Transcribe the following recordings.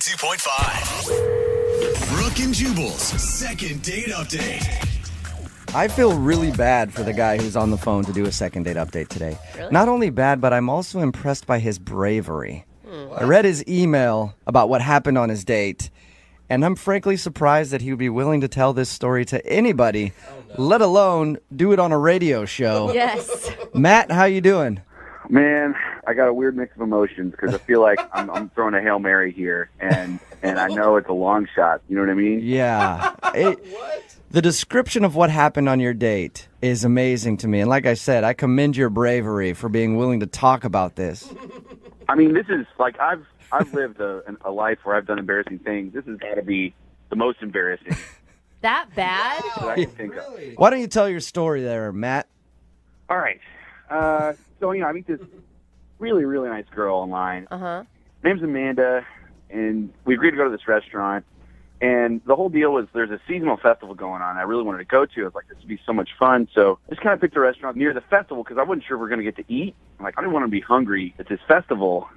92.5. Brooke and Jubal's second date update. I feel really bad for the guy who's on the phone to do a second date update today. Really? Not only bad, but I'm also impressed by his bravery. I read his email about what happened on his date, and I'm frankly surprised that he would be willing to tell this story to anybody, let alone do it on a radio show. Yes. Matt, how you doing? Man, I got a weird mix of emotions because I feel like I'm throwing a Hail Mary here, and I know it's a long shot. You know what I mean? Yeah. The description of what happened on your date is amazing to me. And like I said, I commend your bravery for being willing to talk about this. I mean, this is like I've lived a life where I've done embarrassing things. This has got to be the most embarrassing That bad? that I can think of. Why don't you tell your story there, Matt? All right. So, I meet this really, really nice girl online. Uh-huh. Her name's Amanda, and we agreed to go to this restaurant. And the whole deal was there's a seasonal festival going on I really wanted to go to. I was like, this would be so much fun. So I just kind of picked a restaurant near the festival because I wasn't sure if we were going to get to eat. I'm like, I didn't want to be hungry at this festival.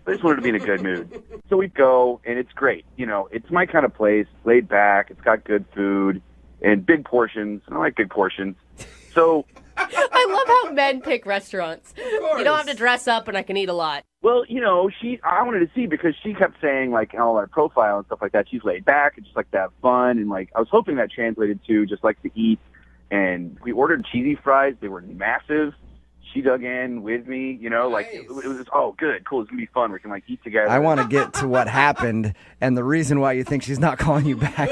I just wanted to be in a good mood. So we go, and it's great. You know, it's my kind of place, laid back. It's got good food and big portions. I like big portions. So, I love how men pick restaurants. You don't have to dress up and I can eat a lot. well, you know, I wanted to see because she kept saying, like, in all our profile and stuff like that, she's laid back and just like to have fun. And, like, I was hoping that translated to just like to eat. And we ordered cheesy fries. They were massive. She dug in with me, you know, like it was just, oh, good, cool. It's going to be fun. We can, like, eat together. I want to get to what happened and the reason why you think she's not calling you back.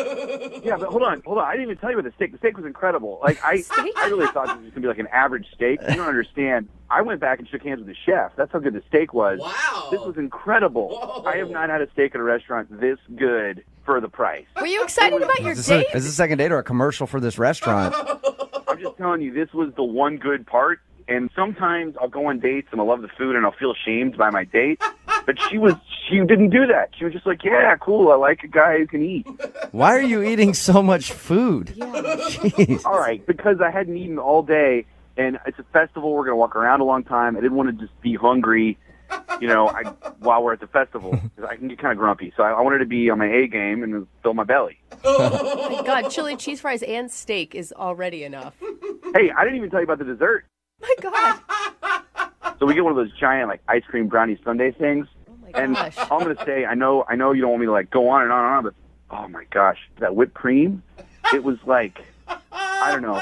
Yeah, but hold on. I didn't even tell you about the steak. The steak was incredible. Like, I really thought this was going to be like an average steak. You don't understand. I went back and shook hands with the chef. That's how good the steak was. Wow. This was incredible. Whoa. I have not had a steak at a restaurant this good for the price. Were you excited about your Is date? this a second date or a commercial for this restaurant? I'm just telling you, this was the one good part. And sometimes I'll go on dates and I'll love the food and I'll feel shamed by my date. But she didn't do that. She was just like, yeah, cool. I like a guy who can eat. Why are you eating so much food? Jeez. All right, because I hadn't eaten all day, and it's a festival. We're going to walk around a long time. I didn't want to just be hungry, you know, while we're at the festival, because I can get kind of grumpy. So I wanted to be on my A game and fill my belly. Oh my God, chili cheese fries and steak is already enough. Hey, I didn't even tell you about the dessert. My God. So we get one of those giant, like, ice cream brownie sundae things. Oh my And gosh. all I'm going to say, I know you don't want me to, like, go on and on and on, but, oh, my gosh, that whipped cream, it was like, I don't know.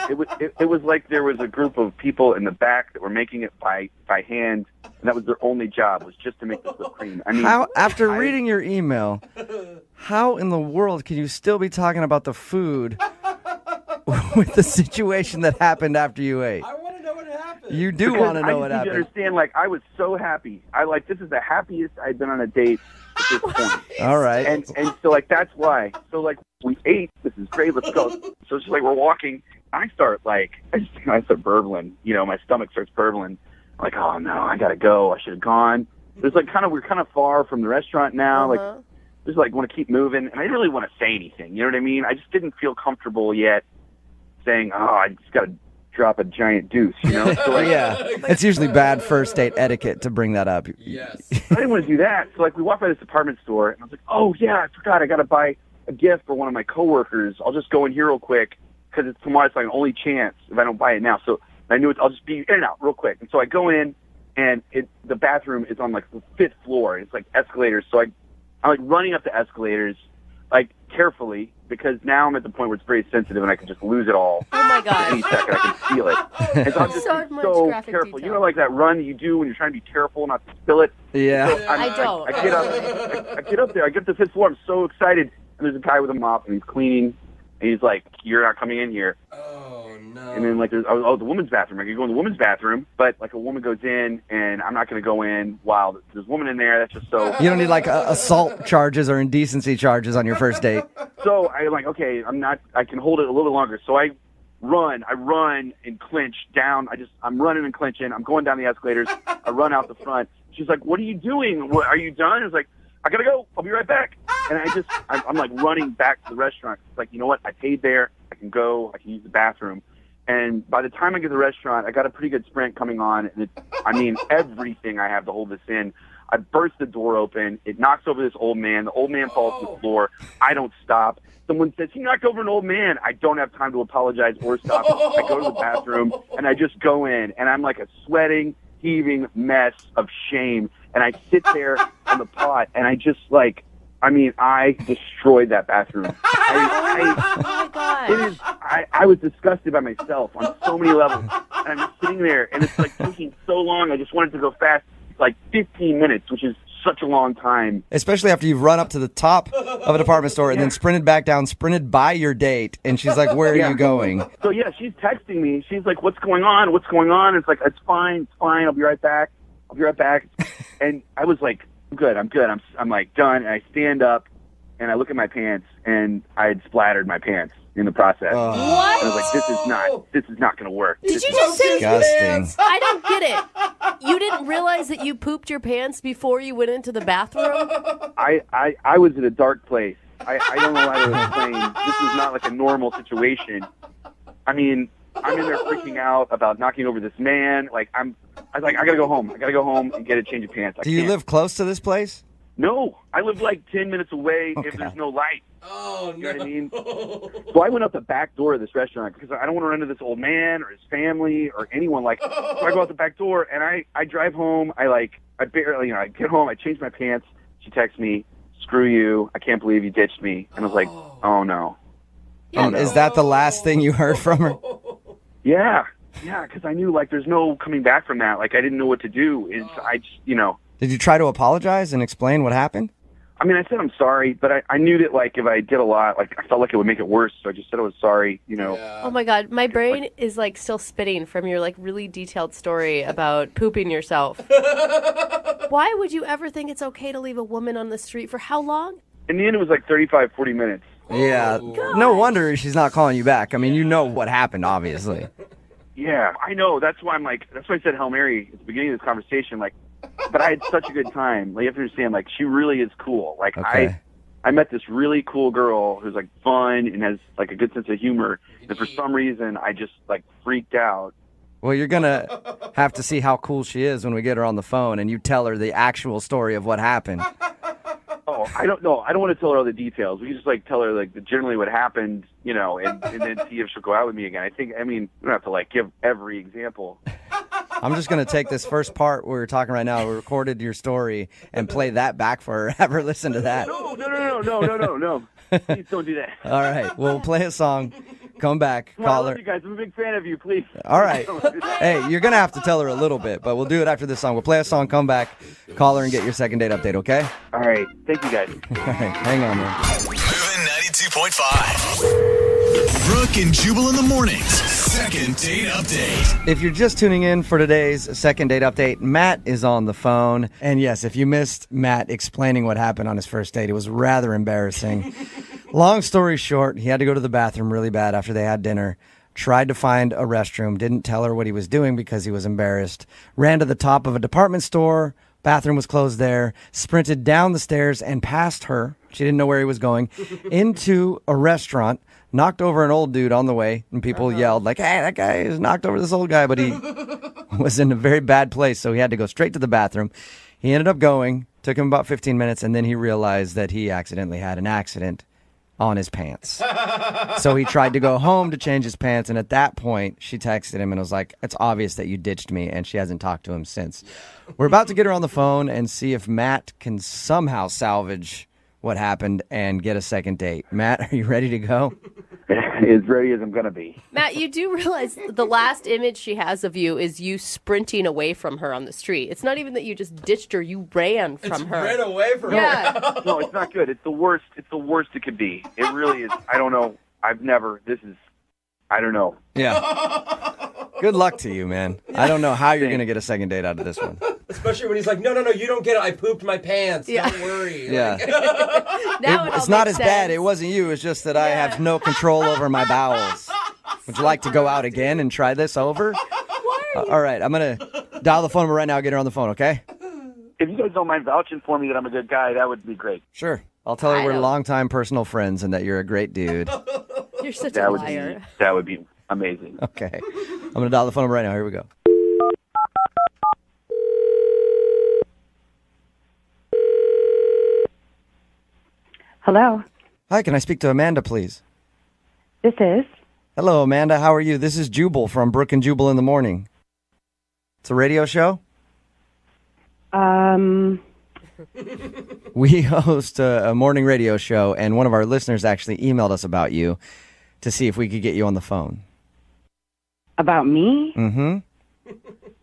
It was like there was a group of people in the back that were making it by hand, and that was their only job, was just to make this whipped cream. I mean, After reading your email, how in the world can you still be talking about the food with the situation that happened after you ate? I want to know what happened. You do want to know what I just need happened. to understand, like, I was so happy. This is the happiest I'd been on a date at this point. All right. And so, like, that's why. So, like, we ate. This is great. Let's go. So it's just like we're walking. I start burbling. You know, my stomach starts burbling. I'm like, oh, no, I got to go. I should have gone. There's, like, we're kind of far from the restaurant now. Uh-huh. Like, just, like, want to keep moving. And I didn't really want to say anything. You know what I mean? I just didn't feel comfortable yet saying, oh, I just got to drop a giant deuce, you know? So, like, Yeah, it's usually bad first date etiquette to bring that up. Yes. I didn't want to do that. So, like, we walked by this department store, and I was like, oh, yeah, I forgot. I got to buy a gift for one of my coworkers. I'll just go in here real quick because it's tomorrow. It's like an only chance if I don't buy it now. So I knew I'll just be in and out real quick. And so I go in, and the bathroom is on, like, the 5th floor. It's, like, escalators. So I'm, like, running up the escalators, like, carefully, because now I'm at the point where it's very sensitive and I can just lose it all. Oh my Any God. second, I can feel it. And so I'm just So much so graphic careful. detail. You know, like that run you do when you're trying to be careful not to spill it? Yeah. I don't. I get up. I get up there. I get to the 5th floor. I'm so excited. And there's a guy with a mop, and he's cleaning. And he's like, "You're not coming in here." Oh, no. And then, like, there's the women's bathroom. I could go in the women's bathroom, but, like, a woman goes in, and I'm not going to go in while there's a woman in there. That's just so... You don't need like assault charges or indecency charges on your first date. So I'm like, okay, I can hold it a little bit longer. So I run and clinch down. I'm running and clinching. I'm going down the escalators. I run out the front. She's like, what are you doing? Are you done? I was like, I gotta go. I'll be right back. And I'm like running back to the restaurant. It's like, you know what? I paid there. I can go. I can use the bathroom. And by the time I get to the restaurant, I got a pretty good sprint coming on. And everything I have to hold this in. I burst the door open. It knocks over this old man. The old man falls to the floor. I don't stop. Someone says, he knocked over an old man. I don't have time to apologize or stop. I go to the bathroom, and I just go in, and I'm like a sweating, heaving mess of shame. And I sit there on the pot, and I just I destroyed that bathroom. Oh my God. I was disgusted by myself on so many levels. And I'm just sitting there, and it's like taking so long. I just wanted to go fast. It's like 15 minutes, which is such a long time. Especially after you've run up to the top of a department store and then sprinted back down, sprinted by your date, and she's like, where are you going? So, yeah, she's texting me. She's like, what's going on? What's going on? It's like, it's fine. I'll be right back. And I was like, I'm good. I'm like done. And I stand up, and I look at my pants, and I had splattered my pants in the process. What? And I was like, this is not going to work. Did you just say? Disgusting. I don't get it. You didn't realize that you pooped your pants before you went into the bathroom? I was in a dark place. I don't know how to explain. This was not like a normal situation. I mean, I'm in there freaking out about knocking over this man. I was like, I gotta go home. I gotta go home and get a change of pants. Do you live close to this place? No, I live like 10 minutes away if there's no light. Oh, You know what I mean? So I went out the back door of this restaurant because I don't want to run into this old man or his family or anyone. So I go out the back door and I drive home. I barely, I get home. I change my pants. She texts me, "Screw you. I can't believe you ditched me." And I was like, oh no. And is that the last thing you heard from her? Yeah, because I knew there's no coming back from that. I didn't know what to do. I just, Did you try to apologize and explain what happened? I mean, I said I'm sorry, but I knew that if I did a lot, I felt like it would make it worse. So I just said I was sorry. Oh my God, my brain is still spitting from your really detailed story about pooping yourself. Why would you ever think it's okay to leave a woman on the street for how long? In the end, it was 35, 40 minutes. Yeah. No wonder she's not calling you back. I mean, you know what happened, obviously. Yeah, I know. That's why that's why I said Hail Mary at the beginning of this conversation. But I had such a good time. You have to understand, she really is cool. Okay. I met this really cool girl who's fun and has a good sense of humor. And for some reason, I just freaked out. Well, you're going to have to see how cool she is when we get her on the phone and you tell her the actual story of what happened. Oh, I don't know. I don't want to tell her all the details. We can just tell her generally what happened, and then see if she'll go out with me again. We don't have to give every example. I'm just going to take this first part where we're talking right now. We recorded your story and play that back for her. Have her listen to that. No. Please don't do that. All right. We'll play a song. Come back. I Call love her. you guys. I'm a big fan of you. Please. All right. Don't do that. Hey, you're going to have to tell her a little bit, but we'll do it after this song. We'll play a song, come back, call her, and get your second date update, okay? All right. Thank you, guys. All right. Hang on, man. Moving 92.5. Brooke and Jubal in the mornings. Second date update. If you're just tuning in for today's second date update, Matt is on the phone. And yes, if you missed Matt explaining what happened on his first date, it was rather embarrassing. Long story short, he had to go to the bathroom really bad after they had dinner. Tried to find a restroom, didn't tell her what he was doing because he was embarrassed. Ran to the top of a department store, bathroom was closed there, sprinted down the stairs and past her, she didn't know where he was going, into a restaurant, knocked over an old dude on the way, and people yelled hey, that guy has knocked over this old guy, but he was in a very bad place, so he had to go straight to the bathroom. He ended up going, took him about 15 minutes, and then he realized that he accidentally had an accident on his pants. So he tried to go home to change his pants, and at that point, she texted him and was like, "It's obvious that you ditched me," and she hasn't talked to him since. We're about to get her on the phone and see if Matt can somehow salvage what happened and get a second date. Matt, are you ready to go? As ready as I'm going to be. Matt, you do realize the last image she has of you is you sprinting away from her on the street. It's not even that you just ditched her, you ran from her. Ran away from her. Yeah. No, it's not good. It's the worst. It's the worst it could be. It really is. I don't know. I don't know. Yeah. Good luck to you, man. I don't know how you're going to get a second date out of this one. Especially when he's like, no, you don't get it. I pooped my pants. Yeah. Don't worry. Yeah. Now It's not as bad. It wasn't you. It's just that I have no control over my bowels. Would you like to go out again and try this over? All right. I'm going to dial the phone number right now. Get her on the phone, okay? If you guys don't mind vouching for me that I'm a good guy, that would be great. Sure. I'll tell her I we're don't- longtime personal friends and that you're a great dude. You're such That a would liar. be amazing. Okay. I'm going to dial the phone number right now. Here we go. Hello. Hi, can I speak to Amanda, please? This is. Hello, Amanda. How are you? This is Jubal from Brook and Jubal in the Morning. It's a radio show. We host a morning radio show, and one of our listeners actually emailed us about you to see if we could get you on the phone. About me? Mm-hmm.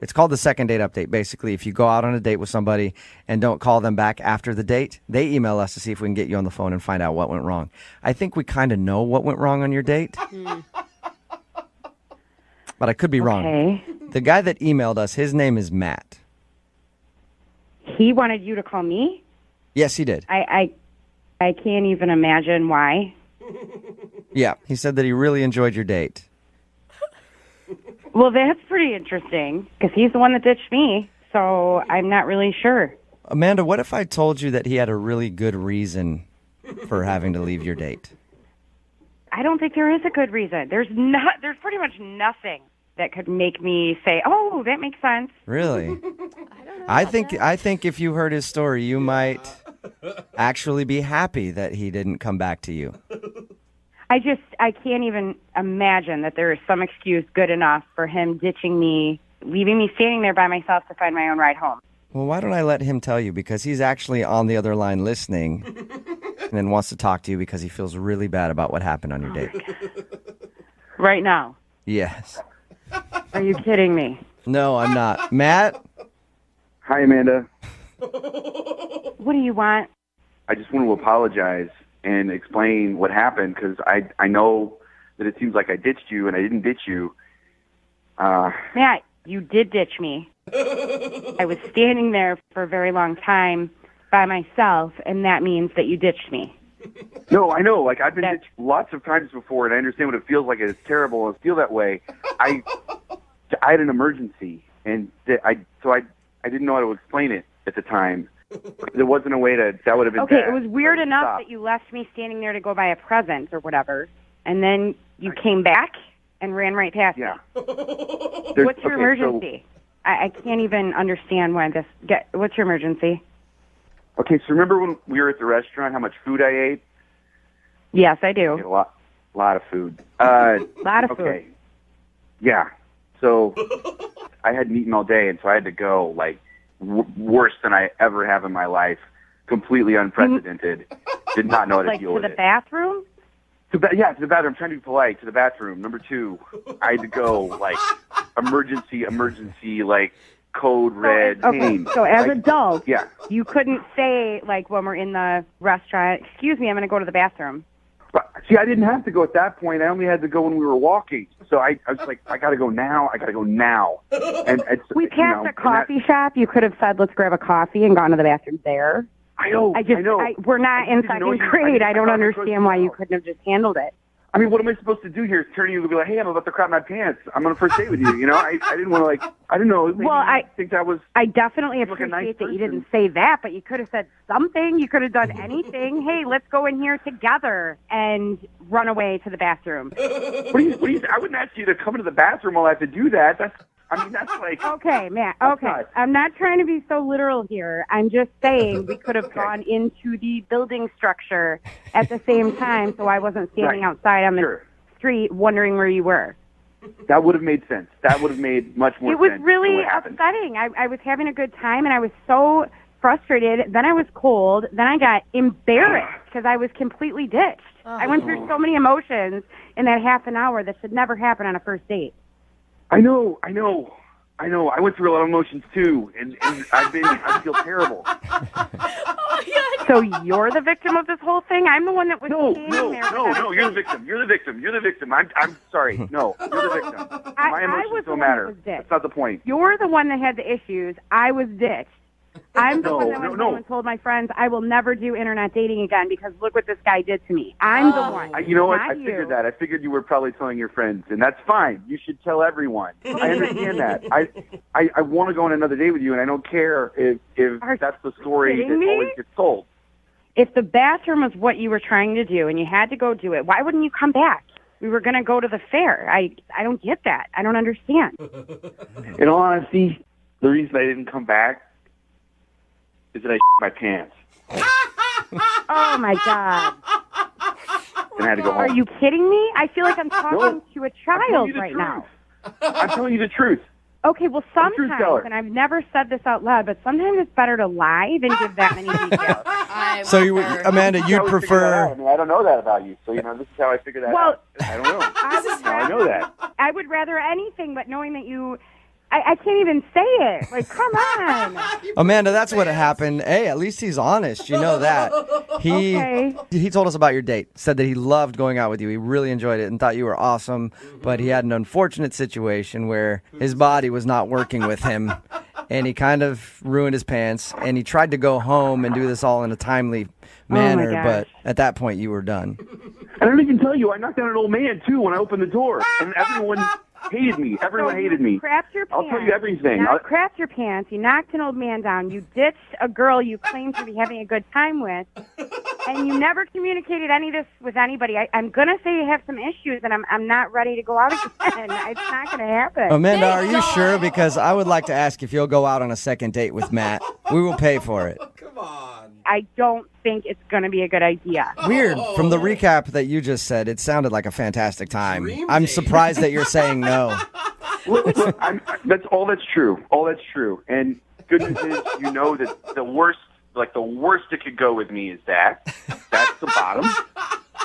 It's called the second date update. Basically, if you go out on a date with somebody and don't call them back after the date, they email us to see if we can get you on the phone and find out what went wrong. I think we kind of know what went wrong on your date. But I could be wrong. Okay. The guy that emailed us, his name is Matt. He wanted you to call me? Yes, he did. I can't even imagine why. Yeah, he said that he really enjoyed your date. Well, that's pretty interesting, because he's the one that ditched me, so I'm not really sure. Amanda, what if I told you that he had a really good reason for having to leave your date? I don't think there is a good reason. There's pretty much nothing that could make me say, "Oh, that makes sense." Really? I think if you heard his story, you might actually be happy that he didn't come back to you. I can't even imagine that there is some excuse good enough for him ditching me, leaving me standing there by myself to find my own ride home. Well, why don't I let him tell you? Because he's actually on the other line listening and then wants to talk to you because he feels really bad about what happened on your date. Right now. Yes. Are you kidding me? No, I'm not. Matt? Hi, Amanda. What do you want? I just want to apologize and explain what happened because I know that it seems like I ditched you and I didn't ditch you. Matt, you did ditch me. I was standing there for a very long time by myself, and that means that you ditched me. No, I know. Like, I've been ditched lots of times before, and I understand what it feels like. It's terrible and feel that way. I had an emergency, and I didn't know how to explain it at the time. There wasn't a way that would have been Okay, bad. it was weird So enough stop. that you left me standing there to go buy a present or whatever, and then you came back and ran right past me. Yeah. What's your emergency? I can't even understand why this... What's your emergency? Okay, so remember when we were at the restaurant, how much food I ate? Yes, I I ate do. a lot of food. Lot of food. Okay. Yeah. So I hadn't eaten all day, and so I had to go, like, worse than I ever have in my life. Completely unprecedented. Did not know how to Like deal to with the it. bathroom? To the bathroom. I'm trying to be polite. To the bathroom. Number 2, I had to go, like, emergency, like, code red. Okay, pain. so as Like, adults, yeah. you couldn't say, like, when we're in the restaurant, "Excuse me, I'm going to go to the bathroom." But, see, I didn't have to go at that point. I only had to go when we were walking. So I was like, I got to go now. And it's, We passed a coffee shop. You could have said, "Let's grab a coffee," and gone to the bathroom there. I know. I know. We're not in didn't know second you- grade. I don't thought it was understand why you out. couldn't have just handled it. I mean, what am I supposed to do here? Is turn to you and be like, hey, I'm about to crap my pants. I'm on a first date with you. You know, I didn't want to, like, I didn't know. Maybe Well, I think that was. I definitely Look, a appreciate nice that you person. didn't say that, but you could have said something. You could have done anything. Hey, let's go in here together and run away to the bathroom. What do you? I wouldn't ask you to come into the bathroom while I have to do that. That's like. Okay, Matt. That's Okay. not- I'm not trying to be so literal here. I'm just saying we could have gone into the building structure at the same time, so I wasn't standing Right. outside on the Sure. street wondering where you were. That would have made sense. That would have made much more It was sense. really than what happened. upsetting. I was having a good time, and I was so frustrated. Then I was cold. Then I got embarrassed because I was completely ditched. I went through so many emotions in that half an hour that should never happen on a first date. I know. I went through a lot of emotions too, and I feel terrible. So you're the victim of this whole thing? I'm the one that was No, standing there. you're the victim. You're the victim. I'm sorry. No, you're the victim. I My emotions was the don't one that matter. was ditched. That's not the point. You're the one that had the issues. I was ditched. I'm the No, one that went no. home and told my friends I will never do internet dating again because look what this guy did to me. I'm the one. You know what? not I figured you. that. I figured you were probably telling your friends, and that's fine. You should tell everyone. I understand that. I want to go on another date with you, and I don't care if Are that's the story you that kidding me? always gets told. If the bathroom was what you were trying to do and you had to go do it, why wouldn't you come back? We were going to go to the fair. I don't get that. I don't understand. In all honesty, the reason I didn't come back is that I my pants. Oh, my God. And I had to go home. Are you kidding me? I feel like I'm talking to a I'm telling child you the right truth. now. I'm telling you the truth. Okay, well, I'm a truth teller. sometimes, and I've never said this out loud, but sometimes it's better to lie than give that many details. So, Amanda, This is you'd how we figured that out. prefer. I mean, I don't know that about you. So, this is how I figured that Well, out. I don't know. Now I know that. I would rather anything but knowing that you... I can't even say it. Like, come on. Amanda, that's what happened. Hey, at least he's honest. You know that. Okay. He told us about your date. Said that he loved going out with you. He really enjoyed it and thought you were awesome. But he had an unfortunate situation where his body was not working with him. And he kind of ruined his pants. And he tried to go home and do this all in a timely manner. gosh. But at that point, you were done. I don't even tell you, I knocked down an old man, too, when I opened the door. And everyone hated me. Everyone hated me. Crapped your pants. I'll tell you everything. You crapped your pants. You knocked an old man down. You ditched a girl you claimed to be having a good time with. And you never communicated any of this with anybody. I'm going to say you have some issues, and I'm not ready to go out again. It's not going to happen. Amanda, are you sure? Because I would like to ask if you'll go out on a second date with Matt. We will pay for it. Come on. I don't think it's going to be a good I Weird. From the recap that you just said, it sounded like a fantastic time. Dream I'm date. surprised that you're saying no. Look, that's all that's true. All that's true. And good news is, that the worst it could go with me is that. That's the bottom.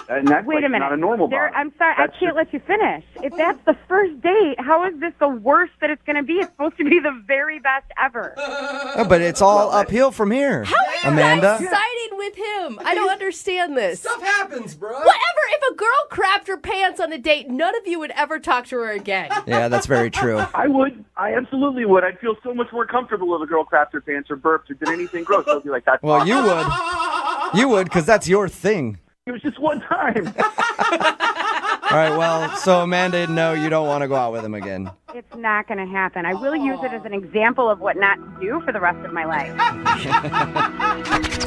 And that's Wait a minute. not a normal bottom. I'm sorry. That's I can't let you finish. If that's the first date, how is this the worst that it's going to be? It's supposed to be the very best ever. Oh, but it's all uphill from here, Amanda. Siding with him. I don't understand this. Stuff happens, bro. Whatever. If a girl crapped her pants on a date, none of you would ever talk to her again. Yeah, that's very true. I would. I absolutely would. I'd feel so much more comfortable if a girl crapped her pants or burped or did anything gross. I'd be like, that's Well, awesome. you would. You would, because that's your thing. It was just one time. All right, well, so Amanda, no, you don't want to go out with him again. It's not going to happen. I will use it as an example of what not to do for the rest of my life.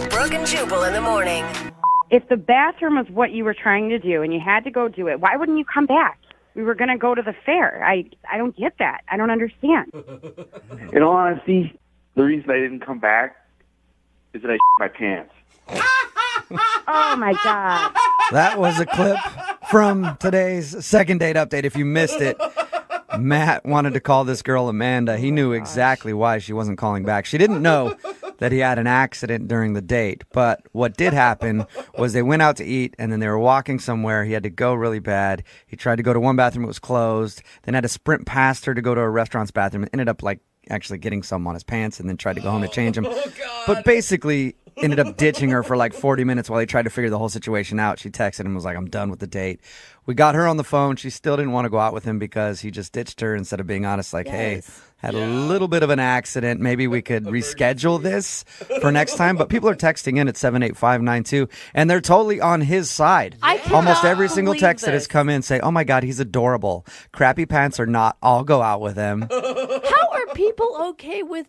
Brooke and Jubal in the morning. If the bathroom was what you were trying to do and you had to go do it, why wouldn't you come back? We were going to go to the fair. I don't get that. I don't understand. In all honesty, the reason I didn't come back is that I my pants. Oh, my God. That was a clip from today's second date update. If you missed it, Matt wanted to call this girl Amanda. He knew exactly why she wasn't calling back. She didn't know that he had an accident during the date. But what did happen was they went out to eat, and then they were walking somewhere. He had to go really bad. He tried to go to one bathroom. It was closed. Then had to sprint past her to go to a restaurant's bathroom and ended up actually getting some on his pants and then tried to go home to change them. But basically ended up ditching her for 40 minutes while he tried to figure the whole situation out. She texted him and was like, I'm done with the date. We got her on the phone. She still didn't want to go out with him because he just ditched her instead of being honest, hey, had a little bit of an accident. Maybe we could reschedule this for next time. But people are texting in at 78592, and they're totally on his side. I cannot Almost every single believe text that this. has come in say, oh my God, he's adorable. Crappy pants or not, I'll go out with him. How are people okay with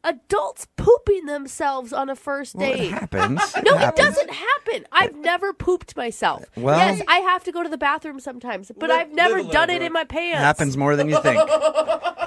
adults pooping themselves on a first Well, date? it happens. No, it happens. doesn't happen. I've never pooped myself. Well- yes, I have to go to the bathroom sometimes, but I've never done it in my pants. Happens more than you think.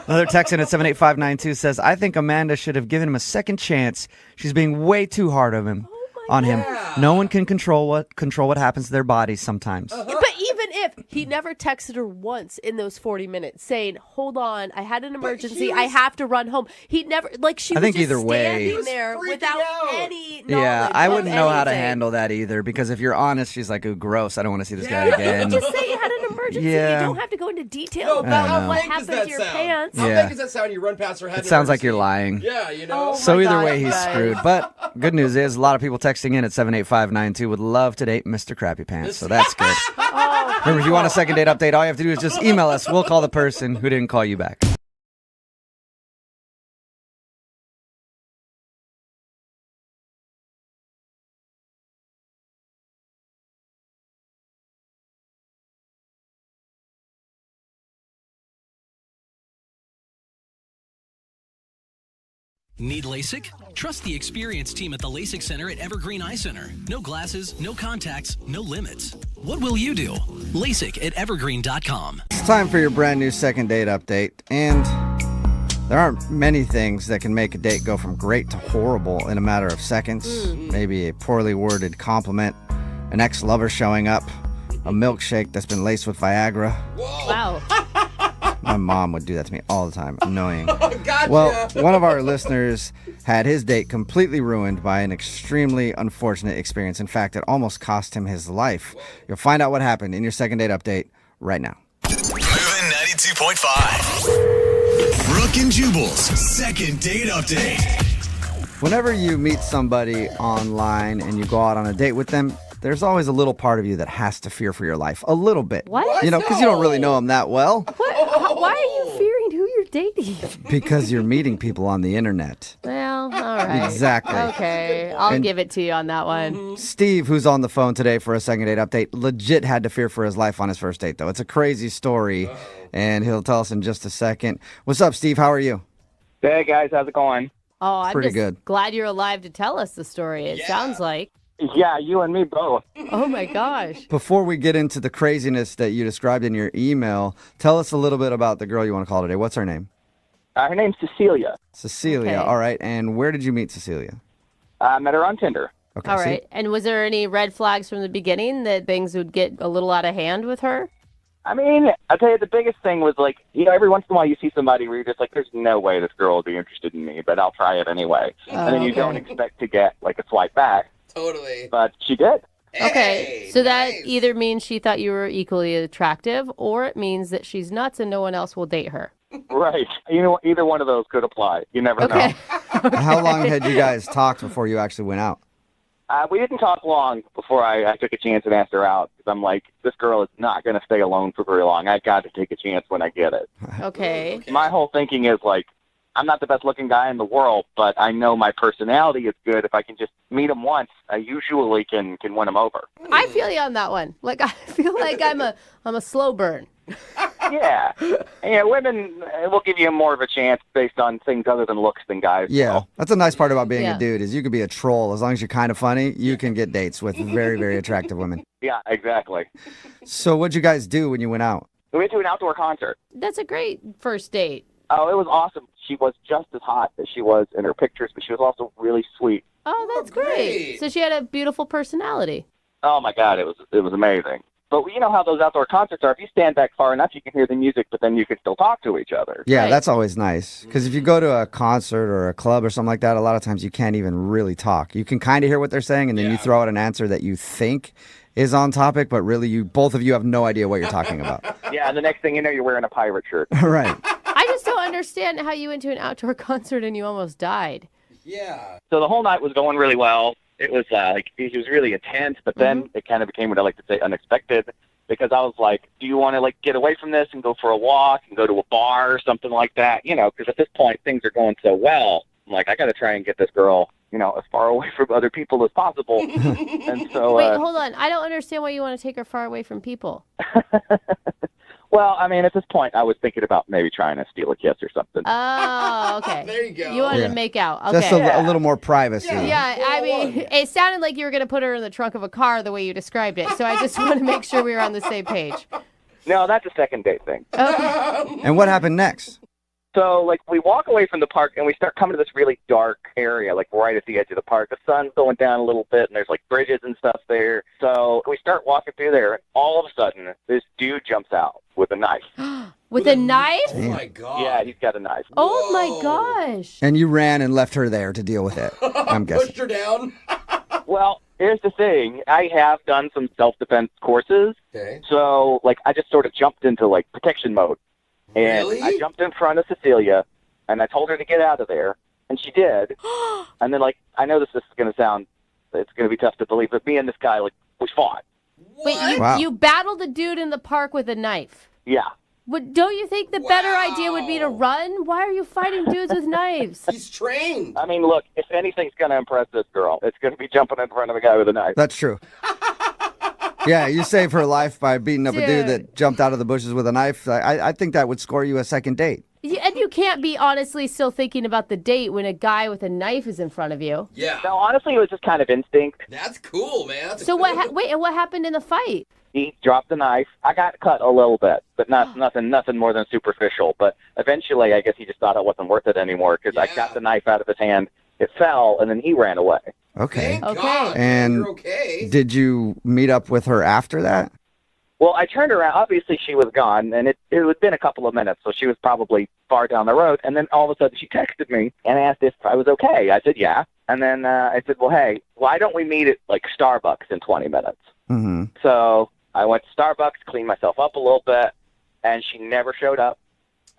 Another text in at 78592 says, I think Amanda should have given him a second chance. She's being way too hard on him. No one can control what happens to their bodies sometimes. But even if he never texted her once in those 40 minutes saying, hold on, I had an emergency, I have to run home. He never, she I was think just either way- standing He was there freaking without out. any knowledge Yeah, I of wouldn't know how to anything. handle that either, because if you're honest, she's like, ooh, gross, I don't want to see this guy again. Just say you had an emergency. Yeah. You don't have to go into detail No, about but how what fake does happened that to your sound? pants. How Yeah. fake does that sound? You run past her head. It sounds like you're lying. Yeah, you know. Oh, So my either God, way, he's guys. screwed. But good news is, a lot of people texting in at 78592 would love to date Mr. Crappy Pants, so that's good. Remember, if you want a second date update, all you have to do is just email us. We'll call the person who didn't call you back. Need LASIK? Trust the experienced team at the LASIK Center at Evergreen Eye Center. No glasses, no contacts, no limits. What will you do? LASIK at evergreen.com. It's time for your brand new second date update. And There aren't many things that can make a date go from great to horrible in a matter of seconds. Maybe a poorly worded compliment, an ex-lover showing up, a milkshake that's been laced with Viagra. Wow. My mom would do that to me all the time. Annoying. Gotcha. Well, one of our listeners had his date completely ruined by an extremely unfortunate experience. In fact, it almost cost him his life. You'll find out what happened in your second date update right now. Moving 92.5. Brooke and Jubal's second date update. Whenever you meet somebody online and you go out on a date with them, there's always a little part of you that has to fear for your life. A little bit. What? You know, because you don't really know them that well. What? Why are you fearing who you're dating? Because you're meeting people on the internet. Well, all right. Exactly. Okay, I'll And- give it to you on that one. Steve, who's on the phone today for a second date update, legit had to fear for his life on his first date, though. It's a crazy story, and he'll tell us in just a second. What's up, Steve? How are you? Hey guys, how's it going? Oh, I'm Pretty just good. glad you're alive to tell us the story. It sounds like. Yeah, you and me both. Oh my gosh. Before we get into the craziness that you described in your email, tell us a little bit about the girl you want to call today. What's her name? Her name's Cecilia. Cecilia. Okay. All right. And where did you meet Cecilia? I met her on Tinder. Okay. All see? right. And was there any red flags from the beginning that things would get a little out of hand with her? I mean, I'll tell you, the biggest thing was like, every once in a while you see somebody where you're just like, there's no way this girl will be interested in me, but I'll try it anyway. And then you don't expect to get like a swipe back, Totally. but she did. Okay. Hey, So that nice. either means she thought you were equally attractive or it means that she's nuts and no one else will date her. Right. Either one of those could apply. You never Okay. know. How long had you guys talked before you actually went out? We didn't talk long before I took a chance and asked her out because I'm like, this girl is not going to stay alone for very long. I got to take a chance when I get it. Okay. My whole thinking is like, I'm not the best looking guy in the world, but I know my personality is good. If I can just meet him once, I usually can win him over. I feel you on that one. Like I feel like I'm a slow burn. Yeah. Women will give you more of a chance based on things other than looks than guys. Yeah. That's a nice part about being Yeah. a dude is you could be a troll. As long as you're kind of funny, you can get dates with very, very attractive women. Yeah, exactly. So what'd you guys do when you went out? We went to an outdoor concert. That's a great first date. Oh, it was awesome. She was just as hot as she was in her pictures, but she was also really sweet. Oh, that's great. great. So she had a beautiful personality. Oh my God, it was amazing. But you know how those outdoor concerts are. If you stand back far enough, you can hear the music, but then you can still talk to each other. Yeah, Right. that's always nice. Because if you go to a concert or a club or something like that, a lot of times you can't even really talk. You can kind of hear what they're saying, and then you throw out an answer that you think is on topic, but really both of you have no idea what you're talking about. Yeah, and the next thing you know, you're wearing a pirate shirt. Right. I just don't understand how you went to an outdoor concert and you almost died. Yeah. So the whole night was going really well. It was it was really intense, but then it kind of became what I like to say unexpected, because I was like, do you want to like get away from this and go for a walk and go to a bar or something like that? Because at this point things are going so well. I'm like, I got to try and get this girl, as far away from other people as possible. And so, Wait, hold on. I don't understand why you want to take her far away from people. well, I mean, at this point, I was thinking about maybe trying to steal a kiss or something. Oh, okay. There you go. You wanted Yeah. to make out. Okay. Just a little more privacy. Yeah, I mean, it sounded like you were going to put her in the trunk of a car the way you described it. So I just want to make sure we were on the same page. No, that's a second date thing. And what happened next? So, like, we walk away from the park, and we start coming to this really dark area, like, right at the edge of the park. The sun's going down a little bit, and there's, like, bridges and stuff there. So we start walking through there, and all of a sudden, this dude jumps out with a knife. With a knife? Oh my God. Yeah, he's got a knife. Oh my Whoa. gosh. And you ran and left her there to deal with it, I'm guessing. Pushed her down. Well, here's the thing. I have done some self-defense courses, Okay. so, like, I just sort of jumped into, like, protection mode. And Really? I jumped in front of Cecilia, and I told her to get out of there, and she did. And then, like, I know this is going to sound, it's going to be tough to believe, but me and this guy, like, we fought. Wait, Wow. you battled a dude in the park with a knife. Yeah. Don't you think the better Wow. idea would be to run? Why are you fighting dudes with knives? He's trained. I mean, look, if anything's going to impress this girl, it's going to be jumping in front of a guy with a knife. That's true. Yeah, you saved her life by beating up a dude Dude. that jumped out of the bushes with a knife. I think that would score you a second date. And you can't be honestly still thinking about the date when a guy with a knife is in front of you. Yeah. No, honestly, it was just kind of instinct. That's cool, man. That's So wait, and what happened in the fight? He dropped the knife. I got cut a little bit, but nothing more than superficial. But eventually, I guess he just thought it wasn't worth it anymore because I got the knife out of his hand. It fell, and then he ran away. Okay. Thank Okay. God, And you're okay. did you meet up with her after that? Well, I turned around. Obviously, she was gone, and it had been a couple of minutes, so she was probably far down the road. And then all of a sudden, she texted me and asked if I was okay. I said, yeah. And then I said, well, hey, why don't we meet at, like, Starbucks in 20 minutes? Mm-hmm. So I went to Starbucks, cleaned myself up a little bit, and she never showed up.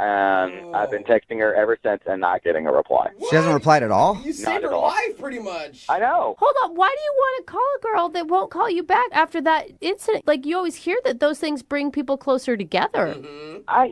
And I've been texting her ever since and not getting a reply. She hasn't replied at all? You saved at her all. life, pretty much. I know. Hold on, why do you want to call a girl that won't call you back after that incident? Like, you always hear that those things bring people closer together.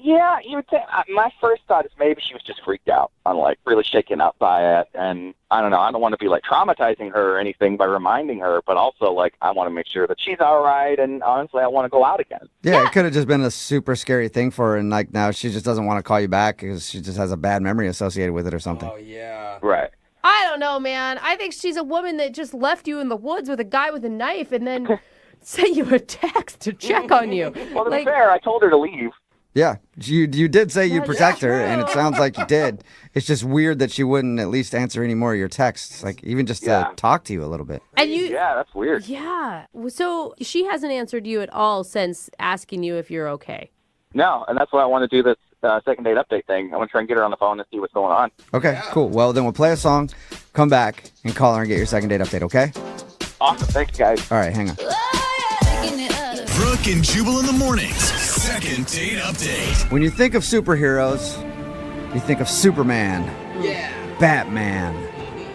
Yeah, you would think. My first thought is maybe she was just freaked out. I'm like really shaken up by it, and I don't know. I don't want to be like traumatizing her or anything by reminding her, but also like I want to make sure that she's all right, and honestly, I want to go out again. Yeah, it could have just been a super scary thing for her, and like now she just doesn't want to call you back because she just has a bad memory associated with it or something. Oh, yeah. Right. I don't know, man. I think she's a woman that just left you in the woods with a guy with a knife and then sent you a text to check on you. Well, to be fair, I told her to leave. Yeah, you did say you'd That's protect her, and it true. sounds like you did. It's just weird that she wouldn't at least answer any more of your texts, like even just to talk to you a little bit. And you, Yeah, that's weird. yeah. So she hasn't answered you at all since asking you if you're okay. No, and that's why I want to do this second date update thing. I want to try and get her on the phone and see what's going on. Okay, cool. Well, then we'll play a song, come back, and call her and get your second date update, okay? Awesome. Thanks, guys. All right, hang on. Brooke and Jubal in the mornings. Second date update. When you think of superheroes, you think of Superman, Yeah. Batman,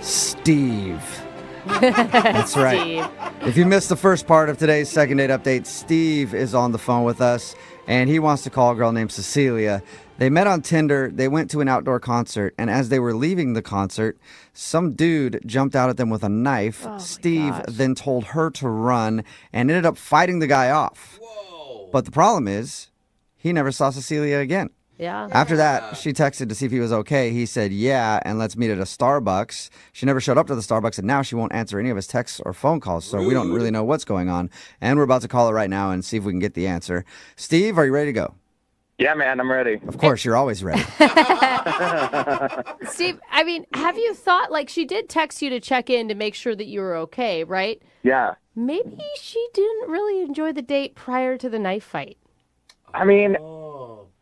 Steve. That's right. Steve. If you missed the first part of today's second date update, Steve is on the phone with us, and he wants to call a girl named Cecilia. They met on Tinder, they went to an outdoor concert, and as they were leaving the concert, some dude jumped out at them with a knife. Steve then told her to run and ended up fighting the guy off. Whoa. But the problem is, he never saw Cecilia again. Yeah. After that, she texted to see if he was okay. He said, yeah, and let's meet at a Starbucks. She never showed up to the Starbucks, and now she won't answer any of his texts or phone calls, so we don't really know what's going on. And we're about to call her right now and see if we can get the answer. Steve, are you ready to go? Yeah, man, I'm ready. Of course, you're always ready. Steve, I mean, have you thought, like, she did text you to check in to make sure that you were okay, right? Yeah. Maybe she didn't really enjoy the date prior to the knife fight. I mean,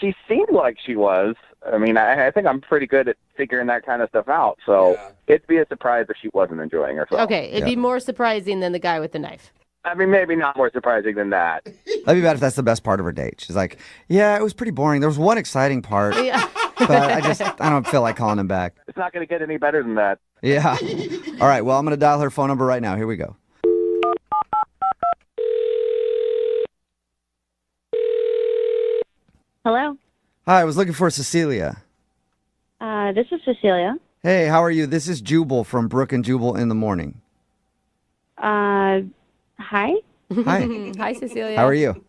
she seemed like she was. I mean, I think I'm pretty good at figuring that kind of stuff out. So it'd be a surprise if she wasn't enjoying herself. Okay, it'd be more surprising than the guy with the knife. I mean, maybe not more surprising than that. That'd be bad if that's the best part of her date. She's like, yeah, it was pretty boring. There was one exciting part, Yeah. but I don't feel like calling him back. It's not going to get any better than that. Yeah. All right, well, I'm going to dial her phone number right now. Here we go. Hello. Hi, I was looking for Cecilia. This is Cecilia. Hey, how are you? This is Jubal from Brooke and Jubal in the Morning. Hi. Hi. Hi, Cecilia. How are you?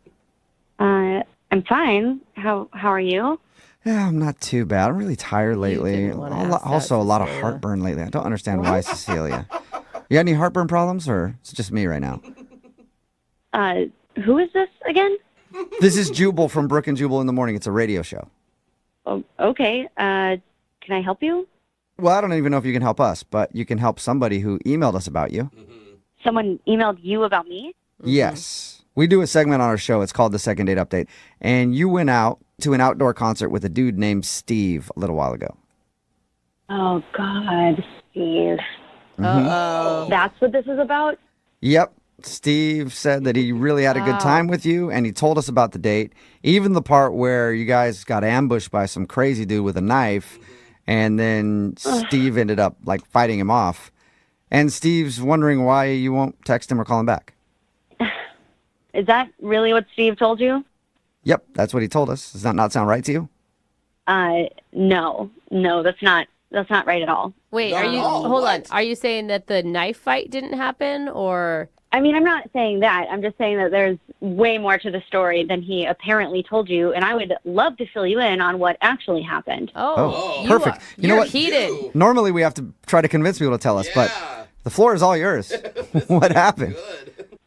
I'm fine. How are you? Yeah, I'm not too bad. I'm really tired lately. didn't wanna ask that, Also, a lot of Cecilia. heartburn lately. I don't understand why, Cecilia. You got any heartburn problems, or it's just me right now? Who is this again? This is Jubal from Brooke and Jubal in the Morning. It's a radio show. Oh, okay. Can I help you? Well, I don't even know if you can help us, but you can help somebody who emailed us about you. Someone emailed you about me? Yes. We do a segment on our show. It's called the Second Date Update. And you went out to an outdoor concert with a dude named Steve a little while ago. Oh, God, Steve. Uh-oh. That's what this is about? Yep. Steve said that he really had a good time with you, and he told us about the date, even the part where you guys got ambushed by some crazy dude with a knife, and then Steve ended up, like, fighting him off. And Steve's wondering why you won't text him or call him back. Is that really what Steve told you? Yep, that's what he told us. Does that not sound right to you? No, that's not right at all. Wait, Not are at you, all. hold on. What? Are you saying that the knife fight didn't happen, or, I mean, I'm not saying that. I'm just saying that there's way more to the story than he apparently told you, and I would love to fill you in on what actually happened. Oh, perfect. You know you're what? heated. Normally we have to try to convince people to tell us, but the floor is all yours. What happened?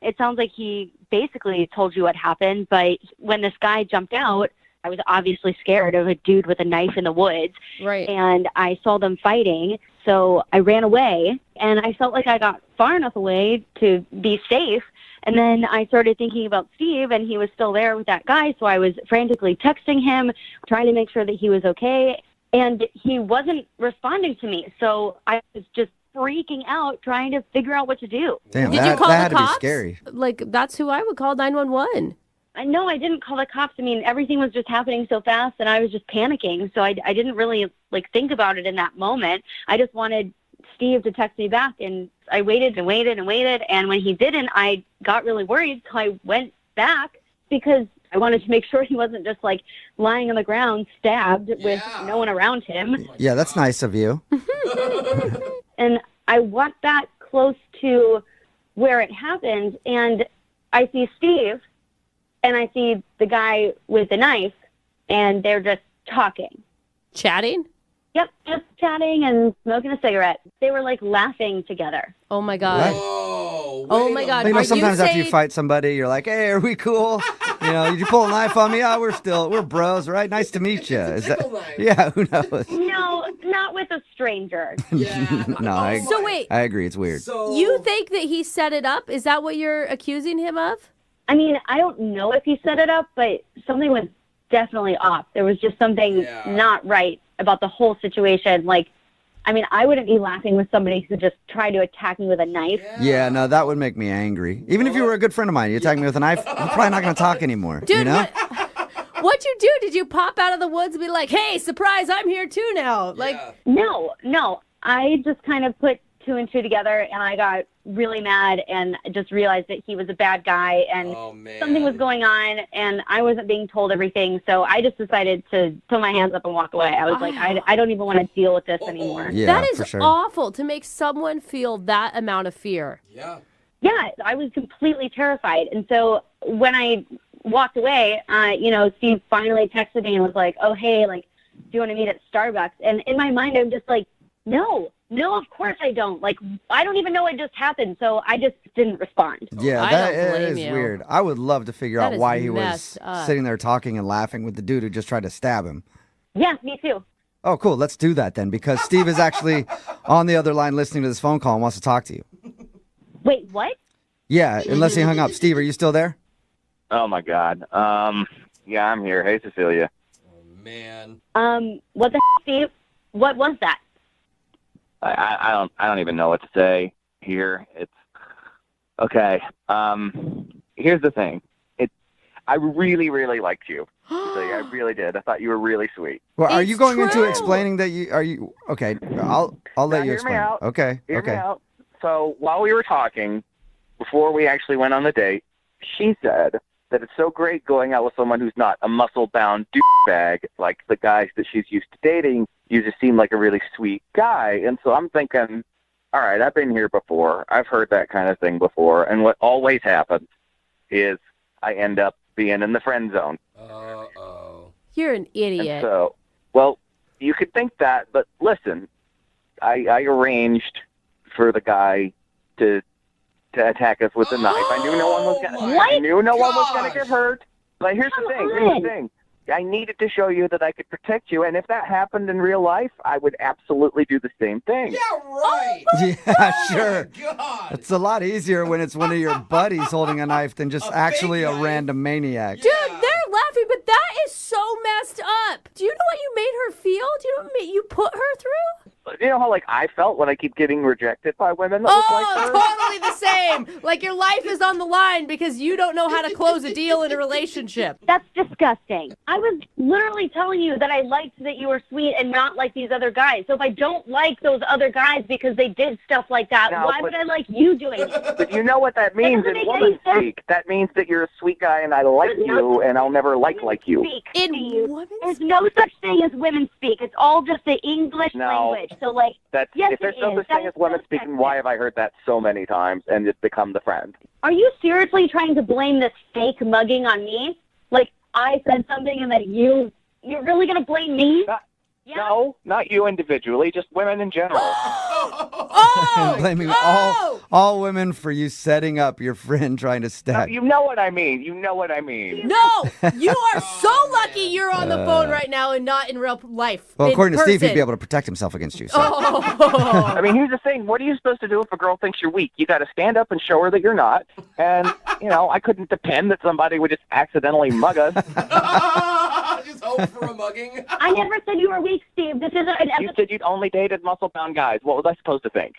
It sounds like he basically told you what happened, but when this guy jumped out, I was obviously scared of a dude with a knife in the woods. Right. And I saw them fighting, so I ran away, and I felt like I got far enough away to be safe. And then I started thinking about Steve, and he was still there with that guy, so I was frantically texting him, trying to make sure that he was okay, and he wasn't responding to me. So I was just freaking out, trying to figure out what to do. Damn, Did that, you call that had the to be cops? scary. Like, that's who I would call 911. No, I didn't call the cops. I mean, everything was just happening so fast, and I was just panicking. So I didn't really think about it in that moment. I just wanted Steve to text me back, and I waited and waited and waited. And when he didn't, I got really worried. So I went back because I wanted to make sure he wasn't just lying on the ground, stabbed with no one around him. Yeah, that's nice of you. And I walked back close to where it happened, and I see Steve, and I see the guy with the knife, and they're just talking. Chatting? Yep, just chatting and smoking a cigarette. They were laughing together. Oh my God. Oh my God. You know, Are sometimes after you saying- fight somebody, you're like, "Hey, are we cool? You know, did you pull a knife on me? Oh, we're bros, right? Nice to meet you." Is that? Yeah, who knows? No, not with a stranger. No, So wait, I agree. It's weird. you think that he set it up? Is that what you're accusing him of? I mean, I don't know if he set it up, but something was definitely off. There was just something not right about the whole situation. I mean, I wouldn't be laughing with somebody who just tried to attack me with a knife. Yeah, no, that would make me angry. Even if you were a good friend of mine, you attack me with a knife, we're probably not going to talk anymore. Dude, you know? What'd you do? Did you pop out of the woods and be like, "Hey, surprise, I'm here too now"? No. I just kind of put two and two together, and I got really mad and just realized that he was a bad guy, and something was going on, and I wasn't being told everything. So I just decided to put my hands up and walk away. I was like, I don't even want to deal with this anymore. Yeah, that is for sure. awful to make someone feel that amount of fear. Yeah, I was completely terrified. And so when I walked away, Steve finally texted me and was like, "Oh, hey, do you want to meet at Starbucks?" And in my mind, I'm just like, no, of course I don't. I don't even know what just happened. So I just didn't respond. Yeah, I that don't blame is you. weird. I would love to figure That out is why he was messed up. sitting there talking and laughing with the dude who just tried to stab him. Yeah, me too. Oh, cool. Let's do that then, because Steve is actually on the other line listening to this phone call and wants to talk to you. Wait, what? Yeah, unless he hung up. Steve, are you still there? Oh my God. Yeah, I'm here. Hey, Cecilia. Man. What the Steve? What was that? I don't even know what to say here. It's okay. Here's the thing. I really, really liked you. Cecilia. I really did. I thought you were really sweet. Well, are It's you going into true. explaining that you okay? I'll let Now, you hear me explain. out. Okay. Hear me okay. out. So while we were talking, before we actually went on the date, she said that it's so great going out with someone who's not a muscle-bound douchebag like the guys that she's used to dating. You just seem like a really sweet guy. And so I'm thinking, all right, I've been here before. I've heard that kind of thing before. And what always happens is I end up being in the friend zone. Uh-oh. You're an idiot. And so, well, you could think that, but listen, I arranged for the guy to attack us with a knife. I knew no one was gonna. I knew no one was gonna get hurt. But here's the thing. Here's the thing. I needed to show you that I could protect you, and if that happened in real life, I would absolutely do the same thing. Yeah, right. Yeah, sure. God. It's a lot easier when it's one of your buddies holding a knife than just actually a random maniac. Dude, they're laughing, but that is so messed up. Do you know what you made her feel? Do you know what you put her through? You know how I felt when I keep getting rejected by women that look like her? Totally the same. Like your life is on the line because you don't know how to close a deal in a relationship. That's disgusting. I was literally telling you that I liked that you were sweet and not like these other guys. So if I don't like those other guys because they did stuff like that, No, why but- would I like you doing it? But you know what that means doesn't in make any woman sense. speak. That means that you're a sweet guy and I like you and I'll never like you. Speak, In Steve. women's There's no such thing as women speak. It's all just the English No. language. So, like, That's yes, if there's it no is. such That thing is as women so speaking, sexist. why have I heard that so many times and it's become the friend? Are you seriously trying to blame this fake mugging on me? Like, I said something and that you're really going to blame me? Yeah. No, not you individually, just women in general. Blaming all women for you setting up your friend trying to No, stab. you know what I mean. You know what I mean. No, you are so lucky you're on the phone right now and not in real life. Well, in according to Steve, he'd person. be able to protect himself against you. So. I mean, here's the thing. What are you supposed to do if a girl thinks you're weak? You got to stand up and show her that you're not. And, I couldn't depend that somebody would just accidentally mug us. Just hope for a mugging. I never said you were weak, Steve. This is an You episode. said you'd only dated muscle-bound guys. What was I supposed to think?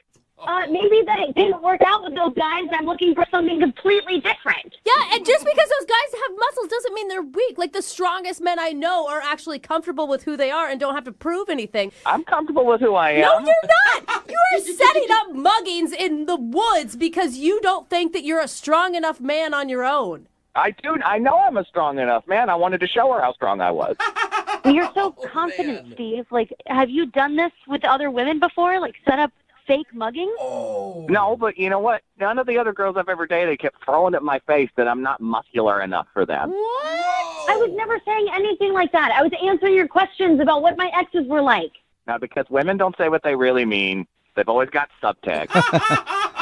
Maybe that it didn't work out with those guys. I'm looking for something completely different. Yeah, and just because those guys have muscles doesn't mean they're weak. Like, the strongest men I know are actually comfortable with who they are and don't have to prove anything. I'm comfortable with who I am. No, you're not. You are setting up muggings in the woods because you don't think that you're a strong enough man on your own. I do. I know I'm a strong enough man. I wanted to show her how strong I was. You're so confident, man. Steve. Like, have you done this with other women before? Like, set up fake mugging? No, but you know what? None of the other girls I've ever dated kept throwing it in my face that I'm not muscular enough for them. What? I was never saying anything like that. I was answering your questions about what my exes were like. Now, because women don't say what they really mean, they've always got subtext.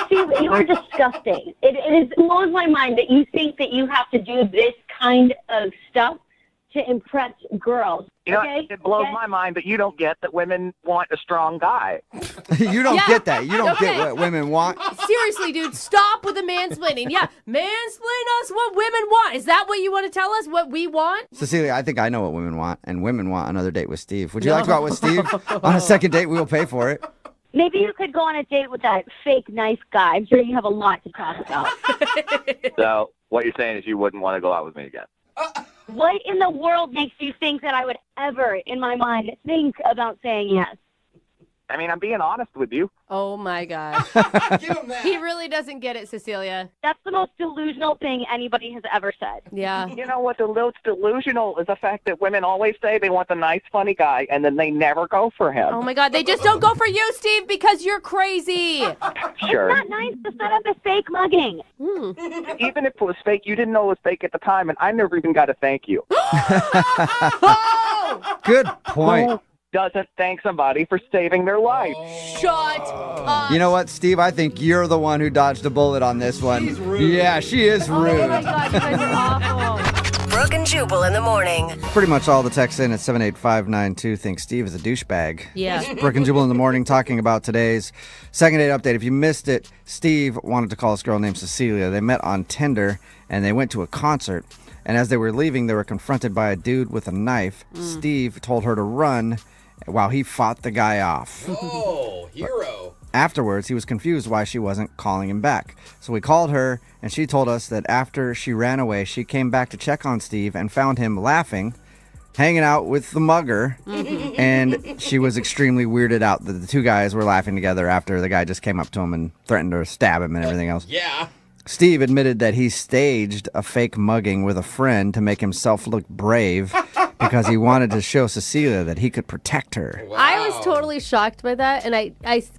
Steve, you are disgusting. It blows my mind that you think that you have to do this kind of stuff to impress girls. You know, Okay? it blows Okay? my mind that you don't get that women want a strong guy. You don't Yeah, get that. You don't okay. get what women want. Seriously, dude, stop with the mansplaining. Yeah, mansplain us what women want. Is that what you want to tell us? What we want? Cecilia, I think I know what women want, and women want another date with Steve. Would you like to go out with Steve? On a second date, we will pay for it. Maybe you could go on a date with that fake nice guy. I'm sure you have a lot to talk about. So what you're saying is you wouldn't want to go out with me again. What in the world makes you think that I would ever, in my mind, think about saying yes? I mean, I'm being honest with you. Oh my gosh. Give him that. He really doesn't get it, Cecilia. That's the most delusional thing anybody has ever said. Yeah. You know what's delusional is the fact that women always say they want the nice, funny guy, and then they never go for him. Oh my God, they just don't go for you, Steve, because you're crazy. Sure. It's not nice to set up a fake mugging. Even if it was fake, you didn't know it was fake at the time, and I never even got a thank you. Good point. Who doesn't thank somebody for saving their life? Shut up. You know what, Steve? I think you're the one who dodged a bullet on this one. She's rude. Yeah, she is Oh my rude. God, you guys are awful. Brooke and Jubal in the morning. Pretty much all the texts in at 78592 think Steve is a douchebag. Yeah. Brooke and Jubal in the morning talking about today's second date update. If you missed it, Steve wanted to call this girl named Cecilia. They met on Tinder and they went to a concert. And as they were leaving, they were confronted by a dude with a knife. Steve told her to run while he fought the guy off. Oh, hero. Afterwards, he was confused why she wasn't calling him back. So we called her, and she told us that after she ran away, she came back to check on Steve and found him laughing, hanging out with the mugger, and she was extremely weirded out that the two guys were laughing together after the guy just came up to him and threatened to stab him and everything else. Yeah. Steve admitted that he staged a fake mugging with a friend to make himself look brave because he wanted to show Cecilia that he could protect her. Wow. I was totally shocked by that, and I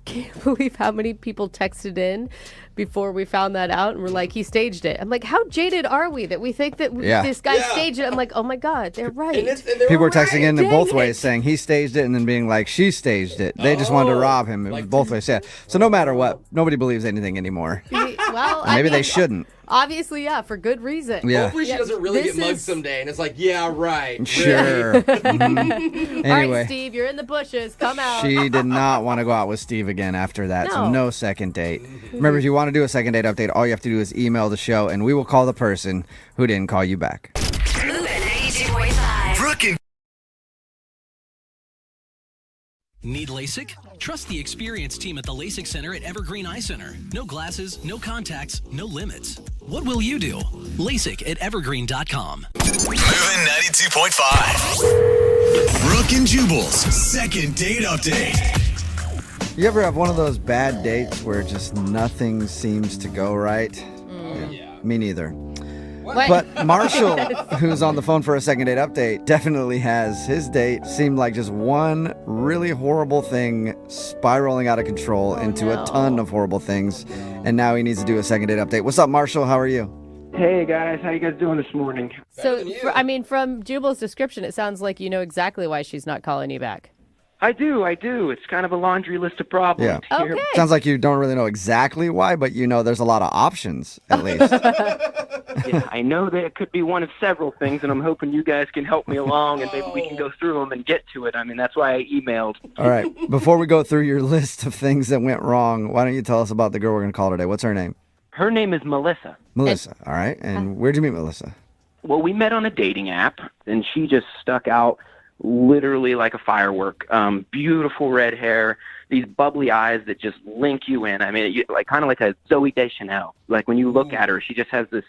can't believe how many people texted in before we found that out and were like, he staged it. I'm like, how jaded are we that we think that Yeah. this guy Yeah. staged it? I'm like, oh my God, they're right. And they People were texting in Dang both it. ways saying he staged it and then being like, she staged it. They just wanted to Oh, rob him. It was like- both ways. Yeah. So no matter what, nobody believes anything anymore. Well, And maybe I they mean, shouldn't. Obviously, yeah, for good reason. Yeah. Hopefully she Yeah, doesn't really this get mugged is- someday. And it's like, yeah, right. Sure. Really. Mhm. All right, Anyway, Steve, you're in the bushes. Come out. she did not want to go out with Steve again after that. So No. no second date. Remember, if you want to do a second date update, all you have to do is email the show and we will call the person who didn't call you back. Moving 82.5. Brooke and Need LASIK? Trust the experienced team at the LASIK Center at Evergreen Eye Center. No glasses, no contacts, no limits. What will you do? LASIK at evergreen.com. Moving 92.5. Brooke and Jubal's second date update. You ever have one of those bad dates where just nothing seems to go right? Yeah. Me neither. But Marshall, who's on the phone for a second date update, definitely has. His date seemed like just one really horrible thing spiraling out of control into a ton of horrible things. And now he needs to do a second date update. What's up, Marshall? How are you? Hey, guys. How you guys doing this morning? So, from Jubal's description, it sounds like you know exactly why she's not calling you back. I do. It's kind of a laundry list of problems. Yeah. here. Sounds like you don't really know exactly why, but you know there's a lot of options, at least. Yeah, I know that it could be one of several things, and I'm hoping you guys can help me along, and maybe we can go through them and get to it. I mean, that's why I emailed. All right. Before we go through your list of things that went wrong, why don't you tell us about the girl we're going to call today? What's her name? Her name is Melissa. Melissa. All right. And where'd you meet Melissa? Well, we met on a dating app, and she just stuck out literally like a firework. Beautiful red hair, these bubbly eyes that just link you in. I mean, kind of like a Zoe Deschanel. Like when you look at her, she just has this,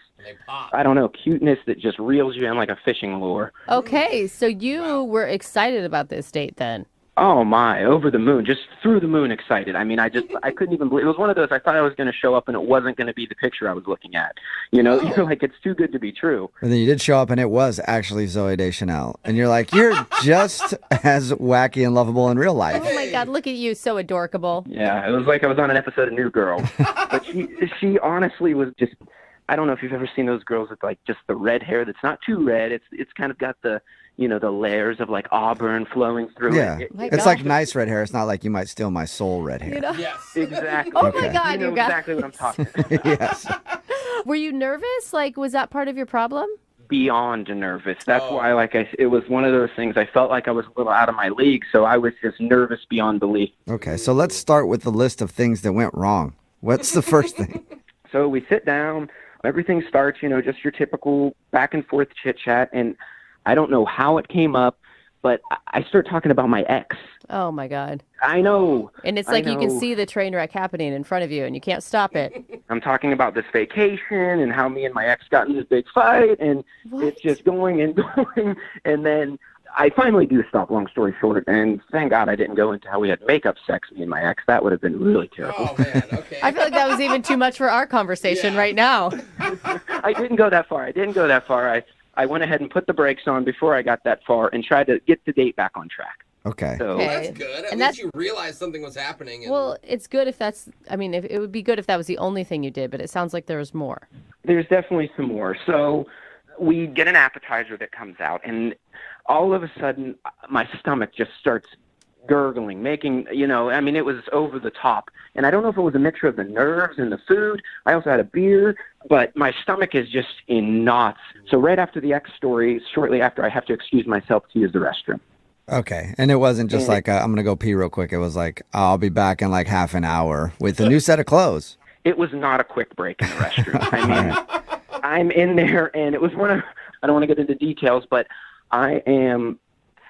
I don't know, cuteness that just reels you in like a fishing lure. Okay, so you were excited about this date then. Oh my, over the moon, just through the moon excited. I mean, I couldn't even believe it. Was one of those, I thought I was going to show up and it wasn't going to be the picture I was looking at. You know, you're like, it's too good to be true. And then you did show up and it was actually Zoe Deschanel. And you're like, you're just as wacky and lovable in real life. Oh my God, look at you, so adorable. Yeah, it was like I was on an episode of New Girl. But she honestly was just, I don't know if you've ever seen those girls with like just the red hair that's not too red. It's kind of got the, you know, the layers of like auburn flowing through it. It's like nice red hair. It's not like you might steal my soul red hair. You know? Yes. Exactly. Oh my God, you know exactly what I'm talking about. Yes. Were you nervous? Like, was that part of your problem? Beyond nervous. That's why, it was one of those things. I felt like I was a little out of my league, so I was just nervous beyond belief. Okay, so let's start with the list of things that went wrong. What's the first thing? So we sit down. Everything starts, you know, just your typical back and forth chit chat, and I don't know how it came up, but I start talking about my ex. Oh, my God. I know. And it's like you can see the train wreck happening in front of you, and you can't stop it. I'm talking about this vacation and how me and my ex got in this big fight, and it's just going and going. And then I finally do stop, long story short, and thank God I didn't go into how we had makeup sex, me and my ex. That would have been really terrible. Oh, man, okay. I feel like that was even too much for our conversation right now. I didn't go that far. I went ahead and put the brakes on before I got that far and tried to get the date back on track. Okay. So, That's good. At least you realized something was happening. And... Well, it's good if that's, it would be good if that was the only thing you did, but it sounds like there was more. There's definitely some more. So we get an appetizer that comes out, and all of a sudden my stomach just starts gurgling, making, it was over the top. And I don't know if it was a mixture of the nerves and the food. I also had a beer, but my stomach is just in knots. So right after the ex story, shortly after, I have to excuse myself to use the restroom. Okay. And it wasn't just I'm going to go pee real quick. It was like, I'll be back in like half an hour with a new set of clothes. It was not a quick break in the restroom. I mean, I'm in there, and it was I don't want to get into details, but I am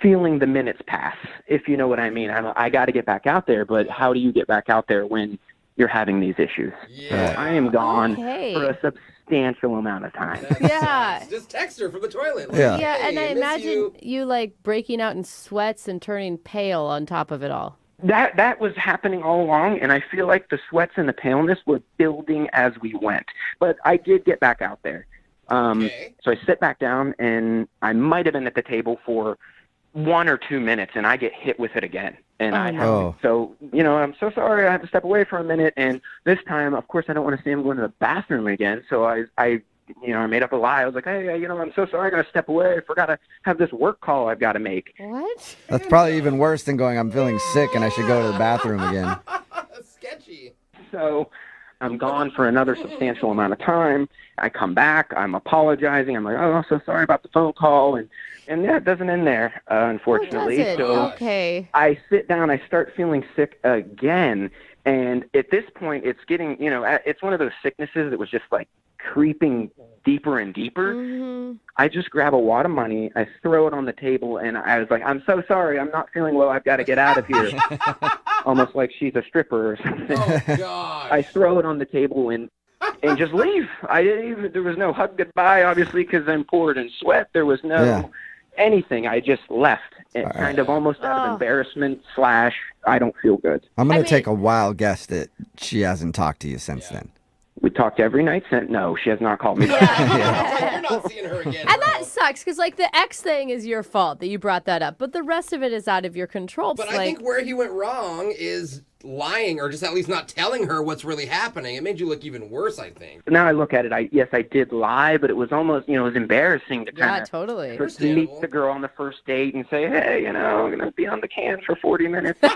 feeling the minutes pass, if you know what I mean. I got to get back out there, but how do you get back out there when you're having these issues? Yeah. So I am gone for a substantial amount of time. Yeah. Just text her from the toilet. Yeah. Yeah, Hey, and I miss imagine you like breaking out in sweats and turning pale on top of it all. That was happening all along, and I feel like the sweats and the paleness were building as we went. But I did get back out there. So I sit back down, and I might have been at the table for 1 or 2 minutes, and I get hit with it again. And so, I'm so sorry, I have to step away for a minute. And this time, of course, I don't want to see him going to the bathroom again. So I made up a lie. I was like, hey, I'm so sorry, I got to step away. I forgot to have this work call I've got to make. What? That's probably even worse than going, I'm feeling sick and I should go to the bathroom again. Sketchy. So I'm gone for another substantial amount of time. I come back. I'm apologizing. I'm like, oh, I'm so sorry about the phone call. And yeah, it doesn't end there, unfortunately. Oh, so okay. I sit down. I start feeling sick again. And at this point, it's getting, it's one of those sicknesses that was just like creeping deeper and deeper. Mm-hmm. I just grab a wad of money. I throw it on the table. And I was like, I'm so sorry. I'm not feeling well. I've got to get out of here. Almost like she's a stripper or something. Oh, God. I throw it on the table and just leave. There was no hug goodbye, obviously, because I'm poured in sweat. There was no anything. I just left. Kind of almost out of embarrassment / I don't feel good. I'm going to take a wild guess that she hasn't talked to you since then. We talked every night since. No, she has not called me. You're not seeing her again. And that sucks because, like, the ex thing is your fault that you brought that up, but the rest of it is out of your control. But I think where he went wrong is lying or just at least not telling her what's really happening. It made you look even worse, I think. Now I look at it, I did lie, but it was almost, it was embarrassing to kind of totally meet the girl on the first date and say, hey, I'm going to be on the can for 40 minutes. If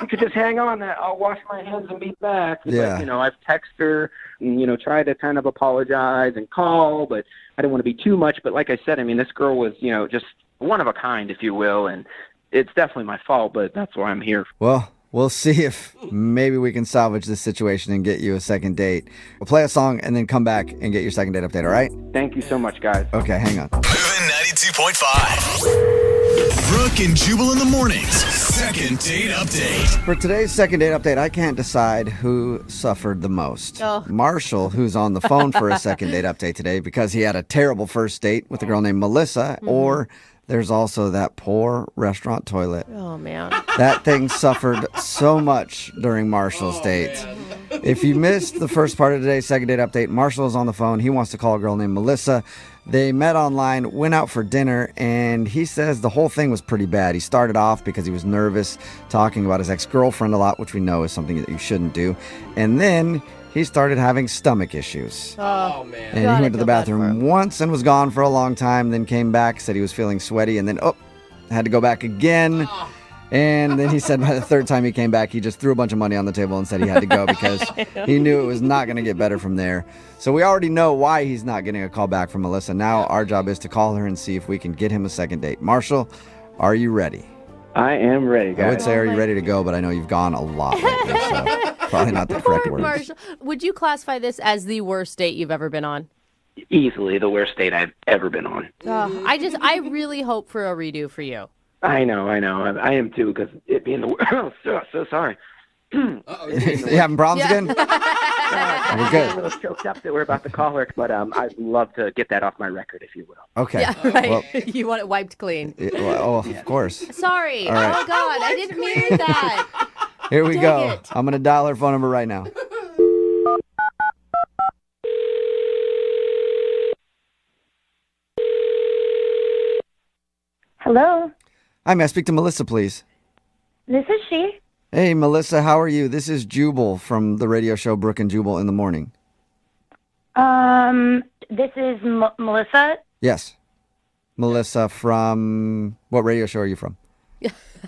you could just hang on, I'll wash my hands and be back. Yeah. But, I've texted her and, tried to kind of apologize and call, but I didn't want to be too much. But like I said, this girl was, just one of a kind, if you will, and it's definitely my fault, but that's why I'm here. Well, we'll see if maybe we can salvage this situation and get you a second date. We'll play a song and then come back and get your second date update, all right? Thank you so much, guys. Okay, hang on. Moving 92.5. Brooke and Jubal in the mornings. Second date update. For today's second date update, I can't decide who suffered the most. Oh. Marshall, who's on the phone for a second date update today because he had a terrible first date with a girl named Melissa, or there's also that poor restaurant toilet. Oh, man. That thing suffered so much during Marshall's date. If you missed the first part of today's second date update, Marshall is on the phone. He wants to call a girl named Melissa. They met online, went out for dinner, and he says the whole thing was pretty bad. He started off because he was nervous, talking about his ex-girlfriend a lot, which we know is something that you shouldn't do. And then he started having stomach issues. Oh, man. And he went to the bathroom once and was gone for a long time, then came back, said he was feeling sweaty, and then, had to go back again. And then he said by the third time he came back, he just threw a bunch of money on the table and said he had to go because he knew it was not going to get better from there. So we already know why he's not getting a call back from Melissa. Now our job is to call her and see if we can get him a second date. Marshall, are you ready? I am ready, guys. I would say, are you ready to go? But I know you've gone a lot lately, so probably not the correct word. Marshall, would you classify this as the worst date you've ever been on? Easily the worst date I've ever been on. I really hope for a redo for you. I know. I am too, because it being the worst. So sorry. You having problems again? We're good. I'm a little choked up that we're about to call her, but I'd love to get that off my record, if you will. Okay. Yeah, right. Well, you want it wiped clean. of course. Sorry. All right. Oh, God. I didn't mean that. Here we Dang go. it. I'm going to dial her phone number right now. Hello, Hi, may I speak to Melissa, please? this is she. Hey, Melissa, how are you? This is Jubal from the radio show Brooke and Jubal in the Morning. This is Melissa. Yes. Melissa from... What radio show are you from?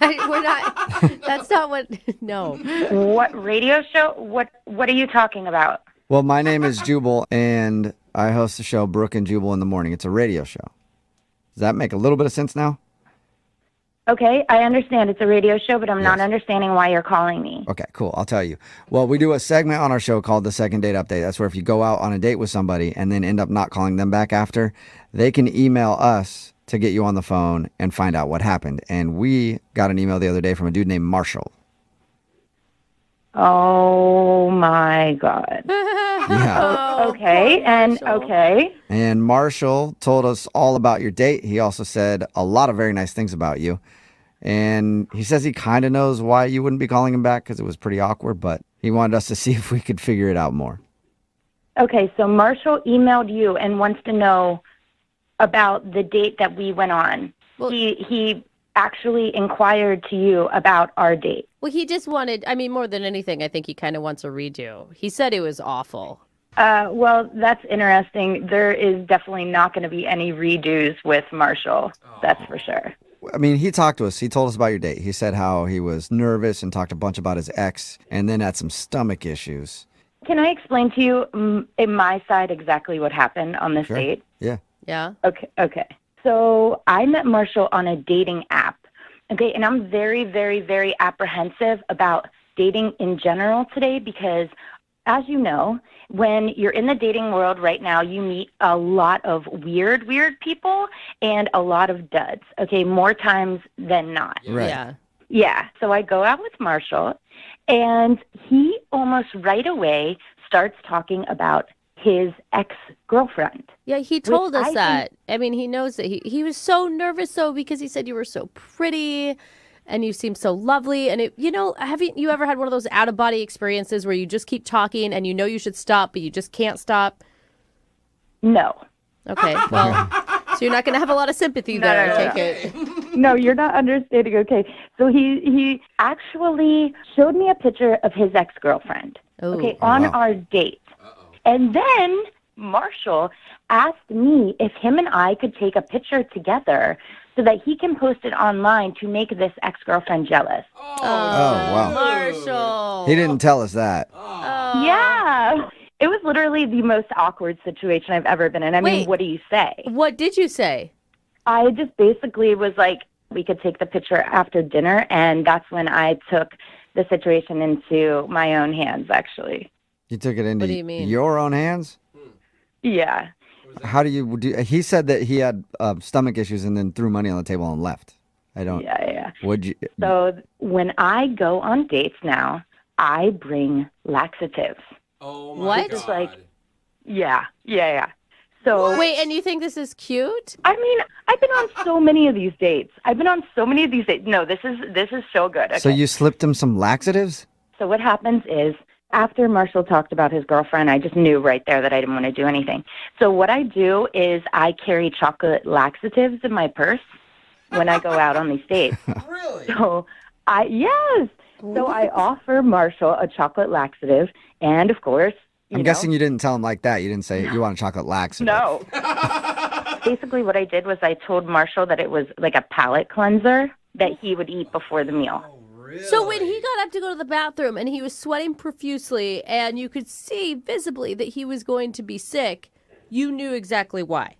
We're not. That's not what. No. What radio show? What are you talking about? Well, my name is Jubal, and I host the show Brooke and Jubal in the Morning. It's a radio show. Does that make a little bit of sense now? Okay, I understand it's a radio show, but I'm not understanding why you're calling me. Okay, cool. I'll tell you. Well, we do a segment on our show called the Second Date Update. That's where if you go out on a date with somebody and then end up not calling them back after, they can email us to get you on the phone and find out what happened. And we got an email the other day from a dude named Marshall. Oh my God. Yeah. Okay, and okay. And Marshall told us all about your date. He also said a lot of very nice things about you. And he says he kind of knows why you wouldn't be calling him back because it was pretty awkward, but he wanted us to see if we could figure it out more. Okay, so Marshall emailed you and wants to know about the date that we went on. Well, he actually inquired to you about our date. Well, he just wanted, more than anything, I think he kind of wants a redo. He said it was awful. Well, that's interesting. There is definitely not going to be any redos with Marshall. That's for sure. He talked to us. He told us about your date. He said how he was nervous and talked a bunch about his ex and then had some stomach issues. Can I explain to you in my side exactly what happened on this date? Yeah. Yeah. Okay. So I met Marshall on a dating app. Okay, and I'm very, very, very apprehensive about dating in general today because, as you know, when you're in the dating world right now, you meet a lot of weird people and a lot of duds, okay, more times than not. Right. Yeah. Yeah, so I go out with Marshall, and he almost right away starts talking about his ex-girlfriend. Yeah, he told us that. He knows that he was so nervous, though, because he said you were so pretty. and you seem so lovely. And have you ever had one of those out of body experiences where you just keep talking and you know you should stop, but you just can't stop? No. Okay, well, so you're not going to have a lot of sympathy there, I take it. No, you're not understanding. Okay, so he actually showed me a picture of his ex-girlfriend. Okay, on our date. And then Marshall asked me if him and I could take a picture together so that he can post it online to make this ex-girlfriend jealous. Oh, wow. Marshall. He didn't tell us that. Yeah. It was literally the most awkward situation I've ever been in. I mean, what do you say? What did you say? I just basically was like, we could take the picture after dinner, and that's when I took the situation into my own hands, actually. You took it into What do you mean? your own hands? Yeah. How do you do? He said that he had stomach issues and then threw money on the table and left. I don't. Yeah. Would you? So when I go on dates now, I bring laxatives. Oh, my It's like, yeah. So wait, and you think this is cute? I mean, I've been on so many of these dates. No, this is so good. Okay. So you slipped him some laxatives? So what happens is, after Marshall talked about his girlfriend, I just knew right there that I didn't want to do anything. So what I do is I carry chocolate laxatives in my purse when I go out on these dates. Really? So So I offer Marshall a chocolate laxative, and of course, I'm guessing you didn't tell him like that. You didn't say you want a chocolate laxative. No. Basically, what I did was I told Marshall that it was like a palate cleanser that he would eat before the meal. Really? So when he got up to go to the bathroom and he was sweating profusely and you could see visibly that he was going to be sick, you knew exactly why.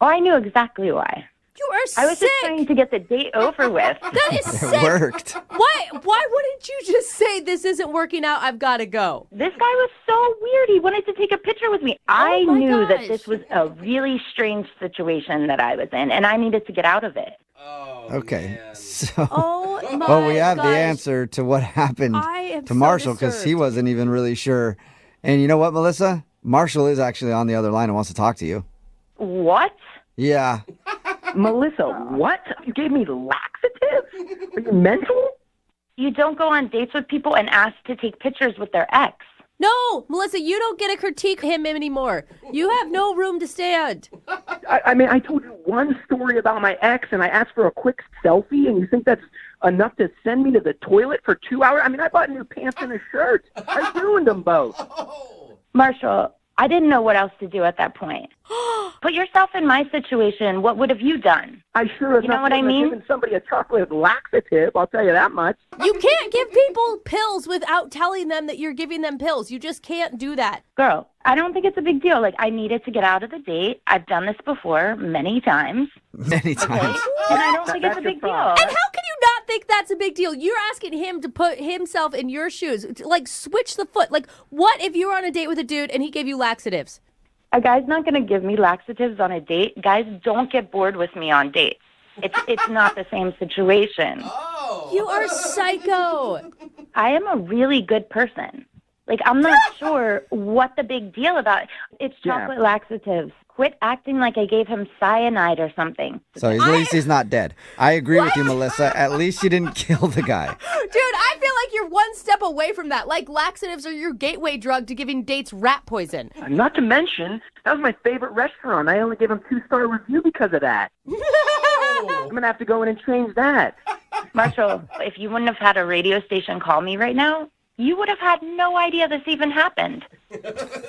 Oh, I knew exactly why. You are sick. I was just trying to get the date over with. That is sick. It worked. Why wouldn't you just say, this isn't working out, I've got to go? This guy was so weird. He wanted to take a picture with me. I knew that this was a really strange situation that I was in, and I needed to get out of it. Oh, okay. man. So, Oh, my well, we have the gosh. answer to what happened I am to so Marshall because he disturbed. wasn't even really sure. And you know what, Melissa? Marshall is actually on the other line and wants to talk to you. What? Yeah. Melissa, what? You gave me laxatives? Are you mental? You don't go on dates with people and ask to take pictures with their ex. No, Melissa, you don't get to critique him anymore. You have no room to stand. I mean, I told you one story about my ex, and I asked for a quick selfie, and you think that's enough to send me to the toilet for 2 hours? I mean, I bought new pants and a shirt. I ruined them both. Marshall, I didn't know what else to do at that point. Put yourself in my situation. What would have you done? I sure as You know what I mean? Giving somebody a chocolate laxative, I'll tell you that much. You can't give people pills without telling them that you're giving them pills. You just can't do that. Girl, I don't think it's a big deal. Like, I needed to get out of the date. I've done this before many times. Many times. And I don't think it's a big deal. And how can you not think that's a big deal? You're asking him to put himself in your shoes. Like, switch the foot. Like, what if you were on a date with a dude and he gave you laxatives? A guy's not going to give me laxatives on a date. Guys don't get bored with me on dates. It's not the same situation. Oh. You are psycho. I am a really good person. Like, I'm not sure what the big deal about it. It's chocolate laxatives. Quit acting like I gave him cyanide or something. So at least he's not dead. I agree with you, Melissa. At least you didn't kill the guy. Dude, I feel like you're one step away from that. Like, laxatives are your gateway drug to giving dates rat poison. Not to mention, that was my favorite restaurant. I only gave them 2-star review because of that. I'm going to have to go in and change that. Marshall, if you wouldn't have had a radio station call me right now, you would have had no idea this even happened.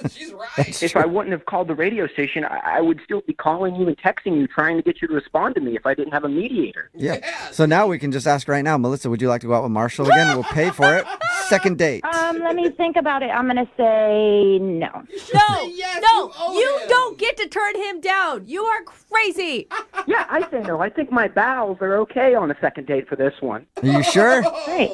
She's right. If I wouldn't have called the radio station, I would still be calling you and texting you, trying to get you to respond to me if I didn't have a mediator. Yeah. So now we can just ask right now, Melissa, would you like to go out with Marshall again? We'll pay for it. Second date. Let me think about it. I'm going to say no. No, Yes, no, you owe you him. don't get to turn him down. You are crazy. Yeah, I say no. I think my bowels are okay on a second date for this one. Are you sure? Great.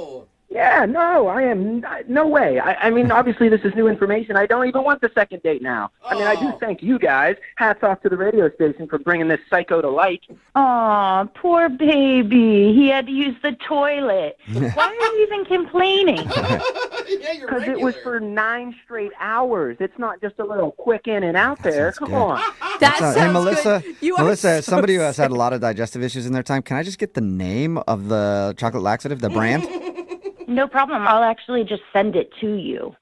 Yeah, no, I am. No way. I mean, obviously, this is new information. I don't even want the second date now. I mean, I do thank you guys. Hats off to the radio station for bringing this psycho to light. Aw, poor baby. He had to use the toilet. Why are you even complaining? Yeah, you're Because it was regular. for 9 straight hours. It's not just a little quick in and out there. Come on. That Hey, sounds Melissa. good. You are Melissa, as so somebody who has had a lot of digestive issues in their time, can I just get the name of the chocolate laxative, the brand? No problem. I'll actually just send it to you.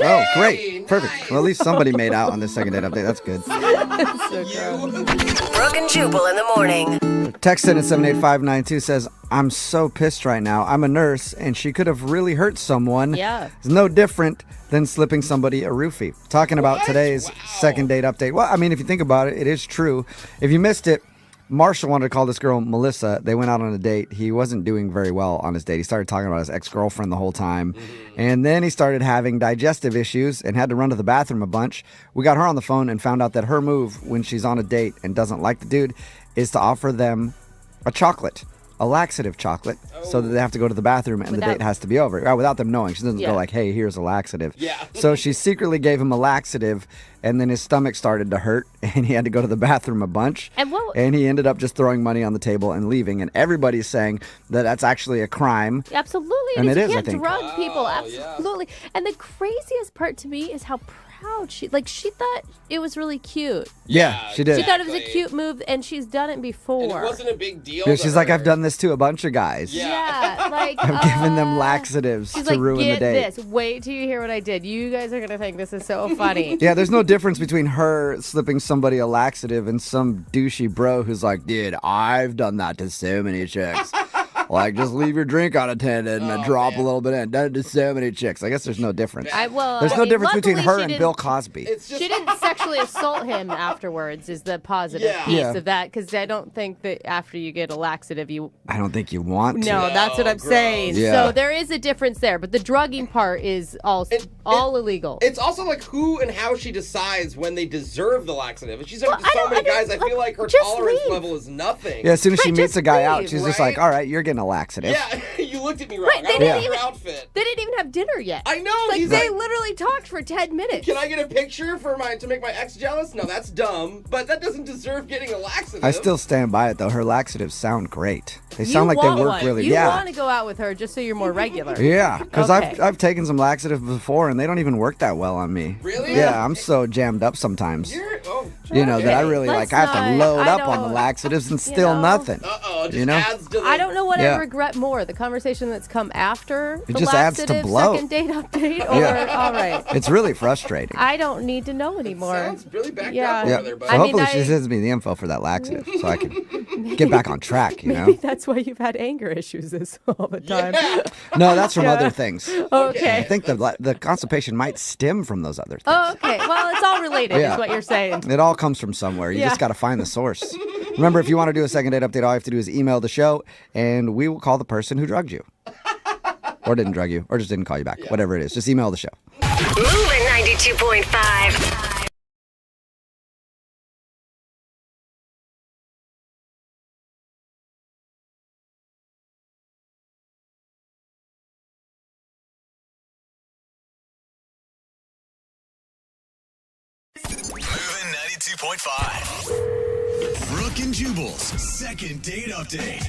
Oh, great. Perfect. Well, at least somebody made out on this second date update. That's good. Brooke and Jubal in the morning. Text in at 78592 says, I'm so pissed right now. I'm a nurse, and she could have really hurt someone. Yeah. It's no different than slipping somebody a roofie. Talking about today's second date update. Well, I mean, if you think about it, it is true. If you missed it, Marshall wanted to call this girl Melissa. They went out on a date. He wasn't doing very well on his date. He started talking about his ex-girlfriend the whole time. And then he started having digestive issues and had to run to the bathroom a bunch. We got her on the phone and found out that her move when she's on a date and doesn't like the dude is to offer them a chocolate, a laxative chocolate, so that they have to go to the bathroom and the date has to be over. Without them knowing. She doesn't go like, hey, here's a laxative. Yeah. So she secretly gave him a laxative, and then his stomach started to hurt, and he had to go to the bathroom a bunch. And he ended up just throwing money on the table and leaving. And everybody's saying that that's actually a crime. Absolutely. And it is, you I can't think. drug people. Absolutely. And the craziest part to me is how proud she thought it was really cute. Yeah, she did. She thought it was a cute move, and she's done it before. And it wasn't a big deal. Yeah, she's like, I've done this to a bunch of guys. Yeah, like I've given them laxatives she's to like, ruin get the date. this. Wait till you hear what I did. You guys are gonna think this is so funny. Yeah, there's no difference between her slipping somebody a laxative and some douchey bro who's like, dude, I've done that to so many chicks. Like, just leave your drink unattended and drop a little bit in. Done it to so many chicks. I guess there's no difference. There's no difference between her and Bill Cosby. She didn't sexually assault him afterwards is the positive piece of that, because I don't think that after you get a laxative I don't think you want to. No, that's what I'm saying. Yeah. So there is a difference there, but the drugging part is all illegal. It's also like who and how she decides when they deserve the laxative. If she's done it to so many guys, I feel like her tolerance level is nothing. Yeah, as soon as she meets a guy out, she's just like, all right, you're getting a laxative. Yeah, you looked at me wrong. Right, they I didn't love even your outfit. They didn't even have dinner yet. I know. Like he's they like, literally talked for 10 minutes. can I get a picture to make my ex jealous? No, that's dumb. But that doesn't deserve getting a laxative. I still stand by it, though. Her laxatives sound great. They sound like they work really. You want to go out with her just so you're more regular. Yeah, because Okay. I've taken some laxatives before, and they don't even work that well on me. Really? Yeah, I'm so jammed up sometimes. You know, that I really Let's I have to not- load I up on the don't- laxatives and still nothing. Uh-oh, you know? I don't know what Yeah. I regret more, the conversation that's come after It the just adds to laxative bloat. second date update, or Yeah. all right. It's really frustrating. I don't need to know anymore. Sounds really backed yeah. up Yeah. over there, So bud. hopefully she sends me the info for that laxative so I can get back on track, you know? Maybe that's why you've had anger issues this all the time. No, that's from Yeah. other things. Okay. I think the constipation might stem from those other things. Oh, okay. Well, it's all related, Yeah. is what you're saying. It all comes from somewhere. You Yeah. just got to find the source. Remember, if you want to do a second date update, all you have to do is email the show, and we will call the person who drugged you. Or didn't drug you, or just didn't call you back. Whatever it is, just email the show. Moving 92.5. Moving 92.5. Brooke and Jubal's second date update.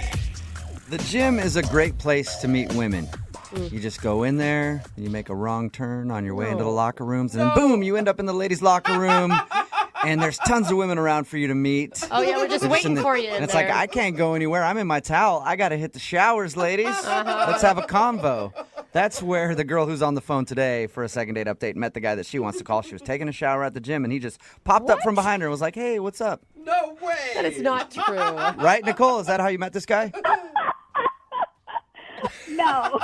The gym is a great place to meet women. Mm. You just go in there, you make a wrong turn on your way into the locker rooms, and then boom, you end up in the ladies' locker room. And there's tons of women around for you to meet. Oh, yeah, we're just They're waiting in the- for you in And it's there. like, I can't go anywhere. I'm in my towel. I got to hit the showers, ladies. Let's have a convo. That's where the girl who's on the phone today for a second date update met the guy that she wants to call. She was taking a shower at the gym, and he just popped up from behind her and was like, hey, what's up? No way. That is not true. Right, Nicole? Is that how you met this guy? No.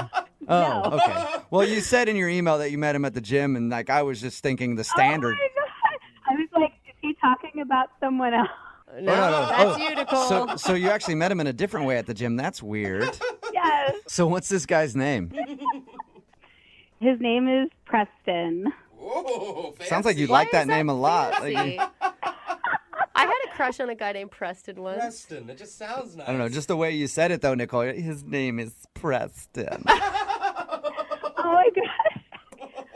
Oh, okay. Well, you said in your email that you met him at the gym, and like I was just thinking the standard. Oh my God. I was like, is he talking about someone else? No, no. that's you, Nicole. So you actually met him in a different way at the gym. That's weird. Yes. So what's this guy's name? His name is Preston. Whoa, Sounds like you Why like that is name a lot. Like, fancy? I had a crush on a guy named Preston once. Preston, it just sounds nice. I don't know, just the way you said it though, Nicole. His name is Preston. Oh my God.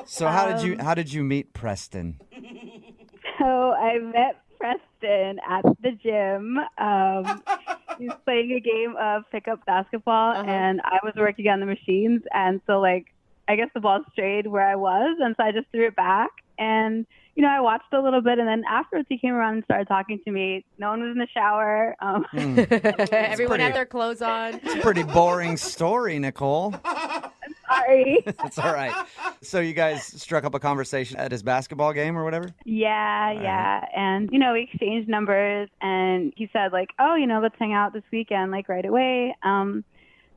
So how did you meet Preston? So I met Preston at the gym. He was playing a game of pickup basketball, and I was working on the machines. And so, like, I guess the ball strayed where I was, and so I just threw it back. And, you know, I watched a little bit, and then afterwards he came around and started talking to me. No one was in the shower. Everyone had their clothes on. It's a pretty boring story, Nicole. Sorry. It's all right. So you guys struck up a conversation at his basketball game or whatever? Yeah. And, you know, we exchanged numbers, and he said, like, oh, you know, let's hang out this weekend, like, right away.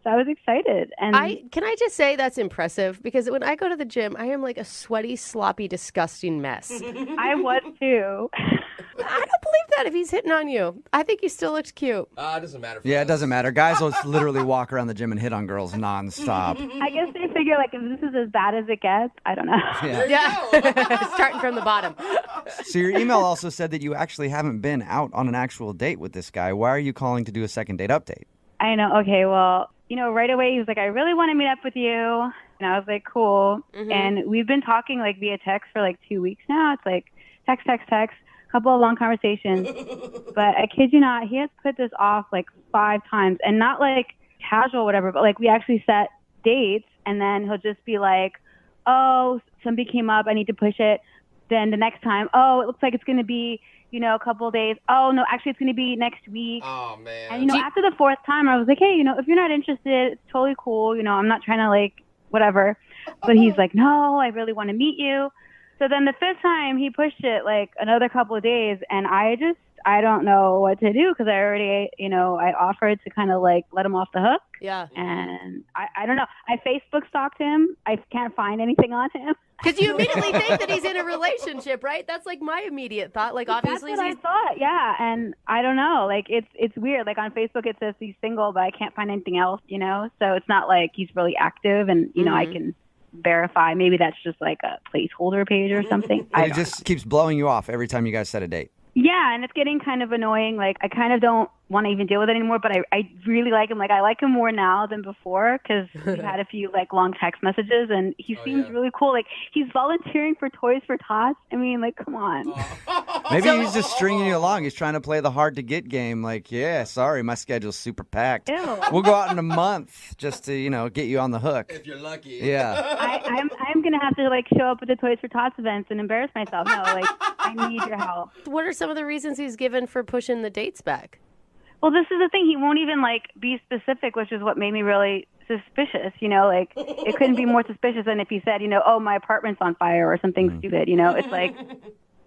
So I was excited. And Can I just say that's impressive? Because when I go to the gym, I am like a sweaty, sloppy, disgusting mess. I was too. I don't believe that if he's hitting on you. I think he still looks cute. It doesn't matter. Yeah, it doesn't matter. Guys will literally walk around the gym and hit on girls nonstop. I guess they figure, like, if this is as bad as it gets, I don't know. Yeah. Starting from the bottom. So your email also said that you actually haven't been out on an actual date with this guy. Why are you calling to do a second date update? I know. Okay, well, you know, right away he was like, I really want to meet up with you. And I was like, cool. Mm-hmm. And we've been talking like via text for like 2 weeks now. It's like text, couple of long conversations. But I kid you not, he has put this off like 5 times, and not like casual, whatever, but like we actually set dates, and then he'll just be like, oh, something came up, I need to push it. Then the next time, oh, it looks like it's going to be, you know, a couple of days. Oh, no, actually, it's going to be next week. Oh, man. And, you know, after the 4th time, I was like, hey, you know, if you're not interested, it's totally cool. You know, I'm not trying to, like, whatever. But he's like, no, I really want to meet you. So then the 5th time, he pushed it, like, another couple of days. And I don't know what to do, because I already, you know, I offered to kind of, like, let him off the hook. Yeah. And I don't know. I Facebook stalked him. I can't find anything on him. Because you immediately think that he's in a relationship, right? That's like my immediate thought. Like, obviously, that's what I thought. Yeah, and I don't know. Like, it's weird. Like on Facebook, it says he's single, but I can't find anything else. You know, so it's not like he's really active, and you know, I can verify. Maybe that's just like a placeholder page or something. And he just keeps blowing you off every time you guys set a date. Yeah, and it's getting kind of annoying. Like, I kind of don't want to even deal with it anymore, but I really like him. Like, I like him more now than before, because we've had a few, like, long text messages, and he seems really cool. Like, he's volunteering for Toys for Tots. I mean, like, come on. Maybe he's just stringing you along. He's trying to play the hard-to-get game. Like, yeah, sorry, my schedule's super packed. Ew. We'll go out in a month just to, you know, get you on the hook. If you're lucky. Yeah. I'm going to have to, like, show up at the Toys for Tots events and embarrass myself. No, like, I need your help. What are some of the reasons he's given for pushing the dates back? Well, this is the thing. He won't even, like, be specific, which is what made me really suspicious, you know? Like, it couldn't be more suspicious than if he said, you know, oh, my apartment's on fire or something stupid, you know? It's like,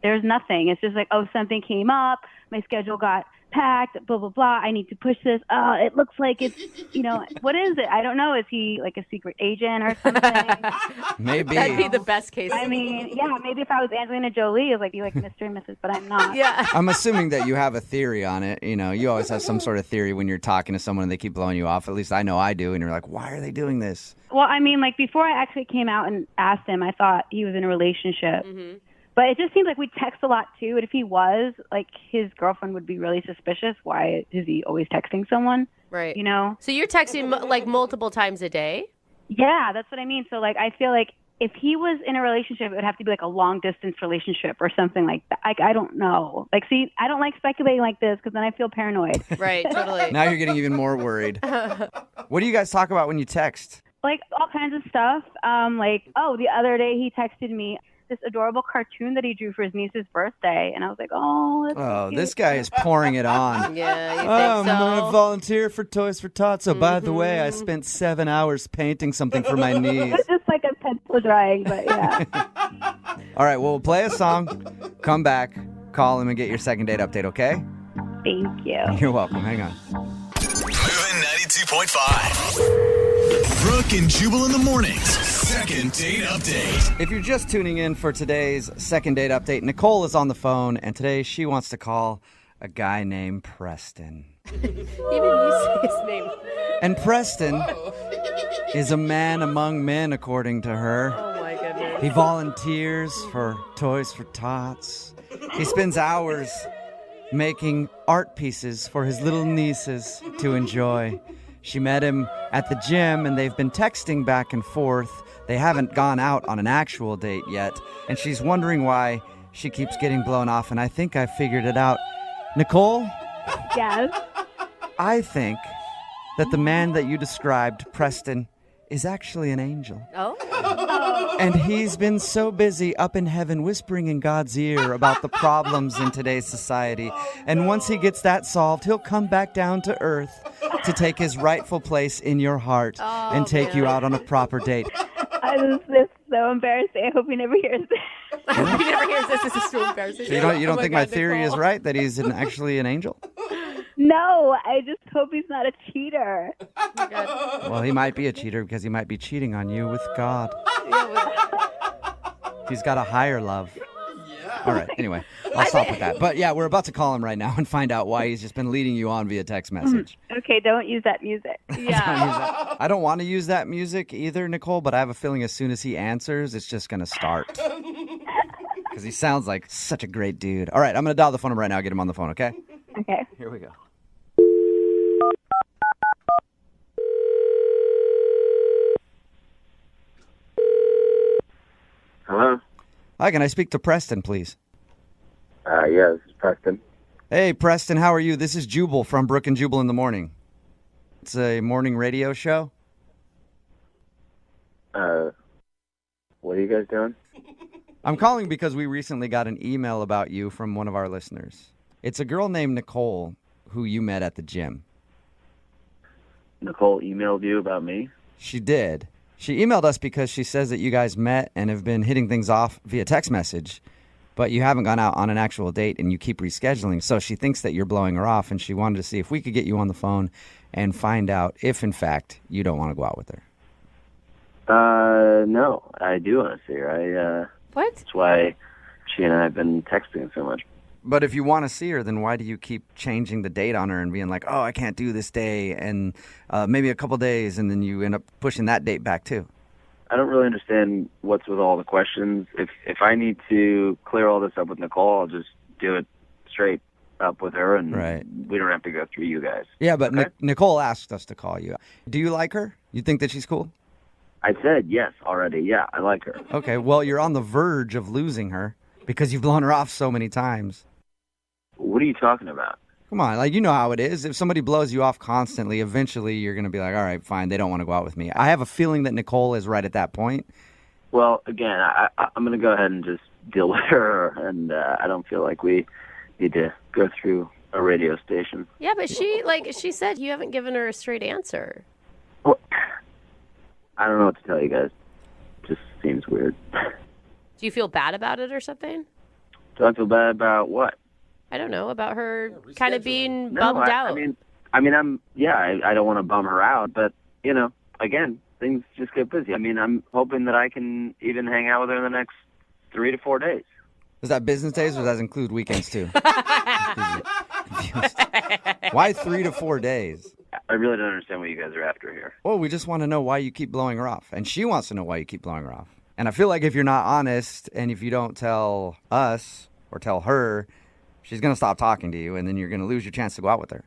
there's nothing. It's just like, oh, something came up, my schedule got packed, blah, blah, blah, I need to push this. It looks like it's, you know, what is it? I don't know. Is he, like, a secret agent or something? Maybe. That'd be the best case. I mean, yeah, maybe if I was Angelina Jolie, it was like, you like Mr. and Mrs., but I'm not. Yeah. I'm assuming that you have a theory on it. You know, you always have some sort of theory when you're talking to someone and they keep blowing you off. At least I know I do. And you're like, why are they doing this? Well, I mean, like, before I actually came out and asked him, I thought he was in a relationship. Mm-hmm. But it just seems like we text a lot, too. And if he was, like, his girlfriend would be really suspicious. Why is he always texting someone? Right. You know? So you're texting, like, multiple times a day? Yeah, that's what I mean. So, like, I feel like if he was in a relationship, it would have to be, like, a long-distance relationship or something like that. Like, I don't know. Like, see, I don't like speculating like this, because then I feel paranoid. Right, totally. Now you're getting even more worried. What do you guys talk about when you text? Like, all kinds of stuff. Like, oh, the other day he texted me this adorable cartoon that he drew for his niece's birthday, and I was like, oh, that's so cute. This guy is pouring it on. Yeah, you think I'm so? going to volunteer for Toys for Tots. So, by the way, I spent 7 hours painting something for my niece. It's just like a pencil drawing, but yeah. All right, well, we'll play a song, come back, call him, and get your second date update, okay? Thank you. You're welcome. Hang on. Moving 92.5. Brooke and Jubal in the mornings. Second date update. If you're just tuning in for today's second date update, Nicole is on the phone, and today she wants to call a guy named Preston. Even you say his name. And Preston is a man among men, according to her. Oh, my goodness. He volunteers for Toys for Tots. He spends hours making art pieces for his little nieces to enjoy. She met him at the gym, and they've been texting back and forth. They haven't gone out on an actual date yet, and she's wondering why she keeps getting blown off, and I think I figured it out. Nicole? Yes? I think that the man that you described, Preston, is actually an angel. Oh? Oh, And he's been so busy up in heaven whispering in God's ear about the problems in today's society. And once he gets that solved, he'll come back down to earth to take his rightful place in your heart and take you out on a proper date. This is so embarrassing. I hope he never hears this. I hope he never hears this. This is so embarrassing. So you don't think my theory is right, that he's actually an angel? No, I just hope he's not a cheater. Well, he might be a cheater because he might be cheating on you with God. He's got a higher love. All right, anyway, I'll stop with that. But yeah, we're about to call him right now and find out why he's just been leading you on via text message. Okay, don't use that music. Yeah. I don't want to use that music either, Nicole, but I have a feeling as soon as he answers, it's just going to start. Because he sounds like such a great dude. All right, I'm going to dial the phone number right now. Get him on the phone, okay? Okay. Here we go. Hello? Hi, can I speak to Preston, please? Yeah, this is Preston. Hey, Preston, how are you? This is Jubal from Brook and Jubal in the Morning. It's a morning radio show. What are you guys doing? I'm calling because we recently got an email about you from one of our listeners. It's a girl named Nicole who you met at the gym. Nicole emailed you about me? She did. She emailed us because she says that you guys met and have been hitting things off via text message, but you haven't gone out on an actual date and you keep rescheduling. So she thinks that you're blowing her off, and she wanted to see if we could get you on the phone and find out if, in fact, you don't want to go out with her. No, I do want to see her. What? That's why she and I have been texting so much. But if you want to see her, then why do you keep changing the date on her and being like, oh, I can't do this day, and maybe a couple days, and then you end up pushing that date back too? I don't really understand what's with all the questions. If I need to clear all this up with Nicole, I'll just do it straight up with her, and we don't have to go through you guys. Yeah, but okay? Nicole asked us to call you. Do you like her? You think that she's cool? I said yes already. Yeah, I like her. Okay, well, you're on the verge of losing her because you've blown her off so many times. What are you talking about? Come on, like, you know how it is. If somebody blows you off constantly, eventually you're going to be like, all right, fine, they don't want to go out with me. I have a feeling that Nicole is right at that point. Well, again, I'm going to go ahead and just deal with her, and I don't feel like we need to go through a radio station. Yeah, but she said you haven't given her a straight answer. Well, I don't know what to tell you guys. Just seems weird. Do you feel bad about it or something? Do I feel bad about what? I don't know, about her kind of being bummed out. I don't want to bum her out, but, again, things just get busy. I'm hoping that I can even hang out with her in the next 3 to 4 days. Is that business days, or does that include weekends, too? Why 3 to 4 days? I really don't understand what you guys are after here. Well, we just want to know why you keep blowing her off. And she wants to know why you keep blowing her off. And I feel like if you're not honest, and if you don't tell us or tell her, she's going to stop talking to you, and then you're going to lose your chance to go out with her.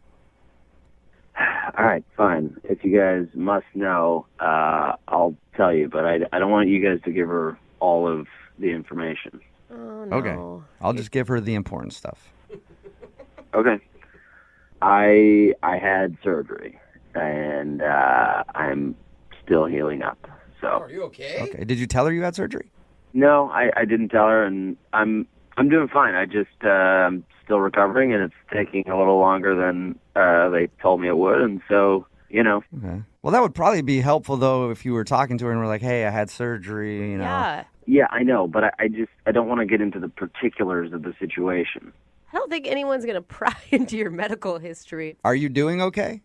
All right, fine. If you guys must know, I'll tell you, but I don't want you guys to give her all of the information. Oh, no. Okay. I'll just give her the important stuff. Okay. I had surgery, and I'm still healing up. So. Are you okay? Okay. Did you tell her you had surgery? No, I didn't tell her, and I'm doing fine. I just still recovering, and it's taking a little longer than they told me it would, and so, Okay. Well, that would probably be helpful, though, if you were talking to her and were like, hey, I had surgery, Yeah. Yeah, I know, but I don't want to get into the particulars of the situation. I don't think anyone's going to pry into your medical history. Are you doing okay,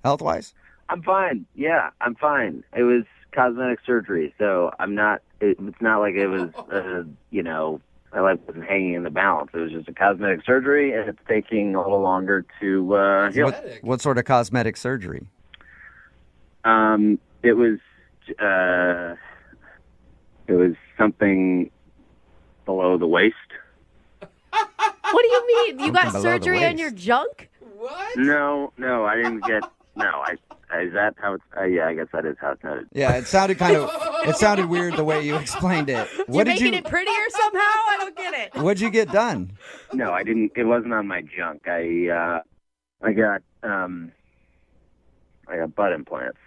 health-wise? I'm fine. Yeah, I'm fine. It was cosmetic surgery, so I'm not. It's not like it was, my life wasn't hanging in the balance. It was just a cosmetic surgery, and it's taking a little longer to heal. What sort of cosmetic surgery? It was something below the waist. What do you mean? You got Something below the surgery on waist. your junk? What? No, I didn't get. No, is that how it's? Yeah, I guess that is how it's noted. Yeah, it sounded weird the way you explained it. You're making it prettier somehow? I don't get it. What'd you get done? No, I didn't. It wasn't on my junk. I got butt implants.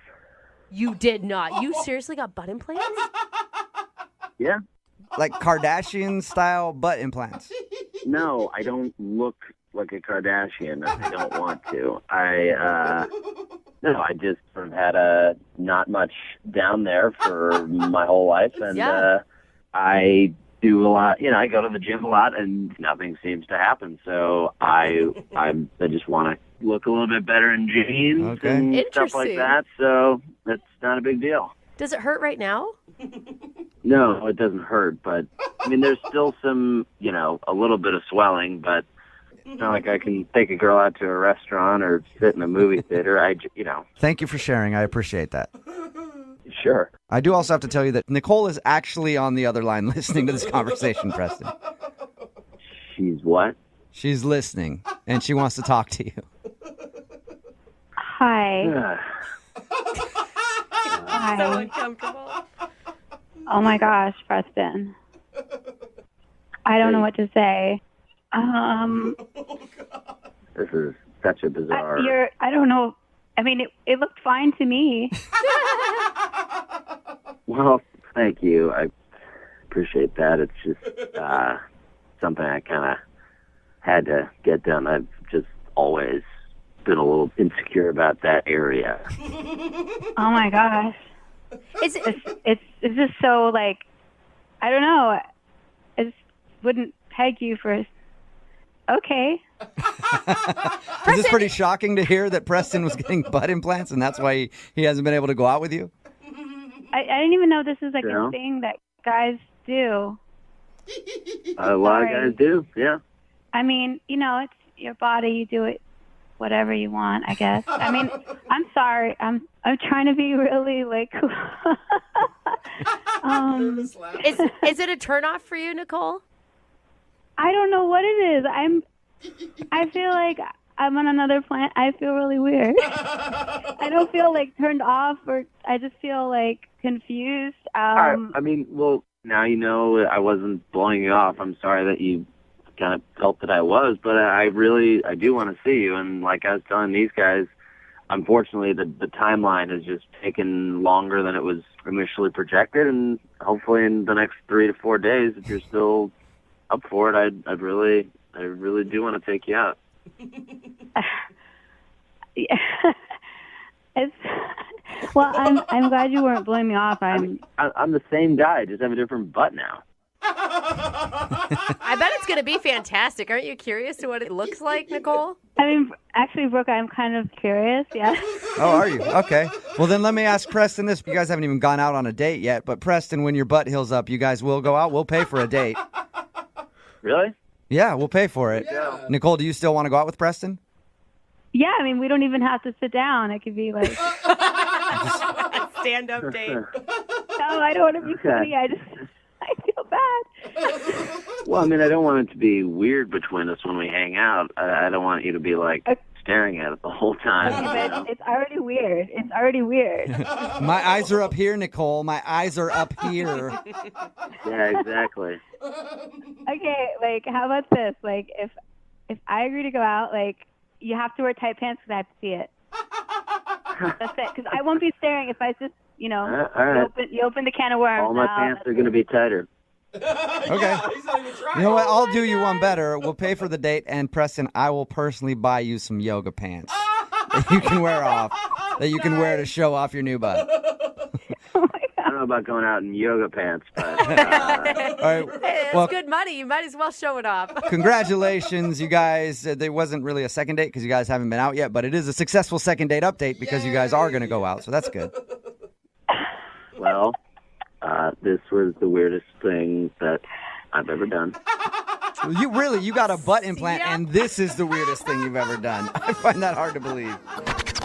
You did not. You seriously got butt implants? Yeah. Like Kardashian style butt implants. No, I don't look like a Kardashian. I don't want to. No, I just sort of had not much down there for my whole life, and I do a lot. You know, I go to the gym a lot, and nothing seems to happen. So I just want to look a little bit better in jeans and stuff like that. So that's not a big deal. Does it hurt right now? No, it doesn't hurt, but I mean, there's still some, you know, a little bit of swelling, but it's not like I can take a girl out to a restaurant or sit in a movie theater. You know. Thank you for sharing. I appreciate that. Sure. I do also have to tell you that Nicole is actually on the other line listening to this conversation, Preston. She's what? She's listening, and she wants to talk to you. Hi. Hi. So uncomfortable. Oh my gosh, Preston. I don't know what to say. This is such a bizarre. I don't know. I mean, it looked fine to me. Well, thank you. I appreciate that. It's just something I kind of had to get done. I've just always been a little insecure about that area. Oh my gosh. It's just so, like, I don't know. I just wouldn't peg you for. Okay. Is this pretty shocking to hear that Preston was getting butt implants and that's why he hasn't been able to go out with you? I didn't even know this is like a thing that guys do. A lot of guys do, yeah. I mean, you know, it's your body. You do it whatever you want, I guess. I mean, I'm sorry. I'm trying to be really, like... Is it a turnoff for you, Nicole? I don't know what it is. I feel like I'm on another planet. I feel really weird. I don't feel like turned off, or I just feel like confused. I mean, well, now you know I wasn't blowing you off. I'm sorry that you kind of felt that I was, but I do want to see you. And like I was telling these guys, unfortunately, the timeline has just taken longer than it was initially projected. And hopefully in the next 3 to 4 days, if you're still up for it, I really do want to take you out. Well, I'm glad you weren't blowing me off. I'm the same guy, just have a different butt now. I bet it's going to be fantastic. Aren't you curious to what it looks like, Nicole? I mean, actually, Brooke, I'm kind of curious, yeah. Oh, are you? Okay. Well, then let me ask Preston this. You guys haven't even gone out on a date yet, but Preston, when your butt heals up, you guys will go out? We'll pay for a date. Really? Yeah, we'll pay for it. Yeah. Nicole, do you still want to go out with Preston? Yeah, I mean, we don't even have to sit down. It could be like... stand-up date. No, I don't want to be funny. I feel bad. Well, I mean, I don't want it to be weird between us when we hang out. I don't want you to be, like, staring at it the whole time. Okay, but it's already weird. It's already weird. My eyes are up here, Nicole. My eyes are up here. Yeah, exactly. Okay, like, how about this? Like, if I agree to go out, like, you have to wear tight pants because I have to see it. That's it. Because I won't be staring if I just, you know, all right. you open the can of worms. All my pants are going to be tighter. Okay. You know what? I'll do you one better. We'll pay for the date, and Preston, I will personally buy you some yoga pants that you can wear off, that you can wear to show off your new butt. I don't know about going out in yoga pants, but... All right. Hey, Well, that's good money. You might as well show it off. congratulations, you guys. There wasn't really a second date because you guys haven't been out yet, but it is a successful second date update because you guys are going to go out, so that's good. Well, this was the weirdest thing that I've ever done. You got a butt implant, and this is the weirdest thing you've ever done. I find that hard to believe.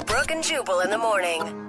Brooke and Jubal in the morning.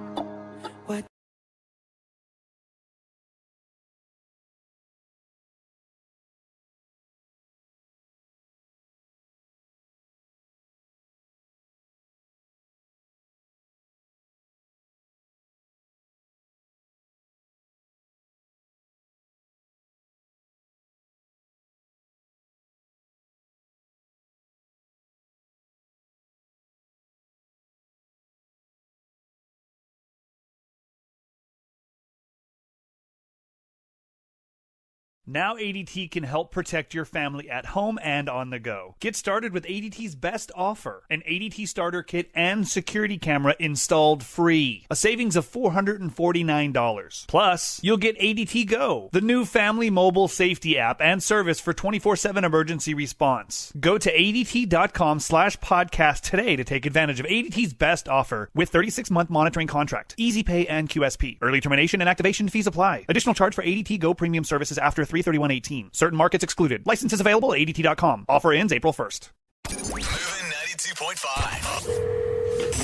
Now ADT can help protect your family at home and on the go. Get started with ADT's best offer, an ADT starter kit and security camera installed free. A savings of $449. Plus, you'll get ADT Go, the new family mobile safety app and service for 24/7 emergency response. Go to ADT.com/podcast today to take advantage of ADT's best offer with 36-month monitoring contract, easy pay and QSP. Early termination and activation fees apply. Additional charge for ADT Go premium services after 3/31/18. Certain markets excluded. Licenses available at ADT.com. Offer ends April 1st. Moving 92.5.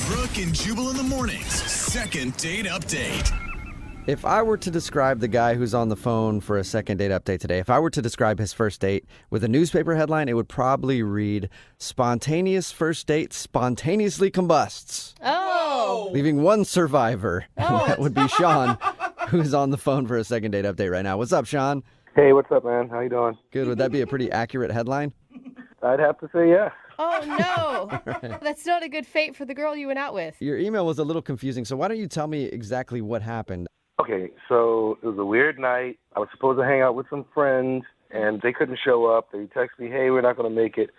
Brooke and Jubal in the mornings. Second date update. If I were to describe the guy who's on the phone for a second date update today, if I were to describe his first date with a newspaper headline, it would probably read, "Spontaneous first date spontaneously combusts." Oh. Leaving one survivor. And that would be Sean, who's on the phone for a second date update right now. What's up, Sean? Hey, what's up, man? How you doing? Good. Would that be a pretty accurate headline? I'd have to say yeah. Oh, no. That's not a good fate for the girl you went out with. Your email was a little confusing, so why don't you tell me exactly what happened? Okay, so it was a weird night. I was supposed to hang out with some friends, and they couldn't show up. They texted me, hey, we're not going to make it.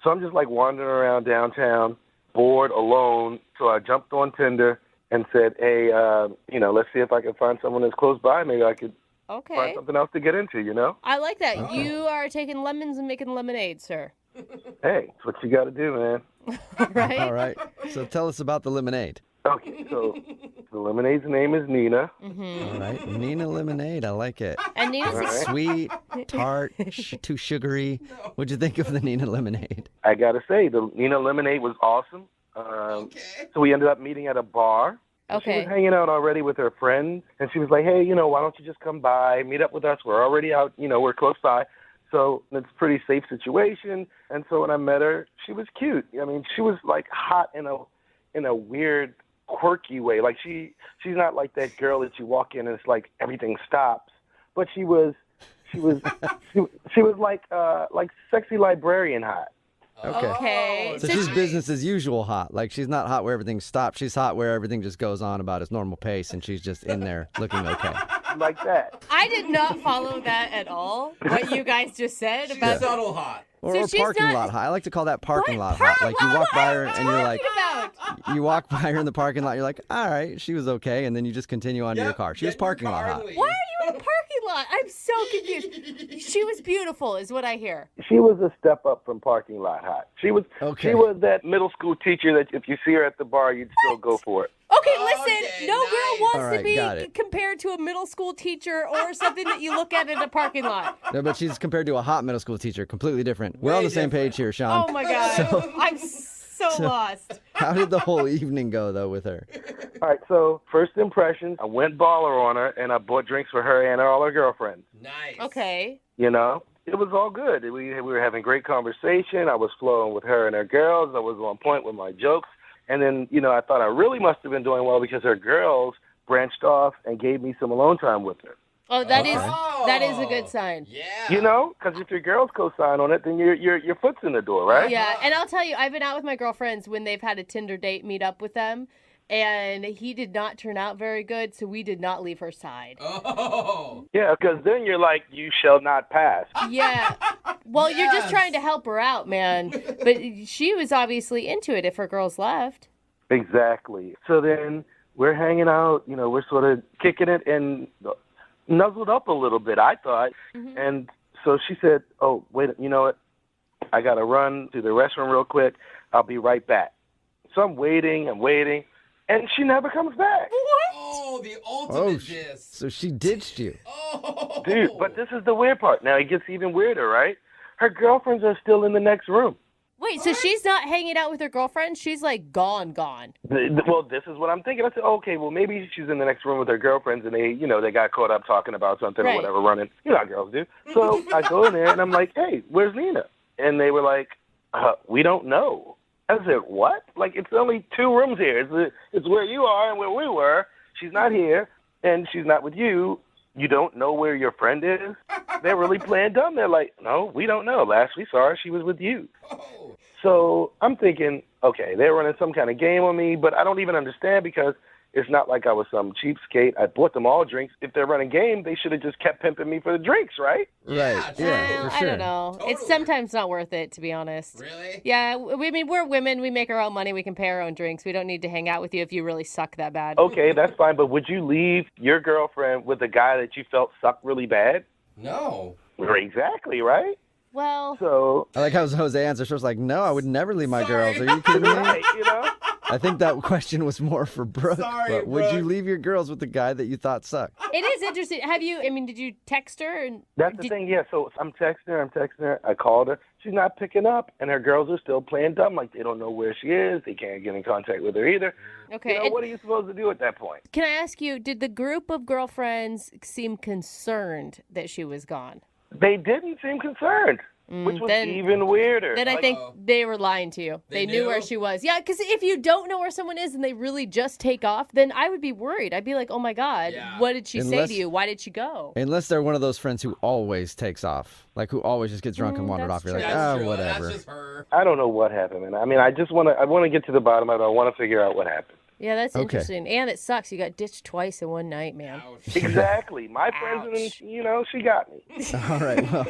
So I'm just like wandering around downtown, bored, alone. So I jumped on Tinder and said, hey, let's see if I can find someone that's close by. Maybe I could find something else to get into, you know? I like that. Okay. You are taking lemons and making lemonade, sir. Hey, it's what you got to do, man. Right? All right. So tell us about the lemonade. Okay, so the lemonade's name is Nina. Mm-hmm. All right. Nina Lemonade. I like it. And Nina's sweet, tart, too sugary. What'd you think of the Nina Lemonade? I got to say, the Nina Lemonade was awesome. So we ended up meeting at a bar. Okay. She was hanging out already with her friends, and she was like, hey, why don't you just come by, meet up with us? We're already out, we're close by. So it's a pretty safe situation. And so when I met her, she was cute. I mean, she was like hot in a weird, quirky way. Like she's not like that girl that you walk in and it's like everything stops. But she was like sexy librarian hot. Okay. So she's business as usual hot. Like she's not hot where everything stops. She's hot where everything just goes on about its normal pace and she's just in there looking okay. Like that. I did not follow that at all, what you guys just said about subtle hot. Or, So or she's parking not- lot hot. I like to call that parking lot hot. Like you walk by her and you're like, you walk by her in the parking lot, you're like, all right, she was okay, and then you just continue on to your car. She was parking lot hot. Why are you in the parking lot? I'm so confused. She was beautiful, is what I hear. She was a step up from parking lot hot. She was that middle school teacher that if you see her at the bar, you'd still go for it. Okay, listen, no girl wants All right, to be got it. compared to a middle school teacher or something that you look at in a parking lot. No, but she's compared to a hot middle school teacher. Completely different. We're on the same page here, Sean. Oh my God. I'm so lost. How did the whole evening go, though, with her? All right, so first impressions, I went baller on her, and I bought drinks for her and all her girlfriends. Nice. Okay. It was all good. We were having great conversation. I was flowing with her and her girls. I was on point with my jokes. And then, I thought I really must have been doing well because her girls branched off and gave me some alone time with her. Oh, that is a good sign. Yeah. Because if your girls co-sign on it, then your foot's in the door, right? Yeah, and I'll tell you, I've been out with my girlfriends when they've had a Tinder date meet up with them, and he did not turn out very good, so we did not leave her side. Oh. Yeah, because then you're like, you shall not pass. Yeah. Well, you're just trying to help her out, man. But she was obviously into it if her girls left. Exactly. So then we're hanging out, we're sort of kicking it and nuzzled up a little bit, I thought. Mm-hmm. And so she said, oh, wait, you know what? I got to run to the restroom real quick. I'll be right back. So I'm waiting, and she never comes back. What? Oh, the ultimate diss. So she ditched you. Oh. Dude, but this is the weird part. Now it gets even weirder, right? Her girlfriends are still in the next room. Wait, so she's not hanging out with her girlfriend? She's like gone. Well, this is what I'm thinking. I said, okay, well, maybe she's in the next room with her girlfriends and they got caught up talking about something or whatever, running. You know how girls do. So I go in there and I'm like, hey, where's Nina? And they were like, we don't know. I said, what? Like, it's only 2 rooms here. It's where you are and where we were. She's not here and she's not with you. You don't know where your friend is? They're really playing dumb. They're like, no, we don't know. Last we saw her, she was with you. So I'm thinking, okay, they're running some kind of game on me, but I don't even understand because It's not like I was some cheapskate. I bought them all drinks. If they're running game, they should have just kept pimping me for the drinks, right? Right. Yeah, for I sure. don't know. It's sometimes not worth it, to be honest. Really? Yeah, I mean, we're women. We make our own money. We can pay our own drinks. We don't need to hang out with you if you really suck that bad. Okay, that's fine. But would you leave your girlfriend with a guy that you felt sucked really bad? No. Exactly, right? Well, So I like how Jose answers. She was like, no, I would never leave my girls. Are you kidding me? right, you know? I think that question was more for Brooke. Sorry, but would you Brooke. leave your girls with the guy that you thought sucked? it is interesting. Did you text her? And That's the thing, yeah. So I'm texting her. I called her. She's not picking up, and her girls are still playing dumb. Like, they don't know where she is. They can't get in contact with her either. Okay. You know, what are you supposed to do at that point? Can I ask you, did the group of girlfriends seem concerned that she was gone? They didn't seem concerned, which was even weirder. Then I think they were lying to you. They knew where she was. Yeah, because if you don't know where someone is and they really just take off, then I would be worried. I'd be like, oh my God, what did she say to you? Why did she go? Unless they're one of those friends who always takes off, like who always just gets drunk and wandered off. You're like, whatever. That's just her. I don't know what happened, man. I mean, I want to get to the bottom of it. I want to figure out what happened. Yeah, that's interesting. And it sucks. You got ditched twice in one night, man. Exactly. My friends, she got me. All right, well,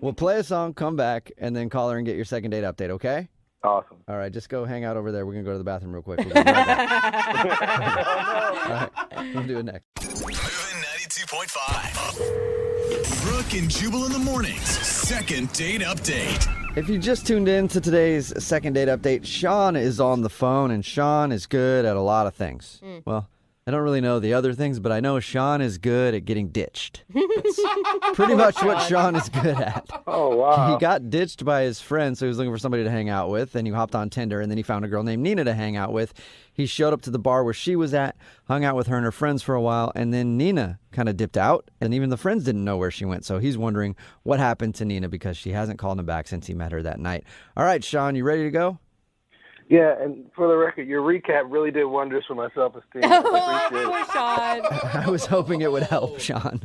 we'll play a song, come back, and then call her and get your second date update, okay? Awesome. All right, just go hang out over there. We're going to go to the bathroom real quick. We'll be right back. All right, we'll do it next. Moving 92.5. Brooke and Jubal in the mornings. Second date update. If you just tuned in to today's second date update, Sean is on the phone, and Sean is good at a lot of things. Well, I don't really know the other things, but I know Sean is good at getting ditched. That's pretty much what Sean is good at. Oh, wow. He got ditched by his friend, so he was looking for somebody to hang out with, and he hopped on Tinder, and then he found a girl named Nina to hang out with. He showed up to the bar where she was at, hung out with her and her friends for a while, and then Nina kind of dipped out, and even the friends didn't know where she went, so he's wondering what happened to Nina because she hasn't called him back since he met her that night. All right, Sean, you ready to go? Yeah, and for the record, your recap really did wonders for my self-esteem. I appreciate it. Poor Sean. I was hoping it would help, Sean.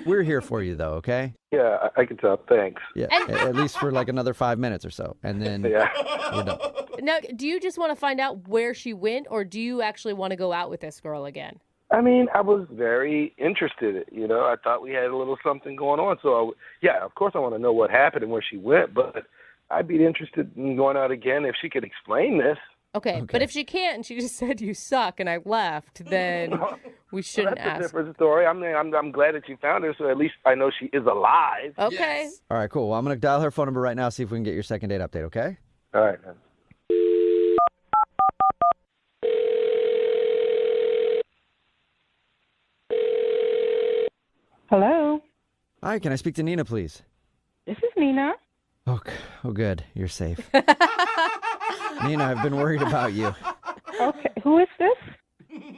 We're here for you, though, okay? Yeah, I can tell. Thanks. Yeah, at least for like another 5 minutes or so, and then we're done. Now, do you just want to find out where she went, or do you actually want to go out with this girl again? I mean, I was very interested. I thought we had a little something going on. So, of course I want to know what happened and where she went, but I'd be interested in going out again if she could explain this. Okay, but if she can't and she just said you suck and I left, then we shouldn't That's ask. a different story. I mean, I'm glad that you found her, so at least I know she is alive. Okay. All right, cool. Well, I'm going to dial her phone number right now, see if we can get your second date update, okay? All right, man. Hello. Hi, can I speak to Nina, please? This is Nina. Oh, good. You're safe. Nina, I've been worried about you. Okay, who is this?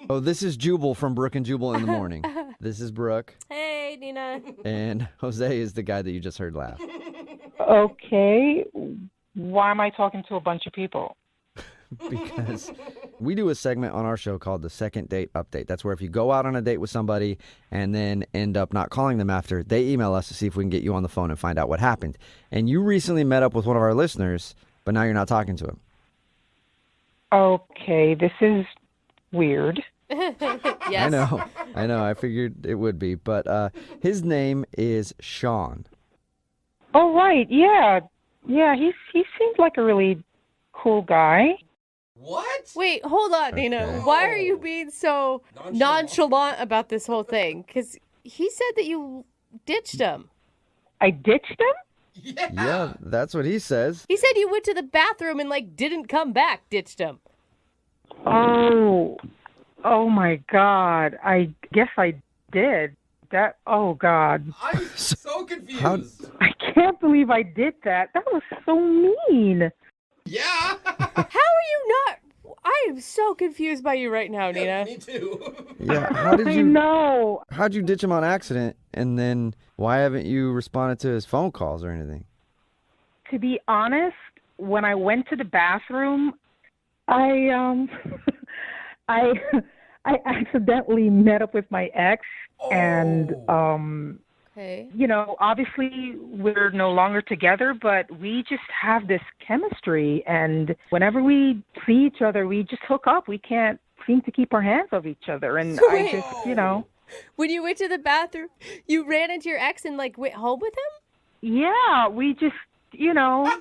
Oh, this is Jubal from Brooke and Jubal in the morning. This is Brooke. Hey, Nina. And Jose is the guy that you just heard laugh. Okay. Why am I talking to a bunch of people? Because we do a segment on our show called the Second Date Update. That's where if you go out on a date with somebody and then end up not calling them after, they email us to see if we can get you on the phone and find out what happened. And you recently met up with one of our listeners, but now you're not talking to him. Okay, this is weird. Yes. I know. I figured it would be. But his name is Sean. Oh, right. Yeah. Yeah, he seems like a really cool guy. What? Wait, hold on, Nina. Why are you being so nonchalant about this whole thing? Because he said that you ditched him. I ditched him? Yeah, that's what he says. He said you went to the bathroom and, didn't come back, ditched him. Oh my God. I guess I did. Oh God. I'm so confused. I can't believe I did that. That was so mean. Yeah. How are you not? I am so confused by you right now, Nina. Me too. Yeah, how did you I know. How'd you ditch him on accident? And then why haven't you responded to his phone calls or anything? To be honest, when I went to the bathroom, I accidentally met up with my ex, and Okay. Obviously we're no longer together, but we just have this chemistry, and whenever we see each other, we just hook up. We can't seemed to keep our hands off each other. And So I wait. just, you know. When you went to the bathroom, you ran into your ex and like went home with him? Yeah, we just, you know.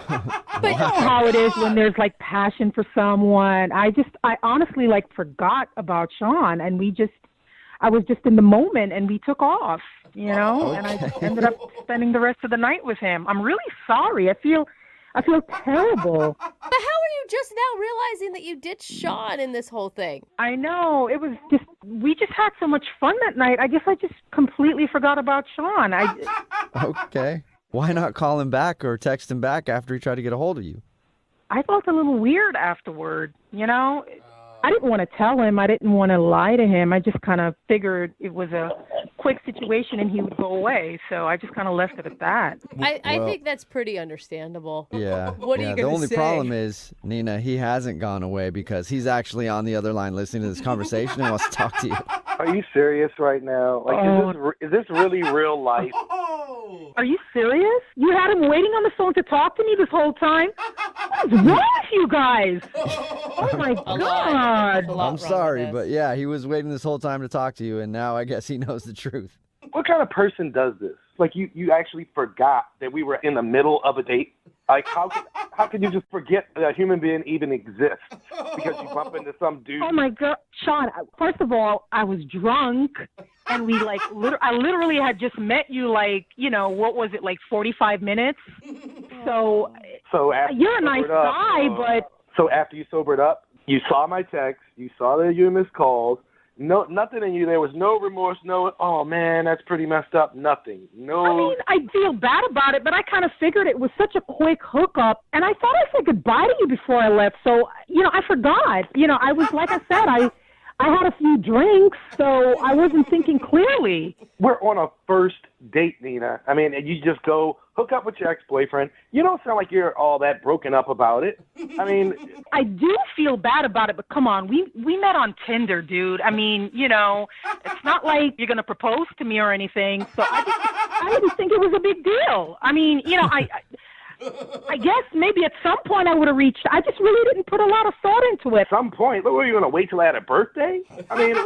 But you know how it is when there's like passion for someone. I honestly like forgot about Sean, and I was just in the moment, and we took off, you know, and I just ended up spending the rest of the night with him. I'm really sorry. I feel terrible. But how are you just now realizing that you ditched Sean in this whole thing? I know. It was just, we just had so much fun that night. I guess I just completely forgot about Sean. Okay. Why not call him back or text him back after he tried to get a hold of you? I felt a little weird afterward, you know? I didn't want to tell him. I didn't want to lie to him. I just kind of figured it was a quick situation and he would go away. So I just kind of left it at that. I think that's pretty understandable. Yeah. What are you going to say? The only problem is, Nina, he hasn't gone away because he's actually on the other line listening to this conversation and wants to talk to you. Are you serious right now? Like, is this really real life? Are you serious? You had him waiting on the phone to talk to me this whole time? What's wrong with you guys? Oh, my God. I'm sorry, but yeah, he was waiting this whole time to talk to you, and now I guess he knows the truth. What kind of person does this? Like, you actually forgot that we were in the middle of a date? Like, how could you just forget that a human being even exists because you bump into some dude? Oh, my God. Sean, first of all, I was drunk, and we, like, I literally had just met you, like, you know, what was it, like 45 minutes? So after you're a nice guy, but... So after you sobered up, you saw my text, you saw that you missed calls, no, nothing in you. There was no remorse, no, oh, man, that's pretty messed up, nothing. No. I mean, I feel bad about it, but I kind of figured it was such a quick hookup, and I thought I said goodbye to you before I left, so, you know, I forgot. You know, I was, like I said, I had a few drinks, so I wasn't thinking clearly. We're on a first date, Nina. I mean, you just go hook up with your ex-boyfriend. You don't sound like you're all that broken up about it. I mean... I do feel bad about it, but come on. We met on Tinder, dude. I mean, you know, it's not like you're going to propose to me or anything, so I didn't think it was a big deal. I mean, you know, I guess maybe at some point I would have reached. I just really didn't put a lot of thought into it. Some point? What, were you going to wait till I had a birthday? I mean...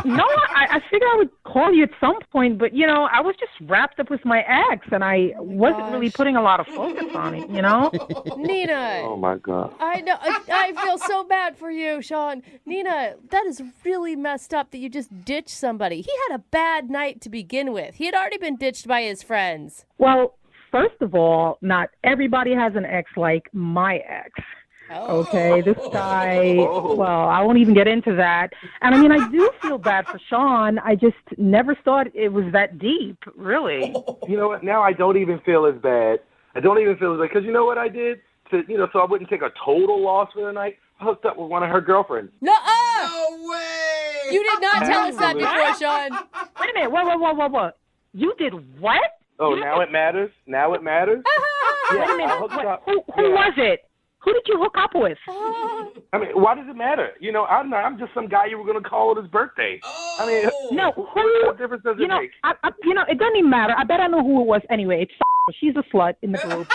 No, I figured I would call you at some point, but, you know, I was just wrapped up with my ex, and I wasn't really putting a lot of focus on it, you know? Nina. Oh, my God. I know. I feel so bad for you, Sean. Nina, that is really messed up that you just ditched somebody. He had a bad night to begin with. He had already been ditched by his friends. Well, first of all, not everybody has an ex like my ex. Okay, this guy, well, I won't even get into that. And I mean, I do feel bad for Sean. I just never thought it was that deep, really. You know what? Now I don't even feel as bad. I don't even feel as bad. Because you know what I did? So I wouldn't take a total loss for the night? I hooked up with one of her girlfriends. No way! You did not tell us that before, Sean. Wait a minute. What? You did what? Oh, now it matters? Now it matters? Wait a minute. Who was it? Who did you hook up with? I mean, why does it matter? You know, I'm just some guy you were going to call it his birthday. I mean, no, what difference does it make? It doesn't even matter. I bet I know who it was anyway. It's she's a slut in the group.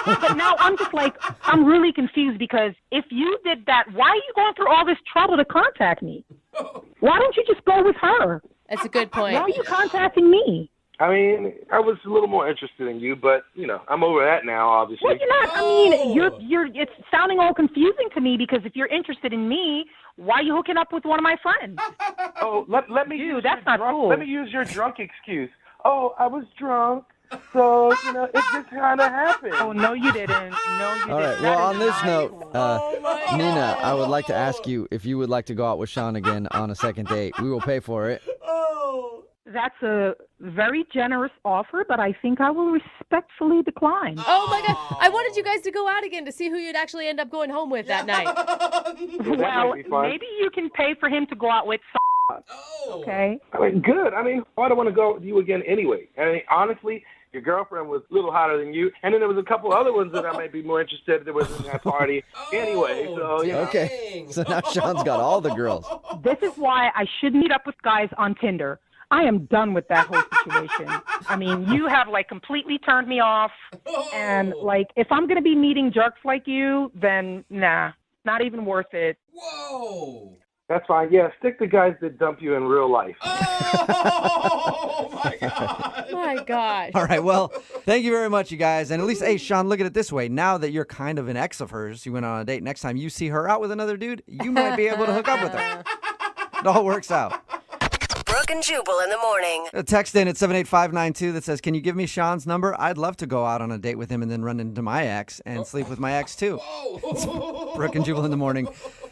But now I'm just like, I'm really confused because if you did that, why are you going through all this trouble to contact me? Why don't you just go with her? That's a good point. Why are you contacting me? I mean, I was a little more interested in you, but, you know, I'm over that now, obviously. Well, you're not. I mean, you're. It's sounding all confusing to me because if you're interested in me, why are you hooking up with one of my friends? Oh, let me use that's not cool. Let me use your drunk excuse. Oh, I was drunk, so, you know, it just kind of happened. Oh, no, you didn't. No, you didn't. All right, well, on this note, Nina, I would like to ask you if you would like to go out with Sean again on a second date. We will pay for it. That's a very generous offer, but I think I will respectfully decline. Oh, my God. I wanted you guys to go out again to see who you'd actually end up going home with that night. Well, maybe you can pay for him to go out with okay? I mean, good. I mean, I don't want to go with you again anyway. I mean, honestly, your girlfriend was a little hotter than you, and then there was a couple other ones that I might be more interested in that was in that party anyway. So, you know. Okay, so now Sean's got all the girls. This is why I shouldn't meet up with guys on Tinder. I am done with that whole situation. I mean, you have, like, completely turned me off. And, like, if I'm going to be meeting jerks like you, then, nah. Not even worth it. Whoa. That's fine. Yeah, stick to guys that dump you in real life. Oh my God. My gosh. All right, well, thank you very much, you guys. And at least, hey, Sean, look at it this way. Now that you're kind of an ex of hers, you went on a date. Next time you see her out with another dude, you might be able to hook up with her. It all works out. Brooke and Jubal in the morning. A text in at 78592 that says, can you give me Sean's number? I'd love to go out on a date with him and then run into my ex and sleep with my ex, too. Brooke and Jubal in the morning.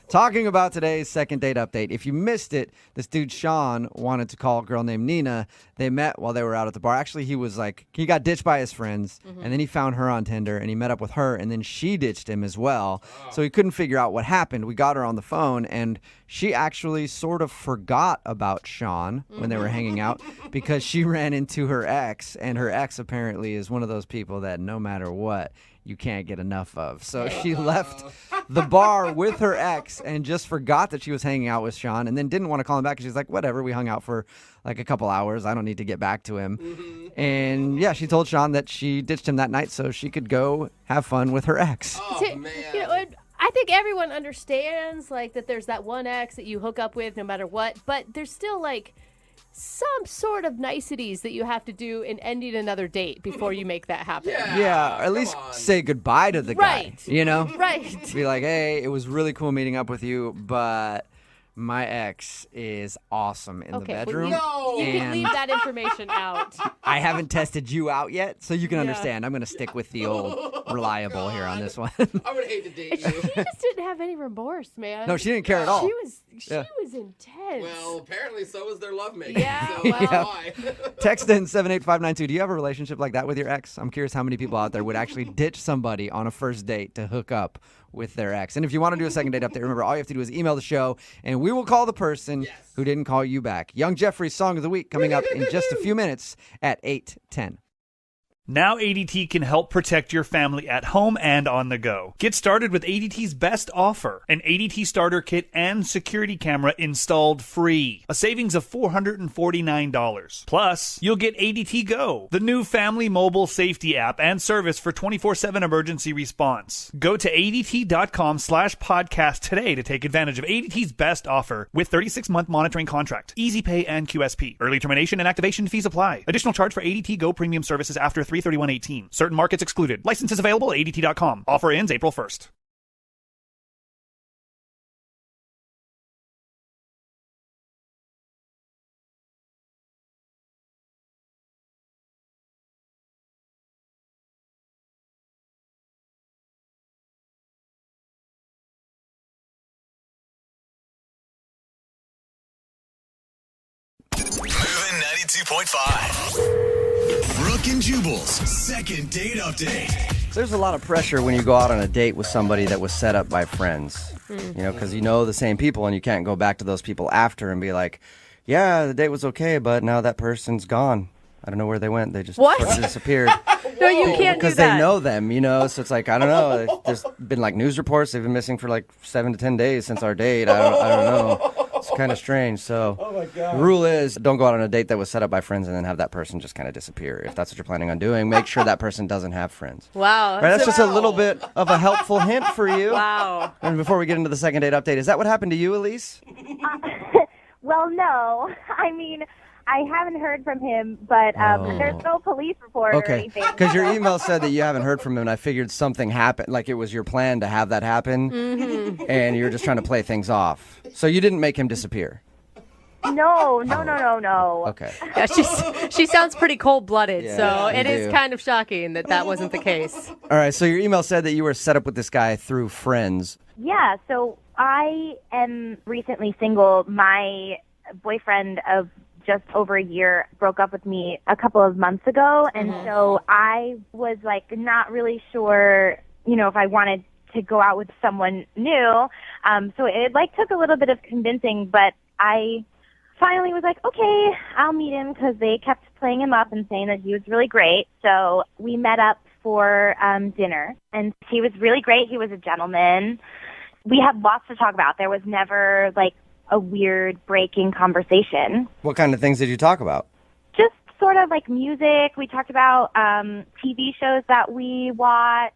Talking about today's second date update. If you missed it, this dude Sean wanted to call a girl named Nina. They met while they were out at the bar. Actually, he got ditched by his friends, and then he found her on Tinder, and he met up with her, and then she ditched him as well. So he couldn't figure out what happened. We got her on the phone, and she actually sort of forgot about Sean when they were hanging out because she ran into her ex, and her ex apparently is one of those people that no matter what, you can't get enough of. So she left the bar with her ex and just forgot that she was hanging out with Sean and then didn't want to call him back because she's like, whatever, we hung out for like a couple hours. I don't need to get back to him. And yeah, she told Sean that she ditched him that night so she could go have fun with her ex. Oh, man. You know, I think everyone understands like that there's that one ex that you hook up with no matter what, but there's still like some sort of niceties that you have to do in ending another date before you make that happen. Yeah, or at least say goodbye to the guy, you know? Right. Be like, hey, it was really cool meeting up with you, but my ex is awesome in the bedroom. Well, you can leave that information out. I haven't tested you out yet, so you can understand. I'm going to stick with the old reliable here on this one. I would hate to date you. She just didn't have any remorse, man. No, she didn't care at all. She was intense. Well, apparently so was their lovemaking. Yeah, so that's why. Text in 78592. Do you have a relationship like that with your ex? I'm curious how many people out there would actually ditch somebody on a first date to hook up with their ex. And if you want to do a second date update, remember, all you have to do is email the show, and we will call the person who didn't call you back. Young Jeffrey's Song of the Week coming up in just a few minutes at 8:10. Now ADT can help protect your family at home and on the go. Get started with ADT's best offer, an ADT starter kit and security camera installed free. A savings of $449. Plus, you'll get ADT Go, the new family mobile safety app and service for 24/7 emergency response. Go to ADT.com/podcast today to take advantage of ADT's best offer with 36-month monitoring contract, easy pay and QSP. Early termination and activation fees apply. Additional charge for ADT Go premium services after 3/31/18. Certain markets excluded. Licenses available at ADT.com. Offer ends April 1st. Moving 92.5. Brooke and Jubal's second date update. There's a lot of pressure when you go out on a date with somebody that was set up by friends. You know, because you know the same people and you can't go back to those people after and be like, yeah, the date was okay, but now that person's gone. I don't know where they went. They just disappeared. No, you can't because do that. they know them, you know. So it's like, I don't know. There's been like news reports. They've been missing for like 7 to 10 days since our date. I don't know. It's kind of strange. So the rule is don't go out on a date that was set up by friends and then have that person just kind of disappear. If that's what you're planning on doing, make sure that person doesn't have friends. Wow. Right, that's just a little bit of a helpful hint for you. Wow. And before we get into the second date update, is that what happened to you, Elise? Well, no. I mean, I haven't heard from him, but there's no police report or Okay, anything. because your email said that you haven't heard from him, and I figured something happened, like it was your plan to have that happen, and you're just trying to play things off. So you didn't make him disappear. No. Okay. Yeah, she sounds pretty cold-blooded, Yeah, so you it is do. kind of shocking that wasn't the case. All right, so your email said that you were set up with this guy through friends. Yeah, so I am recently single. My boyfriend of just over a year broke up with me a couple of months ago, and so I was like not really sure, you know, if I wanted to go out with someone new. So it like took a little bit of convincing, but I finally was like, okay, I'll meet him because they kept playing him up and saying that he was really great. So we met up for dinner, and he was really great. He was a gentleman. We had lots to talk about. There was never like a weird breaking conversation. What kind of things did you talk about? Just sort of like music. We talked about TV shows that we watch.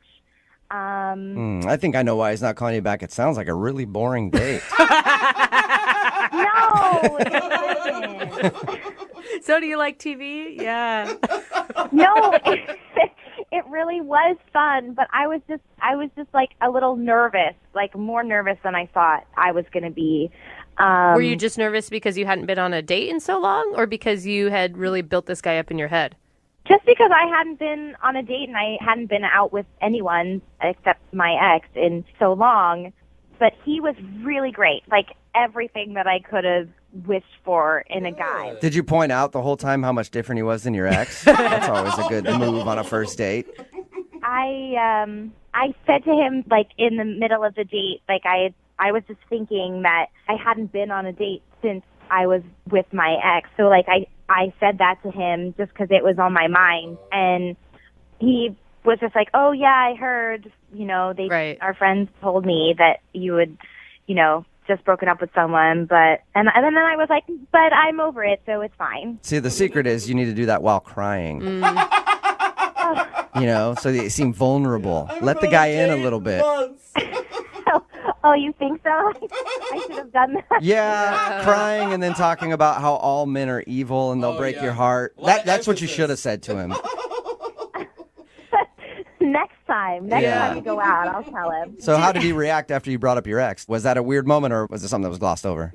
I think I know why he's not calling you back. It sounds like a really boring date. No, it wasn't. So do you like TV? Yeah. No, it really was fun, but I was just like a little nervous, like more nervous than I thought I was going to be. Were you just nervous because you hadn't been on a date in so long, or because you had really built this guy up in your head? Just because I hadn't been on a date and I hadn't been out with anyone except my ex in so long, but he was really great, like everything that I could have wished for in a guy. Did you point out the whole time how much different he was than your ex? That's always a good move on a first date. I said to him, like, in the middle of the date, like, I was just thinking that I hadn't been on a date since I was with my ex. So, like, I said that to him just because it was on my mind. And he was just like, oh, yeah, I heard, our friends told me that you would, just broken up with someone. But, and then I was like, but I'm over it, so it's fine. See, the secret is you need to do that while crying. So that you seem vulnerable. Let the guy in a little bit. Oh, you think so? I should have done that. Yeah, crying and then talking about how all men are evil and they'll break your heart. That's what you should have said to him. Next time you go out, I'll tell him. So how did he react after you brought up your ex? Was that a weird moment, or was it something that was glossed over?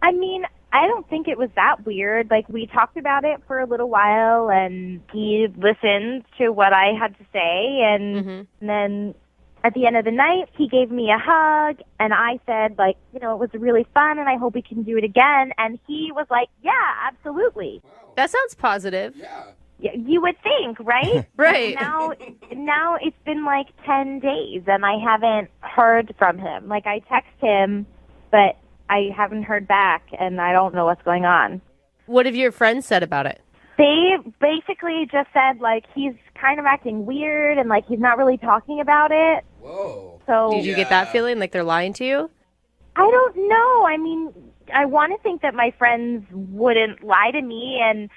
I mean, I don't think it was that weird. Like, we talked about it for a little while, and he listened to what I had to say, and then at the end of the night, he gave me a hug, and I said, like, it was really fun, and I hope we can do it again. And he was like, yeah, absolutely. That sounds positive. Yeah. You would think, right? Right. Now it's been like 10 days, and I haven't heard from him. Like, I text him, but I haven't heard back, and I don't know what's going on. What have your friends said about it? They basically just said, like, he's kind of acting weird, and, like, he's not really talking about it. Whoa. So did you get that feeling, like they're lying to you? I don't know. I mean, I want to think that my friends wouldn't lie to me, and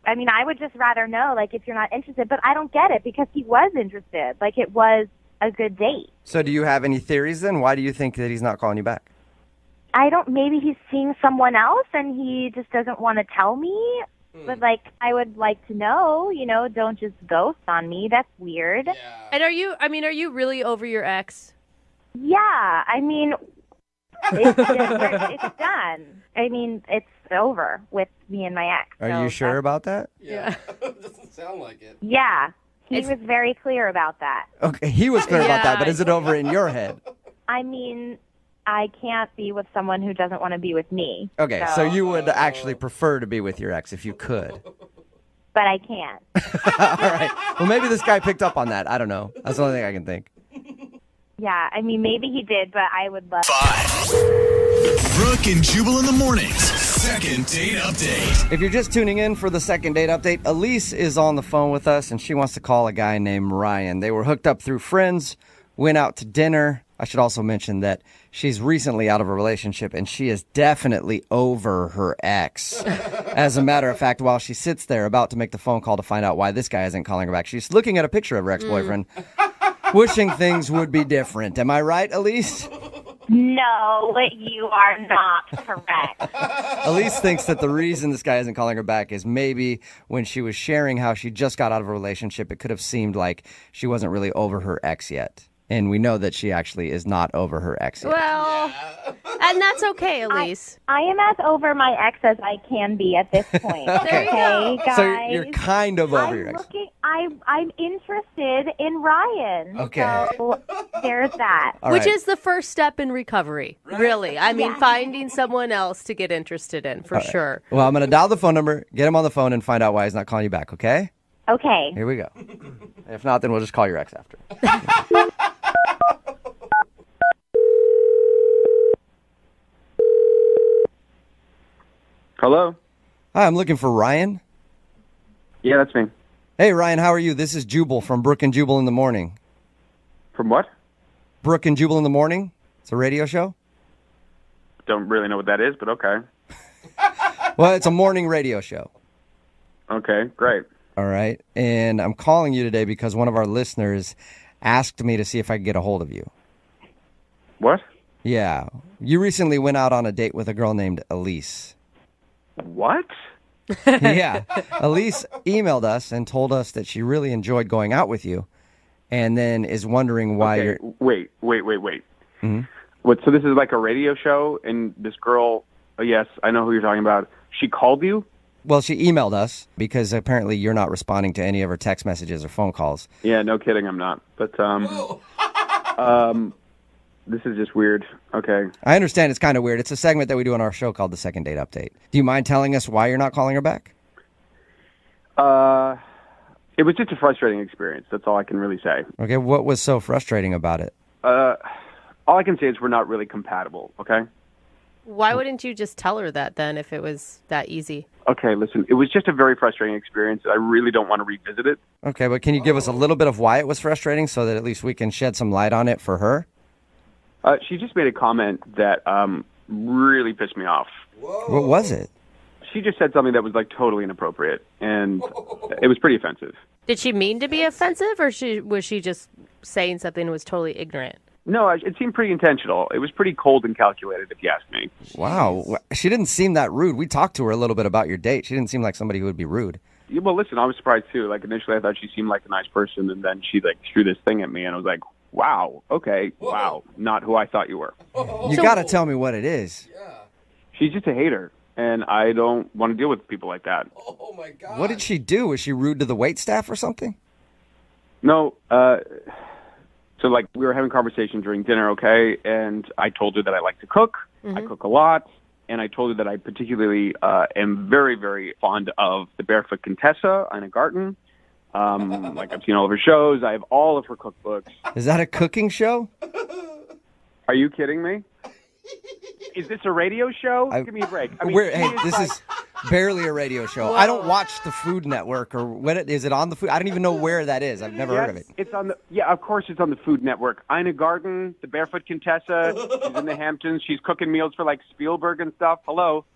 I mean, I would just rather know, like, if you're not interested. But I don't get it, because he was interested. Like, it was a good date. So do you have any theories then? Why do you think that he's not calling you back? Maybe he's seeing someone else and he just doesn't want to tell me. But, like, I would like to know, don't just ghost on me. That's weird. Yeah. And are you really over your ex? Yeah. I mean, it's done. I mean, it's over with me and my ex. Are you sure about that? Yeah. Doesn't sound like it. Yeah. He was very clear about that. Okay, he was clear about that, but is it over in your head? I mean, I can't be with someone who doesn't want to be with me. Okay, so you would actually prefer to be with your ex if you could. But I can't. All right. Well, maybe this guy picked up on that. I don't know. That's the only thing I can think. Yeah, I mean, maybe he did, but I would love... 5. Brooke and Jubal in the mornings. Second date update. If you're just tuning in for the second date update, Elise is on the phone with us, and she wants to call a guy named Ryan. They were hooked up through friends, went out to dinner. I should also mention that she's recently out of a relationship, and she is definitely over her ex. As a matter of fact, while she sits there about to make the phone call to find out why this guy isn't calling her back, she's looking at a picture of her ex-boyfriend, wishing things would be different. Am I right, Elise? No, you are not correct. Elise thinks that the reason this guy isn't calling her back is maybe when she was sharing how she just got out of a relationship, it could have seemed like she wasn't really over her ex yet. And we know that she actually is not over her ex yet. Well, and that's okay, Elise. I am as over my ex as I can be at this point. There you go. Guys. So you're kind of over your ex. I'm interested in Ryan. Okay. So there's that. All Which right. is the first step in recovery, really. I mean, finding someone else to get interested in, for sure. Well, I'm going to dial the phone number, get him on the phone, and find out why he's not calling you back, okay? Okay. Here we go. If not, then we'll just call your ex after. Hello? Hi, I'm looking for Ryan. Yeah, that's me. Hey, Ryan, how are you? This is Jubal from Brooke and Jubal in the Morning. From what? Brooke and Jubal in the Morning? It's a radio show? Don't really know what that is, but okay. Well, it's a morning radio show. Okay, great. All right. And I'm calling you today because one of our listeners asked me to see if I could get a hold of you. What? Yeah. You recently went out on a date with a girl named Elise. What? Yeah. Elise emailed us and told us that she really enjoyed going out with you and then is wondering why Okay, you're... Wait. Mm-hmm. What? So this is like a radio show, and this girl, yes, I know who you're talking about. She called you? Well, she emailed us because apparently you're not responding to any of her text messages or phone calls. Yeah, no kidding, I'm not. But, this is just weird. Okay. I understand it's kind of weird. It's a segment that we do on our show called The Second Date Update. Do you mind telling us why you're not calling her back? It was just a frustrating experience. That's all I can really say. Okay, what was so frustrating about it? All I can say is we're not really compatible, okay? Why wouldn't you just tell her that then if it was that easy? Okay, listen, it was just a very frustrating experience. I really don't want to revisit it. Okay, but can you give us a little bit of why it was frustrating so that at least we can shed some light on it for her? She just made a comment that really pissed me off. What was it? She just said something that was like totally inappropriate, and it was pretty offensive. Did she mean to be offensive, or was she just saying something that was totally ignorant? No, it seemed pretty intentional. It was pretty cold and calculated, if you ask me. Wow, she didn't seem that rude. We talked to her a little bit about your date. She didn't seem like somebody who would be rude. Yeah, well, listen, I was surprised too. Like initially, I thought she seemed like a nice person, and then she like threw this thing at me, and I was like, "Wow, okay, wow, not who I thought you were." You got to tell me what it is. She's just a hater, and I don't want to deal with people like that. Oh my God. What did she do? Was she rude to the waitstaff or something? No, so like we were having a conversation during dinner, okay, and I told her that I like to cook. I cook a lot, and I told her that I particularly am very, very fond of the Barefoot Contessa, Ina Garten. Like I've seen all of her shows. I have all of her cookbooks. Is that a cooking show? Are you kidding me? Is this a radio show? Give me a break. I mean, this is barely a radio show. Whoa. I don't watch the Food Network or is it on the Food? I don't even know where that is. I've never heard of it. It's on the of course it's on the Food Network. Ina Garten, the Barefoot Contessa, she's in the Hamptons. She's cooking meals for like Spielberg and stuff. Hello.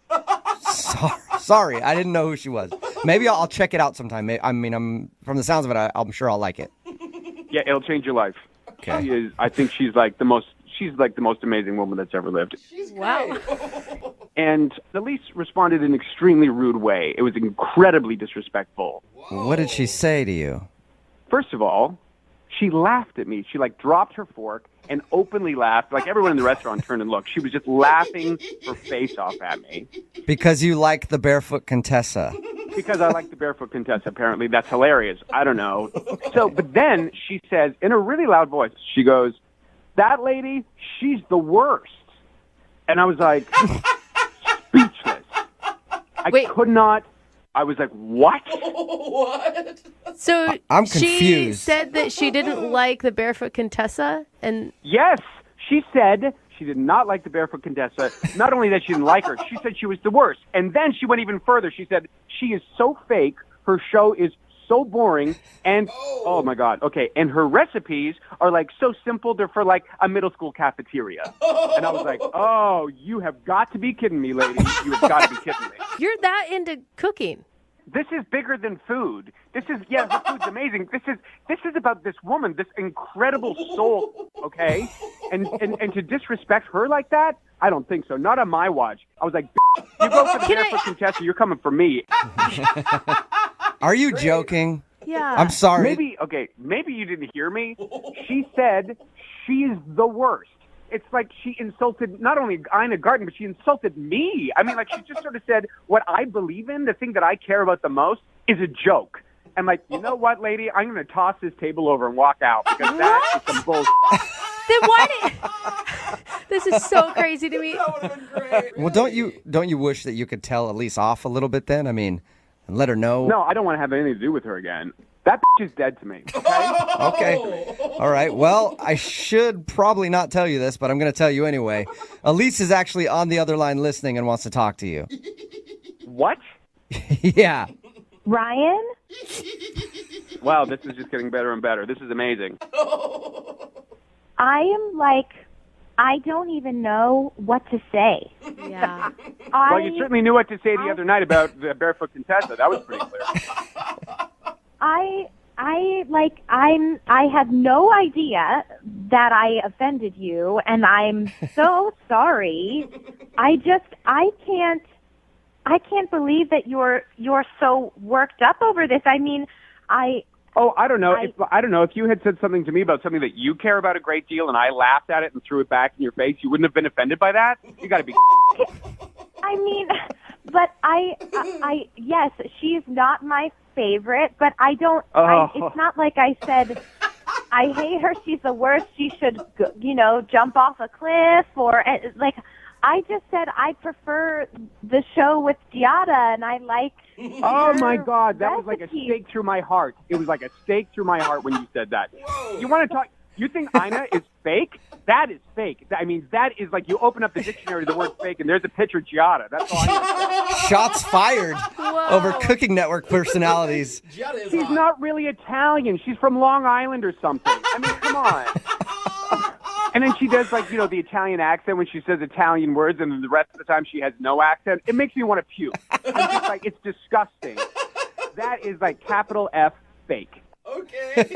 Sorry, I didn't know who she was. Maybe I'll check it out sometime. I mean, I'm from the sounds of it, I'm sure I'll like it. Yeah, it'll change your life. Okay. She is. I think she's like the most amazing woman that's ever lived. Wow. And Elise responded in an extremely rude way. It was incredibly disrespectful. What did she say to you? First of all, she laughed at me. She like dropped her fork and openly laughed. Like everyone in the restaurant turned and looked. She was just laughing her face off at me. Because you like the Barefoot Contessa. Because I like the Barefoot Contessa, apparently. That's hilarious. I don't know. So, but then she says, in a really loud voice, she goes, "That lady, she's the worst." And I was like, speechless. I could not. I was like, what? What? So I'm she confused. said that she didn't like the Barefoot Contessa, and yes, she said she did not like the Barefoot Contessa. Not only that she didn't like her, she said she was the worst. And then she went even further. She said she is so fake. Her show is so boring, and oh my God, okay, and her recipes are like so simple, they're for like a middle school cafeteria. And I was like, oh, you have got to be kidding me, lady. You have got to be kidding me. you're that into cooking. This is bigger than food. This is, yeah, the food's amazing. This is about this woman, this incredible soul, okay? And to disrespect her like that, I don't think so. Not on my watch. I was like, you go for the Barefoot Contessa, you're coming for me. Are you joking? Yeah. I'm sorry. Maybe you didn't hear me. She said she's the worst. It's like she insulted not only Ina Garten, but she insulted me. I mean, like she just sort of said, what I believe in, the thing that I care about the most, is a joke. And like, you know what, lady? I'm going to toss this table over and walk out because that is some bullshit. Then why This is so crazy to me. That would have been great. Well, don't you wish that you could tell Elise off a little bit then? I mean, and let her know. No, I don't want to have anything to do with her again. That is dead to me. Okay? Okay. All right. Well, I should probably not tell you this, but I'm going to tell you anyway. Elise is actually on the other line listening and wants to talk to you. What? Yeah. Ryan? Wow, this is just getting better and better. This is amazing. I am like, I don't even know what to say. Yeah. Well, you certainly knew what to say the other night about the Barefoot Contessa. That was pretty clear. I had no idea that I offended you, and I'm so sorry. I can't believe that you're so worked up over this. I mean, I don't know. I don't know if you had said something to me about something that you care about a great deal, and I laughed at it and threw it back in your face. You wouldn't have been offended by that. You got to be. I mean, but yes, she's not my favorite, but I don't. It's not like I said I hate her. She's the worst. She should, jump off a cliff or like. I just said I prefer the show with Giada, and I like. Oh my God, that was like a stake through my heart. It was like a stake through my heart when you said that. Whoa. You want to talk? You think Ina is fake? That is fake. I mean, that is like you open up the dictionary, the word fake, and there's a picture of Giada. That's all I know. Shots fired over Cooking Network personalities. She's not really Italian. She's from Long Island or something. I mean, come on. And then she does, like, the Italian accent when she says Italian words, and then the rest of the time she has no accent. It makes me want to puke. I'm just like, it's disgusting. That is, like, capital F fake. Okay.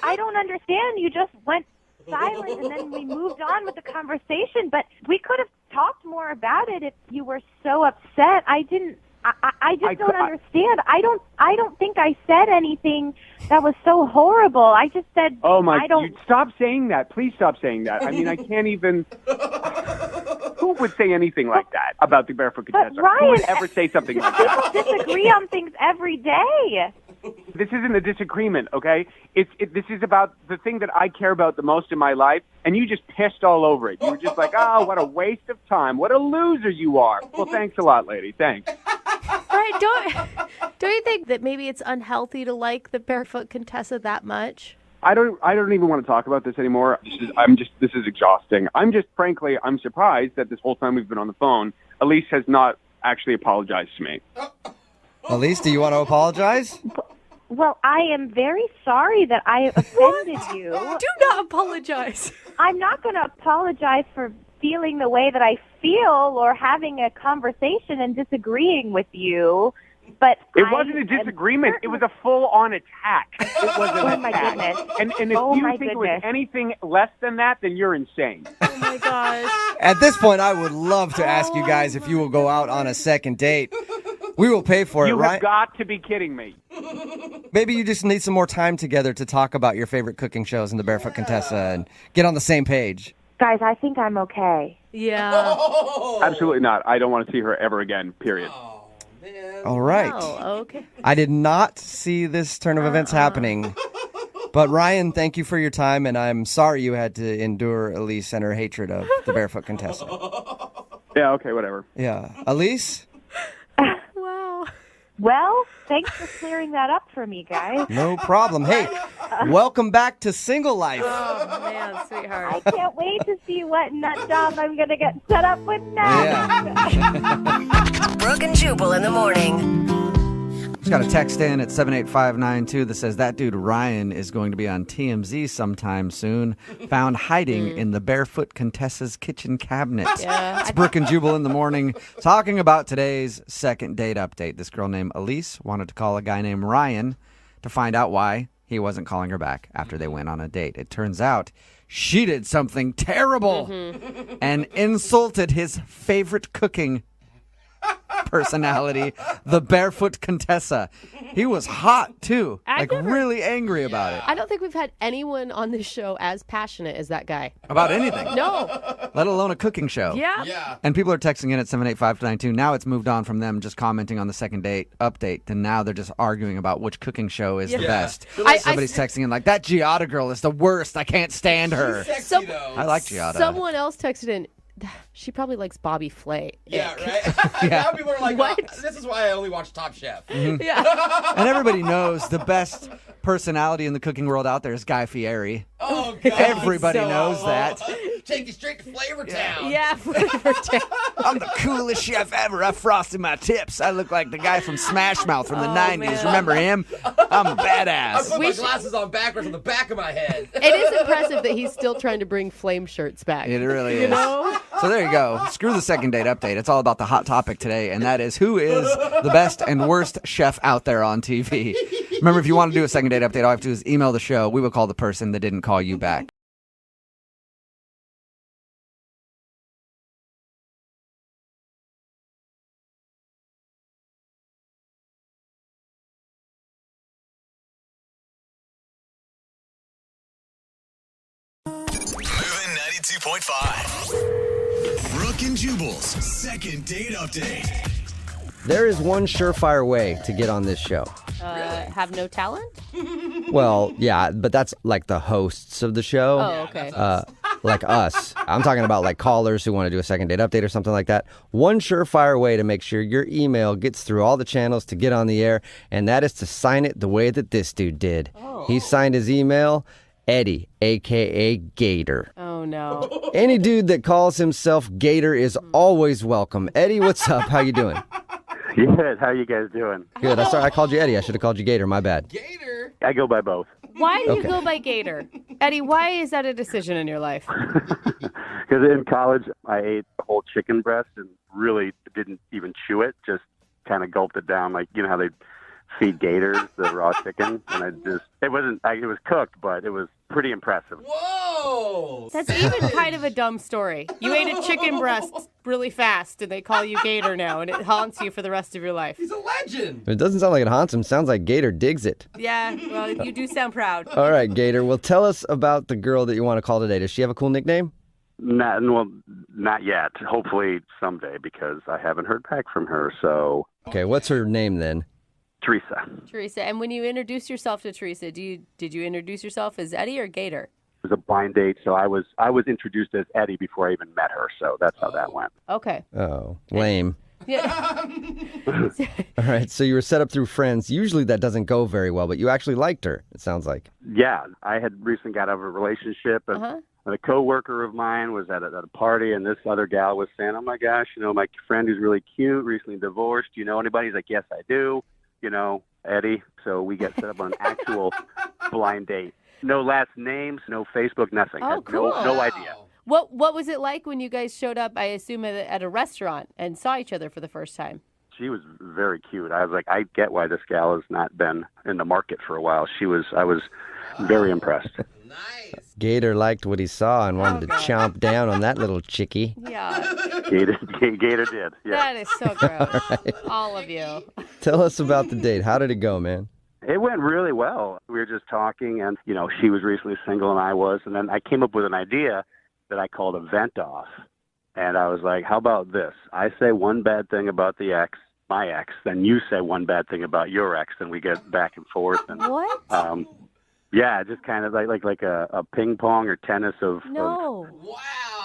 I don't understand. You just went silent, and then we moved on with the conversation. But we could have talked more about it if you were so upset. I just don't understand. I don't think I said anything that was so horrible. I just said, "Oh my! Stop saying that. Please stop saying that." I mean, I can't even. Who would say anything like that about the Barefoot Contessa? Ryan, who would ever say something like that? People disagree on things every day. This isn't a disagreement, okay? This is about the thing that I care about the most in my life, and you just pissed all over it. You were just like, "Oh, what a waste of time! What a loser you are!" Well, thanks a lot, lady. Thanks. Right, don't you think that maybe it's unhealthy to like the Barefoot Contessa that much? I don't even want to talk about this anymore. This is exhausting. Frankly, I'm surprised that this whole time we've been on the phone, Elise has not actually apologized to me. Elise, do you want to apologize? Well, I am very sorry that I offended you. Do not apologize. I'm not going to apologize for feeling the way that I feel or having a conversation and disagreeing with you. But it wasn't a disagreement. It was a full-on attack. It was an attack. Goodness. And if you think it was anything less than that, then you're insane. Oh, my gosh. At this point, I would love to ask you guys if you will go out on a second date. We will pay for it, right? You have got to be kidding me. Maybe you just need some more time together to talk about your favorite cooking shows in the Barefoot Contessa and get on the same page. Guys, I think I'm okay. Yeah. Absolutely not. I don't want to see her ever again, period. All right. Oh, okay. I did not see this turn of events happening. But Ryan, thank you for your time, and I'm sorry you had to endure Elise and her hatred of the Barefoot Contessa. Yeah, okay, whatever. Yeah. Elise? Wow. Well, thanks for clearing that up for me, guys. No problem. Hey, welcome back to single life. Oh, man, sweetheart. I can't wait to see what nut job I'm going to get set up with next. Yeah. Brooke and Jubal in the morning. Just got a text in at 78592 that says that dude Ryan is going to be on TMZ sometime soon. Found hiding in the Barefoot Contessa's kitchen cabinet. Yeah. It's Brooke and Jubal in the morning talking about today's second date update. This girl named Elise wanted to call a guy named Ryan to find out why he wasn't calling her back after they went on a date. It turns out she did something terrible and insulted his favorite cooking personality, the Barefoot Contessa. He was hot, too. Really angry about it. I don't think we've had anyone on this show as passionate as that guy. About anything. No. Let alone a cooking show. Yeah. And people are texting in at 78592. Now it's moved on from them just commenting on the second date update to now they're just arguing about which cooking show is the best. Somebody's texting in like, that Giada girl is the worst. I can't stand her. She's sexy, though. I like Giada. Someone else texted in, she probably likes Bobby Flay. Yeah, right? Now people are like, what? Oh, this is why I only watch Top Chef. Mm-hmm. Yeah. And everybody knows the best personality in the cooking world out there is Guy Fieri. Oh, God. Everybody knows that. Take you straight to Flavor Town. Yeah, Flavor Town. I'm the coolest chef ever. I frosted my tips. I look like the guy from Smash Mouth from the 90s. Man. Remember him? I'm a I badass. put my glasses on backwards on the back of my head. It is impressive that he's still trying to bring flame shirts back. It really is. You know? So there you go. Screw the second date update. It's all about the hot topic today, and that is who is the best and worst chef out there on TV. Remember, if you want to do a second date update, all you have to do is email the show. We will call the person that didn't call you back. Moving 92.5. Brooke and Jubal's second date update. There is one surefire way to get on this show. Have no talent? Well, yeah, but that's like the hosts of the show. Oh, okay. Like us. I'm talking about like callers who want to do a second date update or something like that. One surefire way to make sure your email gets through all the channels to get on the air, and that is to sign it the way that this dude did. He signed his email, Eddie, a.k.a. Gator. Oh, no. Any dude that calls himself Gator is always welcome. Eddie, what's up? How you doing? Good. How you guys doing? Good. Sorry, I called you Eddie. I should have called you Gator. My bad. I go by both. Why do you Okay. go by Gator? Eddie, why is that a decision in your life? Because in college, I ate a whole chicken breast and really didn't even chew it. Just kind of gulped it down, like you know how they feed gators the raw chicken, and it wasn't. It was cooked, but it was pretty impressive. Whoa! That's even kind of a dumb story. You ate a chicken breast really fast, and they call you Gator now, and it haunts you for the rest of your life. He's a legend. It doesn't sound like it haunts him. Sounds like Gator digs it. Yeah, well, you do sound proud. All right, Gator. Well, tell us about the girl that you want to call today. Does she have a cool nickname? Not yet. Hopefully someday, because I haven't heard back from her. So Okay, what's her name then? Teresa. Teresa, and when you introduced yourself to Teresa, did you introduce yourself as Eddie or Gator? It was a blind date, so I was introduced as Eddie before I even met her. So that's how that went. Okay. Oh, lame. Yeah. All right, so you were set up through friends. Usually that doesn't go very well, but you actually liked her, it sounds like. Yeah, I had recently got out of a relationship, and a coworker of mine was at a party, and this other gal was saying, "Oh my gosh, my friend who's really cute, recently divorced. Do you know anybody?" He's like, "Yes, I do. Eddie." So we get set up on an actual blind date. No last names, no Facebook, nothing. Oh, Had cool. No idea. What was it like when you guys showed up, I assume, at a restaurant and saw each other for the first time? She was very cute. I was like, I get why this gal has not been in the market for a while. I was very impressed. Gator liked what he saw and wanted to chomp down on that little chickie. Yeah. Gator did. Yeah. That is so gross. All right. All of you. Tell us about the date. How did it go, man? It went really well. We were just talking, and, she was recently single and I was, and then I came up with an idea that I called a vent off. And I was like, how about this? I say one bad thing about my ex, then you say one bad thing about your ex, and we get back and forth. And, what? Yeah, just kind of like a ping pong or tennis of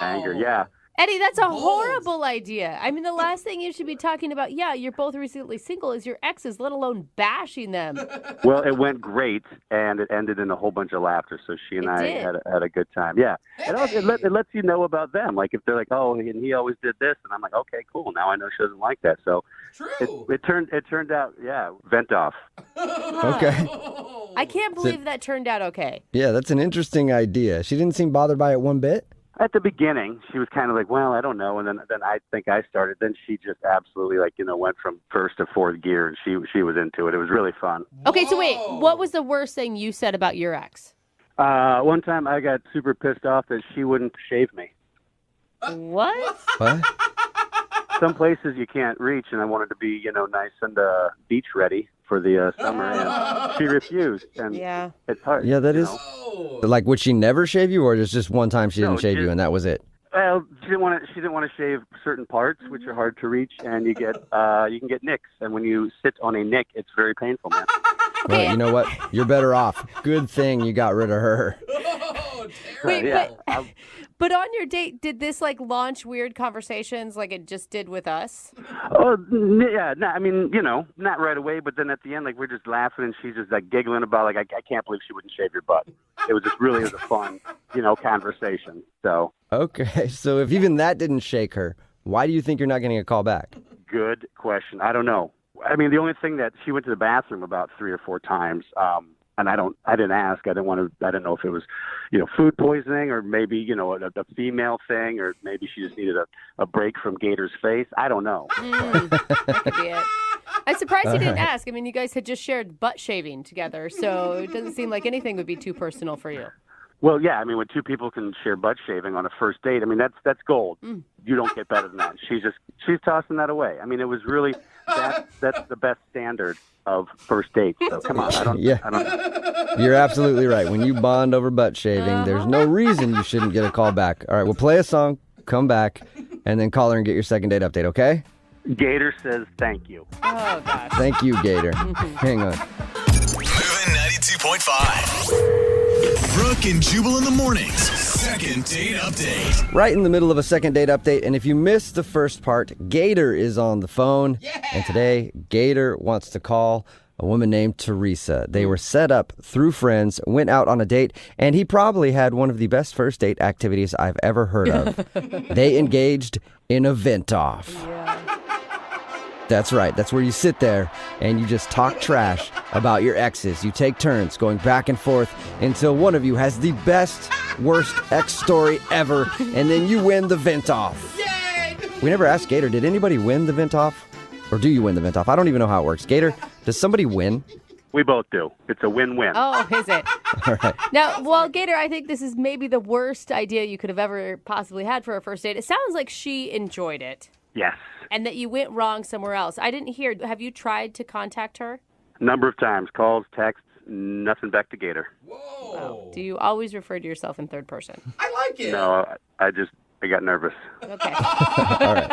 anger. Yeah. Eddie, that's a horrible idea. I mean, the last thing you should be talking about, you're both recently single, is your exes, let alone bashing them. Well, it went great, and it ended in a whole bunch of laughter, so she and I had a good time. Yeah. And also, it lets you know about them. Like, if they're like, oh, and he always did this, and I'm like, okay, cool. Now I know she doesn't like that. So it turned out, vent off. Okay. I can't believe that turned out okay. Yeah, that's an interesting idea. She didn't seem bothered by it one bit. At the beginning, she was kind of like, well, I don't know. And then I think I started. Then she just absolutely, went from first to fourth gear, and she was into it. It was really fun. Okay, so wait, what was the worst thing you said about your ex? One time I got super pissed off that she wouldn't shave me. What? What? Some places you can't reach, and I wanted to be, nice and beach ready for the summer, and she refused. And it's hard. Yeah, that is. Like, would she never shave you, or just one time she didn't shave you and that was it? Well, she didn't want to shave certain parts, which are hard to reach, and you can get nicks. And when you sit on a nick, it's very painful, man. Well, you know what? You're better off. Good thing you got rid of her. Wait, but on your date, did this launch weird conversations like it just did with us? Oh, yeah. No, I mean, not right away, but then at the end, we're just laughing, and she's just giggling about I can't believe she wouldn't shave your butt. It was a fun, conversation. So. Okay, so if even that didn't shake her, why do you think you're not getting a call back? Good question. I don't know. I mean, the only thing that she went to the bathroom about 3 or 4 times, And I didn't ask. I didn't know if it was, food poisoning or maybe, a female thing, or maybe she just needed a break from Gator's face. I don't know. That could be it. I'm surprised you didn't ask. I mean, you guys had just shared butt shaving together, so it doesn't seem like anything would be too personal for you. Well, yeah, I mean, when two people can share butt shaving on a first date, I mean, that's gold. You don't get better than that. She's tossing that away. I mean, it was really, that's the best standard of first dates. So come on, I don't know. You're absolutely right. When you bond over butt shaving, there's no reason you shouldn't get a call back. All right, we'll play a song, come back, and then call her and get your second date update, okay? Gator says thank you. Oh, gosh. Thank you, Gator. Hang on. Moving 92.5. Brooke and Jubal in the mornings. Second date update. Right in the middle of a second date update, and if you missed the first part, Gator is on the phone. Yeah. And today, Gator wants to call a woman named Teresa. They were set up through friends, went out on a date, and he probably had one of the best first date activities I've ever heard of. They engaged in a vent-off. Yeah. That's right. That's where you sit there and you just talk trash about your exes. You take turns going back and forth until one of you has the best, worst ex story ever, and then you win the vent-off. Yay! We never asked Gator, did anybody win the vent-off? Or do you win the vent-off? I don't even know how it works. Gator, does somebody win? We both do. It's a win-win. Oh, is it? All right. Now, well, Gator, I think this is maybe the worst idea you could have ever possibly had for a first date. It sounds like she enjoyed it. Yes. And that you went wrong somewhere else. I didn't hear. Have you tried to contact her? A number of times. Calls, texts, nothing back to Gator. Whoa. Oh. Do you always refer to yourself in third person? I like it. No, I got nervous. Okay. All right.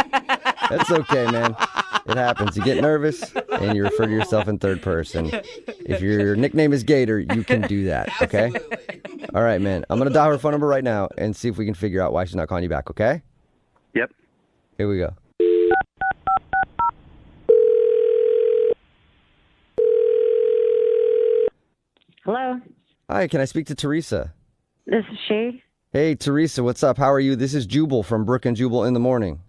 That's okay, man. It happens. You get nervous and you refer to yourself in third person. If your nickname is Gator, you can do that, okay? Absolutely. All right, man. I'm going to dial her phone number right now and see if we can figure out why she's not calling you back, okay? Yep. Here we go. Hello. Hi, can I speak to Teresa? This is she. Hey, Teresa, what's up? How are you? This is Jubal from Brooke and Jubal in the Morning.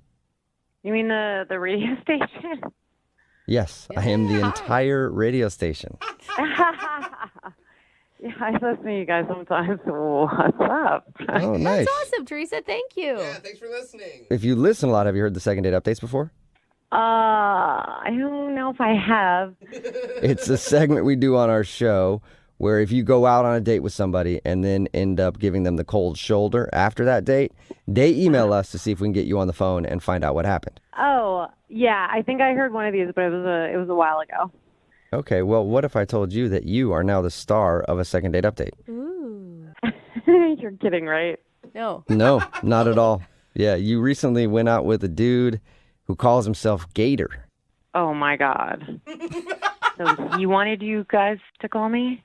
You mean the radio station? Yes, I am the entire radio station. Yeah, I listen to you guys sometimes. What's up? Oh, nice. That's awesome, Teresa. Thank you. Yeah, thanks for listening. If you listen a lot, have you heard the second date updates before? I don't know if I have. It's a segment we do on our show where if you go out on a date with somebody and then end up giving them the cold shoulder after that date, they email us to see if we can get you on the phone and find out what happened. Oh, yeah. I think I heard one of these, but it was a while ago. Okay, well, what if I told you that you are now the star of a second date update? Ooh. You're kidding, right? No. No, not at all. Yeah, you recently went out with a dude who calls himself Gator. Oh, my God. So he wanted you guys to call me?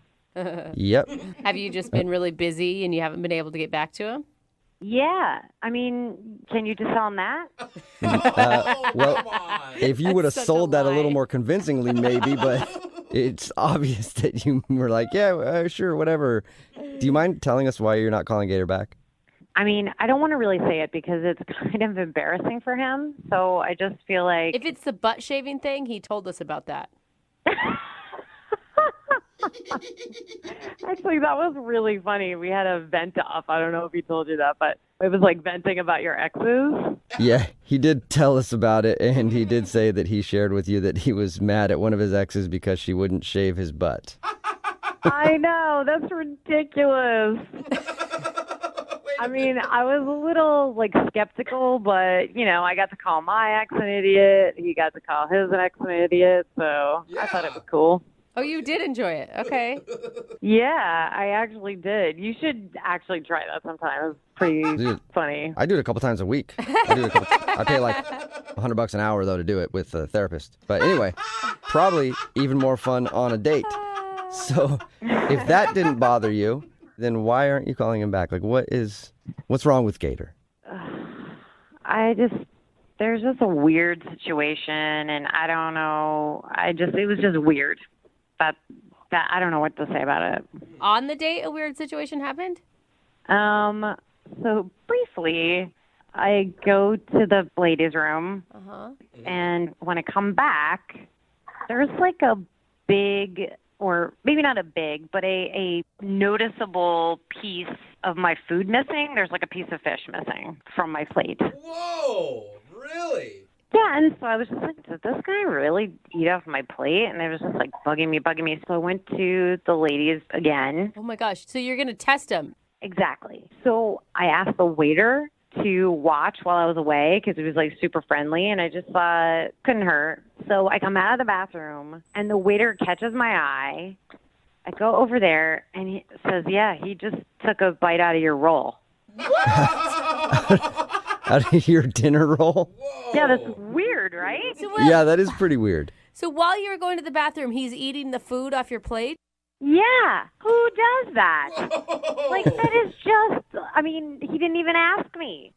Yep. Have you just been really busy and you haven't been able to get back to him? Yeah. I mean, can you just tell him that? Well, if you would have such sold a that a lie. little more convincingly, maybe, but it's obvious that you were like, yeah, sure, whatever. Do you mind telling us why you're not calling Gator back? I mean, I don't want to really say it because it's kind of embarrassing for him. So I just feel like... If it's the butt shaving thing, he told us about that. Actually, that was really funny. We had a vent off. I don't know if he told you that, but it was like venting about your exes. Yeah, he did tell us about it, and he did say that he shared with you that he was mad at one of his exes because she wouldn't shave his butt. I know. That's ridiculous. I mean, I was a little, skeptical, but, I got to call my ex an idiot. He got to call his ex an idiot, so I thought it was cool. Oh, you did enjoy it. Okay. Yeah, I actually did. You should actually try that sometime. It's pretty funny. I do it a couple times a week. I pay like $100 an hour, though, to do it with a therapist. But anyway, probably even more fun on a date. So if that didn't bother you, then why aren't you calling him back? What's wrong with Gator? There's just a weird situation, and I don't know. It was just weird. That I don't know what to say about it. On the date, a weird situation happened? So briefly, I go to the ladies' room, and when I come back, there's like a big or maybe not a big, but a noticeable piece of my food missing. There's like a piece of fish missing from my plate. Whoa, really? Yeah, and so I was just like, did this guy really eat off my plate? And it was just like bugging me. So I went to the ladies again. Oh my gosh. So you're going to test him. Exactly. So I asked the waiter to watch while I was away because he was like super friendly, and I just thought couldn't hurt. So I come out of the bathroom and the waiter catches my eye. I go over there and he says, yeah, he just took a bite out of your roll. Out of your dinner roll? Yeah, that's weird, right? Yeah, that is pretty weird. So while you were going to the bathroom, he's eating the food off your plate? Yeah, who does that? Like, that is just, I mean, he didn't even ask me.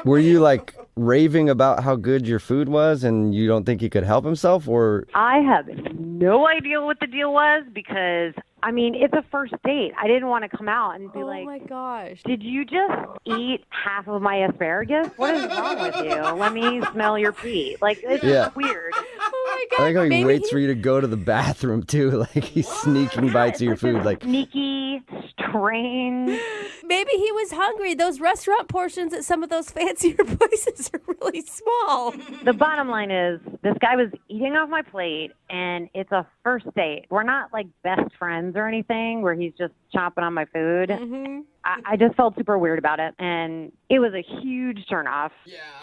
Were you like raving about how good your food was and you don't think he could help himself, or? I have no idea what the deal was because, I mean, it's a first date. I didn't want to come out and be like, oh my gosh. Did you just eat half of my asparagus? What is wrong with you? Let me smell your pee. Like, it's Yeah. weird. Oh my I like how he waits for you to go to the bathroom too. Like he's sneaking bites of your food. Like Sneaky, strange. Maybe he was hungry. Those restaurant portions at some of those fancier places are really small. The bottom line is this guy was eating off my plate, and it's a first date. We're not like best friends or anything where he's just chomping on my food. Mm-hmm. I just felt super weird about it, and it was a huge turnoff.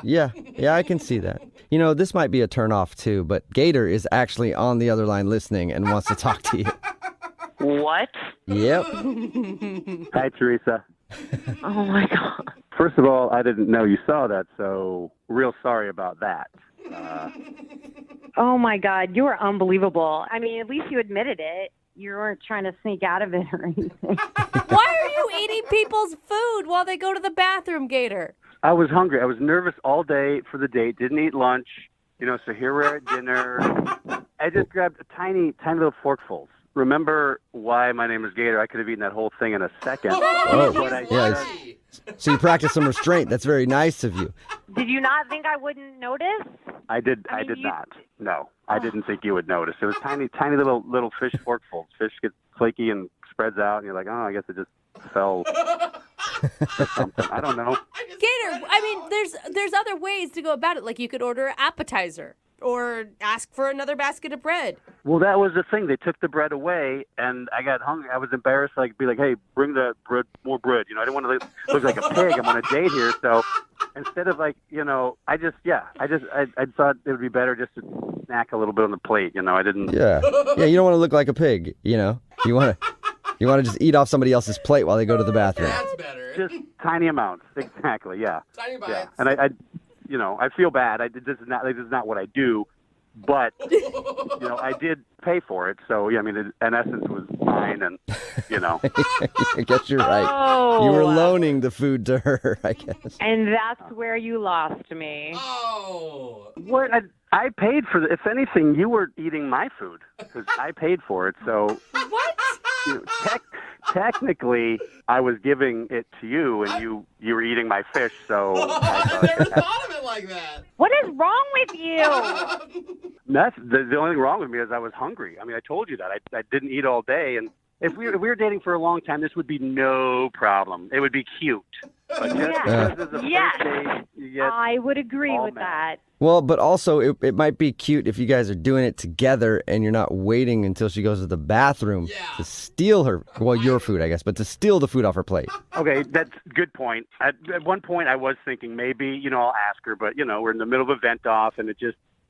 yeah, I can see that. You know, this might be a turnoff too, but Gator is actually on the other line listening and wants to talk to you. What? Yep. Hi, Teresa. Oh my God. First of all, I didn't know you saw that, so real sorry about that. Oh my God, you are unbelievable. I mean, at least you admitted it. You weren't trying to sneak out of it or anything. Why are you eating people's food while they go to the bathroom, Gator? I was hungry. I was nervous all day for the date. Didn't eat lunch. You know, so here we're at dinner. I just grabbed tiny little forkfuls. Remember why my name is Gator? I could have eaten that whole thing in a second. Oh, yeah. So you practiced some restraint. That's very nice of you. Did you not think I wouldn't notice? I did not. No, I didn't think you would notice. It was tiny little fish forkfuls. Fish gets flaky and spreads out, and you're like, oh, I guess it just fell or something. I don't know. Gator, I mean, there's other ways to go about it. Like you could order an appetizer or ask for another basket of bread. Well, that was the thing. They took the bread away, and I got hungry. I was embarrassed. Like, be like, hey, bring the bread, more bread. You know, I didn't want to look like a pig. I'm on a date here, so instead of like, you know, I thought it would be better just to snack a little bit on the plate. You know, I didn't. Yeah. You don't want to look like a pig. You know, you want to just eat off somebody else's plate while they go to the bathroom. That's better. Just tiny amounts. Exactly. Yeah. Tiny bites. Yeah. And I feel bad. This is not what I do, but you know, I did pay for it. So yeah, I mean, in essence, it was mine, and you know. I guess you're right. Oh. You were loaning the food to her, I guess. And that's where you lost me. Oh. What? I paid for If anything, you were eating my food because I paid for it. So what? You know, technically, I was giving it to you, and you were eating my fish. So I never thought of it like that. What is wrong with you? That's the only thing wrong with me is I was hungry. I mean, I told you that I didn't eat all day, and if we were dating for a long time, this would be no problem. It would be cute. But just because it's a first date, you get I would agree with mad. that. Well, but also it might be cute if you guys are doing it together and you're not waiting until she goes to the bathroom to steal your food, I guess, but to steal the food off her plate. Okay, that's a good point. At one point, I was thinking maybe, you know, I'll ask her, but, you know, we're in the middle of a vent off, and it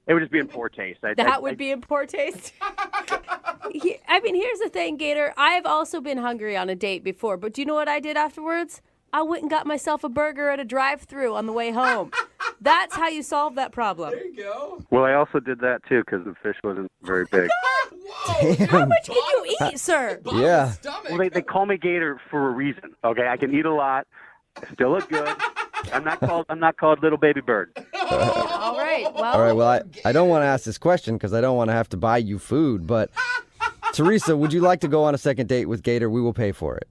would just be in poor taste. That would be in poor taste. I mean, here's the thing, Gator. I've also been hungry on a date before, but do you know what I did afterwards? I went and got myself a burger at a drive-thru on the way home. That's how you solve that problem. There you go. Well, I also did that, too, because the fish wasn't very big. How much can you eat, sir? Yeah. Well, they call me Gator for a reason, okay? I can eat a lot. I still look good. I'm not called Little Baby Bird. All right. All right, well, I don't want to ask this question because I don't want to have to buy you food, but Teresa, would you like to go on a second date with Gator? We will pay for it.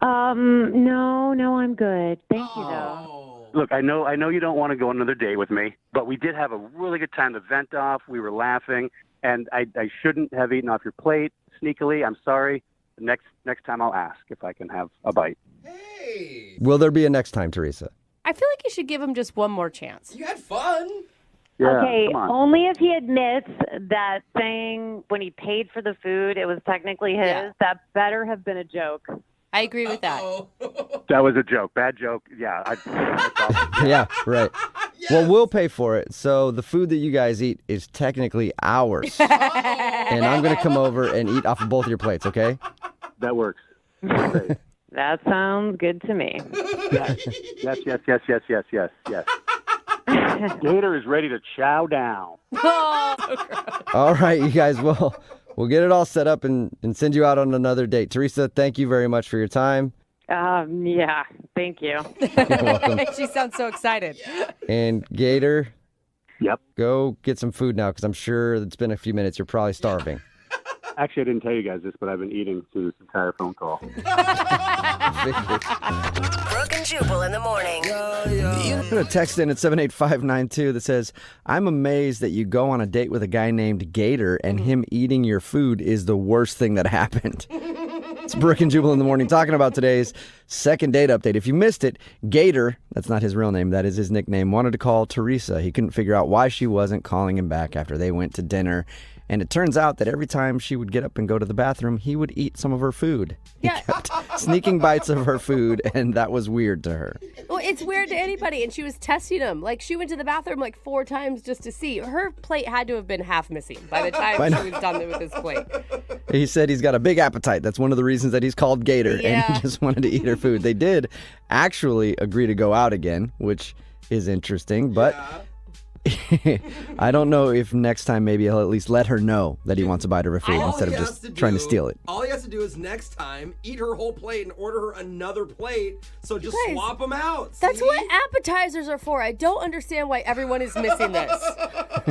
No, I'm good. Thank you, though. Look, I know you don't want to go on another date with me, but we did have a really good time. The vent off, we were laughing. and I shouldn't have eaten off your plate sneakily. I'm sorry. Next time I'll ask if I can have a bite. Will there be a next time, Teresa? I feel like you should give him just one more chance. You had fun. Yeah, Okay, come on. only if he admits that thing when he paid for the food, it was technically his. Yeah. That better have been a joke. I agree with that. That was a joke. Bad joke. Yeah. Yeah, right. Well, we'll pay for it. So the food that you guys eat is technically ours. And I'm going to come over and eat off of both of your plates, okay? That works. Great. That sounds good to me. Yes. Gator is ready to chow down. All right, you guys, we'll get it all set up and send you out on another date. Teresa, thank you very much for your time. Yeah, thank you. You're welcome. She sounds so excited. And Gator, Yep. go get some food now because I'm sure it's been a few minutes. You're probably starving. Actually, I didn't tell you guys this, but I've been eating through this entire phone call. Brooke and Jubal in the morning. I'm going to text in at 78592 that says, I'm amazed that you go on a date with a guy named Gator and him eating your food is the worst thing that happened. It's Brooke and Jubal in the morning talking about today's second date update. If you missed it, Gator, that's not his real name, that is his nickname, wanted to call Teresa. He couldn't figure out why she wasn't calling him back after they went to dinner. And it turns out that every time she would get up and go to the bathroom, he would eat some of her food. He kept sneaking bites of her food, and that was weird to her. Well, it's weird to anybody, and she was testing him. Like, she went to the bathroom like 4 times just to see. Her plate had to have been half missing by the time she was done with his plate. He said he's got a big appetite. That's one of the reasons that he's called Gator, and he just wanted to eat her food. They did actually agree to go out again, which is interesting, but... I don't know if next time maybe he'll at least let her know that he wants a bite of her food instead of just trying to steal it. All he has to do is next time eat her whole plate and order her another plate. So just Guys, swap them out. That's see? what appetizers are for. I don't understand why everyone is missing this.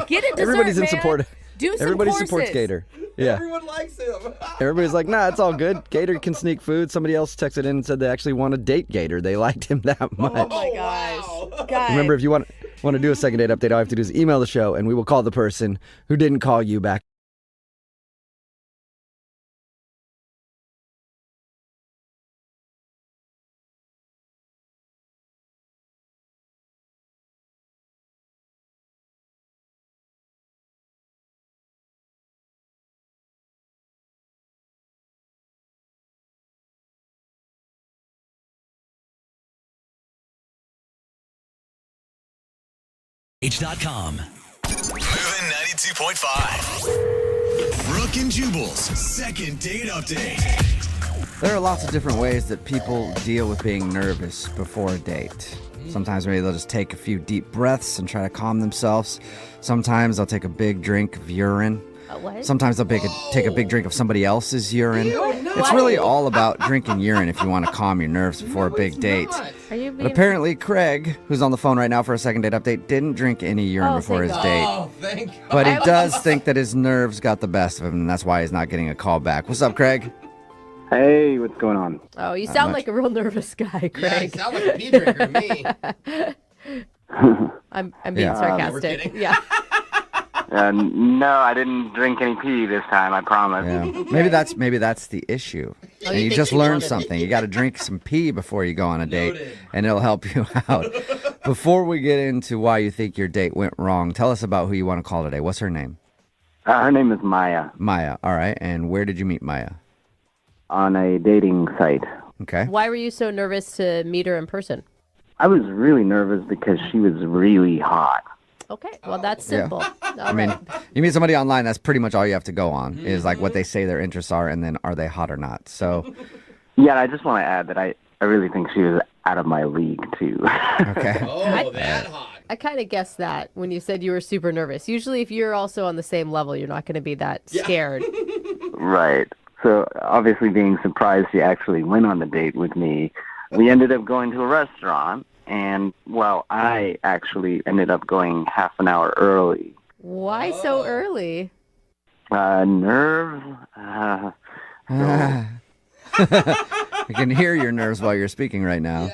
Get a dessert, Everybody's in man. support. Do some Everybody courses. supports Gator. Yeah. Everyone likes him. Everybody's like, nah, it's all good. Gator can sneak food. Somebody else texted in and said they actually want to date Gator. They liked him that much. Oh my gosh. Guys. Remember, if you want to do a second date update, all you have to do is email the show, and we will call the person who didn't call you back. H.com. Moving 92.5. Brooke and Jubal's second date update. There are lots of different ways that people deal with being nervous before a date. Sometimes maybe they'll just take a few deep breaths and try to calm themselves. Sometimes they'll take a big drink of urine. What? Sometimes they'll take a big drink of somebody else's urine. It's really all about drinking urine if you want to calm your nerves before a big date. Are you But being... apparently Craig, who's on the phone right now for a second date update, didn't drink any urine before his date. Oh, thank God. But he does think that his nerves got the best of him, and that's why he's not getting a call back. What's up, Craig? Hey, what's going on? Oh, you Not sound much. like a real nervous guy, Craig. Yeah, you sound like a pee drinker to me. I'm being sarcastic. Yeah. No, I didn't drink any pee this time, I promise. Yeah. Maybe that's the issue. Oh, And you you think just she learned wanted- something. You got to drink some pee before you go on a date, and it'll help you out. Before we get into why you think your date went wrong, tell us about who you want to call today. What's her name? Her name is Maya. Maya. All right. And where did you meet Maya? On a dating site. Okay. Why were you so nervous to meet her in person? I was really nervous because she was really hot. Okay, well, that's Yeah. simple. I mean, you meet somebody online, that's pretty much all you have to go on, is like what they say their interests are, and then are they hot or not. So, Yeah, I just want to add that I really think she was out of my league, too. okay. Oh, that hot. I kind of guessed that when you said you were super nervous. Usually, if you're also on the same level, you're not going to be that scared. Right. So, obviously being surprised she actually went on the date with me, we ended up going to a restaurant, and, well, I actually ended up going half an hour early. Why so early? Nerves? I can hear your nerves while you're speaking right now.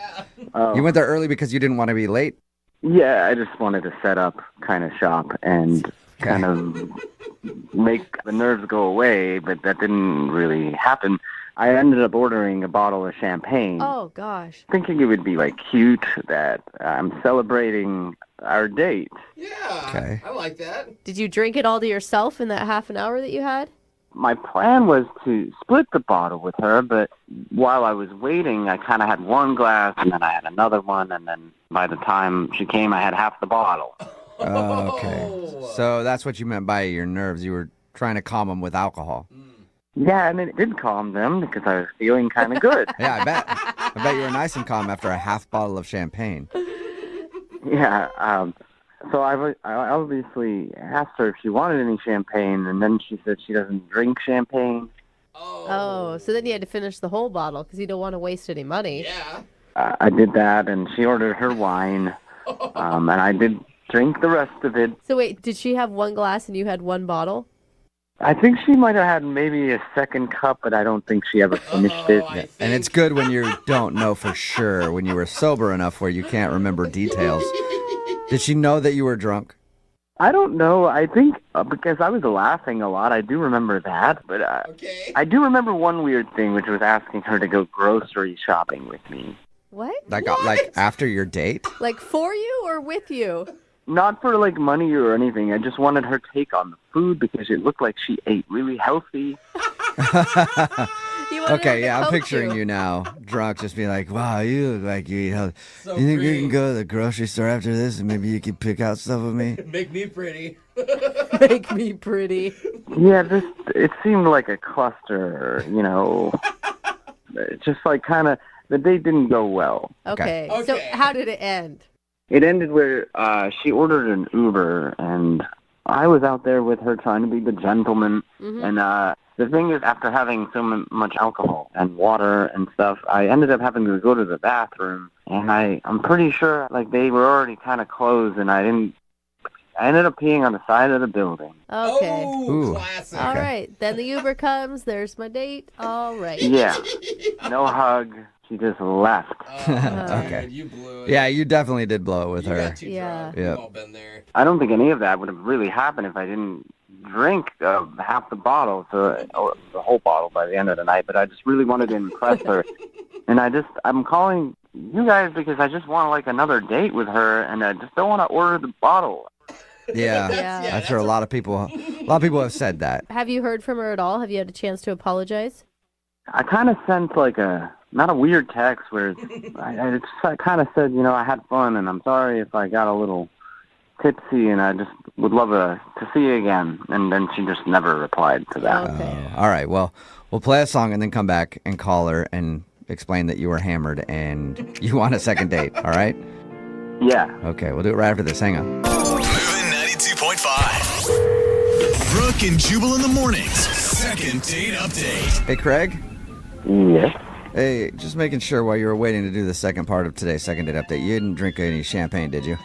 Oh. You went there early because you didn't want to be late? Yeah, I just wanted to set up, kind of shop, and kind of make the nerves go away, but that didn't really happen. I ended up ordering a bottle of champagne, Oh, gosh. thinking it would be like cute that I'm celebrating our date. Yeah. Okay. I like that. Did you drink it all to yourself in that half an hour that you had? My plan was to split the bottle with her, but while I was waiting, I kind of had one glass, and then I had another one, and then by the time she came, I had half the bottle. Okay. So that's what you meant by your nerves. You were trying to calm them with alcohol. Yeah, and it did calm them because I was feeling kind of good. Yeah, I bet. I bet you were nice and calm after a half bottle of champagne. Yeah, so I obviously asked her if she wanted any champagne, and then she said she doesn't drink champagne. Oh, so then you had to finish the whole bottle because you don't want to waste any money. Yeah. I did that, and she ordered her wine, and I did drink the rest of it. So wait, did she have one glass and you had one bottle? I think she might have had maybe a second cup, but I don't think she ever finished it. Yeah. And it's good when you don't know for sure, when you were sober enough where you can't remember details. Did she know that you were drunk? I don't know. I think because I was laughing a lot, I do remember that. But I do remember one weird thing, which was asking her to go grocery shopping with me. What? Like after your date? Like for you or with you? Not for like money or anything. I just wanted her take on the food because it looked like she ate really healthy. Okay, yeah, I'm picturing you now, drunk, just being like, wow, you look like you eat healthy. So You think pretty. we can go to the grocery store after this and maybe you can pick out stuff with me? Make me pretty. Make me pretty. Yeah, it seemed like a cluster, you know. Just like kind of, the date didn't go well. Okay. So how did it end? It ended where she ordered an Uber, and I was out there with her trying to be the gentleman. And the thing is, after having so much alcohol and water and stuff, I ended up having to go to the bathroom. And I'm pretty sure like they were already kind of closed, and I ended up peeing on the side of the building. Okay. Ooh. Classic. All right. Then the Uber comes. There's my date. All right. Yeah. No hug. She just left. Okay. You blew it. Yeah, you definitely did blow it with You her. got too Yeah. drunk. Yeah. We've all been there. I don't think any of that would have really happened if I didn't drink half the bottle, or the whole bottle by the end of the night. But I just really wanted to impress her, and I'm calling you guys because I just want like another date with her, and I just don't want to order the bottle. Yeah, I'm sure a lot of people have said that. Have you heard from her at all? Have you had a chance to apologize? I kind of sent like not a weird text where I kind of said, you know, I had fun, and I'm sorry if I got a little tipsy, and I just would love to see you again. And then she just never replied to that. Okay. All right, well, we'll play a song and then come back and call her and explain that you were hammered and you want a second date, all right? Yeah. Okay, we'll do it right after this. Hang on. Moving 92.5. Brooke and Jubal in the mornings. Second date update. Hey, Craig? Yes. Hey, just making sure while you were waiting to do the second part of today's second date update, you didn't drink any champagne, did you?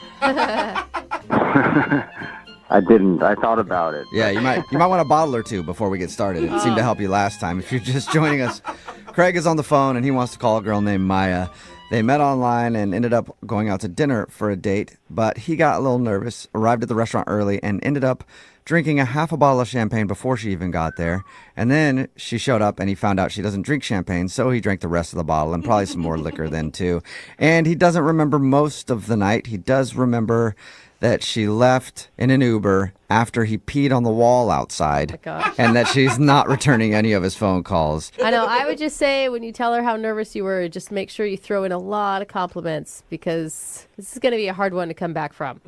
I didn't. I thought about it. Yeah, you might want a bottle or two before we get started. It seemed to help you last time. If you're just joining us, Craig is on the phone and he wants to call a girl named Maya. They met online and ended up going out to dinner for a date, but he got a little nervous, arrived at the restaurant early, and ended up drinking a half a bottle of champagne before she even got there. And then she showed up and he found out she doesn't drink champagne, so he drank the rest of the bottle and probably some more liquor then too. And he doesn't remember most of the night. He does remember that she left in an Uber after he peed on the wall outside, and that she's not returning any of his phone calls. I know. I would just say when you tell her how nervous you were, just make sure you throw in a lot of compliments because this is going to be a hard one to come back from.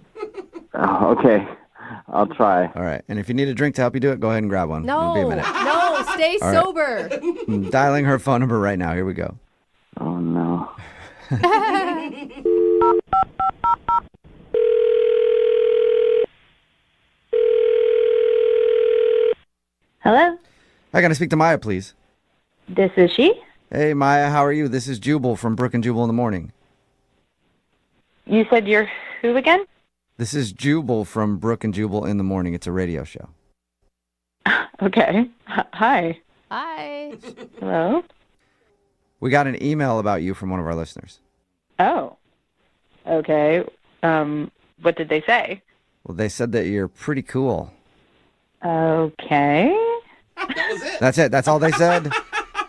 Okay. I'll try. All right. And if you need a drink to help you do it, go ahead and grab one. It'll be a minute. No, stay All right. sober. I'm dialing her phone number right now. Here we go. Oh, no. Hello? I got to speak to Maya, please. This is she? Hey, Maya, how are you? This is Jubal from Brooke and Jubal in the Morning. You said you're who again? This is Jubal from Brooke and Jubal in the Morning. It's a radio show. Okay. Hi. Hi. Hello? We got an email about you from one of our listeners. Oh. Okay. What did they say? Well, they said that you're pretty cool. Okay. That was it. That's it. That's all they said.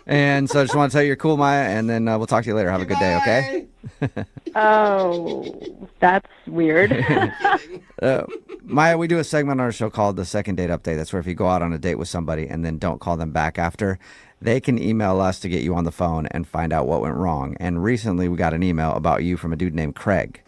And so I just want to tell you you're cool, Maya, and then we'll talk to you later. Have a good day, okay? Oh, that's weird. Maya, we do a segment on our show called The Second Date Update. That's where if you go out on a date with somebody and then don't call them back after, they can email us to get you on the phone and find out what went wrong. And recently we got an email about you from a dude named Craig.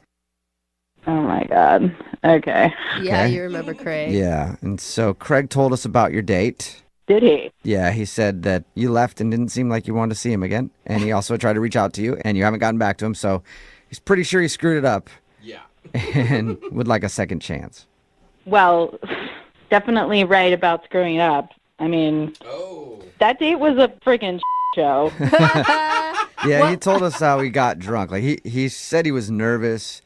Oh, my God. Okay. Yeah, Okay. you remember Craig. Yeah, and so Craig told us about your date. Did he? Yeah, he said that you left and didn't seem like you wanted to see him again. And he also tried to reach out to you, and you haven't gotten back to him. So he's pretty sure he screwed it up. Yeah. And would like a second chance. Well, definitely right about screwing it up. I mean, that date was a freaking show. Yeah, he told us how he got drunk. Like he said he was nervous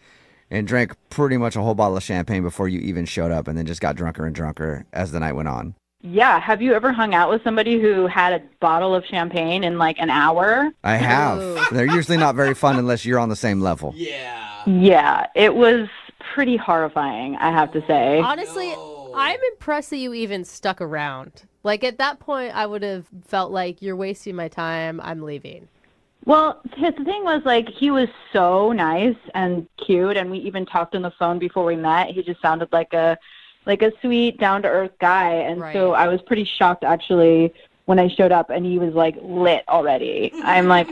and drank pretty much a whole bottle of champagne before you even showed up, and then just got drunker and drunker as the night went on. Yeah. Have you ever hung out with somebody who had a bottle of champagne in like an hour? I have. They're usually not very fun unless you're on the same level. Yeah. It was pretty horrifying, I have to say. Honestly, I'm impressed that you even stuck around. Like, at that point, I would have felt like you're wasting my time. I'm leaving. Well, the thing was, like, he was so nice and cute, and we even talked on the phone before we met. He just sounded like a sweet, down-to-earth guy, and so I was pretty shocked, actually, when I showed up, and he was, like, lit already. I'm like,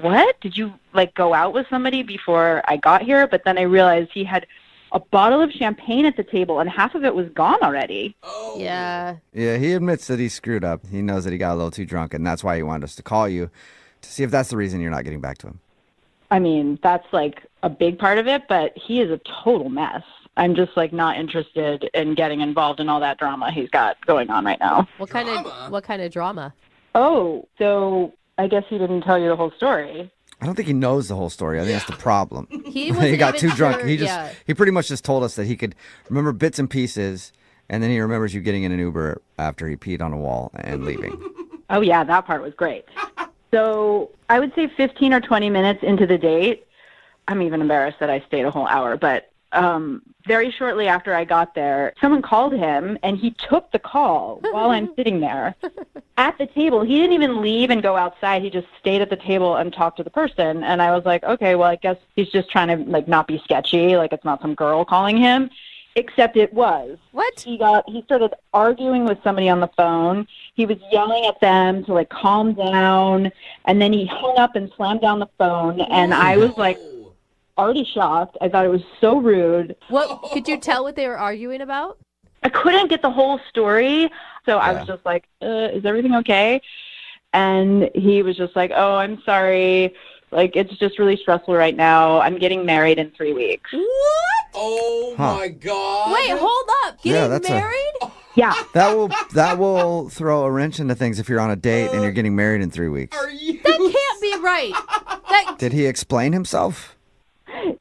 what? Did you, like, go out with somebody before I got here? But then I realized he had a bottle of champagne at the table, and half of it was gone already. Yeah. Yeah, he admits that he screwed up. He knows that he got a little too drunk, and that's why he wanted us to call you to see if that's the reason you're not getting back to him. I mean, that's, like, a big part of it, but he is a total mess. I'm just, like, not interested in getting involved in all that drama he's got going on right now. What kind of drama? Oh, so I guess he didn't tell you the whole story. I don't think he knows the whole story. I think that's the problem. He He got too even drunk. sure- He pretty much just told us that he could remember bits and pieces, and then he remembers you getting in an Uber after he peed on a wall and leaving. Oh, yeah, that part was great. So I would say 15 or 20 minutes into the date, I'm even embarrassed that I stayed a whole hour, but very shortly after I got there, someone called him, and he took the call while I'm sitting there at the table. He didn't even leave and go outside. He just stayed at the table and talked to the person. And I was like, okay, well, I guess he's just trying to, like, not be sketchy. Like, it's not some girl calling him. Except it was. What? He started arguing with somebody on the phone. He was yelling at them to, like, calm down. And then he hung up and slammed down the phone. And I was like, already shocked. I thought it was so rude. What could you tell what they were arguing about? I couldn't get the whole story, so I was just like, is everything okay? And he was just like, oh, I'm sorry. Like, it's just really stressful right now. I'm getting married in 3 weeks. What? Oh, my God. Wait, hold up. Getting married? Yeah. That will throw a wrench into things if you're on a date and you're getting married in 3 weeks. That can't be right. Did he explain himself?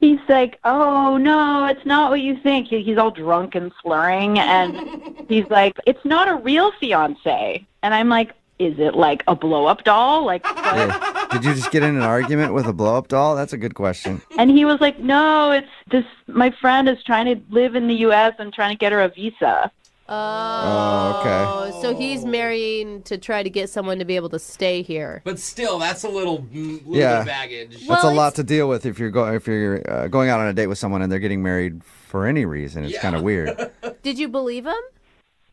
He's like, oh, no, it's not what you think. He's all drunk and slurring, and he's like, it's not a real fiancé. And I'm like, is it like a blow-up doll? Like, what? Yeah. Did you just get in an argument with a blow-up doll? That's a good question. And he was like, no, it's this, my friend is trying to live in the U.S. and trying to get her a visa. Oh, okay. So he's marrying to try to get someone to be able to stay here. But still, that's a little bit of baggage. That's a lot to deal with if you're going out on a date with someone and they're getting married for any reason. It's kind of weird. Did you believe him?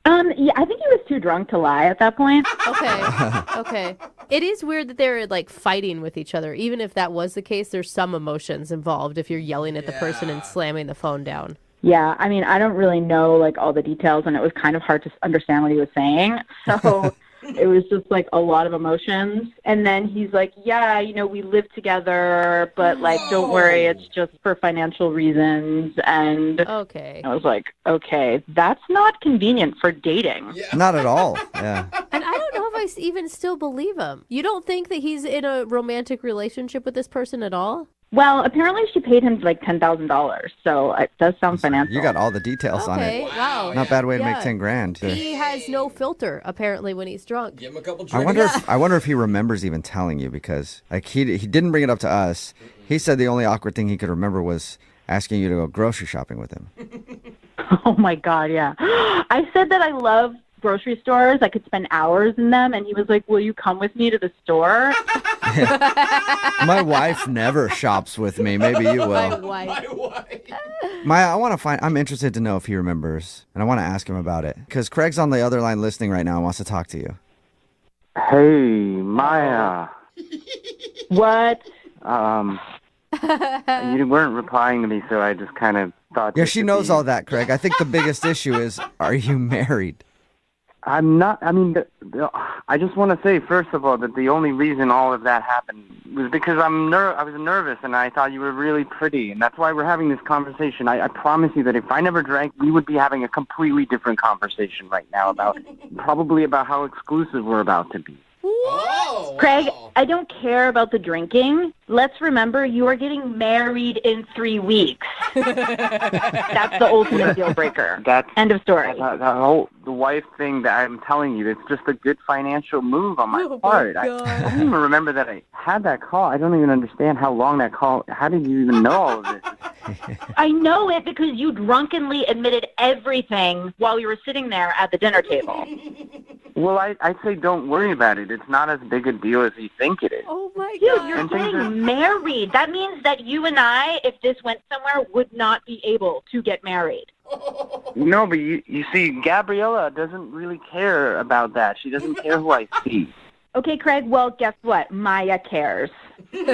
Yeah, I think he was too drunk to lie at that point. Okay. It is weird that they're, like, fighting with each other. Even if that was the case, there's some emotions involved if you're yelling at the person and slamming the phone down. Yeah, I mean, I don't really know, like, all the details, and it was kind of hard to understand what he was saying. So it was just, like, a lot of emotions. And then he's like, yeah, you know, we live together, but, like, don't worry, it's just for financial reasons. And I was like, okay, that's not convenient for dating. Not at all. Yeah. And I don't know if I even still believe him. You don't think that he's in a romantic relationship with this person at all? Well, apparently she paid him like $10,000, so it does sound financial. You got all the details on it. Wow. Not a bad way to make 10 grand. He has no filter, apparently, when he's drunk. Give him a couple drinks. I wonder if he remembers even telling you, because like he didn't bring it up to us. He said the only awkward thing he could remember was asking you to go grocery shopping with him. Oh my God, yeah. I said that I love grocery stores. I could spend hours in them, and he was like, "Will you come with me to the store?" My wife never shops with me. Maybe you will. My wife. Maya, I'm interested to know if he remembers, and I want to ask him about it. Because Craig's on the other line listening right now and wants to talk to you. Hey, Maya. What? You weren't replying to me, so I just kind of thought. Yeah, she knows all that, Craig. I think the biggest issue is, are you married? I'm not. I mean, I just want to say, first of all, that the only reason all of that happened was because I was nervous, and I thought you were really pretty, and that's why we're having this conversation. I promise you that if I never drank, we would be having a completely different conversation right now probably about how exclusive we're about to be. Oh, Craig, I don't care about the drinking. Let's remember you are getting married in 3 weeks. That's the ultimate deal breaker. End of story. The wife thing that I'm telling you, it's just a good financial move on my part. I don't even remember that I had that call. I don't even understand how long that call. How did you even know all of this? I know it because you drunkenly admitted everything while you were sitting there at the dinner table. Well, I'd say don't worry about it. It's not as big a deal as you think it is. Oh, my Dude, God. you're getting married. That means that you and I, if this went somewhere, would not be able to get married. No, but you see, Gabriella doesn't really care about that. She doesn't care who I see. Okay, Craig, well, guess what? Maya cares. Craig,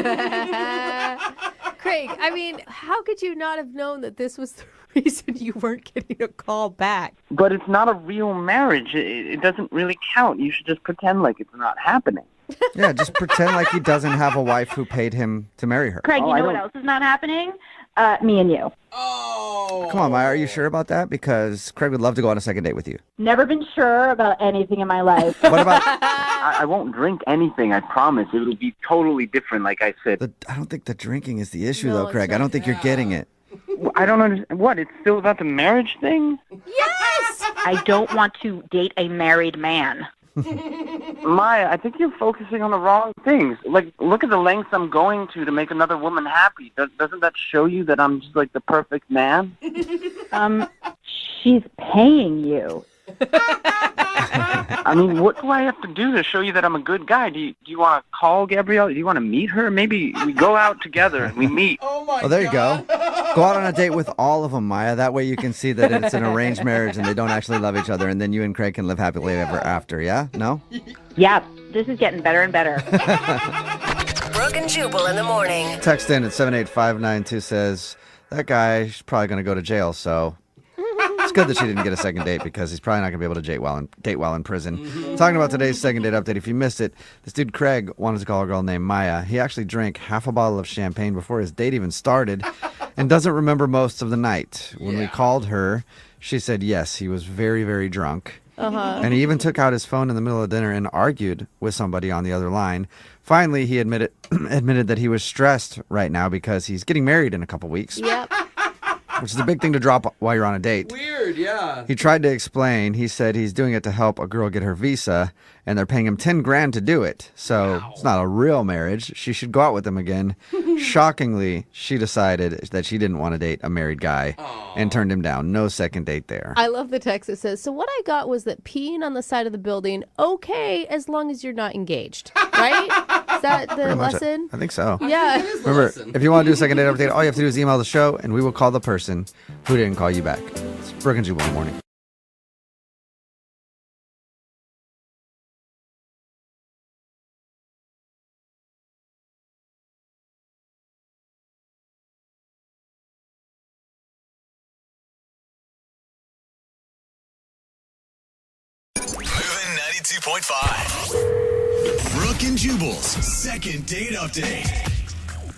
I mean, how could you not have known that this was the reason you weren't getting a call back? But it's not a real marriage. It doesn't really count. You should just pretend like it's not happening. Yeah, just pretend like he doesn't have a wife who paid him to marry her. Craig, you know what else is not happening? Me and you. Come on, Maya, are you sure about that? Because Craig would love to go on a second date with you. Never been sure about anything in my life. What about... I won't drink anything, I promise. It'll be totally different, like I said. I don't think the drinking is the issue, though, Craig. I don't think you're getting it. I don't understand. What, it's still about the marriage thing? Yes! I don't want to date a married man. Maya, I think you're focusing on the wrong things. Like, look at the lengths I'm going to make another woman happy. Doesn't that show you that I'm just like the perfect man? She's paying you. I mean, what do I have to do to show you that I'm a good guy? Do you want to call Gabrielle? Do you want to meet her? Maybe we go out together and we meet. Oh, there you go. Go out on a date with all of them, Maya. That way you can see that it's an arranged marriage and they don't actually love each other, and then you and Craig can live happily ever after, yeah? No? Yeah, this is getting better and better. Brooke and Jubal in the morning. Text in at 78592 says, that guy's probably going to go to jail, so... It's good that she didn't get a second date because he's probably not going to be able to date while in prison. Talking about today's second date update. If you missed it, this dude Craig wanted to call a girl named Maya. He actually drank half a bottle of champagne before his date even started and doesn't remember most of the night. When we called her, she said yes, he was very, very drunk. And he even took out his phone in the middle of dinner and argued with somebody on the other line. Finally, he admitted that he was stressed right now because he's getting married in a couple weeks. Yep. Which is a big thing to drop while you're on a date. Weird, yeah. He tried to explain. He said he's doing it to help a girl get her visa, and they're paying him $10,000 to do it. So It's not a real marriage. She should go out with him again. Shockingly, she decided that she didn't want to date a married guy and turned him down. No second date there. I love the text that says, so what I got was that peeing on the side of the building, okay, as long as you're not engaged. Right? Is that the lesson? I think so. Yeah. Remember, if you want to do a second date update, all you have to do is email the show, and we will call the person who didn't call you back. It's Brooke and Jubal in the morning. Moving 92.5. Brooke and Jubal's second date update.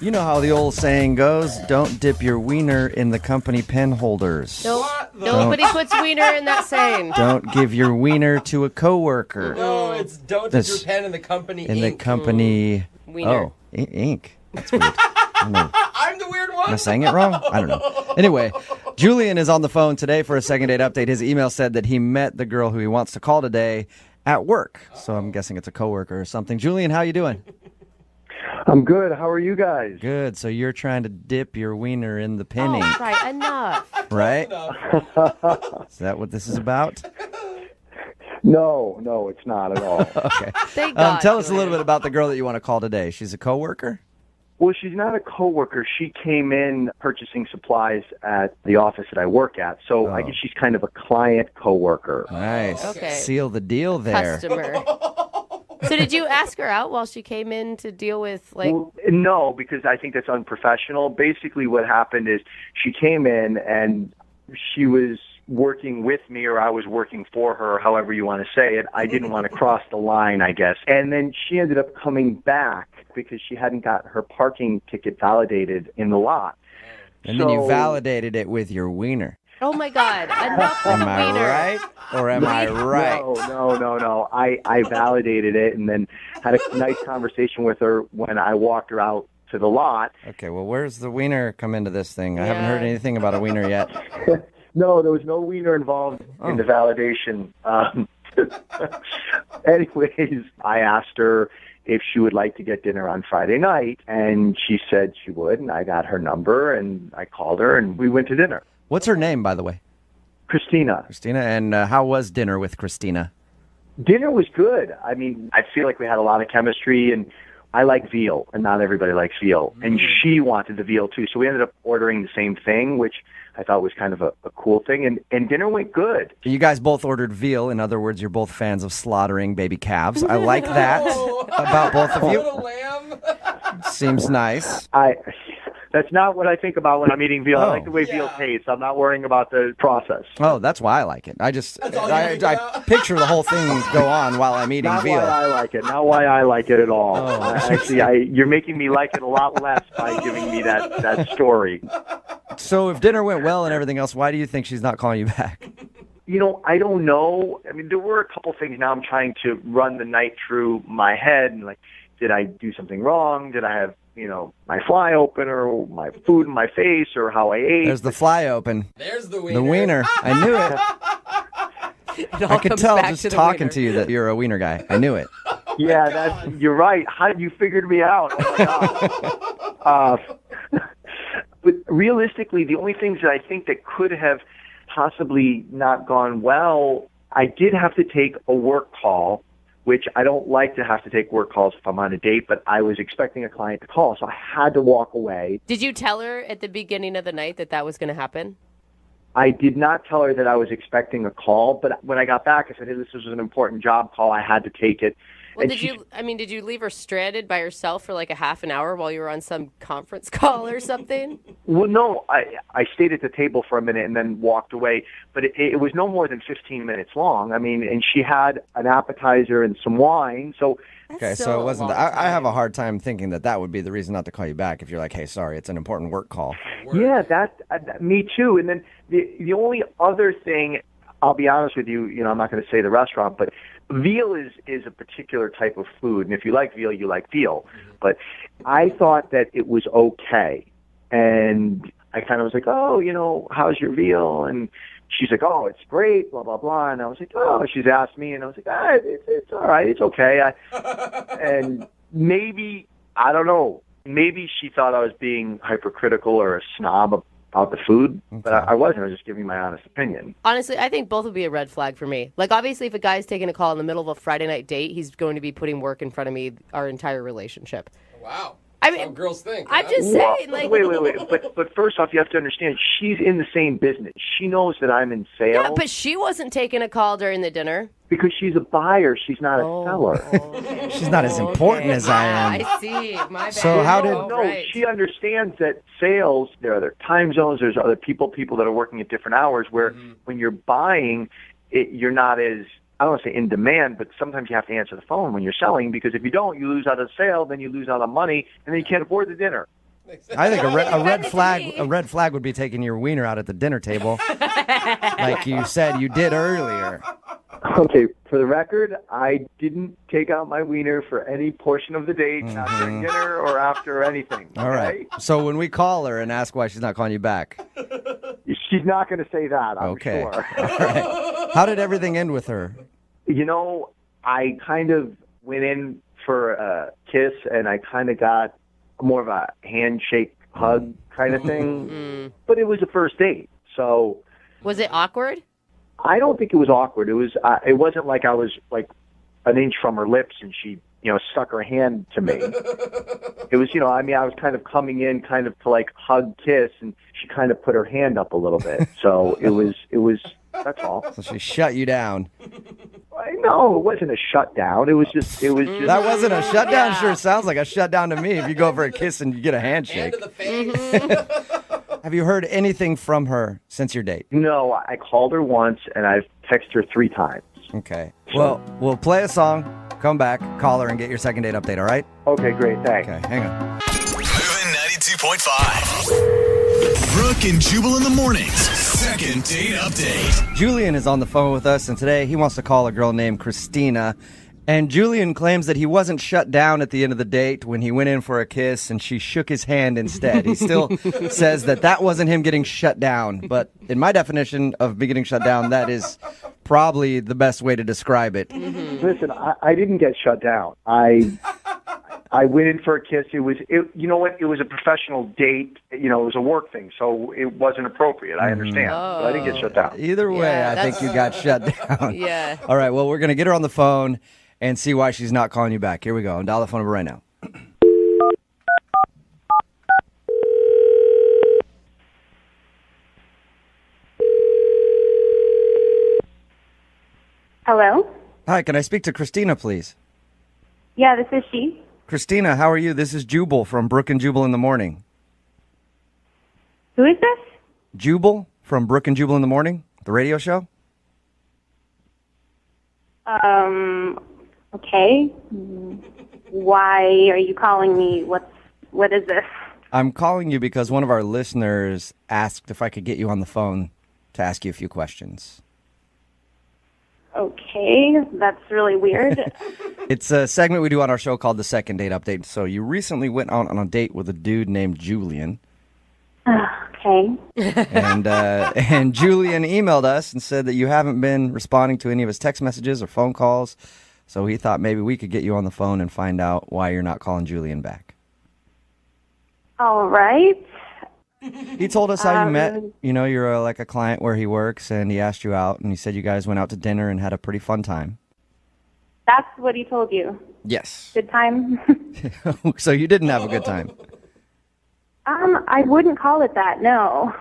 You know how the old saying goes, don't dip your wiener in the company pen holders. Nope. Nobody puts wiener in that saying. Don't give your wiener to a coworker. No, it's don't dip your pen in the company in ink. the company... Wiener. Oh, ink. That's weird. I don't know. I'm the weird one. Am I saying it wrong? I don't know. Anyway, Julian is on the phone today for a second date update. His email said that he met the girl who he wants to call today at work. So I'm guessing it's a coworker or something. Julian, how you doing? I'm good. How are you guys? Good. So you're trying to dip your wiener in the penny, Oh, right, enough. right? Is that what this is about? No, it's not at all. Okay. Thank God, Tell us a little bit about the girl that you want to call today. She's a coworker? Well, she's not a coworker. She came in purchasing supplies at the office that I work at. So I guess she's kind of a client coworker. Nice. Okay. Seal the deal there. Customer. So did you ask her out while she came in to deal with, like... Well, no, because I think that's unprofessional. Basically what happened is she came in and she was working with me, or I was working for her, however you want to say it. I didn't want to cross the line, I guess. And then she ended up coming back because she hadn't got her parking ticket validated in the lot. And then you validated it with your wiener. Oh, my God. Enough with Am the I wiener. right? Or am I right? No. I validated it and then had a nice conversation with her when I walked her out to the lot. Okay, well, where's the wiener come into this thing? I haven't heard anything about a wiener yet. No, there was no wiener involved in the validation. Anyways, I asked her if she would like to get dinner on Friday night, and she said she would, and I got her number, and I called her, and we went to dinner. What's her name, by the way? Christina. Christina, and how was dinner with Christina? Dinner was good. I mean, I feel like we had a lot of chemistry, and I like veal, and not everybody likes veal. And she wanted the veal, too, so we ended up ordering the same thing, which I thought was kind of a cool thing, and dinner went good. You guys both ordered veal. In other words, you're both fans of slaughtering baby calves. I like that about both of you. Seems nice. That's not what I think about when I'm eating veal. I like the way veal tastes. I'm not worrying about the process. Oh, that's why I like it. I picture the whole thing go on while I'm eating Not veal. why I like it. Not why I like it at all. Actually, you're making me like it a lot less by giving me that story. So if dinner went well and everything else, why do you think she's not calling you back? I don't know. I mean, there were a couple things now I'm trying to run the night through my head. And like, did I do something wrong? Did I have, my fly open, or my food in my face, or how I ate? There's the fly open. There's the wiener. The wiener. I knew it. I could tell just talking to you that you're a wiener guy. I knew it. Yeah, you're right. How did you figure me out? Oh, my God. But realistically, the only things that I think that could have possibly not gone well, I did have to take a work call, which I don't like to have to take work calls if I'm on a date, but I was expecting a client to call, so I had to walk away. Did you tell her at the beginning of the night that was going to happen? I did not tell her that I was expecting a call, but when I got back, I said, hey, this was an important job call. I had to take it. Well, did you leave her stranded by herself for like a half an hour while you were on some conference call or something? Well, no, I stayed at the table for a minute and then walked away, but it was no more than 15 minutes long. I mean, and she had an appetizer and some wine, so... Okay, so it wasn't. I have a hard time thinking that would be the reason not to call you back if you're like, hey, sorry, it's an important work call. Yeah, me too. And then the only other thing, I'll be honest with you, I'm not going to say the restaurant, but veal is a particular type of food, and if you like veal, you like veal. But I thought that it was okay, and I kind of was like, oh, how's your veal? And she's like, oh, it's great, blah, blah, blah. And I was like, oh, she's asked me, and I was like, it's all right, it's okay. And maybe, I don't know, maybe she thought I was being hypercritical or a snob about the food, but I wasn't. I was just giving my honest opinion. Honestly, I think both would be a red flag for me. Like, obviously, if a guy's taking a call in the middle of a Friday night date, he's going to be putting work in front of me our entire relationship. Wow. I mean, how girls think. I'm just saying, like... Wait. But first off, you have to understand, she's in the same business. She knows that I'm in sales. Yeah, but she wasn't taking a call during the dinner. Because she's a buyer. She's not a seller. Okay. She's not as important as I am. I see. My bad. So how did... No, she understands that sales, there are other time zones, there's other people that are working at different hours, where when you're buying, you're not as... I don't want to say in demand, but sometimes you have to answer the phone when you're selling, because if you don't, you lose out on sale, then you lose out on money, and then you can't afford the dinner. I think a red flag would be taking your wiener out at the dinner table, like you said you did earlier. Okay, for the record, I didn't take out my wiener for any portion of the date, not during dinner or after anything. All right. So when we call her and ask why she's not calling you back, she's not going to say that, I'm okay. sure. All right. How did everything end with her? I kind of went in for a kiss, and I kind of got more of a handshake hug kind of thing. But it was a first date, so Was it awkward? I don't think it was awkward. It was. It wasn't like I was like an inch from her lips and she, stuck her hand to me. It was, I was kind of coming in kind of to like hug, kiss, and she kind of put her hand up a little bit. So it was, that's all. So she shut you down. No, it wasn't a shutdown. It was just. That wasn't a shutdown? Sure sounds like a shutdown to me if you go for a kiss and you get a handshake. Hand to the face. Have you heard anything from her since your date? No, I called her once and I've texted her 3 times. Okay. Well, we'll play a song, come back, call her, and get your second date update, all right? Okay, great. Thanks. Okay, hang on. Moving 92.5. Brooke and Jubal in the mornings. Second date update. Julian is on the phone with us, and today he wants to call a girl named Christina. And Julian claims that he wasn't shut down at the end of the date when he went in for a kiss and she shook his hand instead. He still says that wasn't him getting shut down. But in my definition of getting shut down, that is probably the best way to describe it. Listen, I didn't get shut down. I went in for a kiss. It was a professional date. It was a work thing, so it wasn't appropriate. I understand. But I didn't get shut down. Either way, I think you got shut down. Yeah. All right, well, we're going to get her on the phone and see why she's not calling you back. Here we go. I'll dial the phone number right now. Hello? Hi, can I speak to Christina, please? Yeah, this is she. Christina, how are you? This is Jubal from Brooke and Jubal in the Morning. Who is this? Jubal from Brooke and Jubal in the Morning, the radio show? Okay. Why are you calling me? What is this? I'm calling you because one of our listeners asked if I could get you on the phone to ask you a few questions. Okay, that's really weird. It's a segment we do on our show called the Second Date Update. So you recently went out on a date with a dude named Julian. Okay. And Julian emailed us and said that you haven't been responding to any of his text messages or phone calls. So he thought maybe we could get you on the phone and find out why you're not calling Julian back. All right. He told us how you met. You're like a client where he works, and he asked you out, and he said you guys went out to dinner and had a pretty fun time. That's what he told you. Yes. Good time? So you didn't have a good time. I wouldn't call it that, no.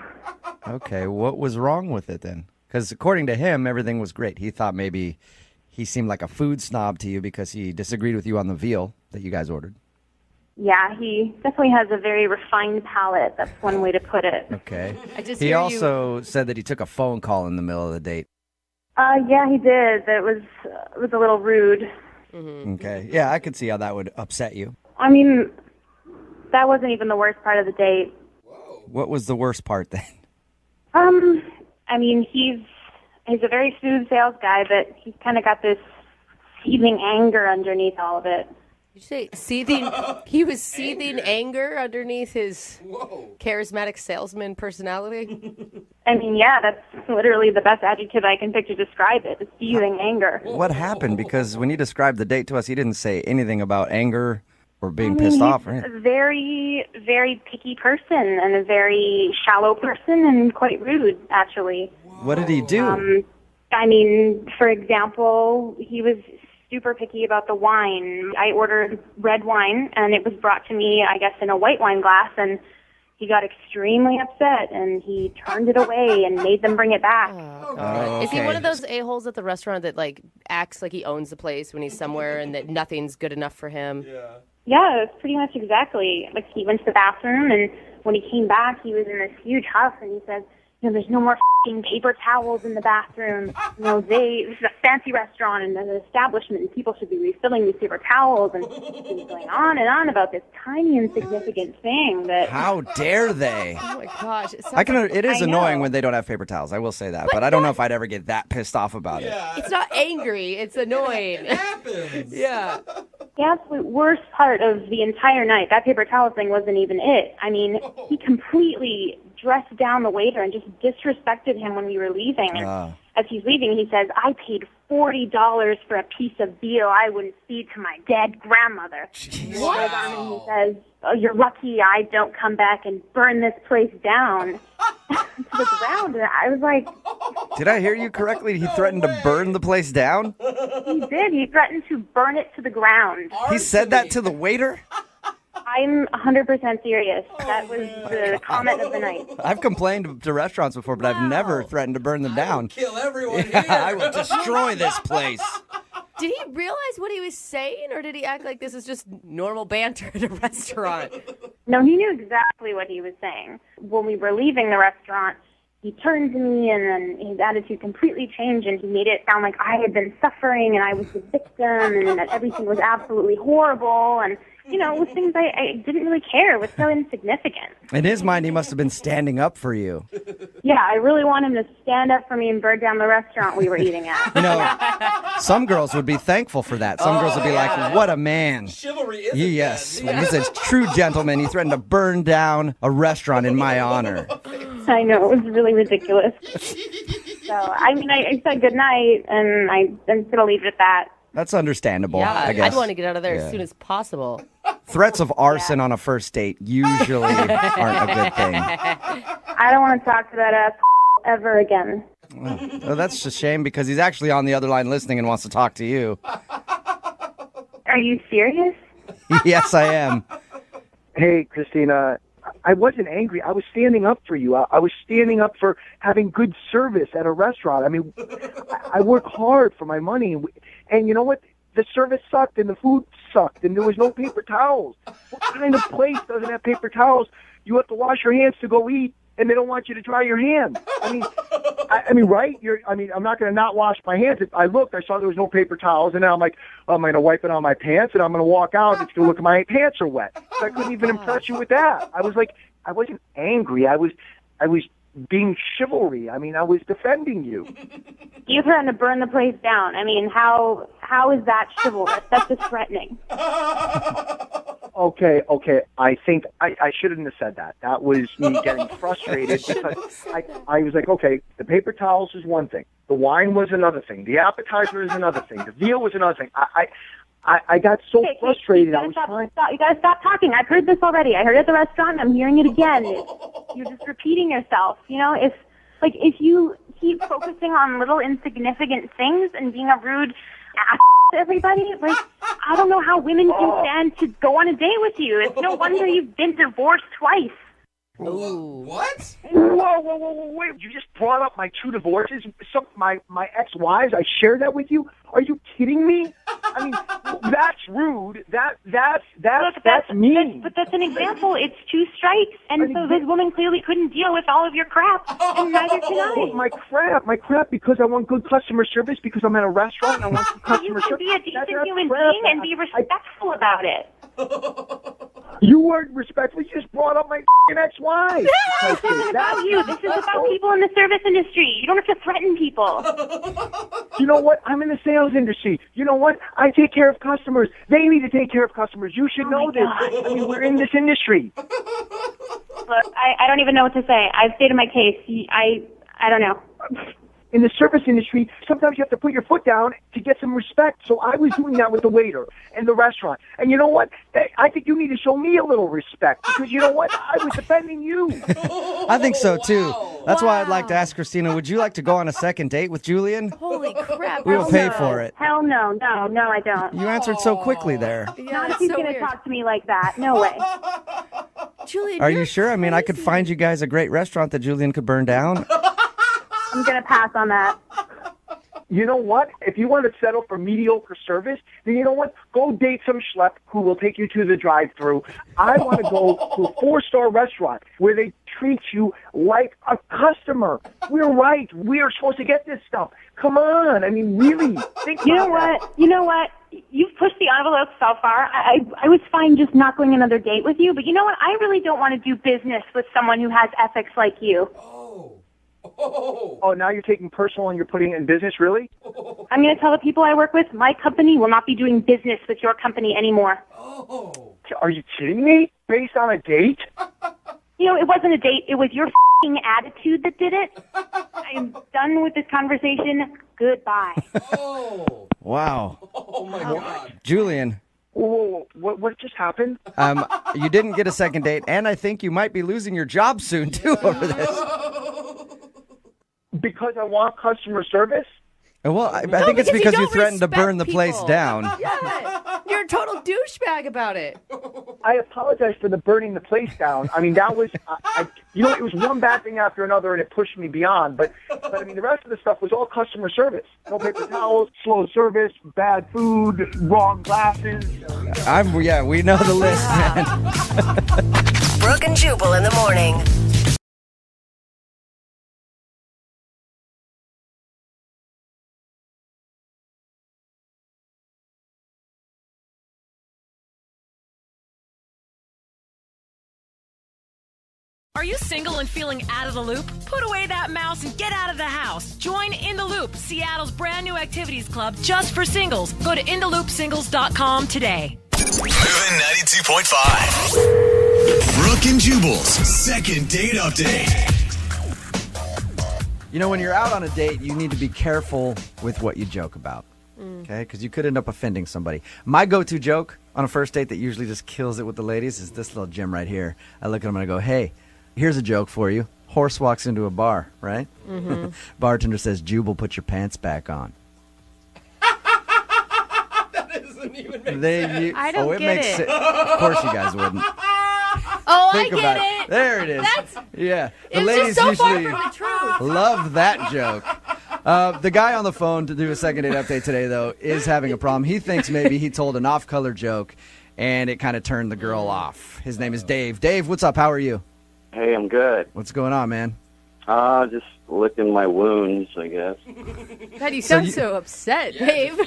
Okay, what was wrong with it then? Because according to him, everything was great. He thought maybe he seemed like a food snob to you because he disagreed with you on the veal that you guys ordered. Yeah, he definitely has a very refined palate. That's one way to put it. Okay. He also said that he took a phone call in the middle of the date. Yeah, he did. It was a little rude. Okay. Yeah, I could see how that would upset you. I mean, that wasn't even the worst part of the date. What was the worst part then? I mean, he's a very smooth sales guy, but he's kind of got this seething anger underneath all of it. Did you say seething? He was seething anger underneath his charismatic salesman personality? I mean, yeah, that's literally the best adjective I can pick to describe it, seething anger. What happened? Because when he described the date to us, he didn't say anything about anger or being pissed off or anything. He's a very, very picky person and a very shallow person and quite rude, actually. What did he do? I mean, for example, he was super picky about the wine. I ordered red wine, and it was brought to me, I guess, in a white wine glass, and he got extremely upset, and he turned it away and made them bring it back. Oh, Is he okay. one of those a-holes at the restaurant that, like, acts like he owns the place when he's somewhere and that nothing's good enough for him? Yeah, it's pretty much exactly. Like, he went to the bathroom, and when he came back, he was in this huge huff, and he said, there's no more f***ing paper towels in the bathroom. This is a fancy restaurant and an establishment, and people should be refilling these paper towels. And he was going on and on about this tiny, insignificant thing that... How dare they? Oh, my gosh. It is I annoying know. when they don't have paper towels. I will say that. But I don't know if I'd ever get that pissed off about it. It's not angry. It's annoying. It happens. Yeah. The absolute worst part of the entire night, that paper towel thing wasn't even it. I mean, he completely dressed down the waiter and just disrespected him when we were leaving. And as he's leaving, he says, I paid $40 for a piece of veal I wouldn't feed to my dead grandmother. He goes on and he says, oh, you're lucky I don't come back and burn this place down to the ground. And I was like... Did I hear you correctly? He threatened to burn the place down? He did. He threatened to burn it to the ground. He said that to the waiter? I'm 100% serious. That was the comment of the night. I've complained to restaurants before, but I've never threatened to burn them down. Kill everyone Yeah, here. I will destroy this place. Did he realize what he was saying, or did he act like this is just normal banter at a restaurant? No, he knew exactly what he was saying. When we were leaving the restaurant, he turned to me, and then his attitude completely changed, and he made it sound like I had been suffering, and I was the victim, and that everything was absolutely horrible, and, you know, it was things I didn't really care. It was so insignificant. In his mind, he must have been standing up for you. Yeah, I really want him to stand up for me and burn down the restaurant we were eating at. You know, some girls would be thankful for that. Some girls would be like, what a man. Chivalry is Yes, he's a true gentleman. He threatened to burn down a restaurant in my honor. I know, it was really ridiculous. So, I mean, I said goodnight, and I'm going to leave it at that. That's understandable, Yeah, I guess. I'd want to get out of there Yeah. as soon as possible. Threats of arson on a first date usually aren't a good thing. I don't want to talk to that ass ever again. Well, that's a shame because he's actually on the other line listening and wants to talk to you. Are you serious? Yes, I am. Hey, Christina, I wasn't angry. I was standing up for you. I was standing up for having good service at a restaurant. I mean, I work hard for my money. And you know what? The service sucked and the food sucked and there was no paper towels. What kind of place doesn't have paper towels? You have to wash your hands to go eat and they don't want you to dry your hands. I mean, right? I'm not going to not wash my hands. I looked, I saw there was no paper towels, and now I'm like, I'm going to wipe it on my pants, and I'm going to walk out, and it's going to look like my pants are wet. So I couldn't even impress you with that. I was like, I wasn't angry. I was being chivalry. I mean, I was defending you. You threatened to burn the place down. I mean, how is that chivalrous? That's just threatening. Okay. I think I shouldn't have said that. That was me getting frustrated because I was like, okay, the paper towels is one thing. The wine was another thing. The appetizer is another thing. The veal was another thing. I got so frustrated. You gotta stop talking. I've heard this already. I heard it at the restaurant. I'm hearing it again. You're just repeating yourself. You know, if you keep focusing on little insignificant things and being a rude ass to everybody, like, I don't know how women can stand to go on a date with you. It's no wonder you've been divorced twice. Ooh. What? Whoa, wait. You just brought up my two divorces, my ex-wives. I shared that with you. Are you kidding me? I mean, that's rude. That's mean. But that's an example. It's two strikes. And so this woman clearly couldn't deal with all of your crap, and neither can I. My crap, because I want good customer service, because I'm at a restaurant and I want good customer service. You can be a decent human being and be respectful about it. You weren't respectful. You just brought up my ex-wife. This isn't about you. This is about people in the service industry. You don't have to threaten people. You know what? I'm in the sales industry. You know what? I take care of customers. They need to take care of customers. You should know this. I mean, we're in this industry. Look, I don't even know what to say. I've stated my case. I don't know. In the service industry, sometimes you have to put your foot down to get some respect. So I was doing that with the waiter and the restaurant. And you know what? I think you need to show me a little respect because you know what? I was defending you. I think so, too. That's why I'd like to ask Christina, would you like to go on a second date with Julian? Holy crap. We will pay for it. Hell no. No, I don't. You answered so quickly there. Not if he's going to talk to me like that. No way. Julian, Are you sure? I mean, I could find you guys a great restaurant that Julian could burn down. I'm going to pass on that. You know what? If you want to settle for mediocre service, then you know what? Go date some schlep who will take you to the drive-thru. I want to go to a 4-star restaurant where they treat you like a customer. We're right. We are supposed to get this stuff. Come on. I mean, really. Think You know about what? You know what? You've pushed the envelope so far. I was fine just not going another date with you, but you know what? I really don't want to do business with someone who has ethics like you. Oh, now you're taking personal and you're putting it in business, really? I'm going to tell the people I work with, my company will not be doing business with your company anymore. Are you kidding me? Based on a date? It wasn't a date. It was your f***ing attitude that did it. I'm done with this conversation. Goodbye. Wow. Oh my God. Julian, Whoa, what just happened? you didn't get a second date, and I think you might be losing your job soon, too, over this. Because I want customer service? Well, I think it's because you don't threatened to respect burn the place people. down. Yeah, you're a total douchebag about it. I apologize for the burning the place down. I mean, that was, it was one bad thing after another, and it pushed me beyond. But I mean, the rest of the stuff was all customer service. No paper towels, slow service, bad food, wrong glasses. We know the list, man. Brooke and Jubal in the morning. Are you single and feeling out of the loop? Put away that mouse and get out of the house. Join In the Loop, Seattle's brand new activities club just for singles. Go to intheloopsingles.com today. Moving 92.5. Brooke and Jubal's second date update. When you're out on a date, you need to be careful with what you joke about. Okay? Because you could end up offending somebody. My go-to joke on a first date that usually just kills it with the ladies is this little gem right here. I look at them and I go, hey, here's a joke for you. Horse walks into a bar, right? Mm-hmm. Bartender says, Jubal, put your pants back on. That doesn't even make sense. I don't get it. Of course you guys wouldn't. Oh, Think I get about it. There it is. The It's ladies just so far usually from the truth. love that joke. The guy on the phone to do a second date update today, though, is having a problem. He thinks maybe he told an off-color joke, and it kind of turned the girl off. His name is Dave. Dave, what's up? How are you? Hey, I'm good. What's going on, man? Just licking my wounds, I guess. God, you sound so upset, Dave.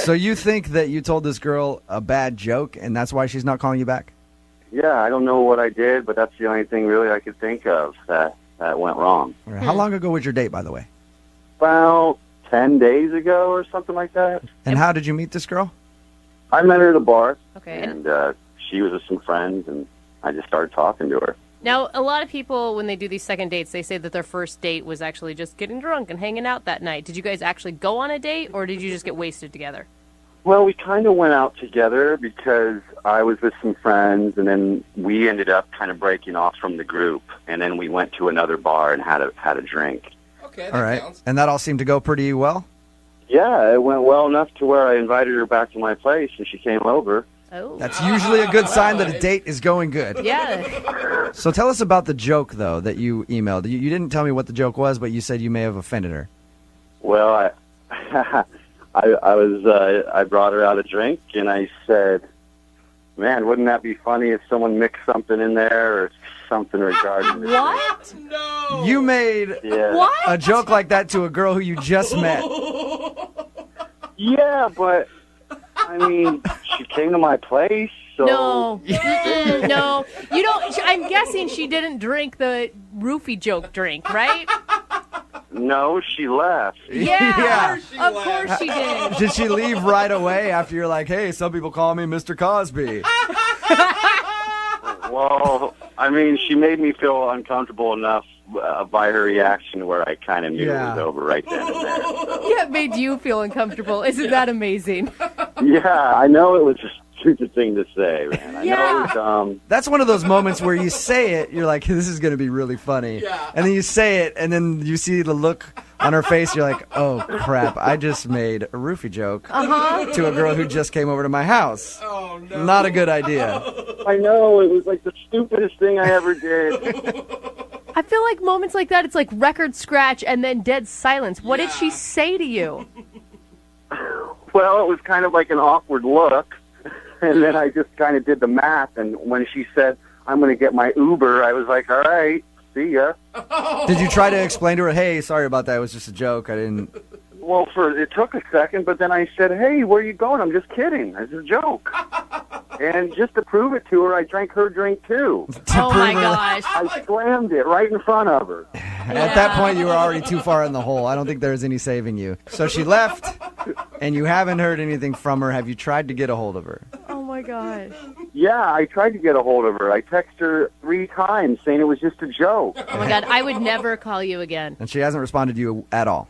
So you think that you told this girl a bad joke, and that's why she's not calling you back? Yeah, I don't know what I did, but that's the only thing really I could think of that went wrong. All right. How long ago was your date, by the way? About 10 days ago or something like that. And how did you meet this girl? I met her at a bar, Okay. and she was with some friends, and I just started talking to her. Now, a lot of people, when they do these second dates, they say that their first date was actually just getting drunk and hanging out that night. Did you guys actually go on a date, or did you just get wasted together? Well, we kind of went out together because I was with some friends, and then we ended up kind of breaking off from the group, and then we went to another bar and had a drink. Okay, All right. And that all seemed to go pretty well? Yeah, it went well enough to where I invited her back to my place, and she came over. Oh. That's usually a good sign that a date is going good. Yeah. So tell us about the joke, though, that you emailed. You didn't tell me what the joke was, but you said you may have offended her. Well, I brought her out a drink, and I said, man, wouldn't that be funny if someone mixed something in there or something regarding this? What? No. You made a joke like that to a girl who you just met. Yeah, but, I mean, she came to my place, so... No. No. You don't. I'm guessing she didn't drink the roofie joke drink, right? No, she left. Yeah. Of course she did. Did she leave right away after you're like, hey, some people call me Mr. Cosby? Well, I mean, she made me feel uncomfortable enough by her reaction where I kind of knew it was over right then and there. So. Yeah, it made you feel uncomfortable. Isn't that amazing? Yeah, I know it was a stupid thing to say, man. I know it was dumb. That's one of those moments where you say it, you're like, this is going to be really funny. Yeah. And then you say it, and then you see the look on her face, you're like, oh, crap, I just made a roofie joke to a girl who just came over to my house. Oh, no. Not a good idea. I know, it was like the stupidest thing I ever did. I feel like moments like that, it's like record scratch and then dead silence. What did she say to you? Well, it was kind of like an awkward look, and then I just kind of did the math, and when she said, I'm going to get my Uber, I was like, all right, see ya. Did you try to explain to her, hey, sorry about that, it was just a joke, I didn't... Well, it took a second, but then I said, hey, where are you going? I'm just kidding. It's a joke. And just to prove it to her, I drank her drink, too. Oh, my gosh. I slammed it right in front of her. At that point, you were already too far in the hole. I don't think there's any saving you. So she left, and you haven't heard anything from her. Have you tried to get a hold of her? Oh, my gosh. Yeah, I tried to get a hold of her. I texted her 3 times saying it was just a joke. Oh my God, I would never call you again. And she hasn't responded to you at all.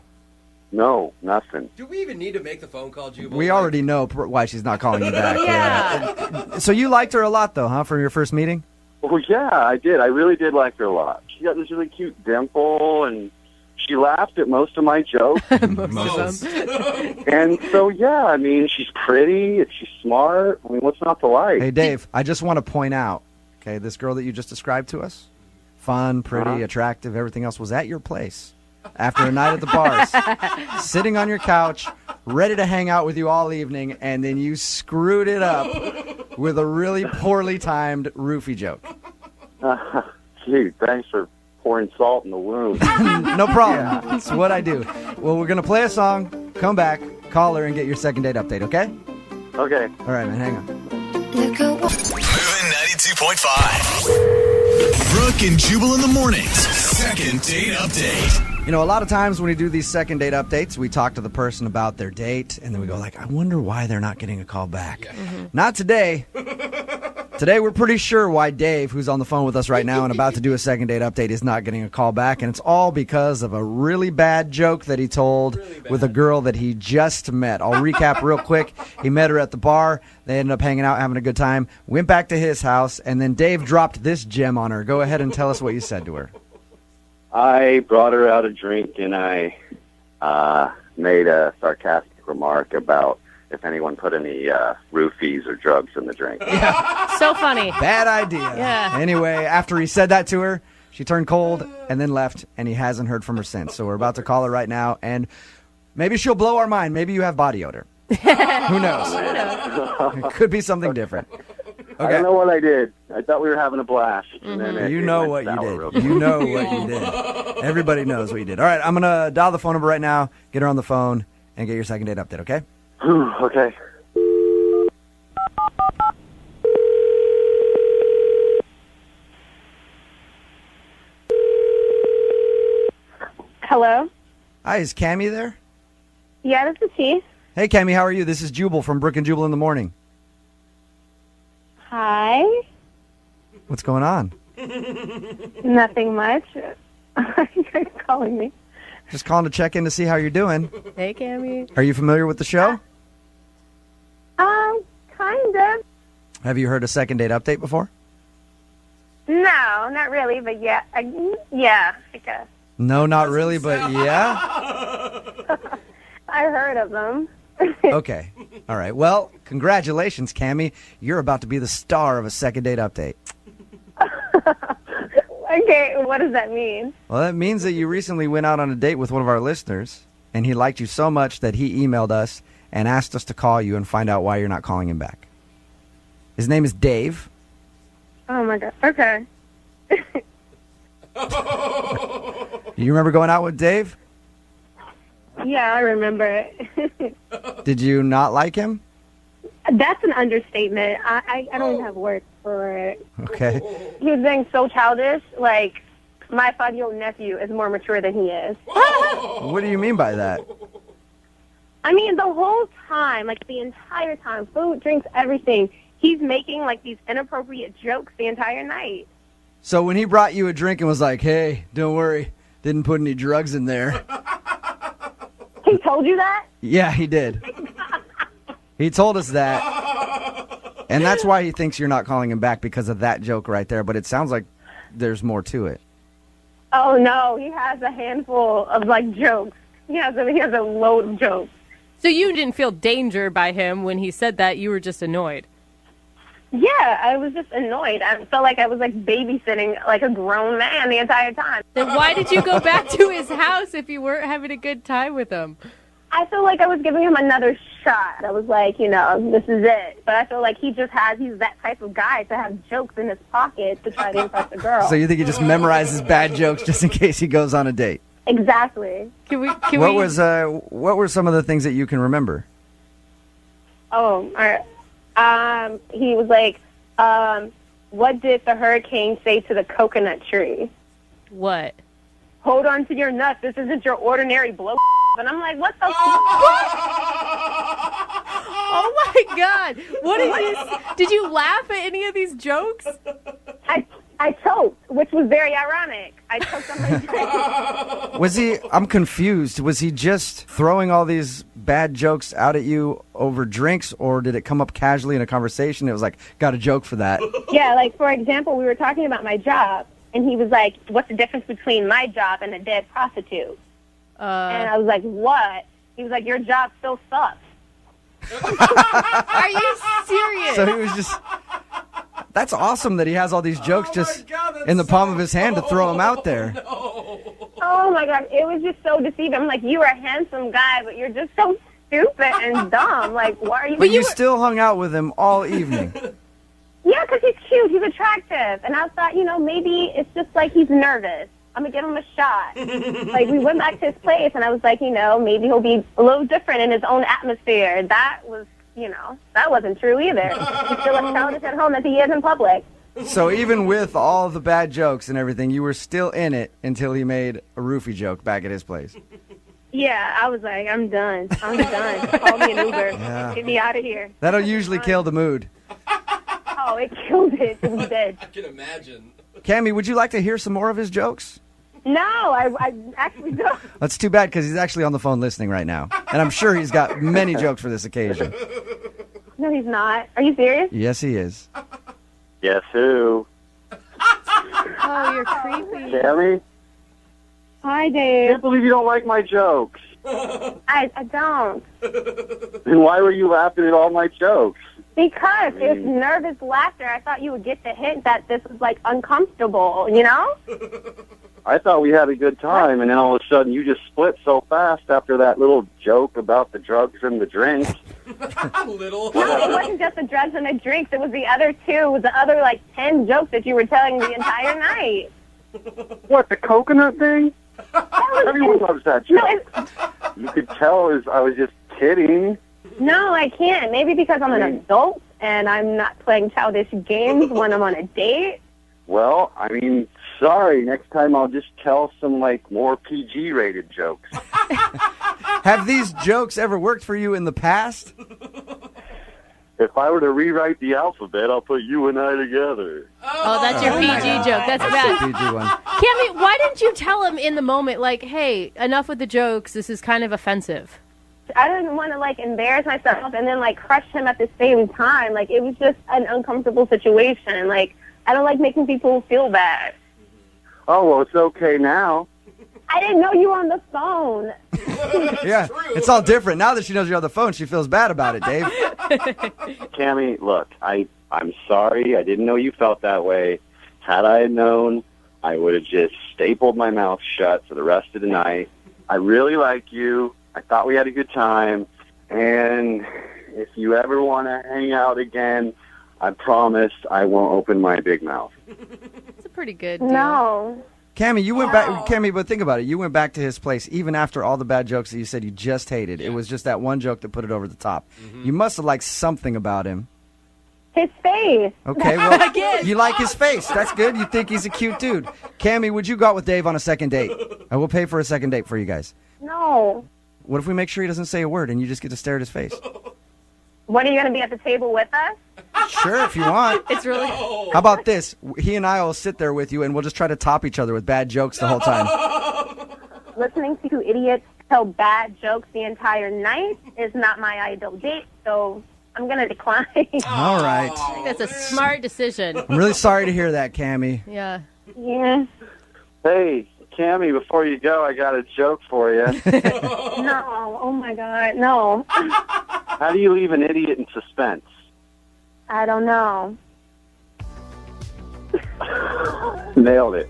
No, nothing. Do we even need to make the phone call, Jubal? We already know why she's not calling you back. Yeah. So you liked her a lot, though, huh, for your first meeting? Well, yeah, I did. I really did like her a lot. She got this really cute dimple, and she laughed at most of my jokes. Most of them. And so, yeah, I mean, she's pretty, she's smart. I mean, what's not to like? Hey, Dave, I just want to point out, okay, this girl that you just described to us, fun, pretty, attractive, everything else, was at your place after a night at the bars, sitting on your couch, ready to hang out with you all evening, and then you screwed it up with a really poorly timed roofie joke. Gee, thanks for pouring salt in the wound. No problem. That's what I do. Well, we're going to play a song, come back, call her, and get your second date update, okay? Okay. All right, man, hang on. Moving 92.5. Brooke and Jubal in the mornings. Second date update. You know, a lot of times when we do these second date updates, we talk to the person about their date, and then we go like, I wonder why they're not getting a call back. Not today. Today, we're pretty sure why Dave, who's on the phone with us right now and about to do a second date update, is not getting a call back. And it's all because of a really bad joke that he told with a girl that he just met. I'll recap real quick. He met her at the bar. They ended up hanging out, having a good time. Went back to his house. And then Dave dropped this gem on her. Go ahead and tell us what you said to her. I brought her out a drink, and I made a sarcastic remark about if anyone put any roofies or drugs in the drink. So funny. Bad idea. Yeah. Anyway, after he said that to her, she turned cold and then left, and he hasn't heard from her since. So we're about to call her right now, and maybe she'll blow our mind. Maybe you have body odor. Who knows? It could be something different. I don't know what I did. I thought we were having a blast. And then You know what you did. You know what you did. Everybody knows what you did. All right, I'm going to dial the phone number right now, get her on the phone, and get your second date update, okay? Okay. Hello? Hi, is Cammie there? Yeah, this is she. Hey, Cammie, how are you? This is Jubal from Brooke and Jubal in the Morning. Hi. What's going on? Nothing much. Are you guys calling me? Just calling to check in to see how you're doing. Hey, Cammie. Are you familiar with the show? Kind of. Have you heard a second date update before? No, not really, but yeah. Yeah, I guess. No, not really, but yeah? I heard of them. Okay. All right. Well, congratulations, Cammie. You're about to be the star of a second date update. Okay, what does that mean? Well, that means that you recently went out on a date with one of our listeners, and he liked you so much that he emailed us and asked us to call you and find out why you're not calling him back. His name is Dave. Oh, my God. Okay. You remember going out with Dave? Yeah, I remember it. Did you not like him? That's an understatement. I don't even have words for it. Okay. He was being so childish. Like, my 5-year-old nephew is more mature than he is. What do you mean by that? I mean, the whole time, like the entire time, food, drinks, everything, he's making like these inappropriate jokes the entire night. So when he brought you a drink and was like, hey, don't worry, didn't put any drugs in there. He told you that? Yeah, he did. He told us that. And that's why he thinks you're not calling him back, because of that joke right there. But it sounds like there's more to it. Oh, no, he has a handful of like jokes. He has a load of jokes. So you didn't feel danger by him when he said that. You were just annoyed. Yeah, I was just annoyed. I felt like I was like babysitting like a grown man the entire time. Then why did you go back to his house if you weren't having a good time with him? I feel like I was giving him another shot. I was like, this is it. But I feel like he's that type of guy to have jokes in his pocket to try to impress a girl. So you think he just memorizes bad jokes just in case he goes on a date? Exactly. What were some of the things that you can remember? Oh, all right. He was like, what did the hurricane say to the coconut tree? What? Hold on to your nuts. This isn't your ordinary blow. And I'm like, what the Oh my God! Did you laugh at any of these jokes? I choked, which was very ironic. I choked on my drink. I'm confused. Was he just throwing all these bad jokes out at you over drinks, or did it come up casually in a conversation? It was like, got a joke for that. Yeah, like, for example, we were talking about my job, and he was like, what's the difference between my job and a dead prostitute? And I was like, what? He was like, your job still sucks. Are you serious? So he was just... That's awesome that he has all these jokes in the palm of his hand to throw them out there. Oh, my God. It was just so deceiving. I'm like, you're a handsome guy, but you're just so stupid and dumb. Like, why are you... But you still hung out with him all evening. Yeah, because he's cute. He's attractive. And I thought, maybe it's just like he's nervous. I'm going to give him a shot. Like, we went back to his place, and I was like, maybe he'll be a little different in his own atmosphere. That was, that wasn't true either. He's still as childish at home as he is in public. So even with all the bad jokes and everything, you were still in it until he made a roofie joke back at his place. Yeah, I was like, I'm done. I'm done. Call me an Uber. Yeah. Get me out of here. That'll usually kill the mood. Oh, it killed it. It was dead. I can imagine. Cammie, would you like to hear some more of his jokes? No, I actually don't. That's too bad because he's actually on the phone listening right now. And I'm sure he's got many jokes for this occasion. No, he's not. Are you serious? Yes, he is. Guess who? Oh, you're creepy. Cammie? Hi, I Dave. can't believe you don't like my jokes. I don't. Then why were you laughing at all my jokes? Because it was nervous laughter. I thought you would get the hint that this was, like, uncomfortable, I thought we had a good time, and then all of a sudden you just split so fast after that little joke about the drugs and the drinks. Little. No, it wasn't just the drugs and the drinks. It was the other two. It was the other, 10 jokes that you were telling the entire night. What, the coconut thing? Everyone loves that joke. You could tell I was just kidding. No, I can't. Maybe because I'm an adult and I'm not playing childish games when I'm on a date. Well, sorry. Next time I'll just tell some, more PG-rated jokes. Have these jokes ever worked for you in the past? If I were to rewrite the alphabet, I'll put you and I together. Oh, that's your PG joke. That's bad. The PG one. Cammie, why didn't you tell him in the moment, hey, enough with the jokes. This is kind of offensive. I didn't want to, embarrass myself and then, crush him at the same time. It was just an uncomfortable situation. I don't like making people feel bad. Oh, well, it's okay now. I didn't know you were on the phone. Yeah, it's all different. Now that she knows you're on the phone, she feels bad about it, Dave. Cammie, look, I'm sorry. I didn't know you felt that way. Had I known, I would have just stapled my mouth shut for the rest of the night. I really like you. I thought we had a good time. And if you ever want to hang out again, I promise I won't open my big mouth. It's a pretty good deal. No. Cammie, you went back. Cammie, but think about it. You went back to his place even after all the bad jokes that you said you just hated. Yeah. It was just that one joke that put it over the top. Mm-hmm. You must have liked something about him. His face. Okay, well, you like his face. That's good. You think he's a cute dude. Cammie, would you go out with Dave on a second date? I will pay for a second date for you guys. No. What if we make sure he doesn't say a word and you just get to stare at his face? When are you going to be at the table with us? Sure, if you want. It's really... How about this? He and I will sit there with you, and we'll just try to top each other with bad jokes the whole time. Listening to two idiots tell bad jokes the entire night is not my ideal date, so I'm going to decline. All right. I think that's a smart decision. I'm really sorry to hear that, Cammie. Yeah. Yeah. Hey, Cammie, before you go, I got a joke for you. No. Oh, my God. No. How do you leave an idiot in suspense? I don't know. Nailed it.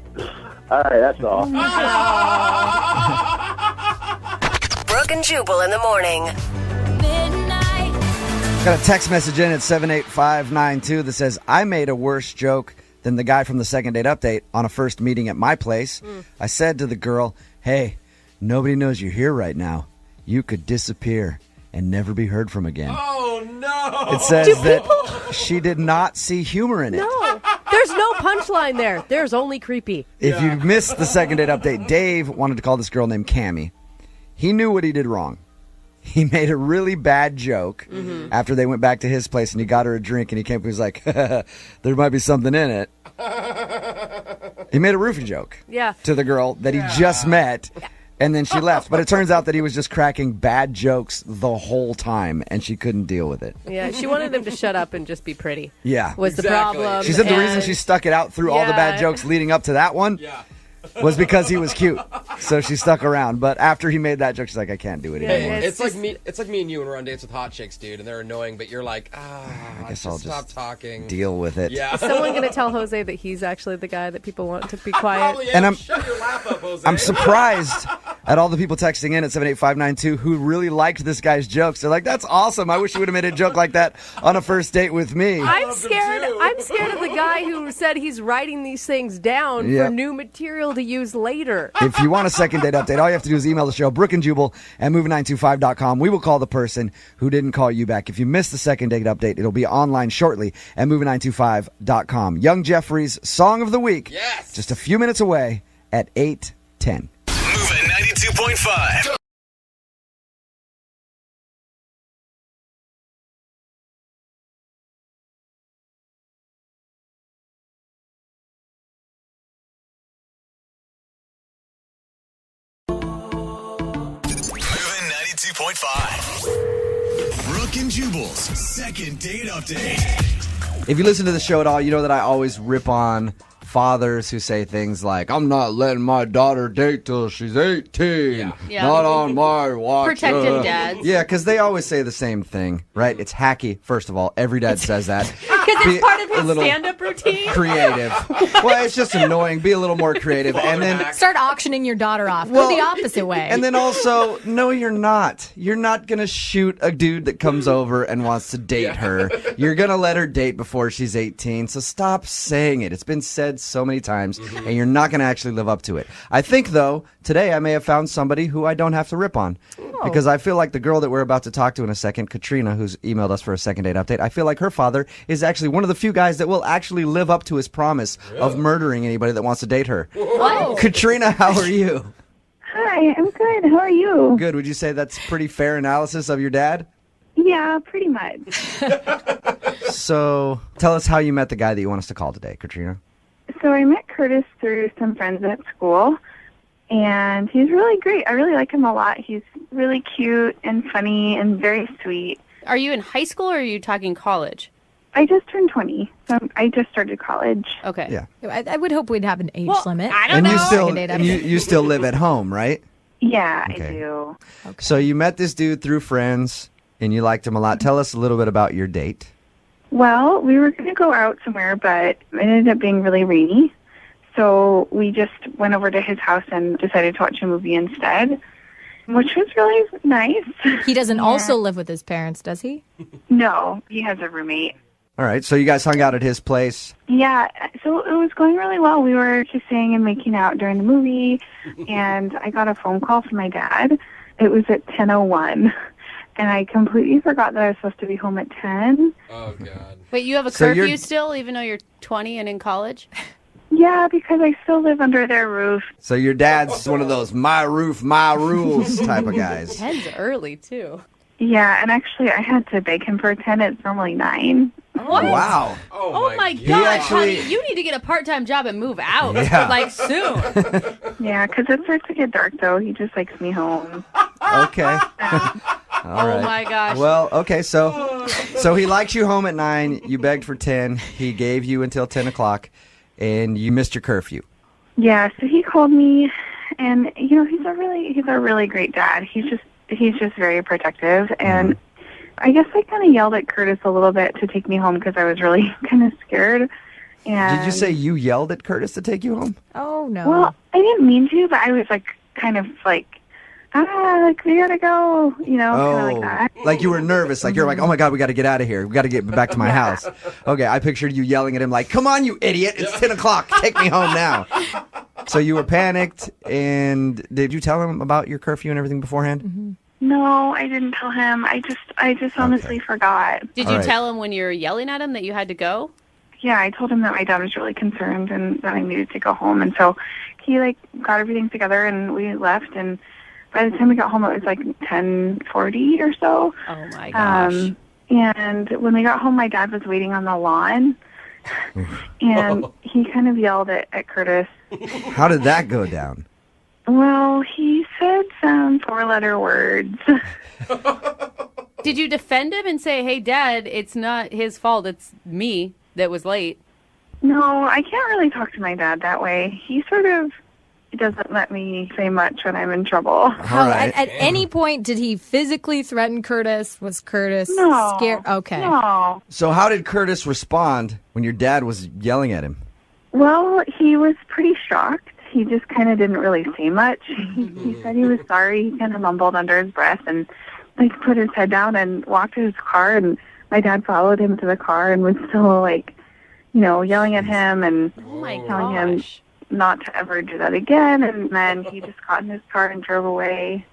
All right, that's all. Brooke and Jubal in the morning. Got a text message in at 78592 that says, I made a worse joke than the guy from the second date update on a first meeting at my place. I said to the girl, hey, nobody knows you're here right now. You could disappear and never be heard from again. Oh, no. It says that she did not see humor in it. No, there's no punchline there. There's only creepy. If you missed the second date update, Dave wanted to call this girl named Cammie. He knew what he did wrong. he made a really bad joke after they went back to his place, and he got her a drink, and he came up and was like, there might be something in it. He made a roofie joke to the girl that he just met, and then she left. But it turns out that he was just cracking bad jokes the whole time, and she couldn't deal with it. Yeah, she wanted him to shut up and just be pretty. Yeah. Was the problem. She said the reason she stuck it out through all the bad jokes leading up to that one was because he was cute. So she stuck around. But after he made that joke, she's like, I can't do it anymore. It's like me and you when we're on dates with hot chicks, dude, and they're annoying, but you're like, I guess I'll stop just talking. deal with it. Yeah. Is someone going to tell Jose that he's actually the guy that people want to be quiet? And Shut your laugh up, Jose. I'm surprised at all the people texting in at 78592 who really liked this guy's jokes. They're like, that's awesome. I wish you would have made a joke like that on a first date with me. I'm scared of the guy who said he's writing these things down for new material to use later. If you want a second date update, all you have to do is email the show, brookandjubal at moving925.com. We will call the person who didn't call you back. If you missed the second date update, it'll be online shortly at moving925.com. Young Jeffrey's Song of the Week. Yes. Just a few minutes away at 8:10. Moving 92.5. Moving 92.5. Brooke and Jubal's second date update. If you listen to the show at all, you know that I always rip on fathers who say things like, I'm not letting my daughter date till she's 18. Yeah. Not on my watch. Protective dads. Yeah, because they always say the same thing, right? It's hacky, first of all. Every dad says that. Because Be it's part of a his little stand-up routine. Creative. Well, it's just annoying. Be a little more creative. And then Start auctioning your daughter off. Well, Go the opposite way. And then also, no, you're not. You're not going to shoot a dude that comes over and wants to date her. You're going to let her date before she's 18. So stop saying it. It's been said so many times, and you're not going to actually live up to it. I think, though, today I may have found somebody who I don't have to rip on. Because I feel like the girl that we're about to talk to in a second, Katrina, who's emailed us for a second date update, I feel like her father is actually one of the few guys that will actually live up to his promise of murdering anybody that wants to date her. What? Katrina, how are you? Hi, I'm good. How are you? Good. Would you say that's pretty fair analysis of your dad? Yeah, pretty much. So tell us how you met the guy that you want us to call today, Katrina. So I met Curtis through some friends at school, and he's really great. I really like him a lot. He's really cute and funny and very sweet. Are you in high school or are you talking college? I just turned 20, so I just started college. Okay. Yeah. I would hope we'd have an age limit. I don't And know. you still Second date and you, update. you still live at home, right? Yeah, Okay. I do. So you met this dude through friends and you liked him a lot. Tell us a little bit about your date. Well, we were going to go out somewhere, but it ended up being really rainy. So we just went over to his house and decided to watch a movie instead, which was really nice. He doesn't also live with his parents, does he? No, he has a roommate. All right. So you guys hung out at his place. Yeah, so it was going really well. We were kissing and making out during the movie, and I got a phone call from my dad. It was at 10:01, and I completely forgot that I was supposed to be home at 10. Oh, God. Wait, you have a So curfew you're- still, even though you're 20 and in college? Yeah, because I still live under their roof. So your dad's one of those my roof, my rules type of guys. 10's early, too. Yeah, and actually I had to beg him for 10. It's normally 9. What? Wow. Oh my He God, actually- honey, you need to get a part-time job and move out, Yeah. like soon. Yeah, because it starts to get dark, though. He just likes me home. Okay. All Oh right. my gosh. Well, okay, so he likes you home at 9. You begged for 10. He gave you until 10 o'clock, and you missed your curfew. Yeah, so he called me, and you know he's a really great dad. He's just very protective, and I guess I kind of yelled at Curtis a little bit to take me home because I was really kind of scared. And Did you say you yelled at Curtis to take you home? Oh, no. Well, I didn't mean to, but I was like kind of like like we gotta go, you know, kind of like that. Like you were nervous, like you're like, oh my God, we got to get out of here. We got to get back to my house. Okay, I pictured you yelling at him like, come on, you idiot, it's 10 o'clock, take me home now. So you were panicked, and did you tell him about your curfew and everything beforehand? No, I didn't tell him. I just honestly forgot. Did All you right. tell him when you were yelling at him that you had to go? Yeah, I told him that my dad was really concerned and that I needed to go home, and so he like got everything together and we left, and by the time we got home, it was like 10:40 or so. Oh my gosh. And when we got home, my dad was waiting on the lawn, and he kind of yelled at Curtis. How did that go down? Well, he said some 4-letter words. Did you defend him and say, hey, Dad, it's not his fault, it's me that was late? No, I can't really talk to my dad that way. He sort of doesn't let me say much when I'm in trouble. At any point, did he physically threaten Curtis? Was Curtis scared? Okay. No. So how did Curtis respond when your dad was yelling at him? Well, he was pretty shocked. He just kind of didn't really say much. He said he was sorry. He kind of mumbled under his breath and like put his head down and walked to his car. And my dad followed him to the car and was still like, yelling at him and telling him not to ever do that again. And then he just got in his car and drove away.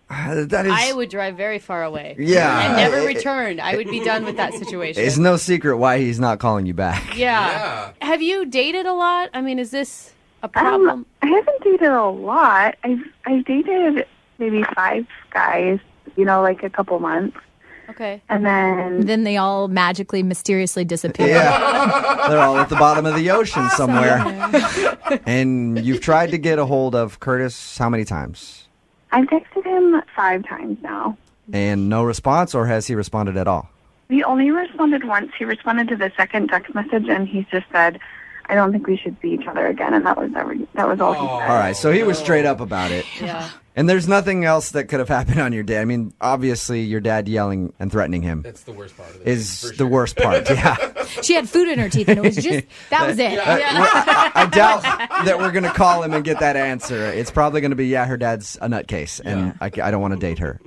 I would drive very far away. Yeah. And never return. I would be done with that situation. It's no secret why he's not calling you back. Yeah. Have you dated a lot? I mean, is this a problem? I haven't dated a lot. I've dated maybe 5 guys, like a couple months. Okay. And then they all magically, mysteriously disappear. Yeah. They're all at the bottom of the ocean somewhere. And you've tried to get a hold of Curtis how many times? I've texted him 5 times now. And no response, or has he responded at all? He only responded once. He responded to the second text message, and he just said, I don't think we should see each other again, and that was all he said. All right, so he was straight up about it. Yeah. And there's nothing else that could have happened on your day. I mean, obviously, your dad yelling and threatening him. That's the worst part of it. Is the worst part, yeah. She had food in her teeth, and it was just, that was it. I doubt that we're going to call him and get that answer. It's probably going to be, her dad's a nutcase, and I don't want to date her.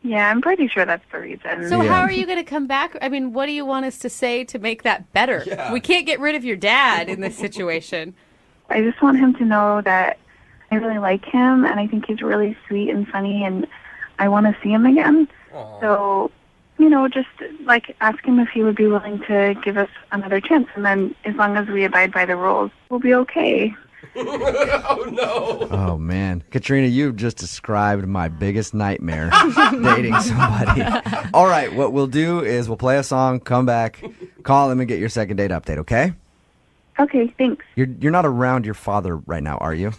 Yeah, I'm pretty sure that's the reason. So how are you going to come back? I mean, what do you want us to say to make that better? Yeah. We can't get rid of your dad in this situation. I just want him to know that I really like him, and I think he's really sweet and funny, and I want to see him again. Aww. So, just like ask him if he would be willing to give us another chance, and then as long as we abide by the rules, we'll be okay. Oh, no. Oh, man. Katrina, you've just described my biggest nightmare, dating somebody. All right, what we'll do is we'll play a song, come back, call him, and get your second date update, okay? Okay, thanks. You're not around your father right now, are you?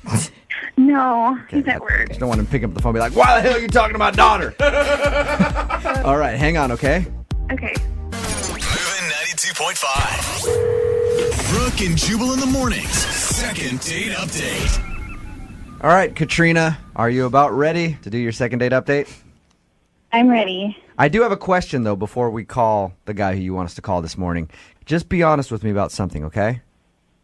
No, he's at work. Just don't want him to pick up the phone and be like, why the hell are you talking to my daughter? All right, hang on, okay? Okay. Moving 92.5. Brooke and Jubal in the mornings. Second date update. All right, Katrina, are you about ready to do your second date update? I'm ready. I do have a question, though, before we call the guy who you want us to call this morning. Just be honest with me about something, okay?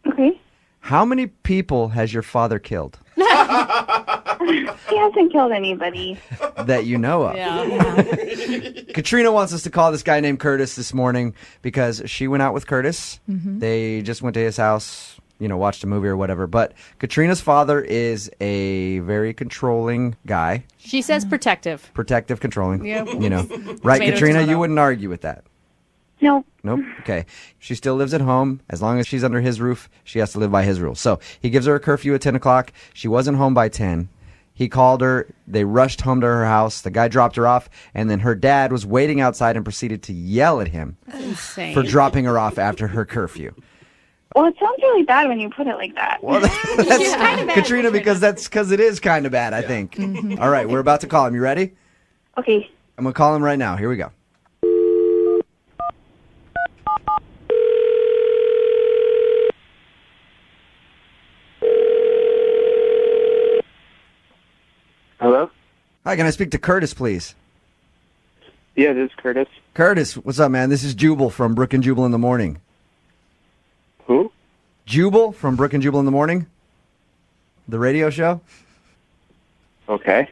Okay. How many people has your father killed? He hasn't killed anybody. That you know of. Yeah. Katrina wants us to call this guy named Curtis this morning because she went out with Curtis. Mhm. They just went to his house, watched a movie or whatever. But Katrina's father is a very controlling guy. She says protective. Protective, controlling. Yep. Right, Tomato, Katrina? tomato. You wouldn't argue with that. Nope. Nope. Okay. She still lives at home. As long as she's under his roof, she has to live by his rules. So he gives her a curfew at 10 o'clock. She wasn't home by 10. He called her. They rushed home to her house. The guy dropped her off. And then her dad was waiting outside and proceeded to yell at him Insane. for dropping her off after her curfew. Well, it sounds really bad when you put it like that. Well, that's Katrina, because it is kind of bad, I think. All right. We're about to call him. You ready? Okay. I'm going to call him right now. Here we go. Hello? Hi, can I speak to Curtis, please? Yeah, this is Curtis. Curtis, what's up, man? This is Jubal from Brooke and Jubal in the Morning. Who? Jubal from Brooke and Jubal in the Morning. The radio show. Okay.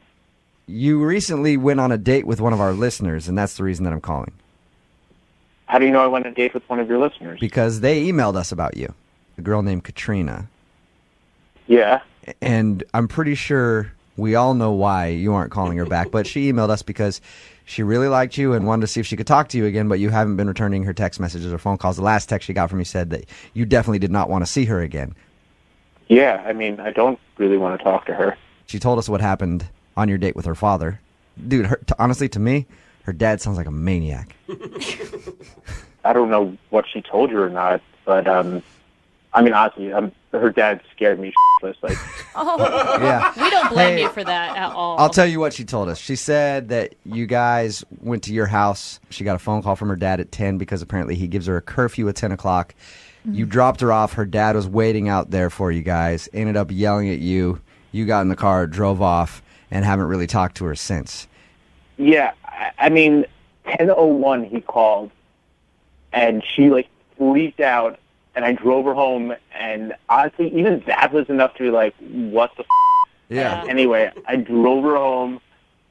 You recently went on a date with one of our listeners, and that's the reason that I'm calling. How do you know I went on a date with one of your listeners? Because they emailed us about you. A girl named Katrina. Yeah. And I'm pretty sure we all know why you aren't calling her back, but she emailed us because she really liked you and wanted to see if she could talk to you again, but you haven't been returning her text messages or phone calls. The last text she got from you said that you definitely did not want to see her again. Yeah, I mean, I don't really want to talk to her. She told us what happened on your date with her father. Dude, honestly, to me, her dad sounds like a maniac. I don't know what she told you or not, but I mean, honestly, her dad scared me shitless. Like, Yeah. We don't blame Hey, you for that at all. I'll tell you what she told us. She said that you guys went to your house. She got a phone call from her dad at 10 because apparently he gives her a curfew at 10 o'clock. You dropped her off. Her dad was waiting out there for you guys, ended up yelling at you. You got in the car, drove off, and haven't really talked to her since. yeah, I mean, 10:01 he called, and she like freaked out, and I drove her home, and honestly, even that was enough to be like, what the f-? Yeah. Anyway, I drove her home,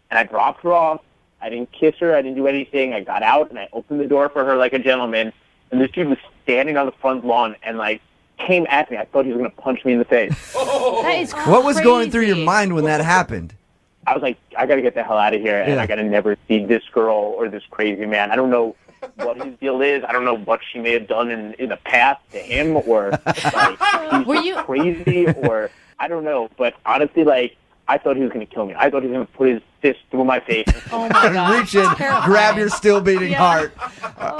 and I dropped her off. I didn't kiss her. I didn't do anything. I got out, and I opened the door for her like a gentleman, and this dude was standing on the front lawn and, like, came at me. I thought he was going to punch me in the face. That is crazy. What was going through your mind when that happened? I was like, I got to get the hell out of here, and Yeah. I got to never see this girl or this crazy man. I don't know what his deal is. I don't know what she may have done in the past to him, or like he's crazy, or I don't know. But honestly, like, I thought he was going to kill me. I thought he was going to put his fist through my face. Oh my God. Reach in, grab your still beating Yeah. heart.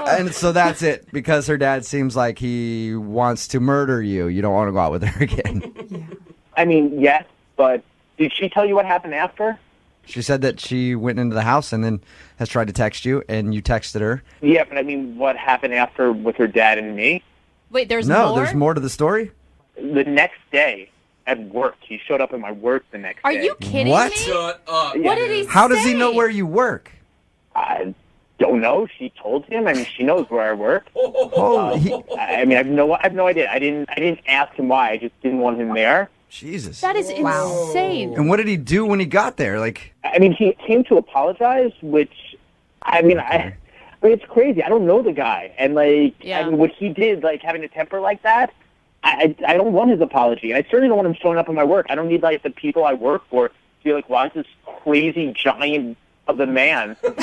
And so that's it. Because her dad seems like he wants to murder you. You don't want to go out with her again. I mean, yes, but did she tell you what happened after? She said that she went into the house and then has tried to text you, and you texted her. Yeah, but I mean, what happened after with her dad and me? Wait, there's No, more? there's more to the story. The next day at work, he showed up at my work the next Are day. you kidding What? me? Shut up. What did he How say? does he know where you work? I don't know. She told him. I mean, she knows where I work. Holy, I mean, I have no idea. I didn't ask him why. I just didn't want him there. Jesus. That is insane. And what did he do when he got there? Like, I mean, he came to apologize, which, I mean, I mean, it's crazy. I don't know the guy, and like, I mean, what he did, like having a temper like that, I don't want his apology. I certainly don't want him showing up at my work. I don't need like the people I work for to be like, why is this crazy giant of the man? Did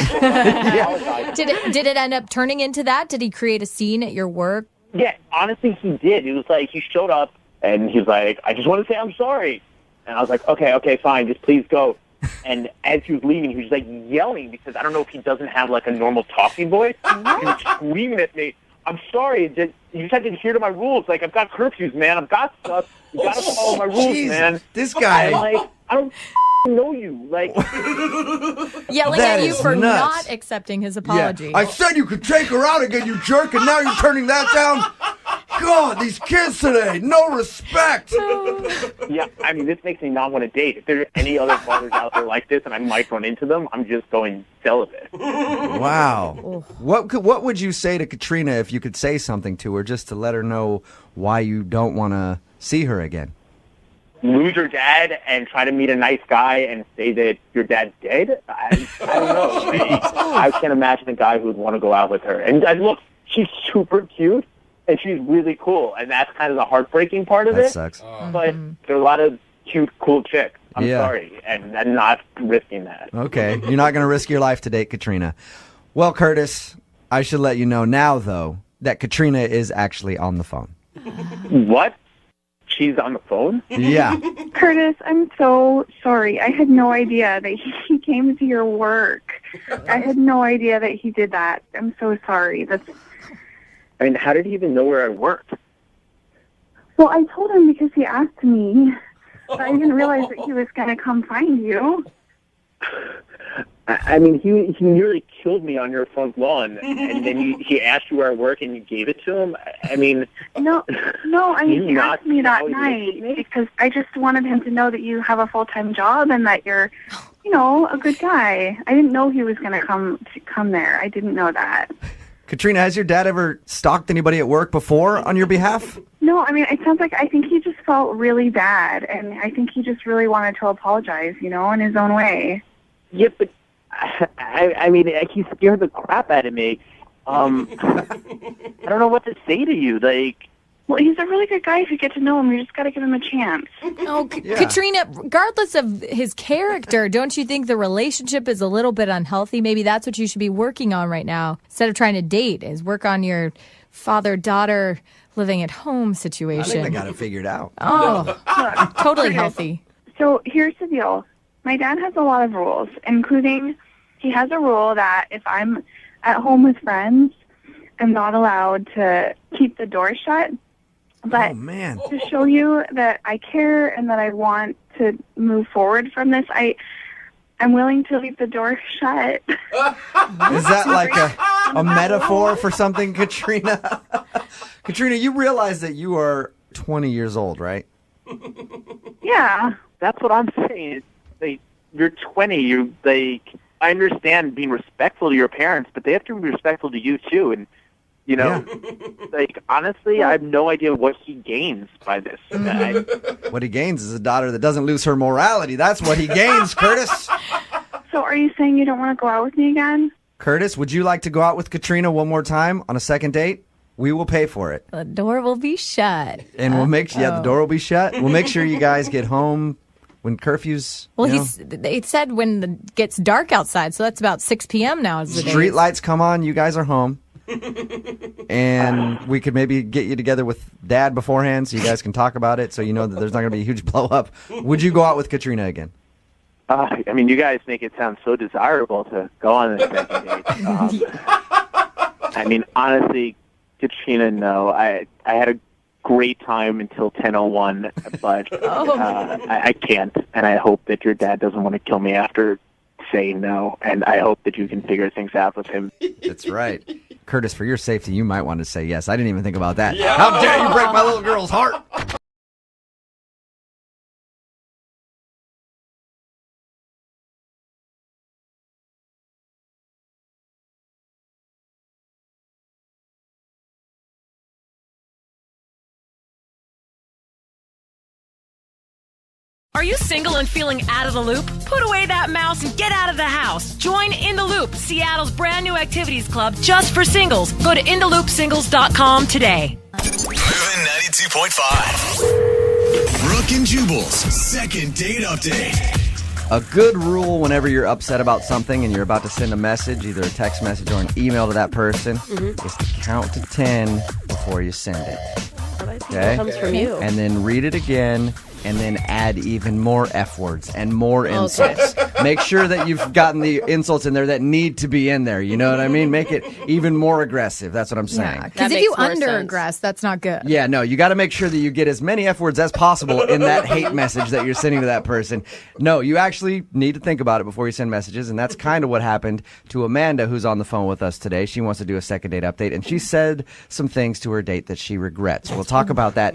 it end up turning into that? Did he create a scene at your work? Yeah, honestly, he did. It was like he showed up and he was like, I just want to say I'm sorry. And I was like, okay, fine, just please go. And as he was leaving, he was like yelling because I don't know if he doesn't have like a normal talking voice. He was screaming at me, I'm sorry, you just have to adhere to my rules. Like, I've got curfews, man. I've got stuff. You got to follow my rules, Jesus, man. this guy. And, like, I don't know you. Like, Yelling That at you is for nuts. not accepting his apology. I said you could take her out again, you jerk, and now you're turning that down? God, these kids today, no respect. yeah, I mean, this makes me not want to date. If there are any other fathers out there like this and I might run into them, I'm just going celibate. Wow. What would you say to Katrina if you could say something to her just to let her know why you don't want to see her again? Lose your dad and try to meet a nice guy and say that your dad's dead? I don't know. I can't imagine a guy who would want to go out with her. And look, she's super cute and she's really cool. And that's kind of the heartbreaking part of That it. sucks. But there are a lot of cute, cool chicks. I'm Yeah. sorry. And I'm not risking that. Okay, you're not going to risk your life to date Katrina. Well, Curtis, I should let you know now, though, that Katrina is actually on the phone. What? She's on the phone? Yeah. Curtis, I'm so sorry. I had no idea that he came to your work. I had no idea that he did that. I'm so sorry. I mean, how did he even know where I worked? Well, I told him because he asked me. But I didn't realize that he was going to come find you. I mean, he nearly killed me on your front lawn, and then he asked you where I work, and you gave it to him. I mean, No, I mean, he not asked me that know you night because I just wanted him to know that you have a full-time job and that you're, you know, a good guy. I didn't know he was going to come there. I didn't know that. Katrina, has your dad ever stalked anybody at work before on your behalf? No, I mean, it sounds like I think he just felt really bad, and I think he just really wanted to apologize, you know, in his own way. yeah, but I mean, he scared the crap out of me. I don't know what to say to you. Like, Well, he's a really good guy if you get to know him. You just got to give him a chance. Oh, Katrina, regardless of his character, don't you think the relationship is a little bit unhealthy? Maybe that's what you should be working on right now. Instead of trying to date, is work on your father-daughter living at home situation. I think I got it figured out. Oh, totally healthy. So here's the deal. My dad has a lot of rules, including he has a rule that if I'm at home with friends, I'm not allowed to keep the door shut. But to show you that I care and that I want to move forward from this, I'm willing to leave the door shut. Is that like a metaphor for something, Katrina? Katrina, you realize that you are 20 years old, right? Yeah. That's what I'm saying. You're 20. I understand being respectful to your parents, but they have to be respectful to you too. And honestly, I have no idea what he gains by this. What he gains is a daughter that doesn't lose her morality. That's what he gains, Curtis. So are you saying you don't want to go out with me again? Curtis, would you like to go out with Katrina one more time on a second date? We will pay for it. The door will be shut. And we'll make the door will be shut. We'll make sure you guys get home when curfew's. Well, it said when it gets dark outside, so that's about 6 p.m. now. Street lights come on, you guys are home. And we could maybe get you together with Dad beforehand so you guys can talk about it so you know that there's not going to be a huge blow up. Would you go out with Katrina again? You guys make it sound so desirable to go on a second date. Honestly, Katrina, no. I had a great time until 10:01, but I can't. And I hope that your dad doesn't want to kill me after saying no. And I hope that you can figure things out with him. That's right. Curtis, for your safety, you might want to say yes. I didn't even think about that. Yeah. How dare you break my little girl's heart? Are you single and feeling out of the loop? Put away that mouse and get out of the house. Join In the Loop, Seattle's brand new activities club just for singles. Go to intheloopsingles.com today. Moving 92.5. Brooke and Jubal's second date update. A good rule whenever you're upset about something and you're about to send a message, either a text message or an email to that person, is to count to 10 before you send it. Okay? Comes from you. And then read it again, and then add even more F words and more insults. Make sure that you've gotten the insults in there that need to be in there. You know what I mean? Make it even more aggressive. That's what I'm saying. Because if you under-aggress, that's not good. Yeah, no, you got to make sure that you get as many F words as possible in that hate message that you're sending to that person. No, you actually need to think about it before you send messages, and that's kind of what happened to Amanda, who's on the phone with us today. She wants to do a second date update, and she said some things to her date that she regrets. We'll talk about that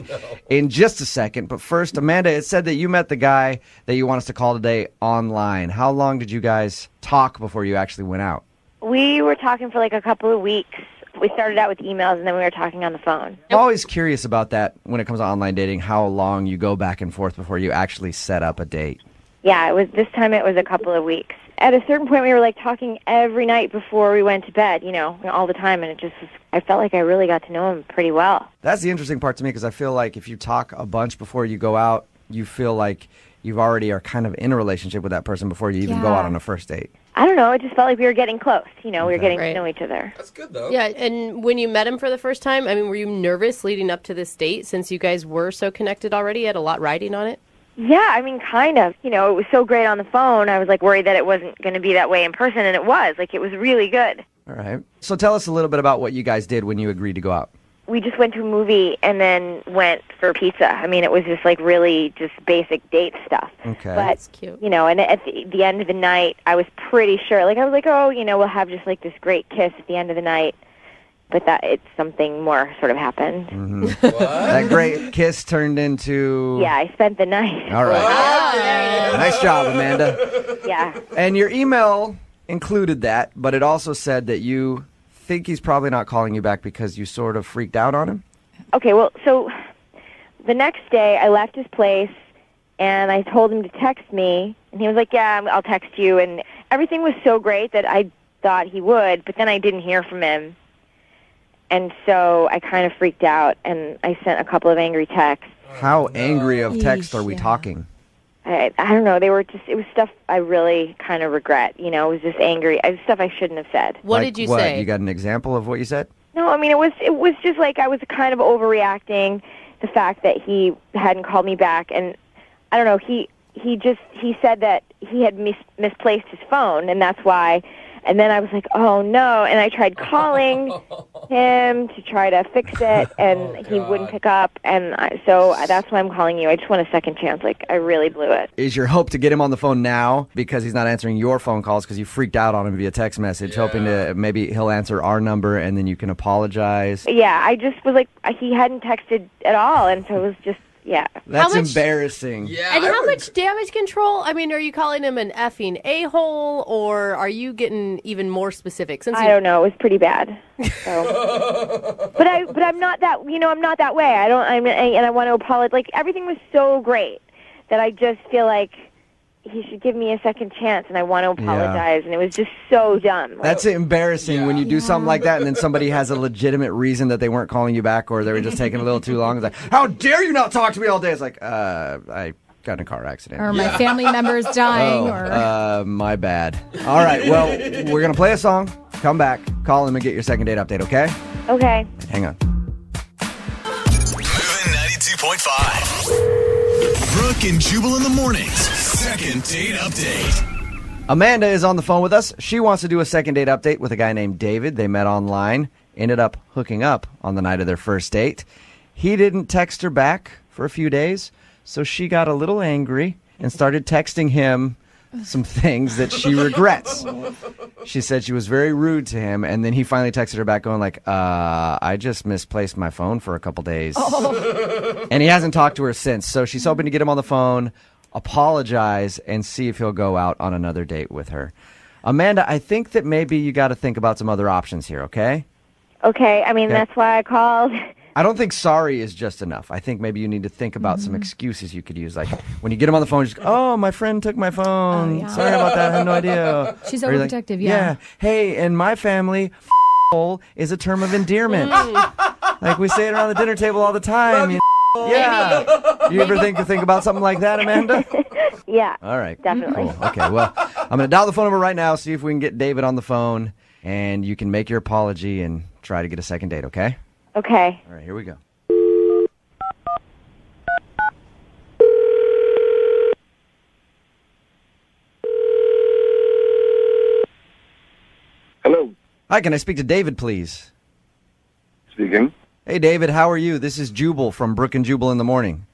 in just a second, but first, Amanda, it said that you met the guy that you want us to call today online. How long did you guys talk before you actually went out? We were talking for like a couple of weeks. We started out with emails, and then we were talking on the phone. I'm always curious about that when it comes to online dating, how long you go back and forth before you actually set up a date. Yeah, this time it was a couple of weeks. At a certain point, we were like talking every night before we went to bed, all the time, and it just was, I felt like I really got to know him pretty well. That's the interesting part to me, because I feel like if you talk a bunch before you go out, you feel like you already are kind of in a relationship with that person before you even go out on a first date. I don't know. It just felt like we were getting close. We were getting to know each other. That's good, though. Yeah, and when you met him for the first time, were you nervous leading up to this date since you guys were so connected already? You had a lot riding on it? Yeah, kind of. It was so great on the phone. I was, worried that it wasn't going to be that way in person, and it was. It was really good. All right. So tell us a little bit about what you guys did when you agreed to go out. We just went to a movie and then went for pizza. It was just, really just basic date stuff. Okay. But, that's cute. And at the end of the night, I was pretty sure. I was like, we'll have just, this great kiss at the end of the night. But something more sort of happened. Mm-hmm. That great kiss turned into... Yeah, I spent the night. All right. Nice job, Amanda. Yeah. And your email included that, but it also said that you think he's probably not calling you back because you sort of freaked out on him? Okay, well, so the next day I left his place, and I told him to text me, and he was like, yeah, I'll text you, and everything was so great that I thought he would, but then I didn't hear from him. And so I kind of freaked out, and I sent a couple of angry texts. How angry of text are we talking? I don't know. It was stuff I really kind of regret. It was just angry. It was stuff I shouldn't have said. What did you say? You got an example of what you said? No, it was just I was kind of overreacting. The fact that he hadn't called me back, and I don't know, he said that he had misplaced his phone, and that's why. And then I was like, oh no, and I tried calling him to try to fix it, and he wouldn't pick up, and so that's why I'm calling you. I just want a second chance. Like, I really blew it. Is your hope to get him on the phone now because he's not answering your phone calls because you freaked out on him via text message, hoping to maybe he'll answer our number and then you can apologize? Yeah, I just was like, he hadn't texted at all, and so it was just, yeah. That's embarrassing. Yeah. And how much damage control? I mean, are you calling him an effing a-hole, or are you getting even more specific? I don't know. It was pretty bad. So. but I'm not that. I'm not that way. And I want to apologize. Like, everything was so great that I just feel like he should give me a second chance, and I want to apologize. And it was just so dumb. That's embarrassing when you do something like that and then somebody has a legitimate reason that they weren't calling you back or they were just taking a little too long. It's like, how dare you not talk to me all day? It's like, I got in a car accident. Or my family member's dying. My bad. All right, well, we're going to play a song, come back, call him and get your second date update, okay? Okay. Hang on. Moving 92.5. Brooke and Jubal in the mornings. Second date update. Amanda is on the phone with us. She wants to do a second date update with a guy named David. They met online, ended up hooking up on the night of their first date. He didn't text her back for a few days, so she got a little angry and started texting him some things that she regrets. She said she was very rude to him, and then he finally texted her back going like, I just misplaced my phone for a couple days. And he hasn't talked to her since, so she's hoping to get him on the phone, apologize, and see if he'll go out on another date with her. Amanda, I think that maybe you got to think about some other options here, okay? Okay. I mean, that's why I called. I don't think sorry is just enough. I think maybe you need to think about some excuses you could use. Like, when you get him on the phone, just go, oh, my friend took my phone. Sorry about that. I had no idea. She's Or you're like, overprotective, yeah. Hey, in my family, hole is a term of endearment. Like, we say it around the dinner table all the time. Yeah. You ever think about something like that, Amanda? Yeah. All right. Definitely. Cool. Okay, well, I'm going to dial the phone number right now, see if we can get David on the phone, and you can make your apology and try to get a second date, okay? Okay. All right, here we go. Hello. Hi, can I speak to David, please? Speaking. Hey, David, how are you? This is Jubal from Brooke and Jubal in the Morning.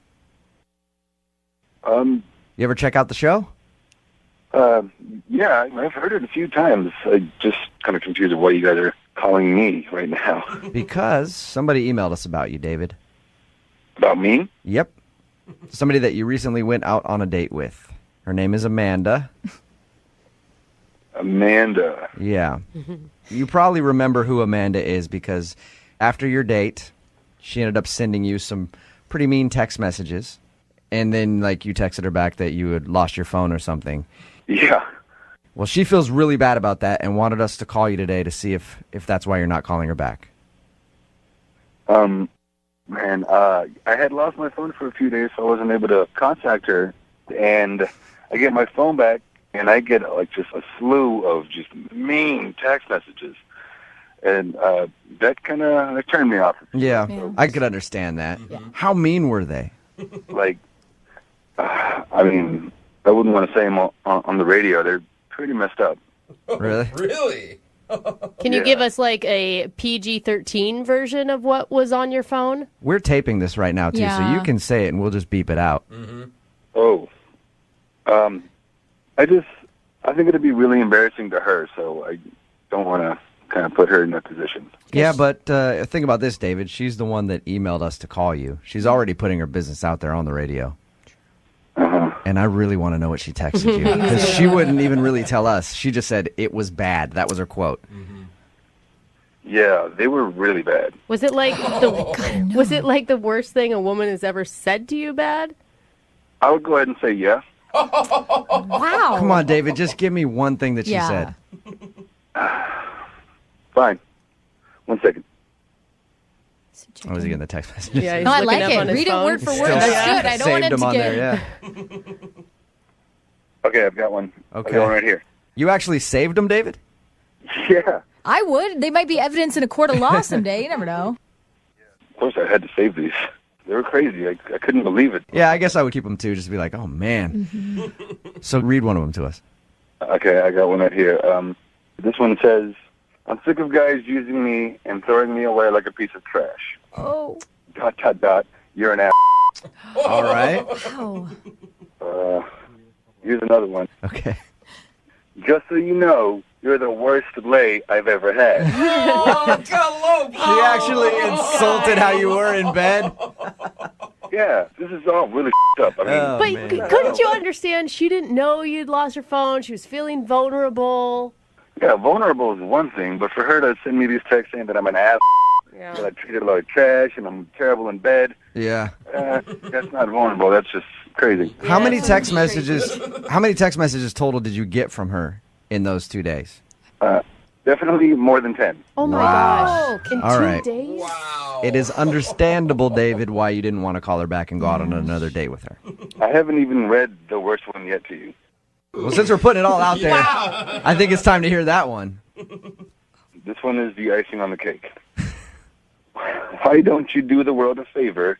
You ever check out the show? Yeah, I've heard it a few times. I'm just kind of confused of why you guys are calling me right now. Because somebody emailed us about you, David. About me? Yep. Somebody that you recently went out on a date with. Her name is Amanda. Amanda. Yeah. You probably remember who Amanda is because after your date, she ended up sending you some pretty mean text messages. And then, like, you texted her back that you had lost your phone or something. Yeah. Well, she feels really bad about that and wanted us to call you today to see if that's why you're not calling her back. Man, I had lost my phone for a few days, so I wasn't able to contact her. And I get my phone back, and I get, like, just a slew of just mean text messages. And that kind of turned me off. Yeah, I could understand that. Yeah. How mean were they? Like, I mean, I wouldn't want to say them on the radio. They're pretty messed up. Really? Really? Can you give us like a PG-13 version of what was on your phone? We're taping this right now, too, so you can say it and we'll just beep it out. Oh. I think it'd be really embarrassing to her, so I don't want to kind of put her in that position. Yeah, but think about this, David. She's the one that emailed us to call you. She's already putting her business out there on the radio. And I really want to know what she texted you. Because she wouldn't even really tell us. She just said, it was bad. That was her quote. Yeah, they were really bad. Was it like the worst thing a woman has ever said to you bad? I would go ahead and say yes. Wow. Come on, David. Just give me one thing that she said. Fine. 1 second. Oh, was he getting the text message? Yeah, he's No, I looking like up on it. his Read it phone. word for word. That's good. I don't want it Saved him to on get... there, yeah. Okay, I've got one. Okay. I've got one right here. You actually saved him, David? Yeah. I would. They might be evidence in a court of law someday. You never know. Of course, I had to save these. They were crazy. I couldn't believe it. Yeah, I guess I would keep them too, just to be like, oh, man. So read one of them to us. Okay, I got one right here. This one says, I'm sick of guys using me and throwing me away like a piece of trash. Oh. ... You're an ass. All right. Wow. Here's another one. Okay. Just so you know, you're the worst lay I've ever had. She actually insulted how you were in bed. Yeah, this is all really up. I mean, But couldn't you understand? She didn't know you'd lost her phone. She was feeling vulnerable. yeah, vulnerable is one thing, but for her to send me these texts saying that I'm an ass, that I treated her like trash and I'm terrible in bed, Yeah. that's not vulnerable. That's just crazy. How many text messages? How many text messages total did you get from her in those 2 days? Definitely more than 10. Oh my Wow. gosh. In All 2 right. days? It is understandable, David, why you didn't want to call her back and go out on another date with her. I haven't even read the worst one yet to you. Well, since we're putting it all out there, I think it's time to hear that one. This one is the icing on the cake. Why don't you do the world a favor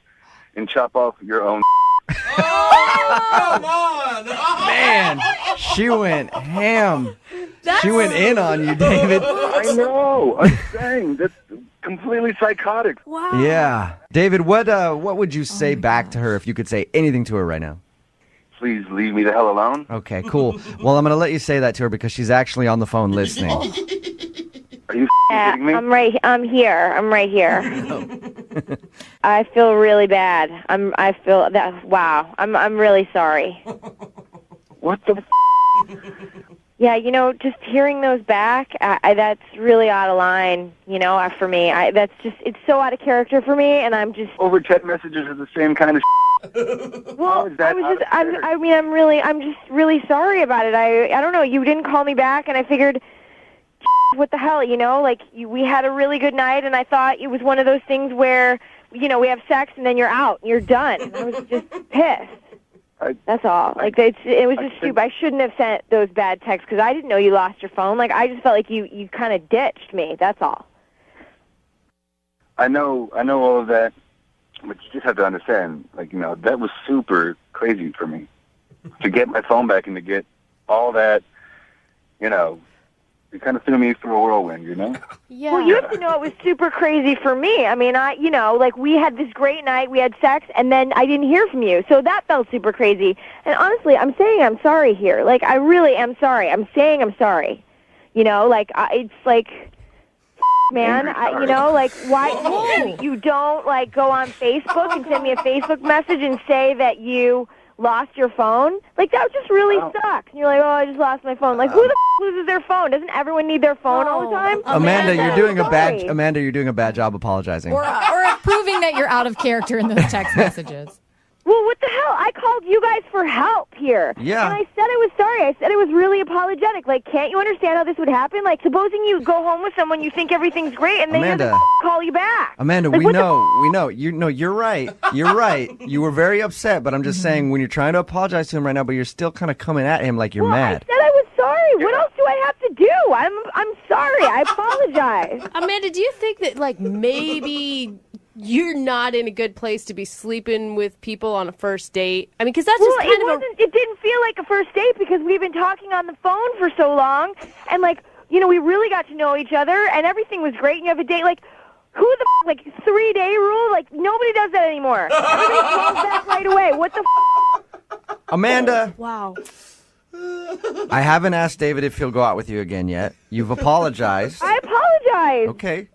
and chop off your own? Come on! Man, she went ham. She went in on you, David. I know. I'm saying that's completely psychotic. Wow. Yeah. David, what would you say back to her if you could say anything to her right now? Please leave me the hell alone. Okay, cool. Well, I'm going to let you say that to her because she's actually on the phone listening. Are you kidding me? I'm here. I'm right here. I feel really bad. I feel that. Wow. I'm really sorry. What the? Yeah, just hearing those back, that's really out of line. For me, that's just it's so out of character for me, and I'm just over text messages are the same kind of. Well, I'm just really sorry about it. I don't know. You didn't call me back, and I figured, what the hell, we had a really good night, and I thought it was one of those things where, we have sex, and then you're out, and you're done. And I was just pissed. That's all. It was just stupid. I shouldn't have sent those bad texts because I didn't know you lost your phone. I just felt like you kind of ditched me. That's all. I know all of that, but you just have to understand, that was super crazy for me to get my phone back and to get all that, it kind of threw me through a whirlwind, Yeah. Well, you have to know it was super crazy for me. I mean, we had this great night, we had sex, and then I didn't hear from you. So that felt super crazy. And honestly, I'm saying I'm sorry here. I really am sorry. I'm saying I'm sorry. It's like, man, why you don't, go on Facebook and send me a Facebook message and say that you lost your phone? That just really sucks. And you're like, oh, I just lost my phone. Who the loses their phone? Doesn't everyone need their phone all the time? Amanda, you're doing a bad job apologizing. Or proving that you're out of character in those text messages. Well, what the hell? I called you guys for help here. Yeah. And I said I was sorry. I said I was really apologetic. Can't you understand how this would happen? Supposing you go home with someone, you think everything's great, and then Amanda, you call you back. Amanda, we know. You're right. You're right. You were very upset, but I'm just saying when you're trying to apologize to him right now, but you're still kind of coming at him like you're mad. I said I was sorry. What else do I have to do? I'm sorry. I apologize. Amanda, do you think that maybe you're not in a good place to be sleeping with people on a first date? I mean, because that's just kind of it didn't feel like a first date because we've been talking on the phone for so long, and we really got to know each other, and everything was great. And you have a date, who the 3-day rule? Nobody does that anymore. Everybody calls back right away. What the Amanda. Wow. I haven't asked David if he'll go out with you again yet. You've apologized. I apologize. Okay.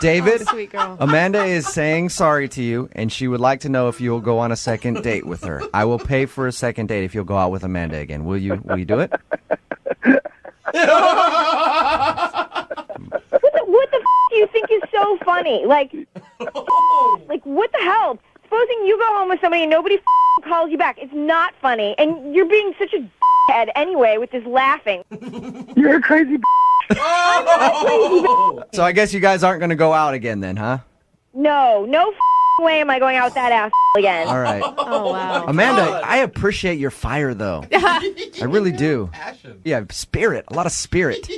David, sweet girl. Amanda is saying sorry to you, and she would like to know if you will go on a second date with her. I will pay for a second date if you'll go out with Amanda again. Will you do it? What the do you think is so funny? What the hell? Supposing you go home with somebody and nobody calls you back. It's not funny, and you're being such a head anyway with this laughing. You're a crazy So I guess you guys aren't going to go out again then, huh? No way am I going out with that ass again. All right. Oh, wow. Amanda, I appreciate your fire, though. I really do. Yeah, spirit. A lot of spirit.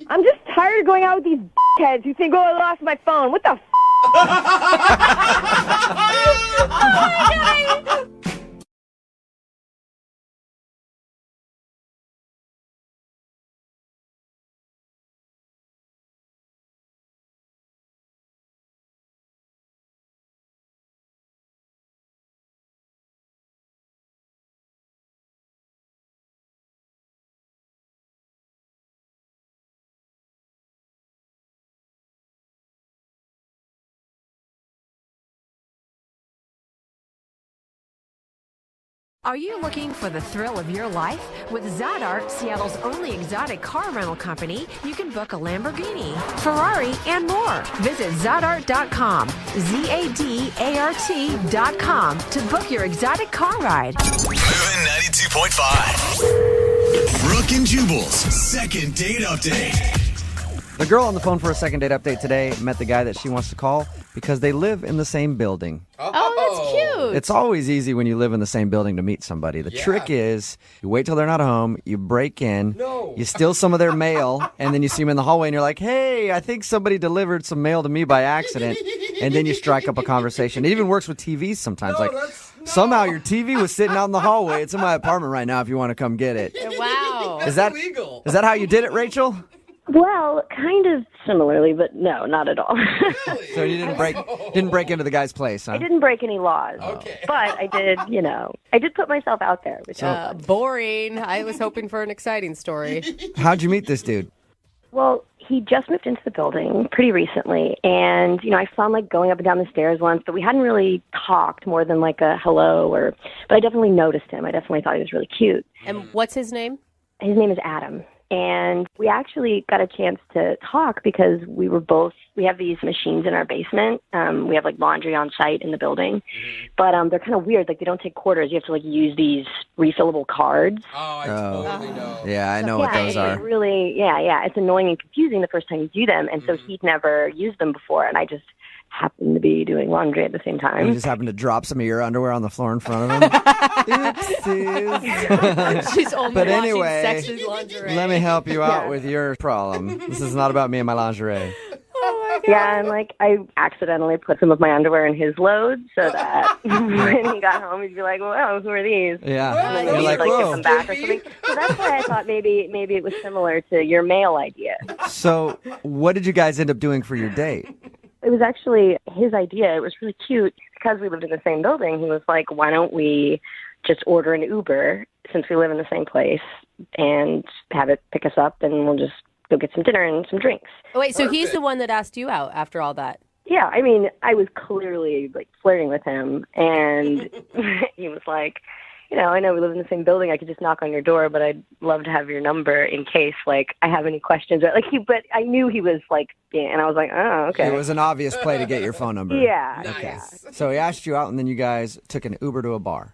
I'm just tired of going out with these heads who think, oh, I lost my phone. What the Are you looking for the thrill of your life? With Zadart, Seattle's only exotic car rental company, you can book a Lamborghini, Ferrari, and more. Visit Zadart.com, ZADART.com to book your exotic car ride. Moving 92.5. Brooke and Jubal's second date update. The girl on the phone for a second date update today met the guy that she wants to call because they live in the same building. Oh, that's cute. It's always easy when you live in the same building to meet somebody. The trick is you wait till they're not home, you break in, you steal some of their mail, and then you see them in the hallway and you're like, hey, I think somebody delivered some mail to me by accident. And then you strike up a conversation. It even works with TVs sometimes. Somehow your TV was sitting out in the hallway. It's in my apartment right now if you want to come get it. Wow. Is that illegal? Is that how you did it, Rachel? Well, kind of similarly, but no, not at all. So you didn't break into the guy's place, huh? I didn't break any laws. Okay. But I did, I did put myself out there. Which boring. I was hoping for an exciting story. How'd you meet this dude? Well, he just moved into the building pretty recently, and, I saw him, going up and down the stairs once, but we hadn't really talked more than, a hello, but I definitely noticed him. I definitely thought he was really cute. And what's his name? His name is Adam. And we actually got a chance to talk because we have these machines in our basement. We have laundry on site in the building, but they're kind of weird. They don't take quarters. You have to use these refillable cards. Oh, I totally know. Yeah, I know what those are. Really, yeah. It's annoying and confusing the first time you do them. And so he'd never used them before. And I just happened to be doing laundry at the same time. You just happened to drop some of your underwear on the floor in front of him. Oopsies. She's only But washing anyway, sexy lingerie. let me help you out with your problem. This is not about me and my lingerie. Yeah, and I accidentally put some of my underwear in his load so that when he got home, he'd be like, "Whoa, who are these?" Yeah, and then you're he'd like, give "Whoa." them back or something. So that's why I thought maybe it was similar to your mail idea. So, what did you guys end up doing for your date? It was actually his idea. It was really cute because we lived in the same building. He was like, "Why don't we just order an Uber since we live in the same place and have it pick us up, and we'll just go get some dinner and some drinks." Oh, wait, so he's the one that asked you out after all that? Yeah, I was clearly flirting with him, and he was like, I know we live in the same building. I could just knock on your door, but I'd love to have your number in case I have any questions. Or but I knew he was and I was like, oh, okay. It was an obvious play to get your phone number. Yeah. Okay. Yeah. So he asked you out, and then you guys took an Uber to a bar.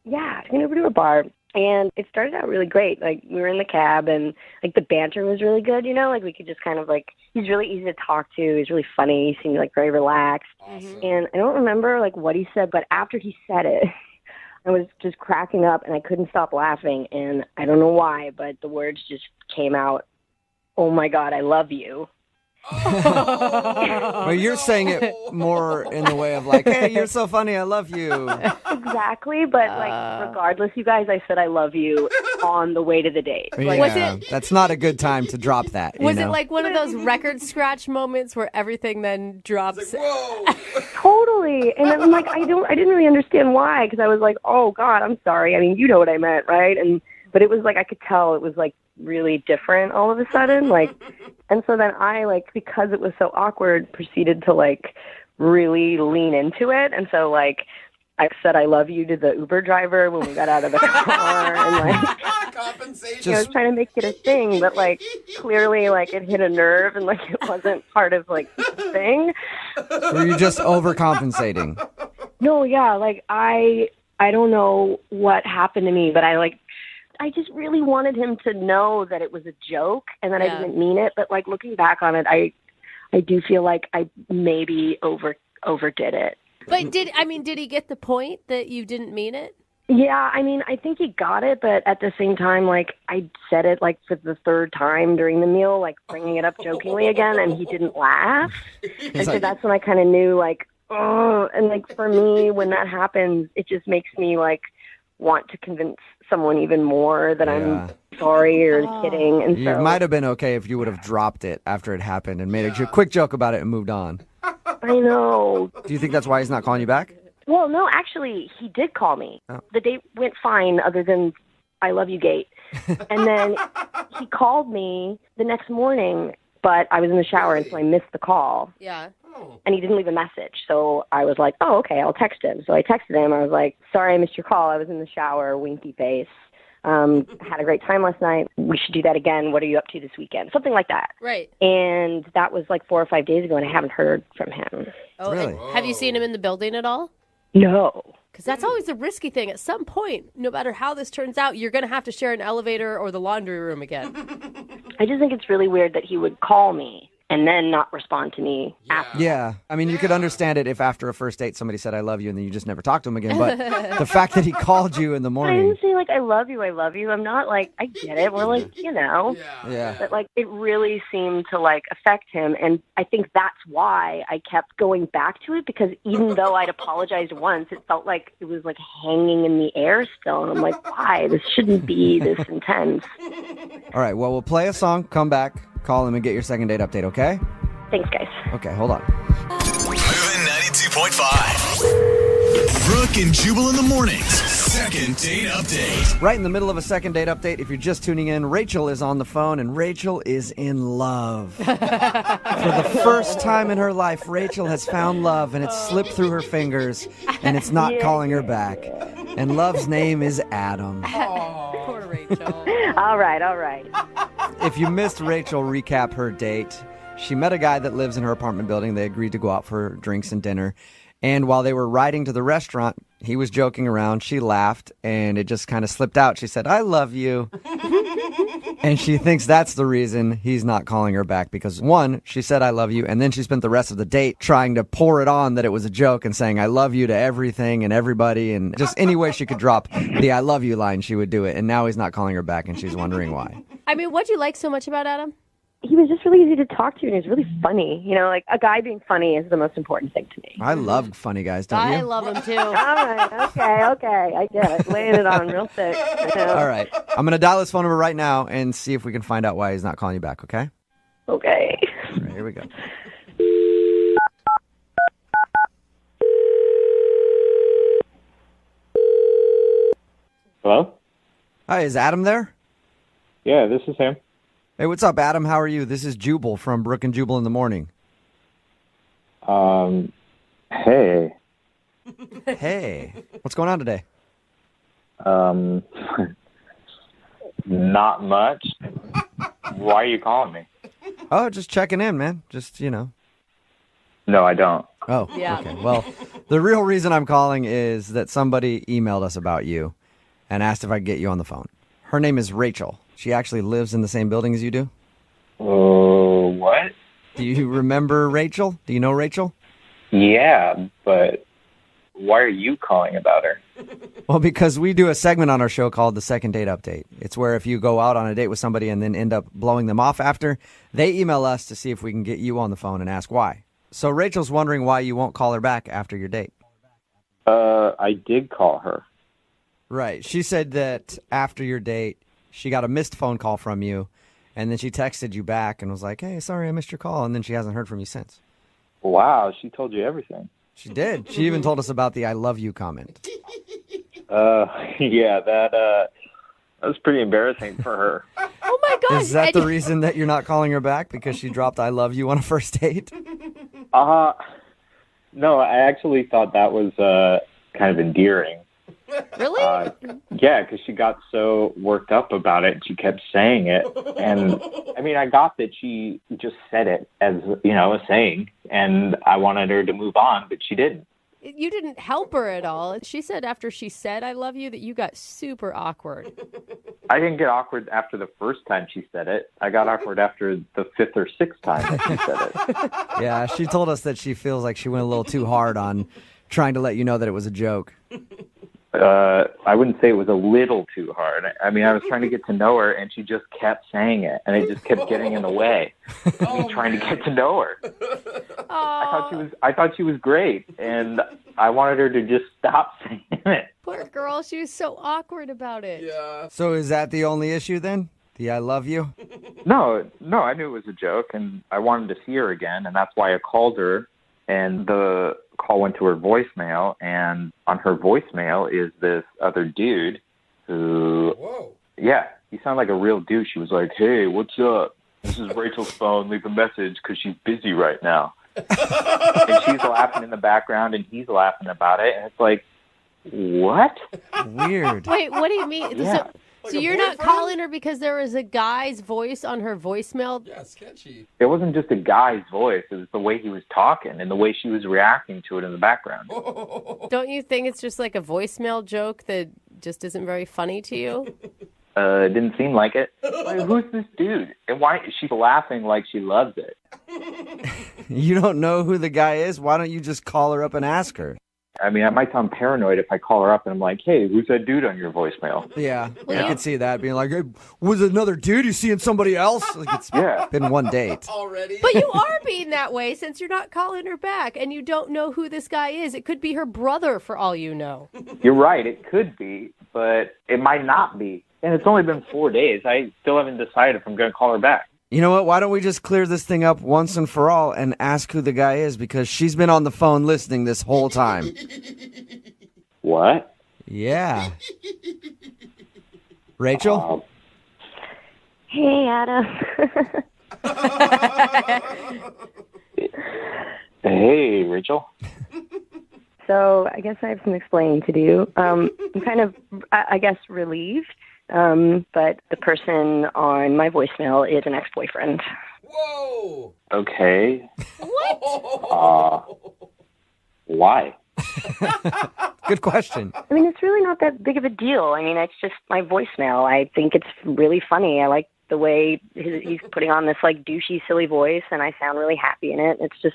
Yeah, took an Uber to a bar. And it started out really great. We were in the cab, and the banter was really good. We could just kind of he's really easy to talk to. He's really funny. He seemed very relaxed. Mm-hmm. And I don't remember what he said, but after he said it, I was just cracking up, and I couldn't stop laughing. And I don't know why, but the words just came out. Oh my God, I love you. Well, you're saying it more in the way of hey, you're so funny, I love you. Exactly, but regardless, you guys, I said I love you on the way to the date. Yeah, that's not a good time to drop that. Was it one of those record scratch moments where everything then drops? Whoa! Totally. And I'm I didn't really understand why, because I was like, oh God, I'm sorry. I mean, you know what I meant, right? But it was I could tell it was really different all of a sudden, and so then I because it was so awkward, proceeded to really lean into it, and so I said I love you to the Uber driver when we got out of the car, and compensation. I was trying to make it a thing, but clearly it hit a nerve, and it wasn't part of the thing. Were you just overcompensating? No, yeah, I don't know what happened to me, but I just really wanted him to know that it was a joke and that I didn't mean it. But looking back on it, I do feel I maybe overdid it. But did he get the point that you didn't mean it? Yeah, I mean, I think he got it, but at the same time, like, I said it, like, for the third time during the meal, like, bringing it up jokingly again, and he didn't laugh. And so that's when I kind of knew, like, oh, and, like, for me, when that happens, it just makes me, like, want to convince someone even more that I'm sorry or kidding. And You so might have been okay if you would have dropped it after it happened and made a quick joke about it and moved on. I know. Do you think that's why he's not calling you back? Well, no, actually, he did call me. Oh. The date went fine other than I love you gate. And then he called me the next morning, but I was in the shower, and so I missed the call. Yeah. And he didn't leave a message. So I was like, oh, okay, I'll text him. So I texted him. I was like, sorry I missed your call. I was in the shower, winky face. Had a great time last night. We should do that again. What are you up to this weekend? Something like that. Right. And that was like 4 or 5 days ago, and I haven't heard from him. Oh, really? Have you seen him in the building at all? No. Because that's always a risky thing. At some point, no matter how this turns out, you're going to have to share an elevator or the laundry room again. I just think it's really weird that he would call me and then not respond to me after. Yeah. I mean, you could understand it if after a first date somebody said, I love you, and then you just never talked to him again. But the fact that he called you in the I morning. didn't say, like, I love you. I'm not like, I get it. We're like, you know. Yeah. But, like, it really seemed to, like, affect him. And I think that's why I kept going back to it, because even though I'd apologized once, it felt like it was, like, hanging in the air still. And I'm like, why? This shouldn't be this intense. All right. Well, we'll play a song, come back, call him, and get your second date update, okay? Thanks, guys. Okay, hold on. Moving 92.5. Brooke and Jubal in the mornings. Second date update. Right in the middle of a second date update, if you're just tuning in, Rachel is on the phone, and Rachel is in love. For the first time in her life, Rachel has found love, and it's slipped through her fingers, and it's not calling her back. And love's name is Adam. Poor Rachel. All right. If you missed Rachel recap her date, she met a guy that lives in her apartment building. They agreed to go out for drinks and dinner. And while they were riding to the restaurant, he was joking around. She laughed, and it just kind of slipped out. She said, I love you. And she thinks that's the reason he's not calling her back. Because, one, she said, I love you. And then she spent the rest of the date trying to pour it on that it was a joke and saying, I love you to everything and everybody. And just any way she could drop the I love you line, she would do it. And now he's not calling her back, and she's wondering why. I mean, what do you like so much about Adam? He was just really easy to talk to, and he was really funny. You know, like, a guy being funny is the most important thing to me. I love funny guys, don't you? I love him, too. All right, okay, I get it. Laying it on real thick. All right. I'm going to dial his phone number right now and see if we can find out why he's not calling you back, okay? Okay. All right, here we go. Hello? Hi, is Adam there? Yeah, this is him. Hey, what's up, Adam? How are you? This is Jubal from Brooke and Jubal in the Morning. Hey. Hey. What's going on today? Not much. Why are you calling me? Oh, just checking in, man. Just, you know. No, I don't. Oh, Yeah. okay. Well, the real reason I'm calling is that somebody emailed us about you and asked if I could get you on the phone. Her name is Rachel. She actually lives in the same building as you do. What? Do you remember Rachel? Do you know Rachel? Yeah, but why are you calling about her? Well, because we do a segment on our show called the Second Date Update. It's where if you go out on a date with somebody and then end up blowing them off after, they email us to see if we can get you on the phone and ask why. So Rachel's wondering why you won't call her back after your date. I did call her. Right. She said that after your date, she got a missed phone call from you, and then she texted you back and was like, hey, sorry, I missed your call, and then she hasn't heard from you since. Wow, she told you everything. She did. She even told us about the I love you comment. Yeah, that was pretty embarrassing for her. Oh, my gosh. Is that the reason that you're not calling her back? Because she dropped I love you on a first date? No, I actually thought that was kind of endearing. Really? Yeah, because she got so worked up about it. She kept saying it. And, I mean, I got that she just said it as, you know, a saying. And I wanted her to move on, but she didn't. You didn't help her at all. She said after she said I love you that you got super awkward. I didn't get awkward after the first time she said it. I got awkward after the fifth or sixth time that she said it. Yeah, she told us that she feels like she went a little too hard on trying to let you know that it was a joke. I wouldn't say it was a little too hard. I mean, I was trying to get to know her, and she just kept saying it, and it just kept getting in the way of me trying to get to know her. I thought she was great, and I wanted her to just stop saying it. Poor girl, she was so awkward about it. Yeah. So is that the only issue then? The I love you? No, I knew it was a joke, and I wanted to see her again, and that's why I called her, and the call went to her voicemail, and on her voicemail is this other dude who, yeah, he sounded like a real douche. He was like, hey, what's up? This is Rachel's phone. Leave a message because she's busy right now. And she's laughing in the background, and he's laughing about it, and it's like, what? Weird. Wait, what do you mean? Yeah. So you're not calling her because there was a guy's voice on her voicemail? Yeah, sketchy. It wasn't just a guy's voice. It was the way he was talking and the way she was reacting to it in the background. Don't you think it's just like a voicemail joke that just isn't very funny to you? It didn't seem like it. Like, who's this dude? And why is she laughing like she loves it? You don't know who the guy is? Why don't you just call her up and ask her? I mean, I might sound paranoid if I call her up and I'm like, hey, who's that dude on your voicemail? Yeah, I could see that being like, hey, was it another dude? You seeing somebody else? Like it's been one date. Already? But you are being that way since you're not calling her back and you don't know who this guy is. It could be her brother for all you know. You're right. It could be, but it might not be. And it's only been 4 days. I still haven't decided if I'm going to call her back. You know what? Why don't we just clear this thing up once and for all and ask who the guy is? Because she's been on the phone listening this whole time. What? Yeah. Rachel? Hey, Adam. Hey, Rachel. So I guess I have some explaining to do. I'm kind of, I guess, relieved. But the person on my voicemail is an ex-boyfriend. Whoa! Okay. What? Why? Good question. I mean, it's really not that big of a deal. I mean, it's just my voicemail. I think it's really funny. I like the way he's putting on this, like, douchey, silly voice, and I sound really happy in it. It's just,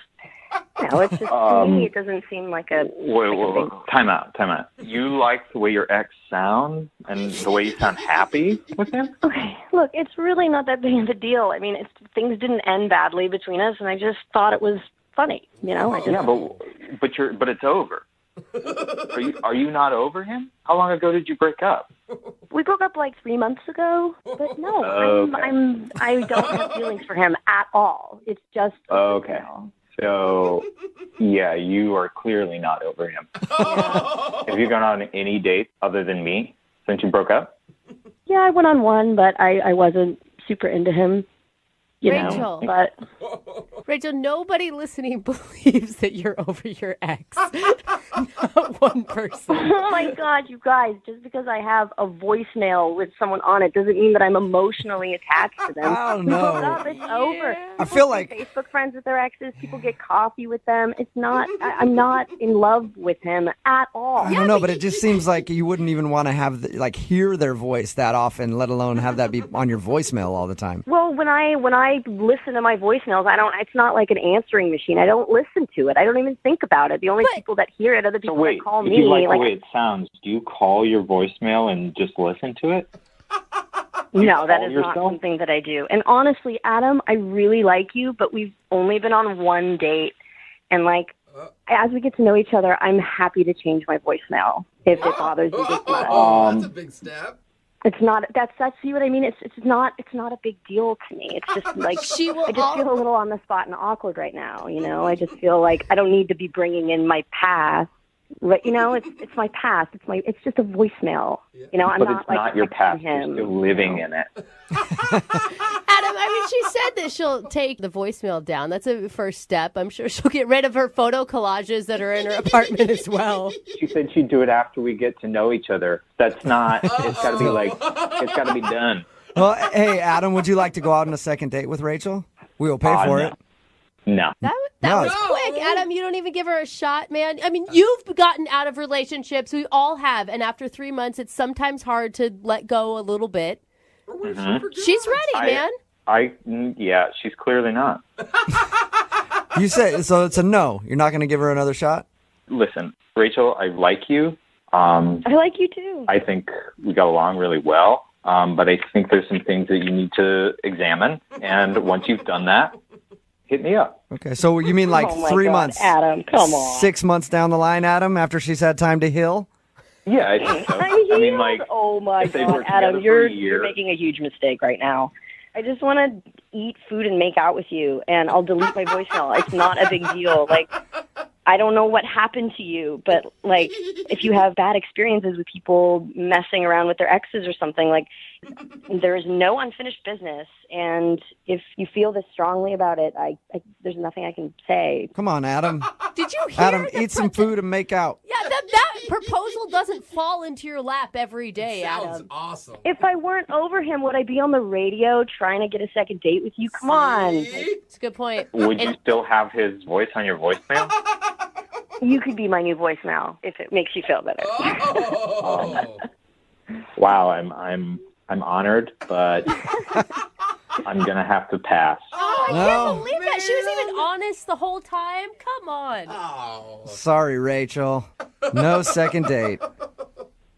it's just, to me, it doesn't seem like a... Wait. Time out. You like the way your ex sounds and the way you sound happy with him? Okay, look, it's really not that big of a deal. I mean, things didn't end badly between us, and I just thought it was funny, Yeah, but it's over. Are you not over him? How long ago did you break up? We broke up like 3 months ago, but no, Okay. I don't have feelings for him at all. It's just Okay. So, yeah, you are clearly not over him. Have you gone on any dates other than me since you broke up? Yeah, I went on one, but I wasn't super into him. Rachel. But Rachel, nobody listening believes that you're over your ex. Not one person. Oh my God, you guys! Just because I have a voicemail with someone on it doesn't mean that I'm emotionally attached to them. Oh, We no. broke up, it's over. I feel like... Facebook friends with their exes. People get coffee with them. It's not. I'm not in love with him at all. I don't know, but it just seems like you wouldn't even want to have hear their voice that often, let alone have that be on your voicemail all the time. Well, when I listen to my voicemails, it's not like an answering machine. I don't listen to it. I don't even think about it. The only people that hear it are the people that call if me. you like the way it sounds, do you call your voicemail and just listen to it? No, that is yourself? not something that I do. And honestly, Adam, I really like you, but we've only been on one date. And as we get to know each other, I'm happy to change my voicemail if it bothers you this much. That's a big step. It's not. That's see what I mean. It's not a big deal to me. It's just like I just feel a little on the spot and awkward right now. I just feel like I don't need to be bringing in my past. Right? It's my past. It's just a voicemail. I'm But not it's not your past. him. You're still living in it. Adam, she said that she'll take the voicemail down. That's a first step. I'm sure she'll get rid of her photo collages that are in her apartment as well. She said she'd do it after we get to know each other. That's not. It's got to be it's got to be done. Well, hey, Adam, would you like to go out on a second date with Rachel? We will pay for no. it. No. That was quick, Adam. You don't even give her a shot, man. I mean, you've gotten out of relationships. We all have. And after 3 months, it's sometimes hard to let go a little bit. Mm-hmm. She's ready, man. Yeah, she's clearly not. You said, so it's a no. You're not going to give her another shot? Listen, Rachel, I like you. I like you too. I think we got along really well, but I think there's some things that you need to examine. And once you've done that, hit me up. Okay, so you mean like Oh my 3 God, months? Adam, come on. 6 months down the line, Adam, after she's had time to heal? Yeah, I think so. I mean, like, Oh my if they've God, worked together Adam, for a you're year- making a huge mistake right now. I just want to eat food and make out with you, and I'll delete my voicemail. It's not a big deal. Like, I don't know what happened to you, but like, if you have bad experiences with people messing around with their exes or something, like, there is no unfinished business. And if you feel this strongly about it, there's nothing I can say. Come on, Adam. Did you hear Adam, eat some food and make out. Yeah, that proposal doesn't fall into your lap every day, Sounds Adam. awesome. If I weren't over him, would I be on the radio trying to get a second date with you? Come on. It's a good point. Would you still have his voice on your voicemail? You could be my new voicemail if it makes you feel better. Wow, I'm honored, but I'm gonna have to pass. Oh, I can't believe that. She was even honest the whole time. Come on. Sorry, Rachel. No second date.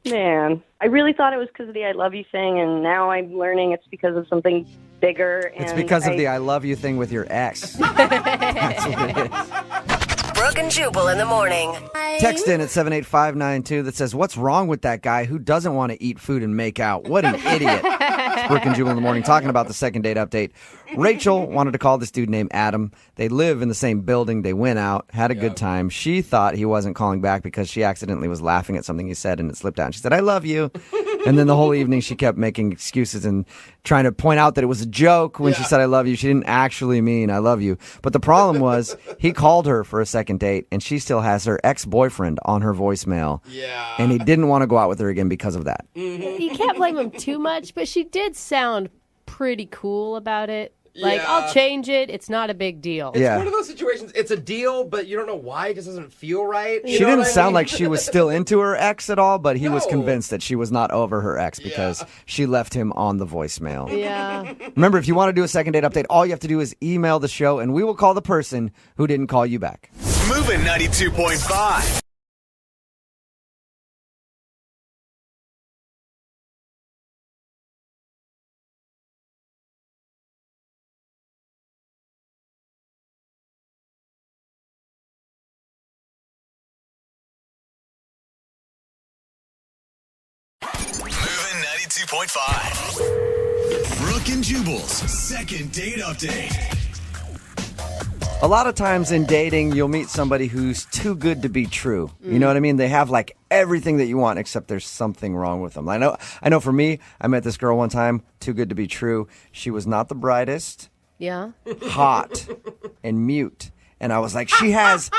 Man, I really thought it was because of the I love you thing, and now I'm learning it's because of something bigger. And It's because of the I love you thing with your ex. That's what it is. Brooke and Jubal in the morning. Text in at 78592 that says, what's wrong with that guy who doesn't want to eat food and make out? What an idiot. It's Brooke and Jubal in the morning talking about the second date update. Rachel wanted to call this dude named Adam. They live in the same building. They went out, had a good time. She thought he wasn't calling back because she accidentally was laughing at something he said and it slipped out. She said, I love you. And then the whole evening she kept making excuses and trying to point out that it was a joke when she said I love you. She didn't actually mean I love you. But the problem was he called her for a second date and she still has her ex-boyfriend on her voicemail. Yeah. And he didn't want to go out with her again because of that. You can't blame him too much, but she did sound pretty cool about it. Like, I'll change it. It's not a big deal. It's one of those situations. It's a deal, but you don't know why. It just doesn't feel right. She didn't sound like she was still into her ex at all, but he was convinced that she was not over her ex because she left him on the voicemail. Yeah. Remember, if you want to do a second date update, all you have to do is email the show, and we will call the person who didn't call you back. Moving 92.5. Moving 92.5. Brooke and Jubal's second date update. A lot of times in dating, you'll meet somebody who's too good to be true. You know what I mean? They have like everything that you want, except there's something wrong with them. I know for me, I met this girl one time, too good to be true. She was not the brightest, Yeah. hot, and mute. And I was like, she has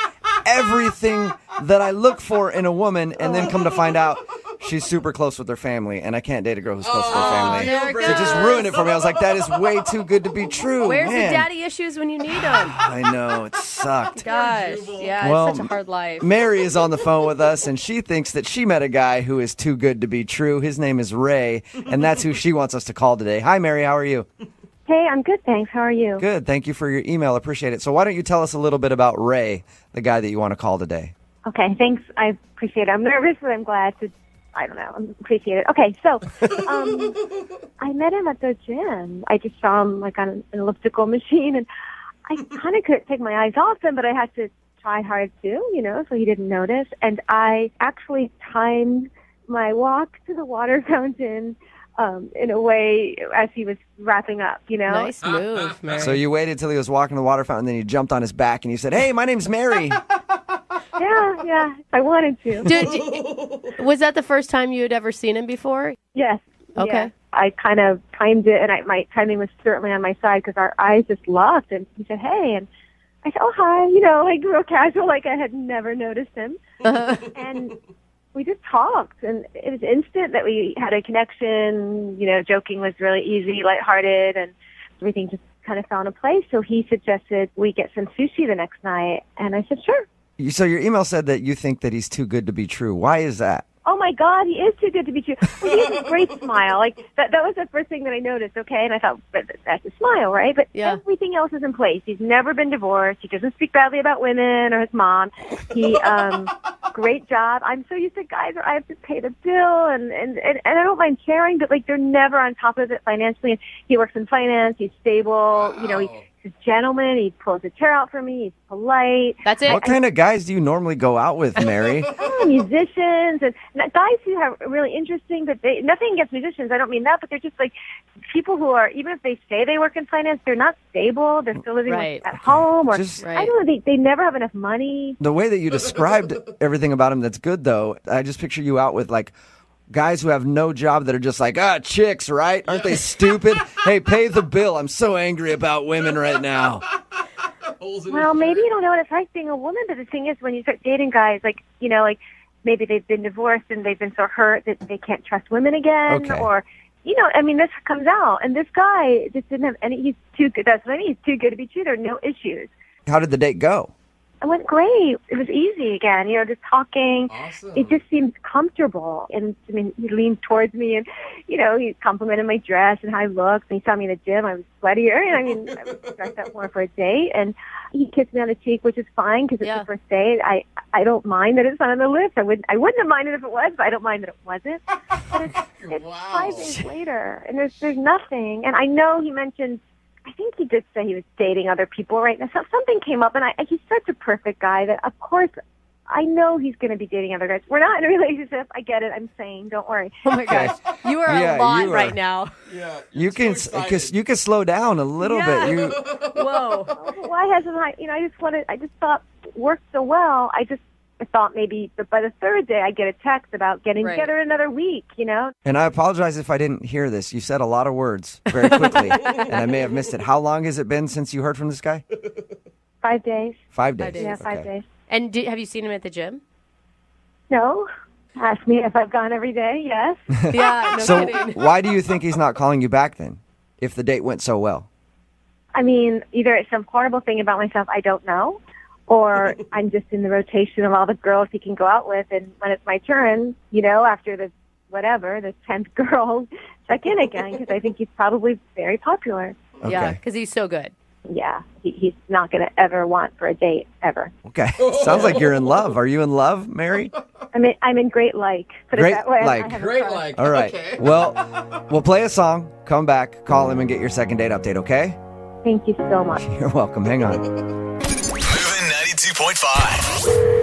everything that I look for in a woman, and then come to find out she's super close with her family, and I can't date a girl who's close with her family. there it So it just ruined it for me. I was like, that is way too good to be true. Where's man. the daddy issues when you need them? I know, it sucked. Gosh. Yeah, Well, it's such a hard life. Mary is on the phone with us, and she thinks that she met a guy who is too good to be true. His name is Ray, and that's who she wants us to call today. Hi, Mary. How are you? Hey, I'm good, thanks. How are you? Good. Thank you for your email. Appreciate it. So why don't you tell us a little bit about Ray, the guy that you want to call today? Okay, thanks. I appreciate it. I'm nervous, but I'm glad to, I appreciate it. Okay, so I met him at the gym. I just saw him like on an elliptical machine, and I kind of couldn't take my eyes off him, but I had to try hard too, so he didn't notice. And I actually timed my walk to the water fountain in a way as he was wrapping up, Nice move, Mary. So you waited till he was walking to the water fountain, then you jumped on his back, and you said, hey, my name's Mary. Yeah, I wanted to. Was that the first time you had ever seen him before? Yes. Okay. Yeah. I kind of timed it, and my timing was certainly on my side because our eyes just locked. And he said, hey, and I said, oh, hi, like real casual, like I had never noticed him. And we just talked, and it was instant that we had a connection. Joking was really easy, lighthearted, and everything just kind of fell into place. So he suggested we get some sushi the next night, and I said, sure. So your email said that you think that he's too good to be true. Why is that? oh my God, he is too good to be true. Well, he has a great smile. Like that was the first thing that I noticed. Okay, and I thought, but that's a smile, right? But everything else is in place. He's never been divorced. He doesn't speak badly about women or his mom. He great job. I'm so used to guys where I have to pay the bill and I don't mind sharing, but like they're never on top of it financially. And he works in finance. He's stable. You know, he's a gentleman. He pulls a chair out for me. He's polite. That's it. What kind of guys do you normally go out with, Mary? Musicians and guys who are really interesting, but nothing against musicians. I don't mean that, but they're just like people who are, even if they say they work in finance, they're not stable. They're still living at home, or I don't know. They never have enough money. The way that you described everything about him that's good, though, I just picture you out with like guys who have no job that are just like, chicks, right? Aren't they stupid? Hey, pay the bill. I'm so angry about women right now. Well, maybe you don't know what it's like being a woman, but the thing is, when you start dating guys, like, you know, like maybe they've been divorced and they've been so hurt that they can't trust women again, or, you know, I mean, this comes out. And this guy just didn't have any, he's too good. That's what I mean. He's too good to be true. There are no issues. How did the date go? It went great. It was easy again, you know, just talking. Awesome. It just seemed comfortable. And, I mean, he leaned towards me and, you know, he complimented my dress and how I looked. And he saw me in the gym. I was sweatier. And, I mean, I was dressed up more for a date. And he kissed me on the cheek, which is fine because it's the first date. I don't mind that it's not on the lips. I wouldn't have minded if it was, but I don't mind that it wasn't. But it's 5 days later, and there's nothing. And I know he mentioned, I think he did say he was dating other people right now. So something came up, and he's such a perfect guy that, of course, I know he's going to be dating other guys. We're not in a relationship. I get it. I'm saying, don't worry. Oh my gosh, you are a lot right now. Yeah, you can slow down a little bit. You, whoa. Why hasn't I? You know, I just thought it worked so well. I thought maybe by the third day I'd get a text about getting together another week, you know? And I apologize if I didn't hear this. You said a lot of words very quickly, and I may have missed it. How long has it been since you heard from this guy? 5 days. 5 days. Yeah, 5 days. And have you seen him at the gym? No. Ask me if I've gone every day. Yes. Yeah, no so kidding. Why do you think he's not calling you back then, if the date went so well? I mean, either it's some horrible thing about myself I don't know, or I'm just in the rotation of all the girls he can go out with, and when it's my turn, you know, after the 10th girl, check in again, because I think he's probably very popular. Okay. Yeah, because he's so good. Yeah, he's not going to ever want for a date, ever. Okay. Sounds like you're in love. Are you in love, Mary? I'm in great like. Put Great it that way. like. I have a Great crush. like. All right. Okay. Well, we'll play a song, come back, call him, and get your second date update, okay? Thank you so much. You're welcome. Hang on. Moving 92.5.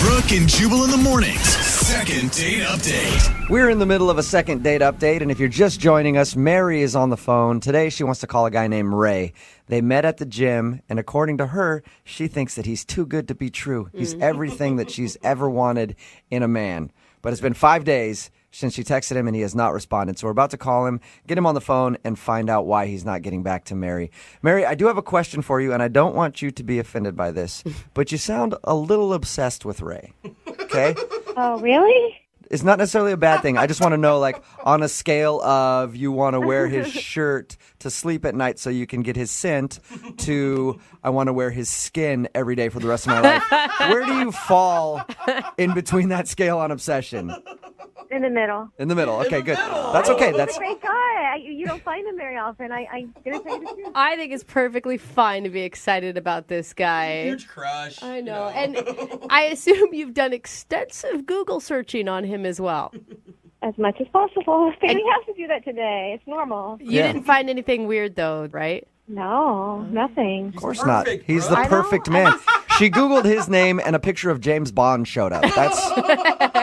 Brooke and Jubal in the mornings. Second date update. We're in the middle of a second date update, and if you're just joining us, Mary is on the phone. Today, she wants to call a guy named Ray. They met at the gym, and according to her, she thinks that he's too good to be true. He's everything that she's ever wanted in a man. But it's been 5 days since she texted him, and he has not responded. So we're about to call him, get him on the phone, and find out why he's not getting back to Mary. Mary, I do have a question for you, and I don't want you to be offended by this, but you sound a little obsessed with Ray, okay? Oh, really? It's not necessarily a bad thing. I just want to know, like, on a scale of you want to wear his shirt to sleep at night so you can get his scent to I want to wear his skin every day for the rest of my life. Where do you fall in between that scale on obsession? In the middle. In the middle. Okay, good. That's okay. He's a great guy. You don't find him very often. I'm going to tell you the truth. I think it's perfectly fine to be excited about this guy. Huge crush. I know. And I assume you've done extensive Google searching on him as well. As much as possible. Family has to do that today. It's normal. You didn't find anything weird, though, right? No, nothing. Of course not. He's the perfect man. She Googled his name and a picture of James Bond showed up. That's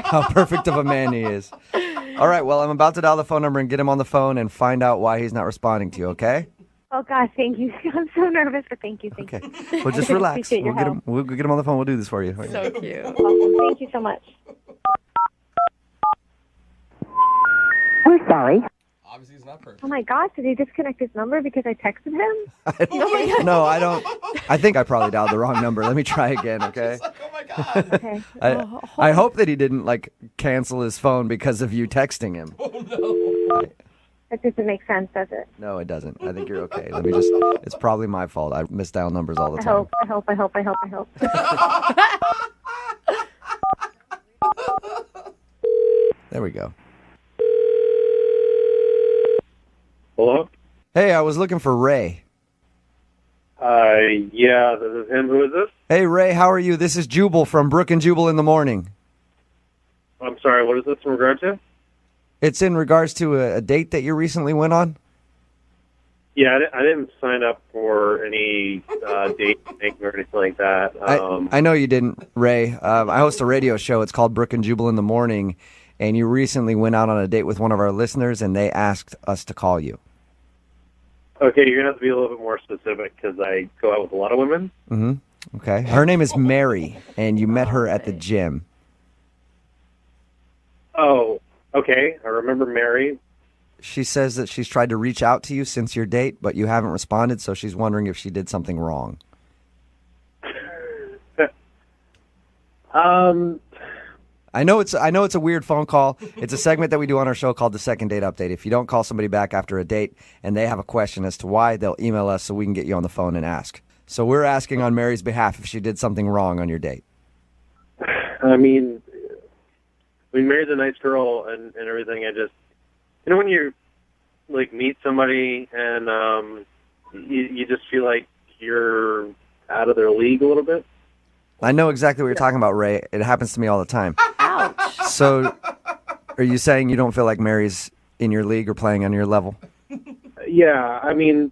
how perfect of a man he is. All right, well, I'm about to dial the phone number and get him on the phone and find out why he's not responding to you, okay? Oh, God, thank you. I'm so nervous, but thank you. Okay. Well, just relax. Appreciate your help. We'll get him on the phone. We'll do this for you. So cute. Awesome. Thank you so much. We're sorry. Obviously, he's not perfect. Oh, my gosh, did he disconnect his number because I texted him? No, I don't. I think I probably dialed the wrong number. Let me try again, okay? Oh my god. Okay. I hope that he didn't, like, cancel his phone because of you texting him. Oh no. That doesn't make sense, does it? No, it doesn't. I think you're okay. Let me just, it's probably my fault. I misdial numbers all the time. I hope. There we go. Hello? Hey, I was looking for Ray. Yeah, this is him. Who is this? Hey, Ray, how are you? This is Jubal from Brook and Jubal in the Morning. I'm sorry, what is this in regard to? It's in regards to a date that you recently went on. Yeah, I didn't sign up for any date thing or anything like that. I know you didn't, Ray. I host a radio show. It's called Brook and Jubal in the Morning, and you recently went out on a date with one of our listeners, and they asked us to call you. Okay, you're going to have to be a little bit more specific because I go out with a lot of women. Mm-hmm. Okay. Her name is Mary, and you met her at the gym. Oh, okay. I remember Mary. She says that she's tried to reach out to you since your date, but you haven't responded, so she's wondering if she did something wrong. I know it's a weird phone call. It's a segment that we do on our show called the Second Date Update. If you don't call somebody back after a date and they have a question as to why, they'll email us so we can get you on the phone and ask. So we're asking on Mary's behalf if she did something wrong on your date. I mean, Mary's a nice girl and everything. I just, when you like meet somebody and you just feel like you're out of their league a little bit. I know exactly what you're talking about, Ray. It happens to me all the time. Ouch. So are you saying you don't feel like Mary's in your league or playing on your level? Yeah, I mean,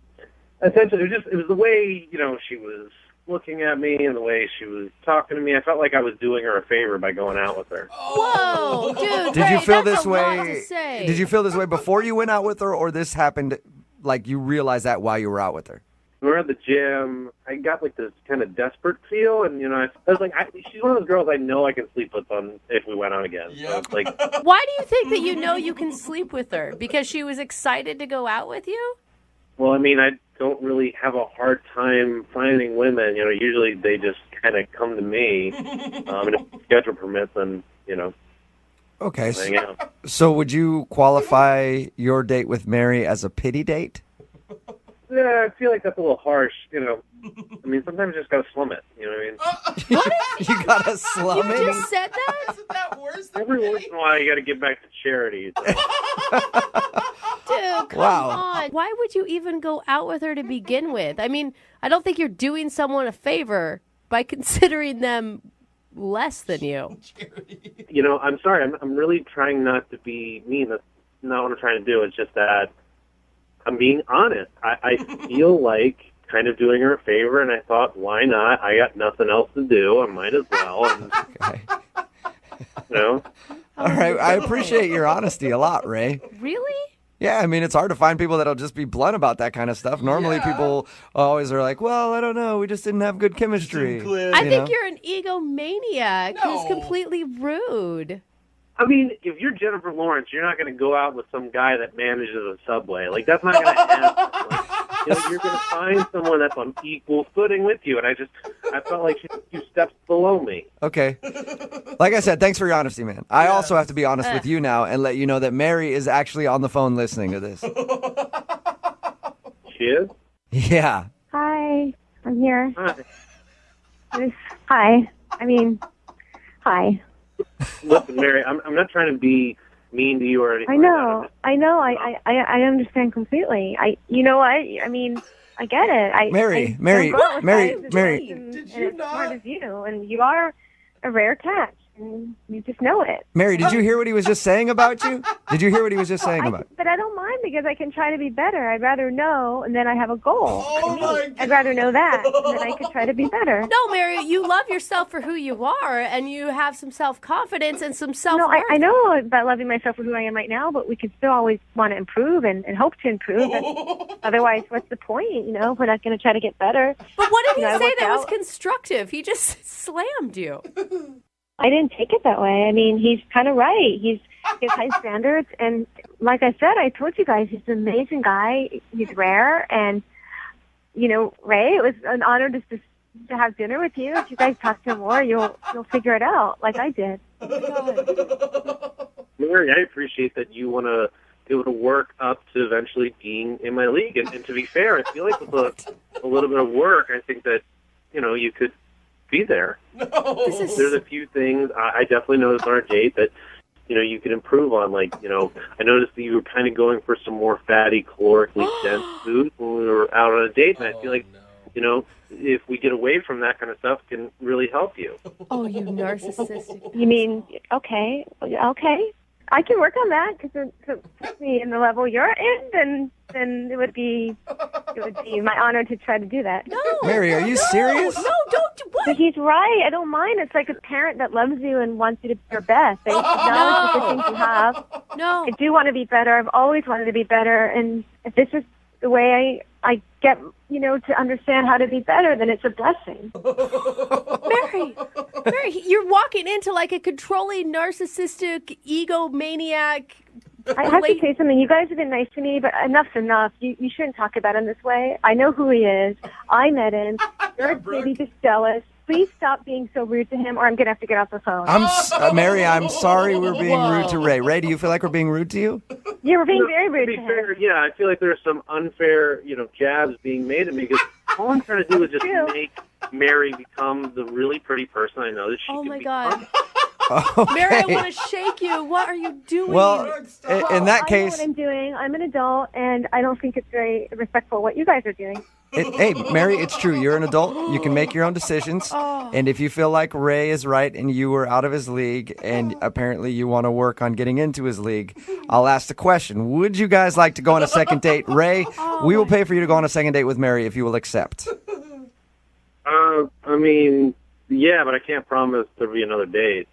essentially, it was the way, she was looking at me and the way she was talking to me. I felt like I was doing her a favor by going out with her. Whoa, dude. Did you feel that's this a lot way? to say. Did you feel this way before you went out with her, or this happened like you realized that while you were out with her? We were at the gym. I got like this kind of desperate feel, and I was like, she's one of those girls I know I can sleep with if we went out again. Yep. So it's like, Why do you think that you can sleep with her? Because she was excited to go out with you? well, I mean, I don't really have a hard time finding women. Usually they just kind of come to me, and if the schedule permits, then Okay. hang out. So would you qualify your date with Mary as a pity date? Yeah, I feel like that's a little harsh. I mean, sometimes you just gotta slum it. You know what I mean? You gotta slum You it? just said that? Isn't that worse than Every once in a while, you gotta give back to charity. Dude, come Wow. on. Why would you even go out with her to begin with? I mean, I don't think you're doing someone a favor by considering them less than you. I'm sorry. I'm really trying not to be mean. That's not what I'm trying to do. It's just that I'm being honest. I feel like kind of doing her a favor, and I thought, why not? I got nothing else to do. I might as well. And, Okay. All right. I appreciate your honesty a lot, Ray. Really? Yeah, I mean, it's hard to find people that'll just be blunt about that kind of stuff. Normally, people always are like, well, I don't know. We just didn't have good chemistry. I think you're an egomaniac who's completely rude. I mean, if you're Jennifer Lawrence, you're not going to go out with some guy that manages a Subway. Like, that's not going to happen. Like, you're going to find someone that's on equal footing with you. And I felt like she's a few steps below me. Okay. Like I said, thanks for your honesty, man. I also have to be honest with you now and let you know that Mary is actually on the phone listening to this. She is? Yeah. Hi, I'm here. Hi. Hi. Hi. Listen, Mary, I'm not trying to be mean to you or anything. I know. I understand completely. You know what? I mean, I get it. Mary. Did you not? Smart as you, and you are a rare catch, and you just know it. Mary, did you hear what he was just saying about you? Did you hear what he was just saying about you? But I don't mind because I can try to be better. I'd rather know, and then I have a goal. I'd rather know that, and then I could try to be better. No, Mary, you love yourself for who you are, and you have some self-confidence and some self-worth. No, I know about loving myself for who I am right now, but we can still always want to improve and hope to improve. And otherwise, what's the point? If we're not going to try to get better. But what did he I say worked that was out. constructive? He just slammed you. I didn't take it that way. I mean, he's kind of right. He has high standards, and like I said, I told you guys, he's an amazing guy. He's rare, and Ray, it was an honor just to have dinner with you. If you guys talk to him more, you'll figure it out, like I did. Mary, I appreciate that you want to be able to work up to eventually being in my league. And to be fair, I feel like with a little bit of work, I think that, you could be there. There's a few things I definitely noticed on our date that you could improve on. Like, I noticed that you were kind of going for some more fatty, calorically dense food when we were out on a date, and I feel like, if we get away from that kind of stuff, it can really help you. Oh, you narcissistic. You mean, okay. I can work on that because to put me in the level you're in, then it would be my honor to try to do that. No, Mary, are you serious? No, don't. What? But he's right. I don't mind. It's like a parent that loves you and wants you to be your best. They acknowledge the things you have. No. I do want to be better. I've always wanted to be better. And if this is the way I get, to understand how to be better, then it's a blessing. Mary, you're walking into like a controlling, narcissistic, egomaniac. I have to say something. You guys have been nice to me, but enough's enough. You shouldn't talk about him this way. I know who he is. I met him. You're maybe just jealous. Please stop being so rude to him, or I'm going to have to get off the phone. Mary, I'm sorry we're being rude to Ray. Ray, do you feel like we're being rude to you? You were being very rude to him. Fair, yeah, I feel like there's some unfair, jabs being made at me because all I'm trying to do is just make Mary become the really pretty person I know that she can my become. God. Mary, I want to shake you. What are you doing? Well, in that I know case... what I'm doing. I'm an adult, and I don't think it's very respectful what you guys are doing. Hey, Mary, it's true. You're an adult. You can make your own decisions. And if you feel like Ray is right and you were out of his league and apparently you want to work on getting into his league, I'll ask the question. Would you guys like to go on a second date? Ray, we will pay for you to go on a second date with Mary if you will accept. I mean, yeah, but I can't promise there'll be another date.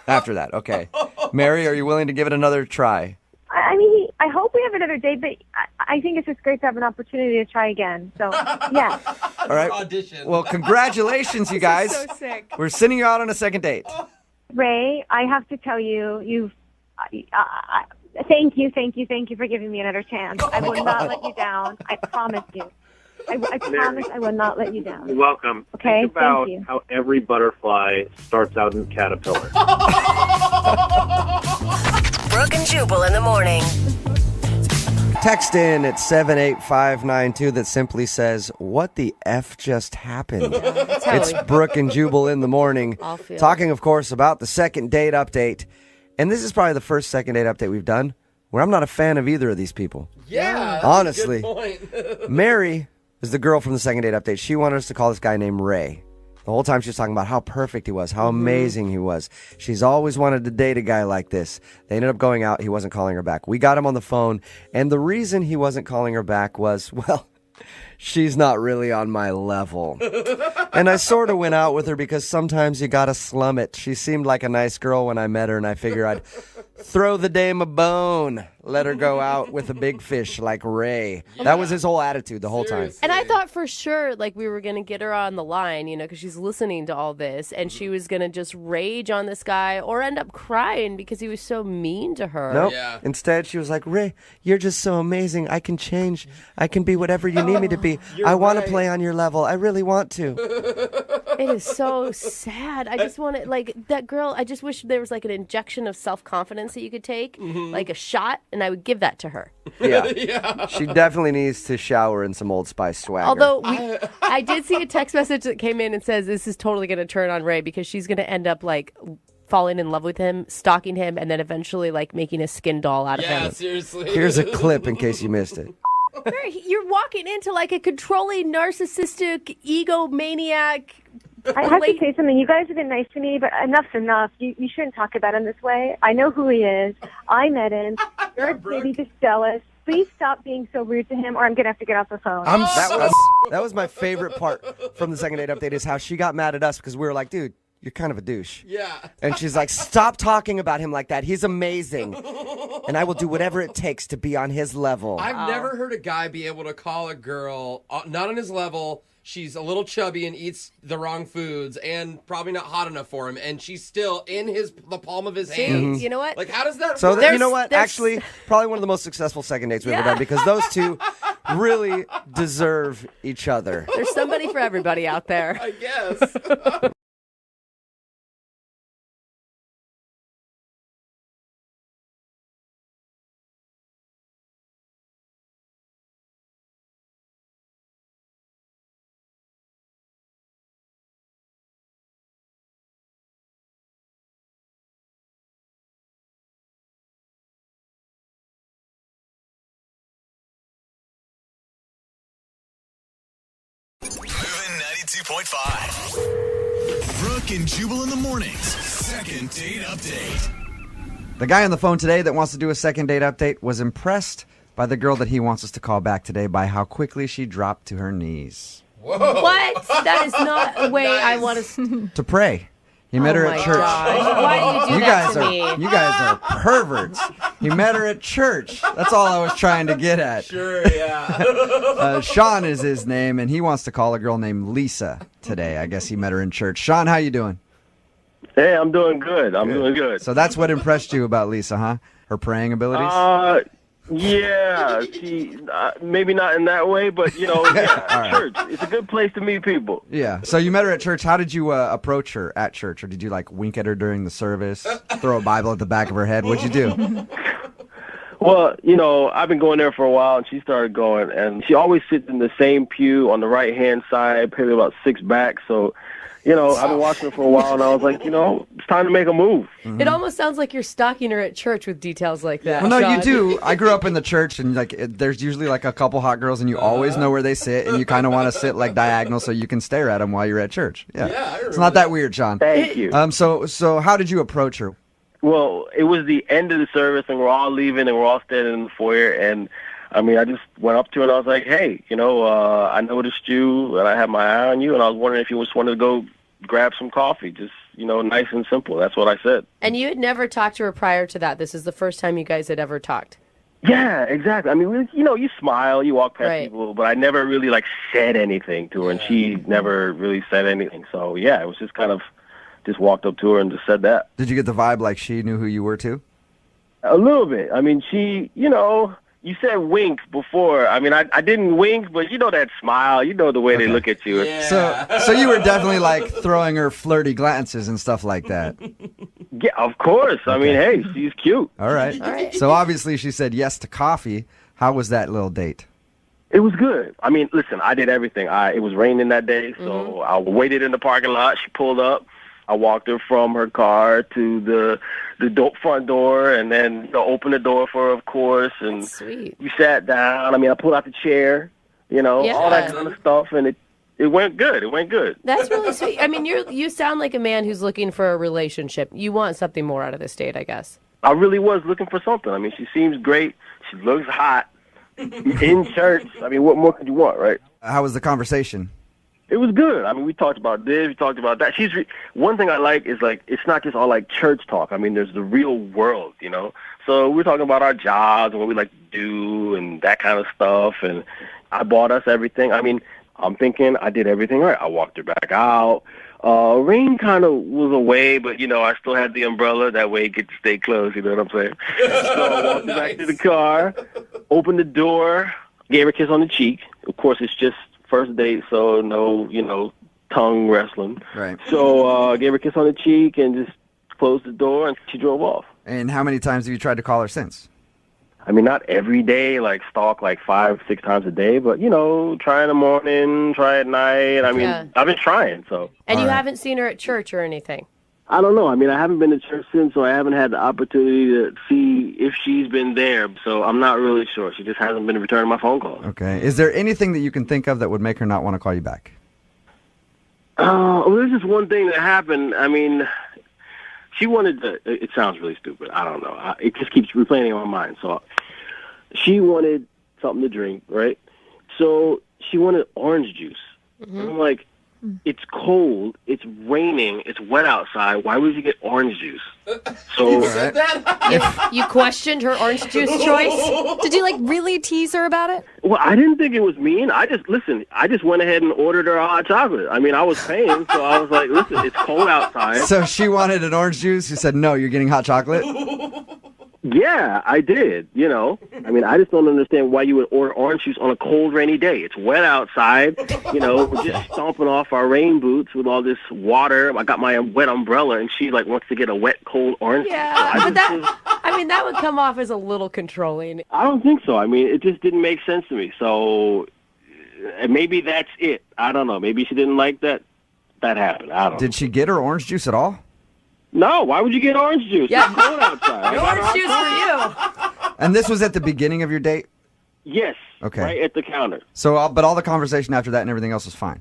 After that, okay. Mary, are you willing to give it another try? I mean, I hope we have another date, but I think it's just great to have an opportunity to try again. So, yeah. All right. Well, congratulations, you guys. So sick. We're sending you out on a second date. Ray, I have to tell you, thank you for giving me another chance. I will not let you down. I promise you. I promise I will not let you down. You're welcome. Okay, Think about thank you. how every butterfly starts out in a caterpillar. Brooke and Jubal in the morning. Text in at 78592 that simply says, "What the F just happened?" It's Brooke and Jubal in the morning. Talking, of course, about the second date update. And this is probably the first second date update we've done where I'm not a fan of either of these people. Yeah, honestly. that's a good point. Mary is the girl from the second date update. She wanted us to call this guy named Ray. The whole time she was talking about how perfect he was, how amazing he was. She's always wanted to date a guy like this. They ended up going out. He wasn't calling her back. We got him on the phone, and the reason he wasn't calling her back was, well, she's not really on my level. And I sort of went out with her because sometimes you gotta slum it. She seemed like a nice girl when I met her, and I figured I'd throw the dame a bone, let her go out with a big fish like Ray. That was his whole attitude the whole time. And I thought for sure, like, we were going to get her on the line, because she's listening to all this, and she was going to just rage on this guy or end up crying because he was so mean to her. Nope. Yeah. Instead, she was like, "Ray, you're just so amazing. I can change. I can be whatever you need me to be. I want to play on your level. I really want to." It is so sad. I just want to, like, that girl, I just wish there was, like, an injection of self-confidence that you could take, like a shot, and I would give that to her. Yeah. She definitely needs to shower in some Old Spice swagger. Although I did see a text message that came in and says this is totally going to turn on Ray because she's going to end up, like, falling in love with him, stalking him, and then eventually, like, making a skin doll out of him. Yeah, seriously. Here's a clip in case you missed it. Mary, you're walking into, like, a controlling, narcissistic, egomaniac. I have to say something. You guys have been nice to me, but enough's enough. You shouldn't talk about him this way. I know who he is. I met him. You're maybe just jealous. Please stop being so rude to him, or I'm going to have to get off the phone. That was my favorite part from the second date update is how she got mad at us because we were like, "Dude, you're kind of a douche." Yeah. And she's like, "Stop talking about him like that. He's amazing. And I will do whatever it takes to be on his level." I've never heard a guy be able to call a girl not on his level. She's a little chubby and eats the wrong foods and probably not hot enough for him, and she's still in the palm of his hands. You know what? Like, how does that So, work? you know what? Actually, probably one of the most successful second dates we've ever done because those two really deserve each other. There's somebody for everybody out there. I guess. 92.5. Brooke and Jubal in the mornings. Second date update. The guy on the phone today that wants to do a second date update was impressed by the girl that he wants us to call back today by how quickly she dropped to her knees. What? That is not a way I want to. To pray. He met her at church. Gosh. Why do you do that to me? You guys are perverts. He met her at church. That's all I was trying to get at. Sure, yeah. Sean is his name, and he wants to call a girl named Lisa today. I guess he met her in church. Sean, how you doing? Hey, I'm doing good. I'm doing good. So that's what impressed you about Lisa, huh? Her praying abilities? Yeah. She maybe not in that way, but yeah, church. It's a good place to meet people. Yeah. So you met her at church. How did you approach her at church? Or did you wink at her during the service, throw a Bible at the back of her head? What'd you do? Well, I've been going there for a while, and she started going, and she always sits in the same pew on the right-hand side, probably about 6 back, so... I've been watching her for a while, and I was like, it's time to make a move. Mm-hmm. It almost sounds like you're stalking her at church with details like that. Well, no, Sean. you do. I grew up in the church, and there's usually a couple hot girls, and you always know where they sit, and you kind of want to sit diagonal so you can stare at them while you're at church. Yeah, it's not that weird, Sean. Thank you. So how did you approach her? Well, it was the end of the service, and we're all leaving, and we're all standing in the foyer, and I just went up to her, and I was like, hey, I noticed you, and I have my eye on you, and I was wondering if you just wanted to go grab some coffee, just, nice and simple. That's what I said. And you had never talked to her prior to that. This is the first time you guys had ever talked. Yeah, exactly. You smile, you walk past people, but I never really, said anything to her, and she never really said anything. So, yeah, it was just kind of just walked up to her and just said that. Did you get the vibe she knew who you were, too? A little bit. She, you said wink before. I didn't wink, but that smile. The way they look at you. Yeah. So you were definitely throwing her flirty glances and stuff like that. Yeah, of course. Okay. Hey, she's cute. All right. So obviously she said yes to coffee. How was that little date? It was good. Listen, I did everything. It was raining that day, so I waited in the parking lot. She pulled up. I walked her from her car to the front door, and then opened the door for her, of course. And That's sweet. We sat down. I pulled out the chair, all that kind of stuff, and it went good. It went good. That's really sweet. You sound like a man who's looking for a relationship. You want something more out of this date, I guess. I really was looking for something. She seems great. She looks hot. In church. What more could you want, right? How was the conversation? It was good. We talked about this, we talked about that. One thing I like is it's not just all church talk. There's the real world, So we're talking about our jobs and what we like to do and that kind of stuff. And I bought us everything. I'm thinking I did everything right. I walked her back out. Rain kind of was away, but I still had the umbrella. That way it could stay closed. You know what I'm saying? So I walked her back to the car, opened the door, gave her a kiss on the cheek. Of course, it's just first date, so no, tongue wrestling. Right. So gave her a kiss on the cheek and just closed the door, and she drove off. And how many times have you tried to call her since? Not every day, stalk 5-6 times a day, but try in the morning, try at night. I've been trying. So. And you haven't seen her at church or anything? I don't know. I haven't been to church since, so I haven't had the opportunity to see if she's been there. So I'm not really sure. She just hasn't been returning my phone calls. Okay. Is there anything that you can think of that would make her not want to call you back? There's just one thing that happened. She wanted to, it sounds really stupid. I don't know. It just keeps replaying in my mind. So she wanted something to drink, right? So she wanted orange juice. Mm-hmm. And I'm like, it's cold, it's raining, it's wet outside. Why would you get orange juice? So you questioned her orange juice choice? Did you really tease her about it? Well, I didn't think it was mean. I just went ahead and ordered her a hot chocolate. I was paying, so I was like, listen, it's cold outside. So she wanted an orange juice. You said, no, you're getting hot chocolate? Yeah, I did, I just don't understand why you would order orange juice on a cold, rainy day. It's wet outside, we're just stomping off our rain boots with all this water. I got my wet umbrella, and she, wants to get a wet, cold orange juice. Yeah, but that would come off as a little controlling. I don't think so. It just didn't make sense to me. So maybe that's it. I don't know. Maybe she didn't like that happened. I don't know. Did she get her orange juice at all? No, why would you get orange juice? Yeah. It's cold outside. Orange juice for you. And this was at the beginning of your date? Yes. Okay. Right at the counter. So, but all the conversation after that and everything else was fine?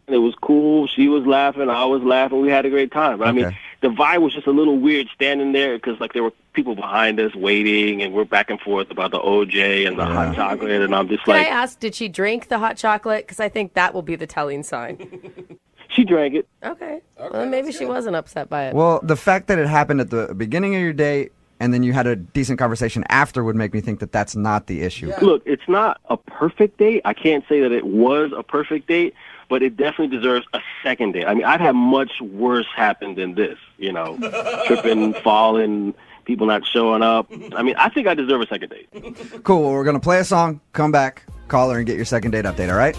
It was cool. She was laughing. I was laughing. We had a great time. But I mean, the vibe was just a little weird standing there because, like, there were people behind us waiting, and we're back and forth about the OJ and the hot chocolate, and I'm just Can like, I ask, did she drink the hot chocolate? Because I think that will be the telling sign. she drank it. Okay. Well, maybe she wasn't upset by it. Well, the fact that it happened at the beginning of your date and then you had a decent conversation after would make me think that that's not the issue. Look, it's not a perfect date. I can't say that it was a perfect date, but it definitely deserves a second date. I mean, I've had much worse happen than this, you know, tripping, falling, people not showing up. I mean, I think I deserve a second date. Cool. Well, we're going to play a song, come back, call her, and get your second date update, all right?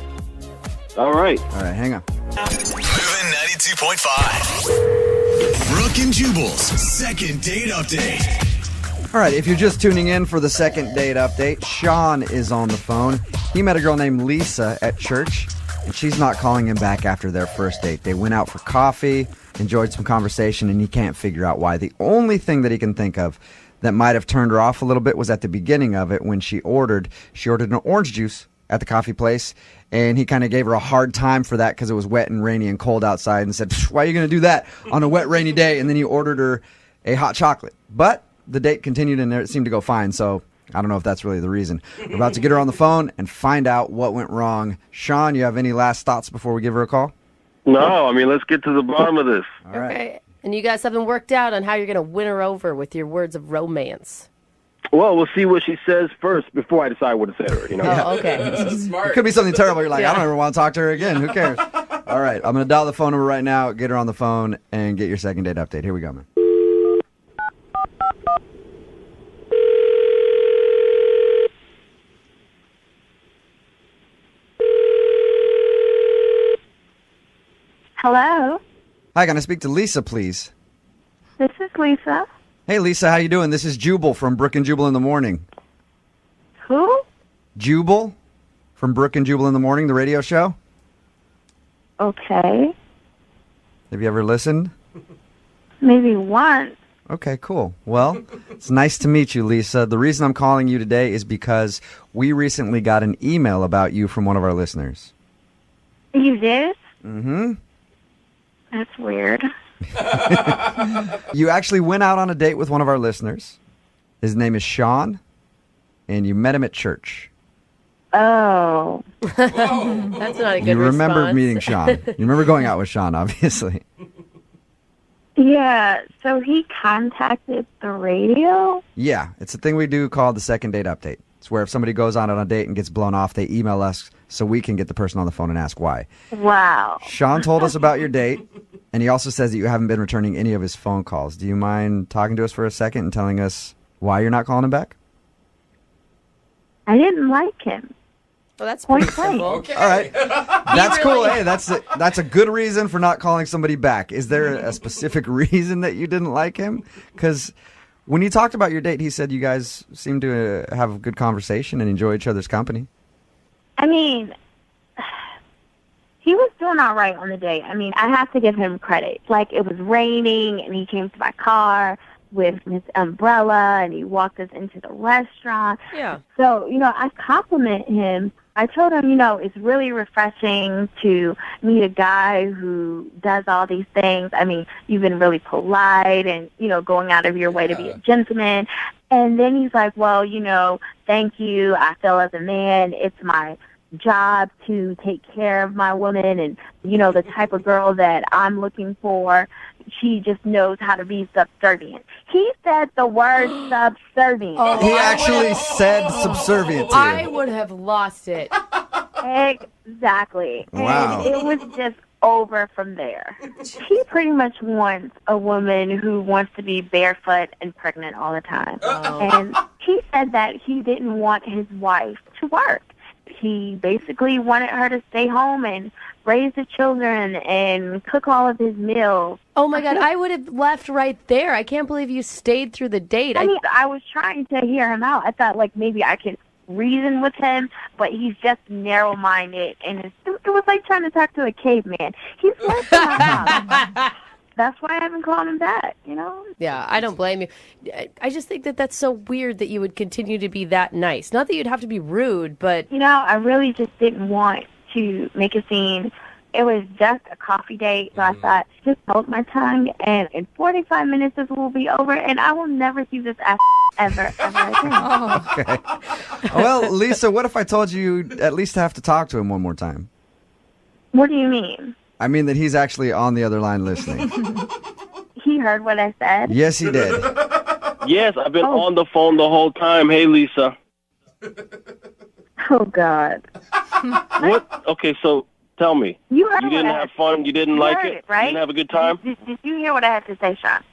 All right. All right, hang on. Moving 92.5. Brooke and Jubal's second date update. All right, if you're just tuning in for the second date update, Sean is on the phone. He met a girl named Lisa at church, and she's not calling him back after their first date. They went out for coffee, enjoyed some conversation, and he can't figure out why. The only thing that he can think of that might have turned her off a little bit was at the beginning of it when she ordered an orange juice at the coffee place, and he kind of gave her a hard time for that because it was wet and rainy and cold outside and said, why are you going to do that on a wet, rainy day? And then he ordered her a hot chocolate. But the date continued and it seemed to go fine, so I don't know if that's really the reason. We're about to get her on the phone and find out what went wrong. Sean, you have any last thoughts before we give her a call? No, I mean, let's get to the bottom of this. All right. Okay. And you guys haven't worked out on how you're going to win her over with your words of romance. Well, we'll see what she says first before I decide what to say to her, you know? Oh, okay. It could be something terrible. You're like, I don't ever want to talk to her again. Who cares? All right, I'm going to dial the phone number right now, get her on the phone, and get your second date update. Here we go, man. Hello, Hi, can I speak to Lisa, please? this is Lisa. Hey, Lisa, how you doing? This is Jubal from Brooke and Jubal in the Morning. Who? Jubal from Brooke and Jubal in the Morning, the radio show. Okay, Have you ever listened? maybe once. Okay, cool. Well, it's nice to meet you, Lisa. The reason I'm calling you today is because we recently got an email about you from one of our listeners. You did? Mm-hmm. That's weird. You actually went out on a date with one of our listeners. His name is Sean, and you met him at church. Oh. That's not a good You remember response. meeting Sean. You remember going out with Sean, obviously. Yeah, so he contacted the radio? Yeah, it's a thing we do called the second date update. It's where if somebody goes on a date and gets blown off, they email us so we can get the person on the phone and ask why. Wow. Sean told us about your date, and he also says that you haven't been returning any of his phone calls. Do you mind talking to us for a second and telling us why you're not calling him back? I didn't like him. Well, that's Point pretty blank. simple. Okay. All right. That's cool. Hey, that's a good reason for not calling somebody back. Is there a specific reason that you didn't like him? Because when you talked about your date, he said you guys seemed to have a good conversation and enjoy each other's company. I mean, he was doing all right on the date. I mean, I have to give him credit. Like, it was raining, and he came to my car with his umbrella, and he walked us into the restaurant. Yeah. So, I compliment him. I told him, it's really refreshing to meet a guy who does all these things. I mean, you've been really polite and, going out of your way to be a gentleman. And then he's like, well, thank you. I feel as a man, it's my job to take care of my woman, and the type of girl that I'm looking for, she just knows how to be subservient. He said the word subservient. He actually said subservient to you. I would have lost it. Exactly. Wow. And it was just over from there. He pretty much wants a woman who wants to be barefoot and pregnant all the time. And he said that he didn't want his wife to work. He basically wanted her to stay home and raise the children and cook all of his meals. Oh, my God. I would have left right there. I can't believe you stayed through the date. I mean, I was trying to hear him out. I thought, maybe I could reason with him, but he's just narrow-minded, and it was like trying to talk to a caveman. He's worse than my mom. That's why I haven't called him back, Yeah, I don't blame you. I just think that that's so weird that you would continue to be that nice. Not that you'd have to be rude, but... I really just didn't want to make a scene It was just a coffee date, so I thought, just hold my tongue, and in 45 minutes this will be over, and I will never see this ass ever again. Okay. Well, Lisa, what if I told you at least have to talk to him one more time? What do you mean? I mean that he's actually on the other line listening. He heard what I said? Yes, he did. Yes, I've been on the phone the whole time. Hey, Lisa. Oh, God. What? Okay, so tell me. You heard didn't what I have fun? You didn't like heard it? right? You didn't have a good time? Did you hear what I had to say, Sean?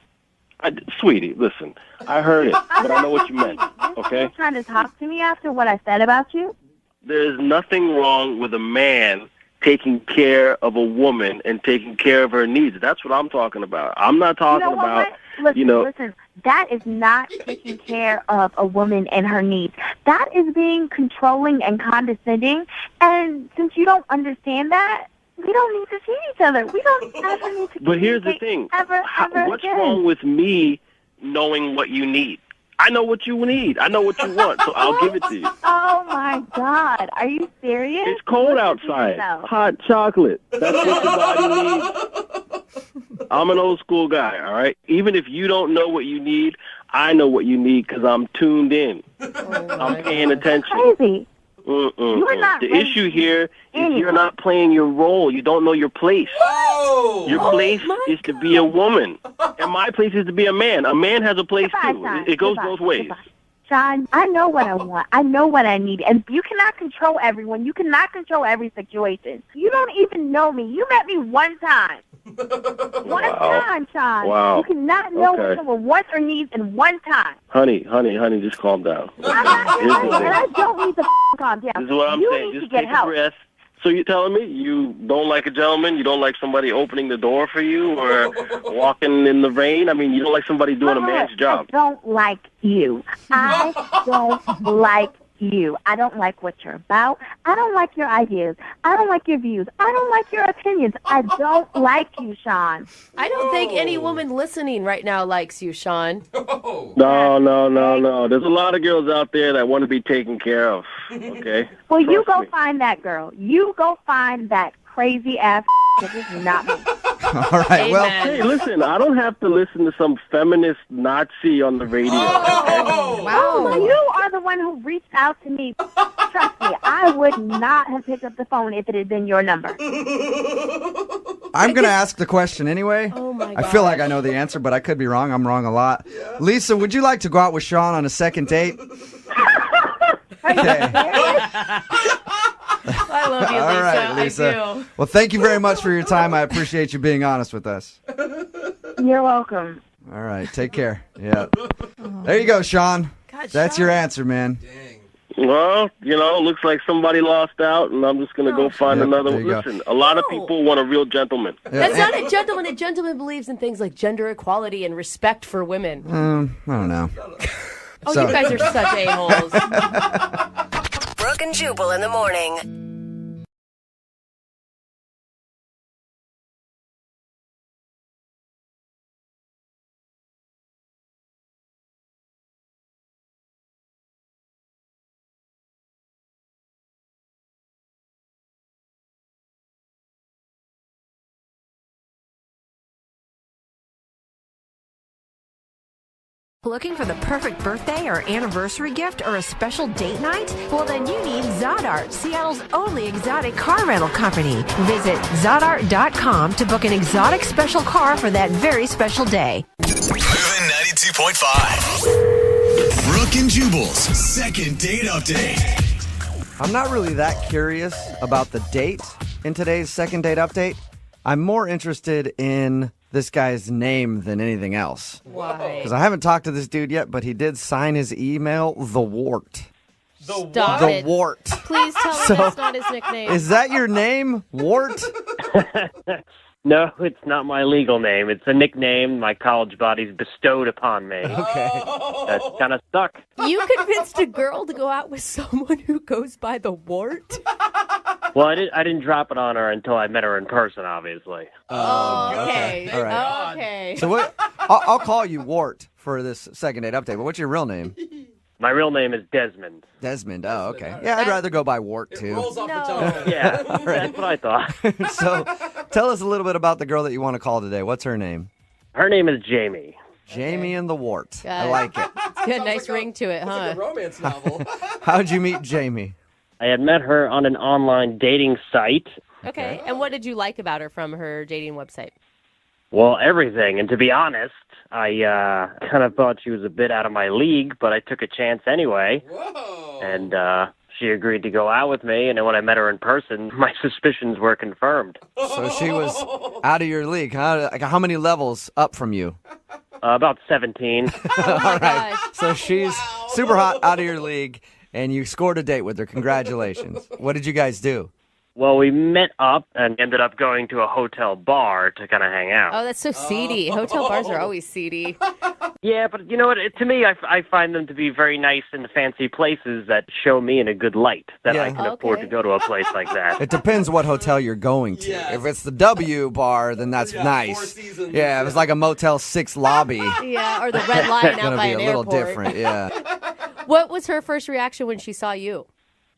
Sweetie, listen. I heard it, but I know what you meant, okay? You're trying to talk to me after what I said about you? There's nothing wrong with a man taking care of a woman and taking care of her needs. That's what I'm talking about. I'm not talking about, Listen, that is not taking care of a woman and her needs. That is being controlling and condescending. And since you don't understand that, we don't need to see each other. We don't ever need to. But here's the thing. Ever What's again. wrong with me knowing what you need? I know what you need. I know what you want, so I'll give it to you. Oh my God, are you serious? It's cold outside. Hot chocolate. That's what your body needs. I'm an old school guy, all right? Even if you don't know what you need, I know what you need because I'm tuned in. I'm paying attention. Crazy. You are not The ready issue here is anyway. you're not playing your role. You don't know your place. Your place is to be a woman, and my place is to be a man. A man has a place too. Sean. It goes Goodbye. both ways. Goodbye. Sean, I know what I want. I know what I need. And you cannot control everyone. You cannot control every situation. You don't even know me. You met me one time. One time, Sean. Wow. You cannot know Okay. what someone wants or needs in one time. Honey, just calm down. I'm not Here's the and thing. I don't need to calm down. This is what I'm you saying. need Just to get take help. a breath. So you're telling me you don't like a gentleman? You don't like somebody opening the door for you or walking in the rain? I mean, you don't like somebody doing a man's job. I don't like you. I don't like you. I don't like what you're about. I don't like your ideas. I don't like your views. I don't like your opinions. I don't like you, Sean. I don't think any woman listening right now likes you, Sean. No. There's a lot of girls out there that want to be taken care of. Okay? Well, you Trust go me. find that girl. You go find that crazy ass. This is not me. All right, well. Hey, listen, I don't have to listen to some feminist Nazi on the radio. Wow. You are the one who reached out to me. Trust me, I would not have picked up the phone if it had been your number. I'm going to ask the question anyway. Oh my I feel like I know the answer, but I could be wrong. I'm wrong a lot. Lisa, would you like to go out with Sean on a second date? Okay. I love you, Lisa. All right, Lisa. I do. Well, thank you very much for your time. I appreciate you being honest with us. You're welcome. All right, take care. Yeah. There you go, Sean. God, That's your answer, man. Well, looks like somebody lost out, and I'm just going to go find Yep, another there one. you go. Listen, a lot of people want a real gentleman. That's not a gentleman. A gentleman believes in things like gender equality and respect for women. I don't know. Oh, you guys are such a-holes. Brooke and Jubal in the morning. Looking for the perfect birthday or anniversary gift or a special date night? Well, then you need Zodart, Seattle's only exotic car rental company. Visit Zodart.com to book an exotic special car for that very special day. Moving 92.5. Brooke and Jubal's second date update. I'm not really that curious about the date in today's second date update. I'm more interested in this guy's name than anything else. Why? Because I haven't talked to this dude yet, but he did sign his email, The Wart. Stop The it. Wart. Please tell me So, that's not his nickname. Is that your name, Wart? No, it's not my legal name. It's a nickname my college buddies bestowed upon me. Okay. That kind of stuck. You convinced a girl to go out with someone who goes by the Wart? Well, I didn't drop it on her until I met her in person, obviously. Okay. All right. Okay. So what? I'll call you Wart for this second date update, but what's your real name? My real name is Desmond. Desmond. Oh, okay. Yeah, I'd rather go by Wart too. Rolls off the tongue. Yeah, that's what I thought. So, tell us a little bit about the girl that you want to call today. What's her name? Her name is Jamie. Jamie and the Wart. I Good. like it. It's good, nice ring to it, It's huh? like a romance novel. How'd you meet Jamie? I had met her on an online dating site. Okay. And what did you like about her from her dating website? Well, everything. And to be honest, I kind of thought she was a bit out of my league, but I took a chance anyway. Whoa. And she agreed to go out with me. And then when I met her in person, my suspicions were confirmed. So she was out of your league, huh? Like, how many levels up from you? About 17. All right. So she's super hot, out of your league, and you scored a date with her. Congratulations. What did you guys do? Well, we met up and ended up going to a hotel bar to kind of hang out. Oh, that's so seedy. Hotel bars are always seedy. Yeah, but you know what? To me, I find them to be very nice and fancy places that show me in a good light, that I can afford to go to a place like that. It depends what hotel you're going to. Yeah. If it's the W bar, then that's nice. Yeah, if it's like a Motel 6 lobby, Yeah, or the red line it's out gonna by be a an little airport. different. Yeah. What was her first reaction when she saw you?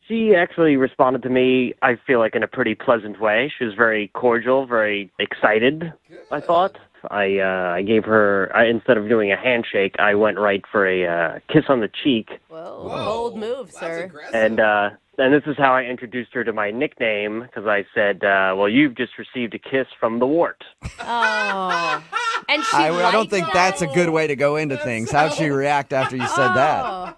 She actually responded to me, I feel like, in a pretty pleasant way. She was very cordial, very excited, I thought. I gave her, instead of doing a handshake, I went right for a kiss on the cheek. Whoa. Bold move, sir. And this is how I introduced her to my nickname, because I said, well, you've just received a kiss from the Wart. Oh. And she I don't liked think that? that's a good way to go into things. How'd she react after you said that? Oh.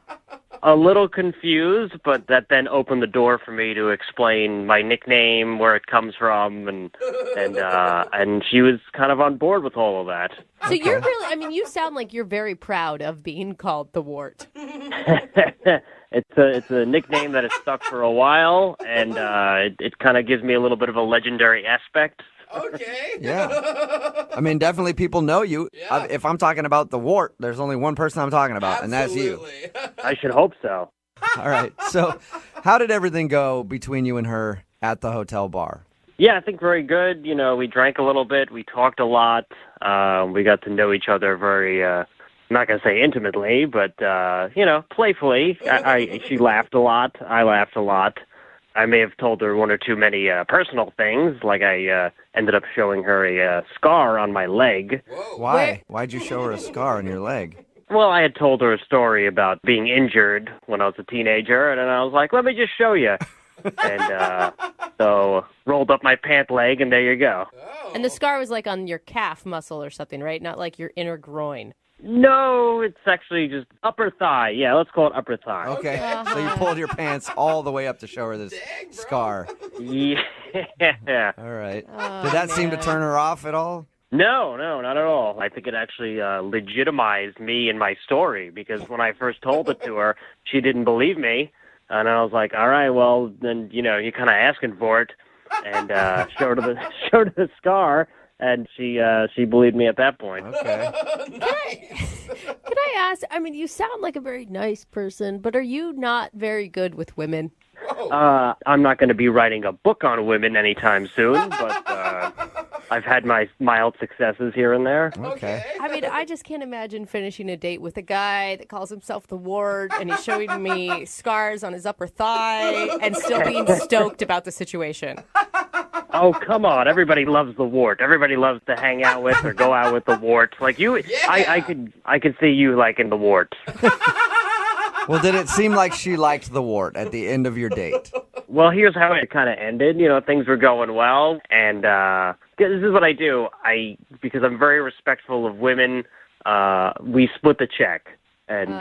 A little confused, but that then opened the door for me to explain my nickname, where it comes from, and she was kind of on board with all of that. So you're really, I mean, you sound like you're very proud of being called the Wart. It's a nickname that has stuck for a while, and it kind of gives me a little bit of a legendary aspect. Okay. Yeah. I mean, definitely people know you. If I'm talking about the Wart, there's only one person I'm talking about, and that's you. I should hope so. All right. So, how did everything go between you and her at the hotel bar? Yeah, I think very good. You know, we drank a little bit, we talked a lot, we got to know each other very, I'm not going to say intimately, but, playfully. She laughed a lot, I laughed a lot. I may have told her one or too many personal things, like I ended up showing her a scar on my leg. Why? Why'd you show her a scar on your leg? Well, I had told her a story about being injured when I was a teenager, and then I was like, let me just show you. And so rolled up my pant leg, and there you go. And the scar was like on your calf muscle or something, right? Not like your inner groin. No, it's actually just upper thigh. Yeah, let's call it upper thigh. Okay. So you pulled your pants all the way up to show her this scar. Yeah. All right. Oh, Did that seem to turn her off at all? No, not at all. I think it actually legitimized me and my story, because when I first told it to her, she didn't believe me. And I was like, all right, well, then, you're kind of asking for it. And showed her the scar. And she believed me at that point. Okay. Can I ask, I mean, you sound like a very nice person, but are you not very good with women? I'm not going to be writing a book on women anytime soon, but I've had my mild successes here and there. Okay. I mean, I just can't imagine finishing a date with a guy that calls himself the Ward, and he's showing me scars on his upper thigh, and still being stoked about the situation. Oh, come on. Everybody loves the Wart. Everybody loves to hang out with or go out with the Wart. Like you, I could see you liking the Wart. Well, did it seem like she liked the Wart at the end of your date? Well, here's how it kind of ended. Things were going well, and this is what I do. Because I'm very respectful of women, we split the check. And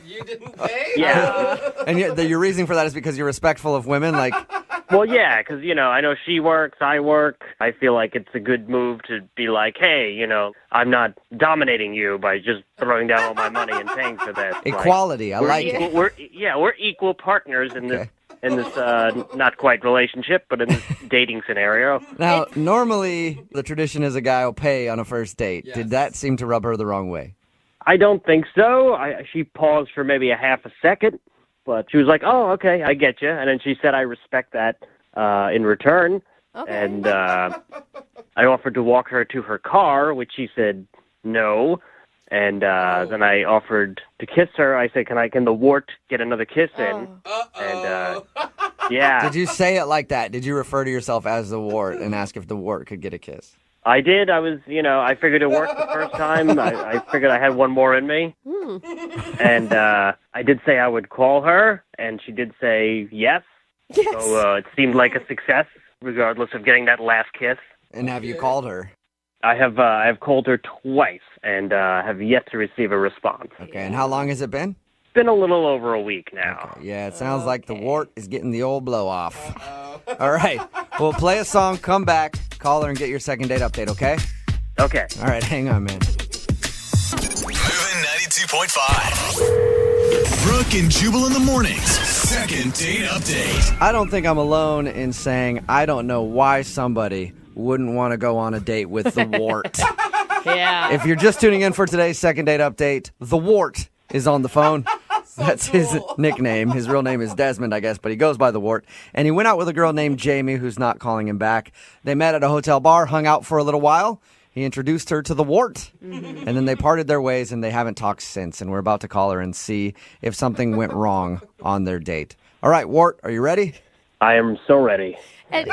you didn't pay? Yeah. And your reasoning for that is because you're respectful of women, like. Well, yeah, because I know she works, I work. I feel like it's a good move to be like, hey, I'm not dominating you by just throwing down all my money and paying for this. Equality, I like it. We're equal partners in this. In this not quite relationship, but in this dating scenario. Now, normally the tradition is a guy will pay on a first date. Yes. Did that seem to rub her the wrong way? I don't think so. She paused for maybe a half a second, but she was like, oh, okay, I get you. And then she said, I respect that in return. Okay. And I offered to walk her to her car, which she said no. And then I offered to kiss her. I said, can the wart get another kiss in? And yeah. Did you say it like that? Did you refer to yourself as the wart and ask if the wart could get a kiss? I did. I was, I figured it worked the first time. I figured I had one more in me. And I did say I would call her, and she did say yes. So it seemed like a success, regardless of getting that last kiss. And have you called her? I have called her twice, and have yet to receive a response. Okay, and how long has it been? It's been a little over a week now. Okay. Yeah, it sounds like the wart is getting the old blow off. All right, well, play a song, come back, call her, and get your second date update, okay? Okay. All right, hang on, man. Moving 92.5. Brooke and Jubal in the mornings. Second date update. I don't think I'm alone in saying I don't know why somebody wouldn't want to go on a date with the wart. Yeah. If you're just tuning in for today's second date update, the wart is on the phone. That's his nickname. His real name is Desmond, I guess, but he goes by the wart. And he went out with a girl named Jamie, who's not calling him back. They met at a hotel bar, hung out for a little while. He introduced her to the wart, and then they parted their ways, and they haven't talked since. And we're about to call her and see if something went wrong on their date. All right, Wart, are you ready? I am so ready. And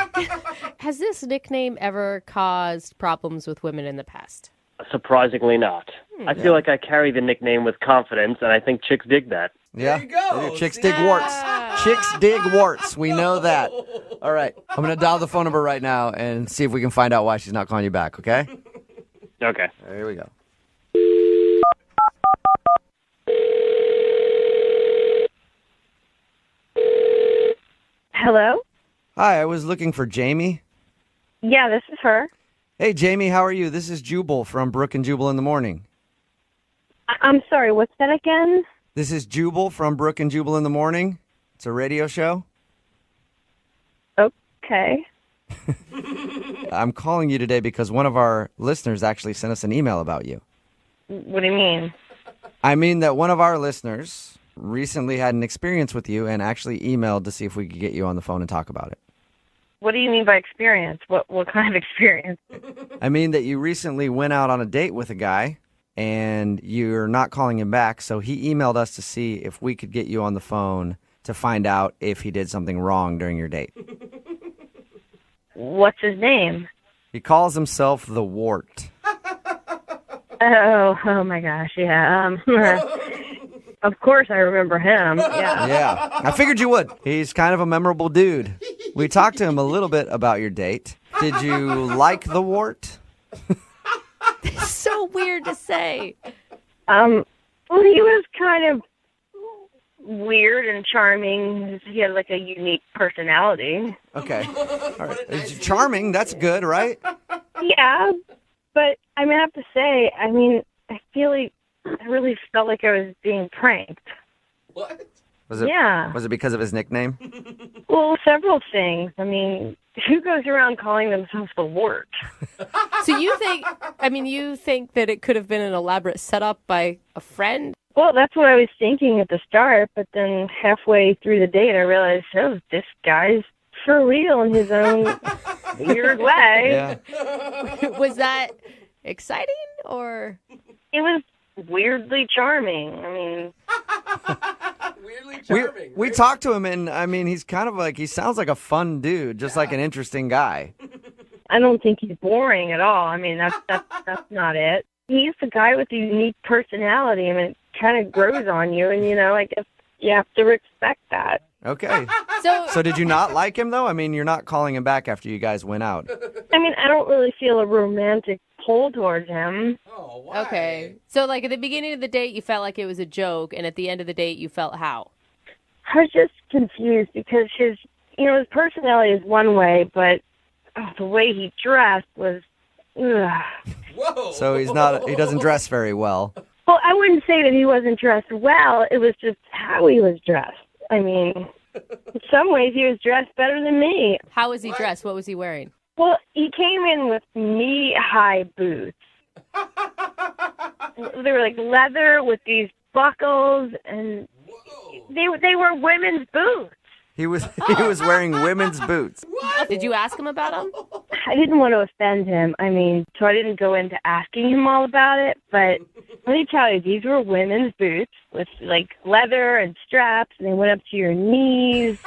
has this nickname ever caused problems with women in the past? Surprisingly not. I feel like I carry the nickname with confidence, and I think chicks dig that. Yeah. There you go. Chicks dig warts. Chicks dig warts. We know that. All right. I'm going to dial the phone number right now and see if we can find out why she's not calling you back, okay? Okay. Here we go. Hello? Hi, I was looking for Jamie. Yeah, this is her. Hey, Jamie, how are you? This is Jubal from Brooke and Jubal in the Morning. I'm sorry, what's that again? This is Jubal from Brooke and Jubal in the Morning. It's a radio show. Okay. I'm calling you today because one of our listeners actually sent us an email about you. What do you mean? I mean that one of our listeners recently had an experience with you and actually emailed to see if we could get you on the phone and talk about it. What do you mean by experience? What kind of experience? I mean that you recently went out on a date with a guy and you're not calling him back, so he emailed us to see if we could get you on the phone to find out if he did something wrong during your date. What's his name? He calls himself the Wart. Oh my gosh, yeah. Of course I remember him, yeah. Yeah, I figured you would. He's kind of a memorable dude. We talked to him a little bit about your date. Did you like the Wart? It's so weird to say. Well, he was kind of weird and charming. He had like a unique personality. Okay. All right. It's charming. That's good, right? Yeah, but I have to say, I feel like I really felt like I was being pranked. What? Was it? Yeah. Was it because of his nickname? Well, several things. Who goes around calling themselves the Wart? So you think that it could have been an elaborate setup by a friend? Well, that's what I was thinking at the start, but then halfway through the date, I realized, this guy's for real in his own weird way. Yeah. Was that exciting or? It was weirdly charming. Weirdly charming. We talked to him, and he's kind of like, he sounds like a fun dude, just like an interesting guy. I don't think he's boring at all. That's not it. He's the guy with the unique personality. It kind of grows on you, and I guess you have to respect that. Okay. So did you not like him, though? You're not calling him back after you guys went out. I don't really feel a romantic pull towards him. Oh, why? Okay. So at the beginning of the date, you felt like it was a joke, and at the end of the date, you felt how? I was just confused because his personality is one way, but the way he dressed was, ugh. Whoa. So he doesn't dress very well. Well, I wouldn't say that he wasn't dressed well. It was just how he was dressed. In some ways, he was dressed better than me. How was he dressed? What was he wearing? Well, he came in with knee-high boots. They were like leather with these buckles, and they were women's boots. He was wearing women's boots. What? Did you ask him about them? I didn't want to offend him. I mean, so I didn't go into asking him all about it. But let me tell you, these were women's boots with like leather and straps, and they went up to your knees.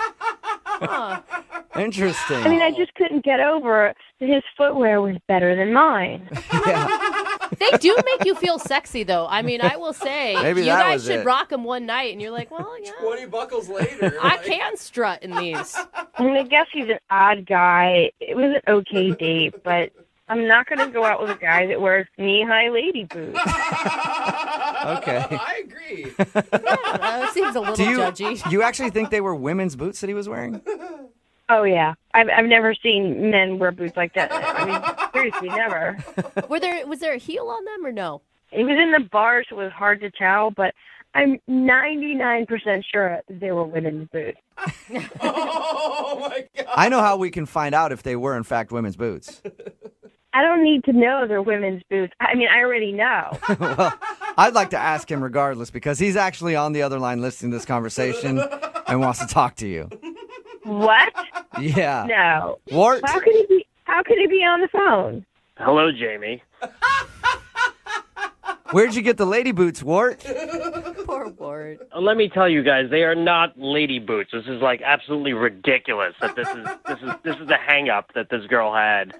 Interesting. I mean, I just couldn't get over that his footwear was better than mine. They do make you feel sexy, though. I mean, I will say, Maybe you that guys was should it. rock them one night, and you're like, well, yeah, 20 buckles later. I can strut in these. I mean, I guess he's an odd guy. It was an okay date, but I'm not going to go out with a guy that wears knee-high lady boots. Okay. I agree. It seems a little judgy. You actually think they were women's boots that he was wearing? Oh, yeah. I've never seen men wear boots like that. I mean, seriously, never. Was there a heel on them or no? It was in the bar, so it was hard to tell, but I'm 99% sure that they were women's boots. Oh, my God. I know how we can find out if they were, in fact, women's boots. I don't need to know they're women's boots. I mean, I already know. Well, I'd like to ask him regardless because he's actually on the other line listening to this conversation and wants to talk to you. What? Yeah. No. Wart? How could he be on the phone? Hello, Jamie. Where'd you get the lady boots, Wart? Poor Wart. Let me tell you guys, they are not lady boots. This is like absolutely ridiculous that this is the hang up that this girl had.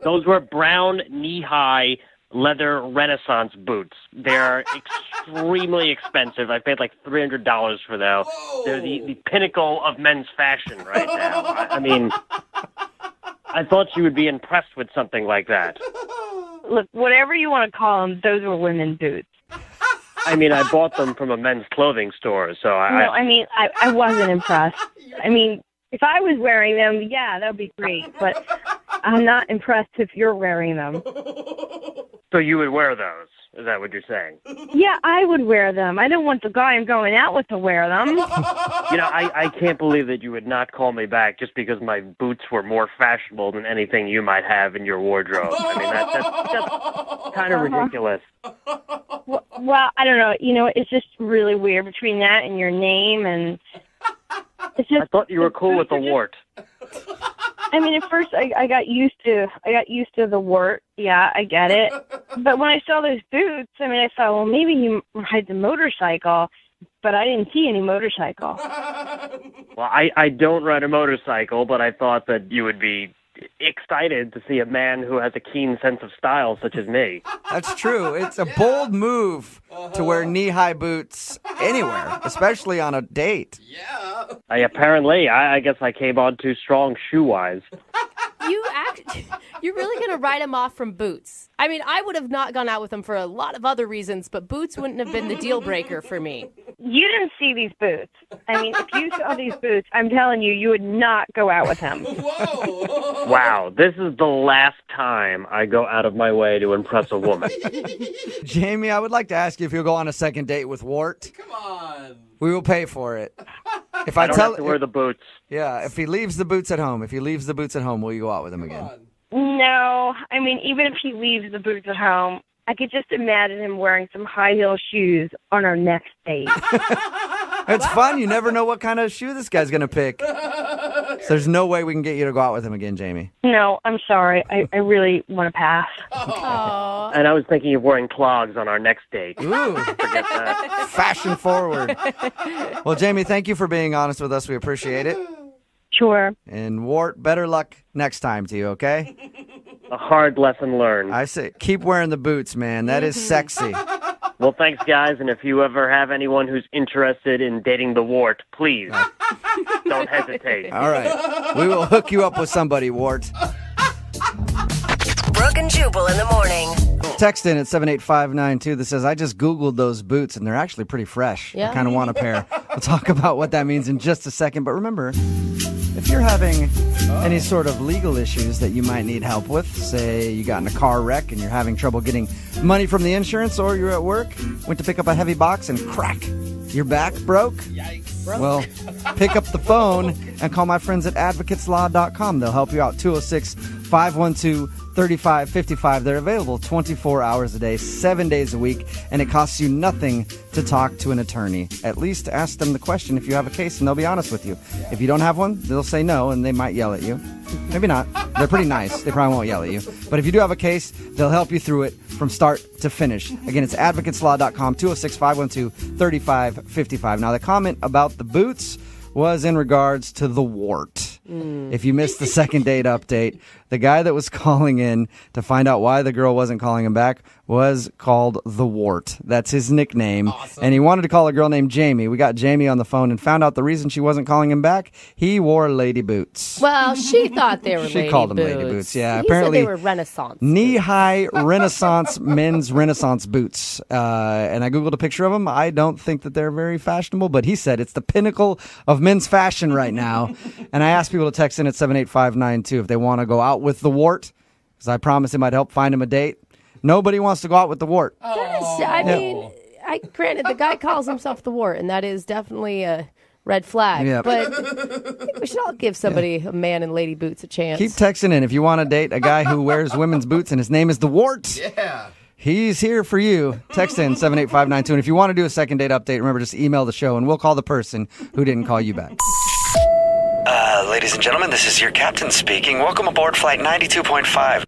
Those were brown knee-high leather Renaissance boots. They're extremely expensive. I paid like $300 for them. They're the pinnacle of men's fashion right now. I mean, I thought you would be impressed with something like that. Look, whatever you want to call them, those were women's boots. I mean, I bought them from a men's clothing store, so I wasn't impressed. I mean, if I was wearing them, yeah, that would be great, but I'm not impressed if you're wearing them. So you would wear those? Is that what you're saying? Yeah, I would wear them. I don't want the guy I'm going out with to wear them. You know, I can't believe that you would not call me back just because my boots were more fashionable than anything you might have in your wardrobe. I mean, that's kind of ridiculous. Well, I don't know. You know, it's just really weird between that and your name, and it's just. I thought you were cool with the wart. I mean, at first I got used to the wart. Yeah, I get it. But when I saw those boots, I mean, I thought, well, maybe he rides a motorcycle, but I didn't see any motorcycle. Well, I don't ride a motorcycle, but I thought that you would be excited to see a man who has a keen sense of style such as me. That's true. It's a bold move to wear knee-high boots anywhere, especially on a date. Apparently, I guess I came on too strong shoe-wise. You're really going to write him off from boots. I mean, I would have not gone out with him for a lot of other reasons, but boots wouldn't have been the deal breaker for me. You didn't see these boots. I mean, if you saw these boots, I'm telling you, you would not go out with him. Wow, this is the last time I go out of my way to impress a woman. Jamie, I would like to ask you if you'll go on a second date with Wart. Come on. We will pay for it. If I don't have to wear the boots. Yeah, if he leaves the boots at home, will you go out with him again? No, I mean, even if he leaves the boots at home, I could just imagine him wearing some high heel shoes on our next date. It's fun. You never know what kind of shoe this guy's going to pick. So there's no way we can get you to go out with him again, Jamie. No, I'm sorry. I really want to pass. And I was thinking of wearing clogs on our next date. Ooh. Forget that. Fashion forward. Well, Jamie, thank you for being honest with us. We appreciate it. Sure. And Wart, better luck next time to you, okay? A hard lesson learned. I say, keep wearing the boots, man. That is sexy. Well, thanks, guys. And if you ever have anyone who's interested in dating the Wart, please don't hesitate. All right. We will hook you up with somebody, Wart. Brooke and Jubal in the morning. Text in at 78592 that says, I just Googled those boots, and they're actually pretty fresh. Yeah. I kind of want a pair. We'll talk about what that means in just a second. But remember, if you're having any sort of legal issues that you might need help with, say you got in a car wreck and you're having trouble getting money from the insurance, or you're at work, went to pick up a heavy box and crack, your back broke. Yikes. Well, pick up the phone and call my friends at advocateslaw.com. They'll help you out. 206-512-3555. They're available 24 hours a day, 7 days a week, and it costs you nothing to talk to an attorney. At least ask them the question if you have a case, and they'll be honest with you. If you don't have one, they'll say no, and they might yell at you. Maybe not. They're pretty nice. They probably won't yell at you. But if you do have a case, they'll help you through it from start to finish. Again, it's advocateslaw.com, 206-512-3555. Now, the comment about the boots was in regards to the wart. If you missed the second date update, the guy that was calling in to find out why the girl wasn't calling him back was called the Wart. That's his nickname. Awesome. And he wanted to call a girl named Jamie. We got Jamie on the phone and found out the reason she wasn't calling him back. He wore lady boots. Well, she thought they were She called them lady boots. Yeah, He apparently said they were Renaissance. knee-high Renaissance men's Renaissance boots. And I Googled a picture of them. I don't think that they're very fashionable, but he said it's the pinnacle of men's fashion right now. And I asked people to text in at 78592 if they want to go out with the Wart, because I promised him I'd help find him a date. Nobody wants to go out with the Wart. I mean, granted, the guy calls himself the Wart, and that is definitely a red flag. Yeah. But I think we should all give somebody, a man in lady boots, a chance. Keep texting in if you want to date a guy who wears women's boots and his name is the Wart. Yeah. He's here for you. Text in 78592. And if you want to do a second date update, remember, just email the show and we'll call the person who didn't call you back. Ladies and gentlemen, this is your captain speaking. Welcome aboard Flight 92.5.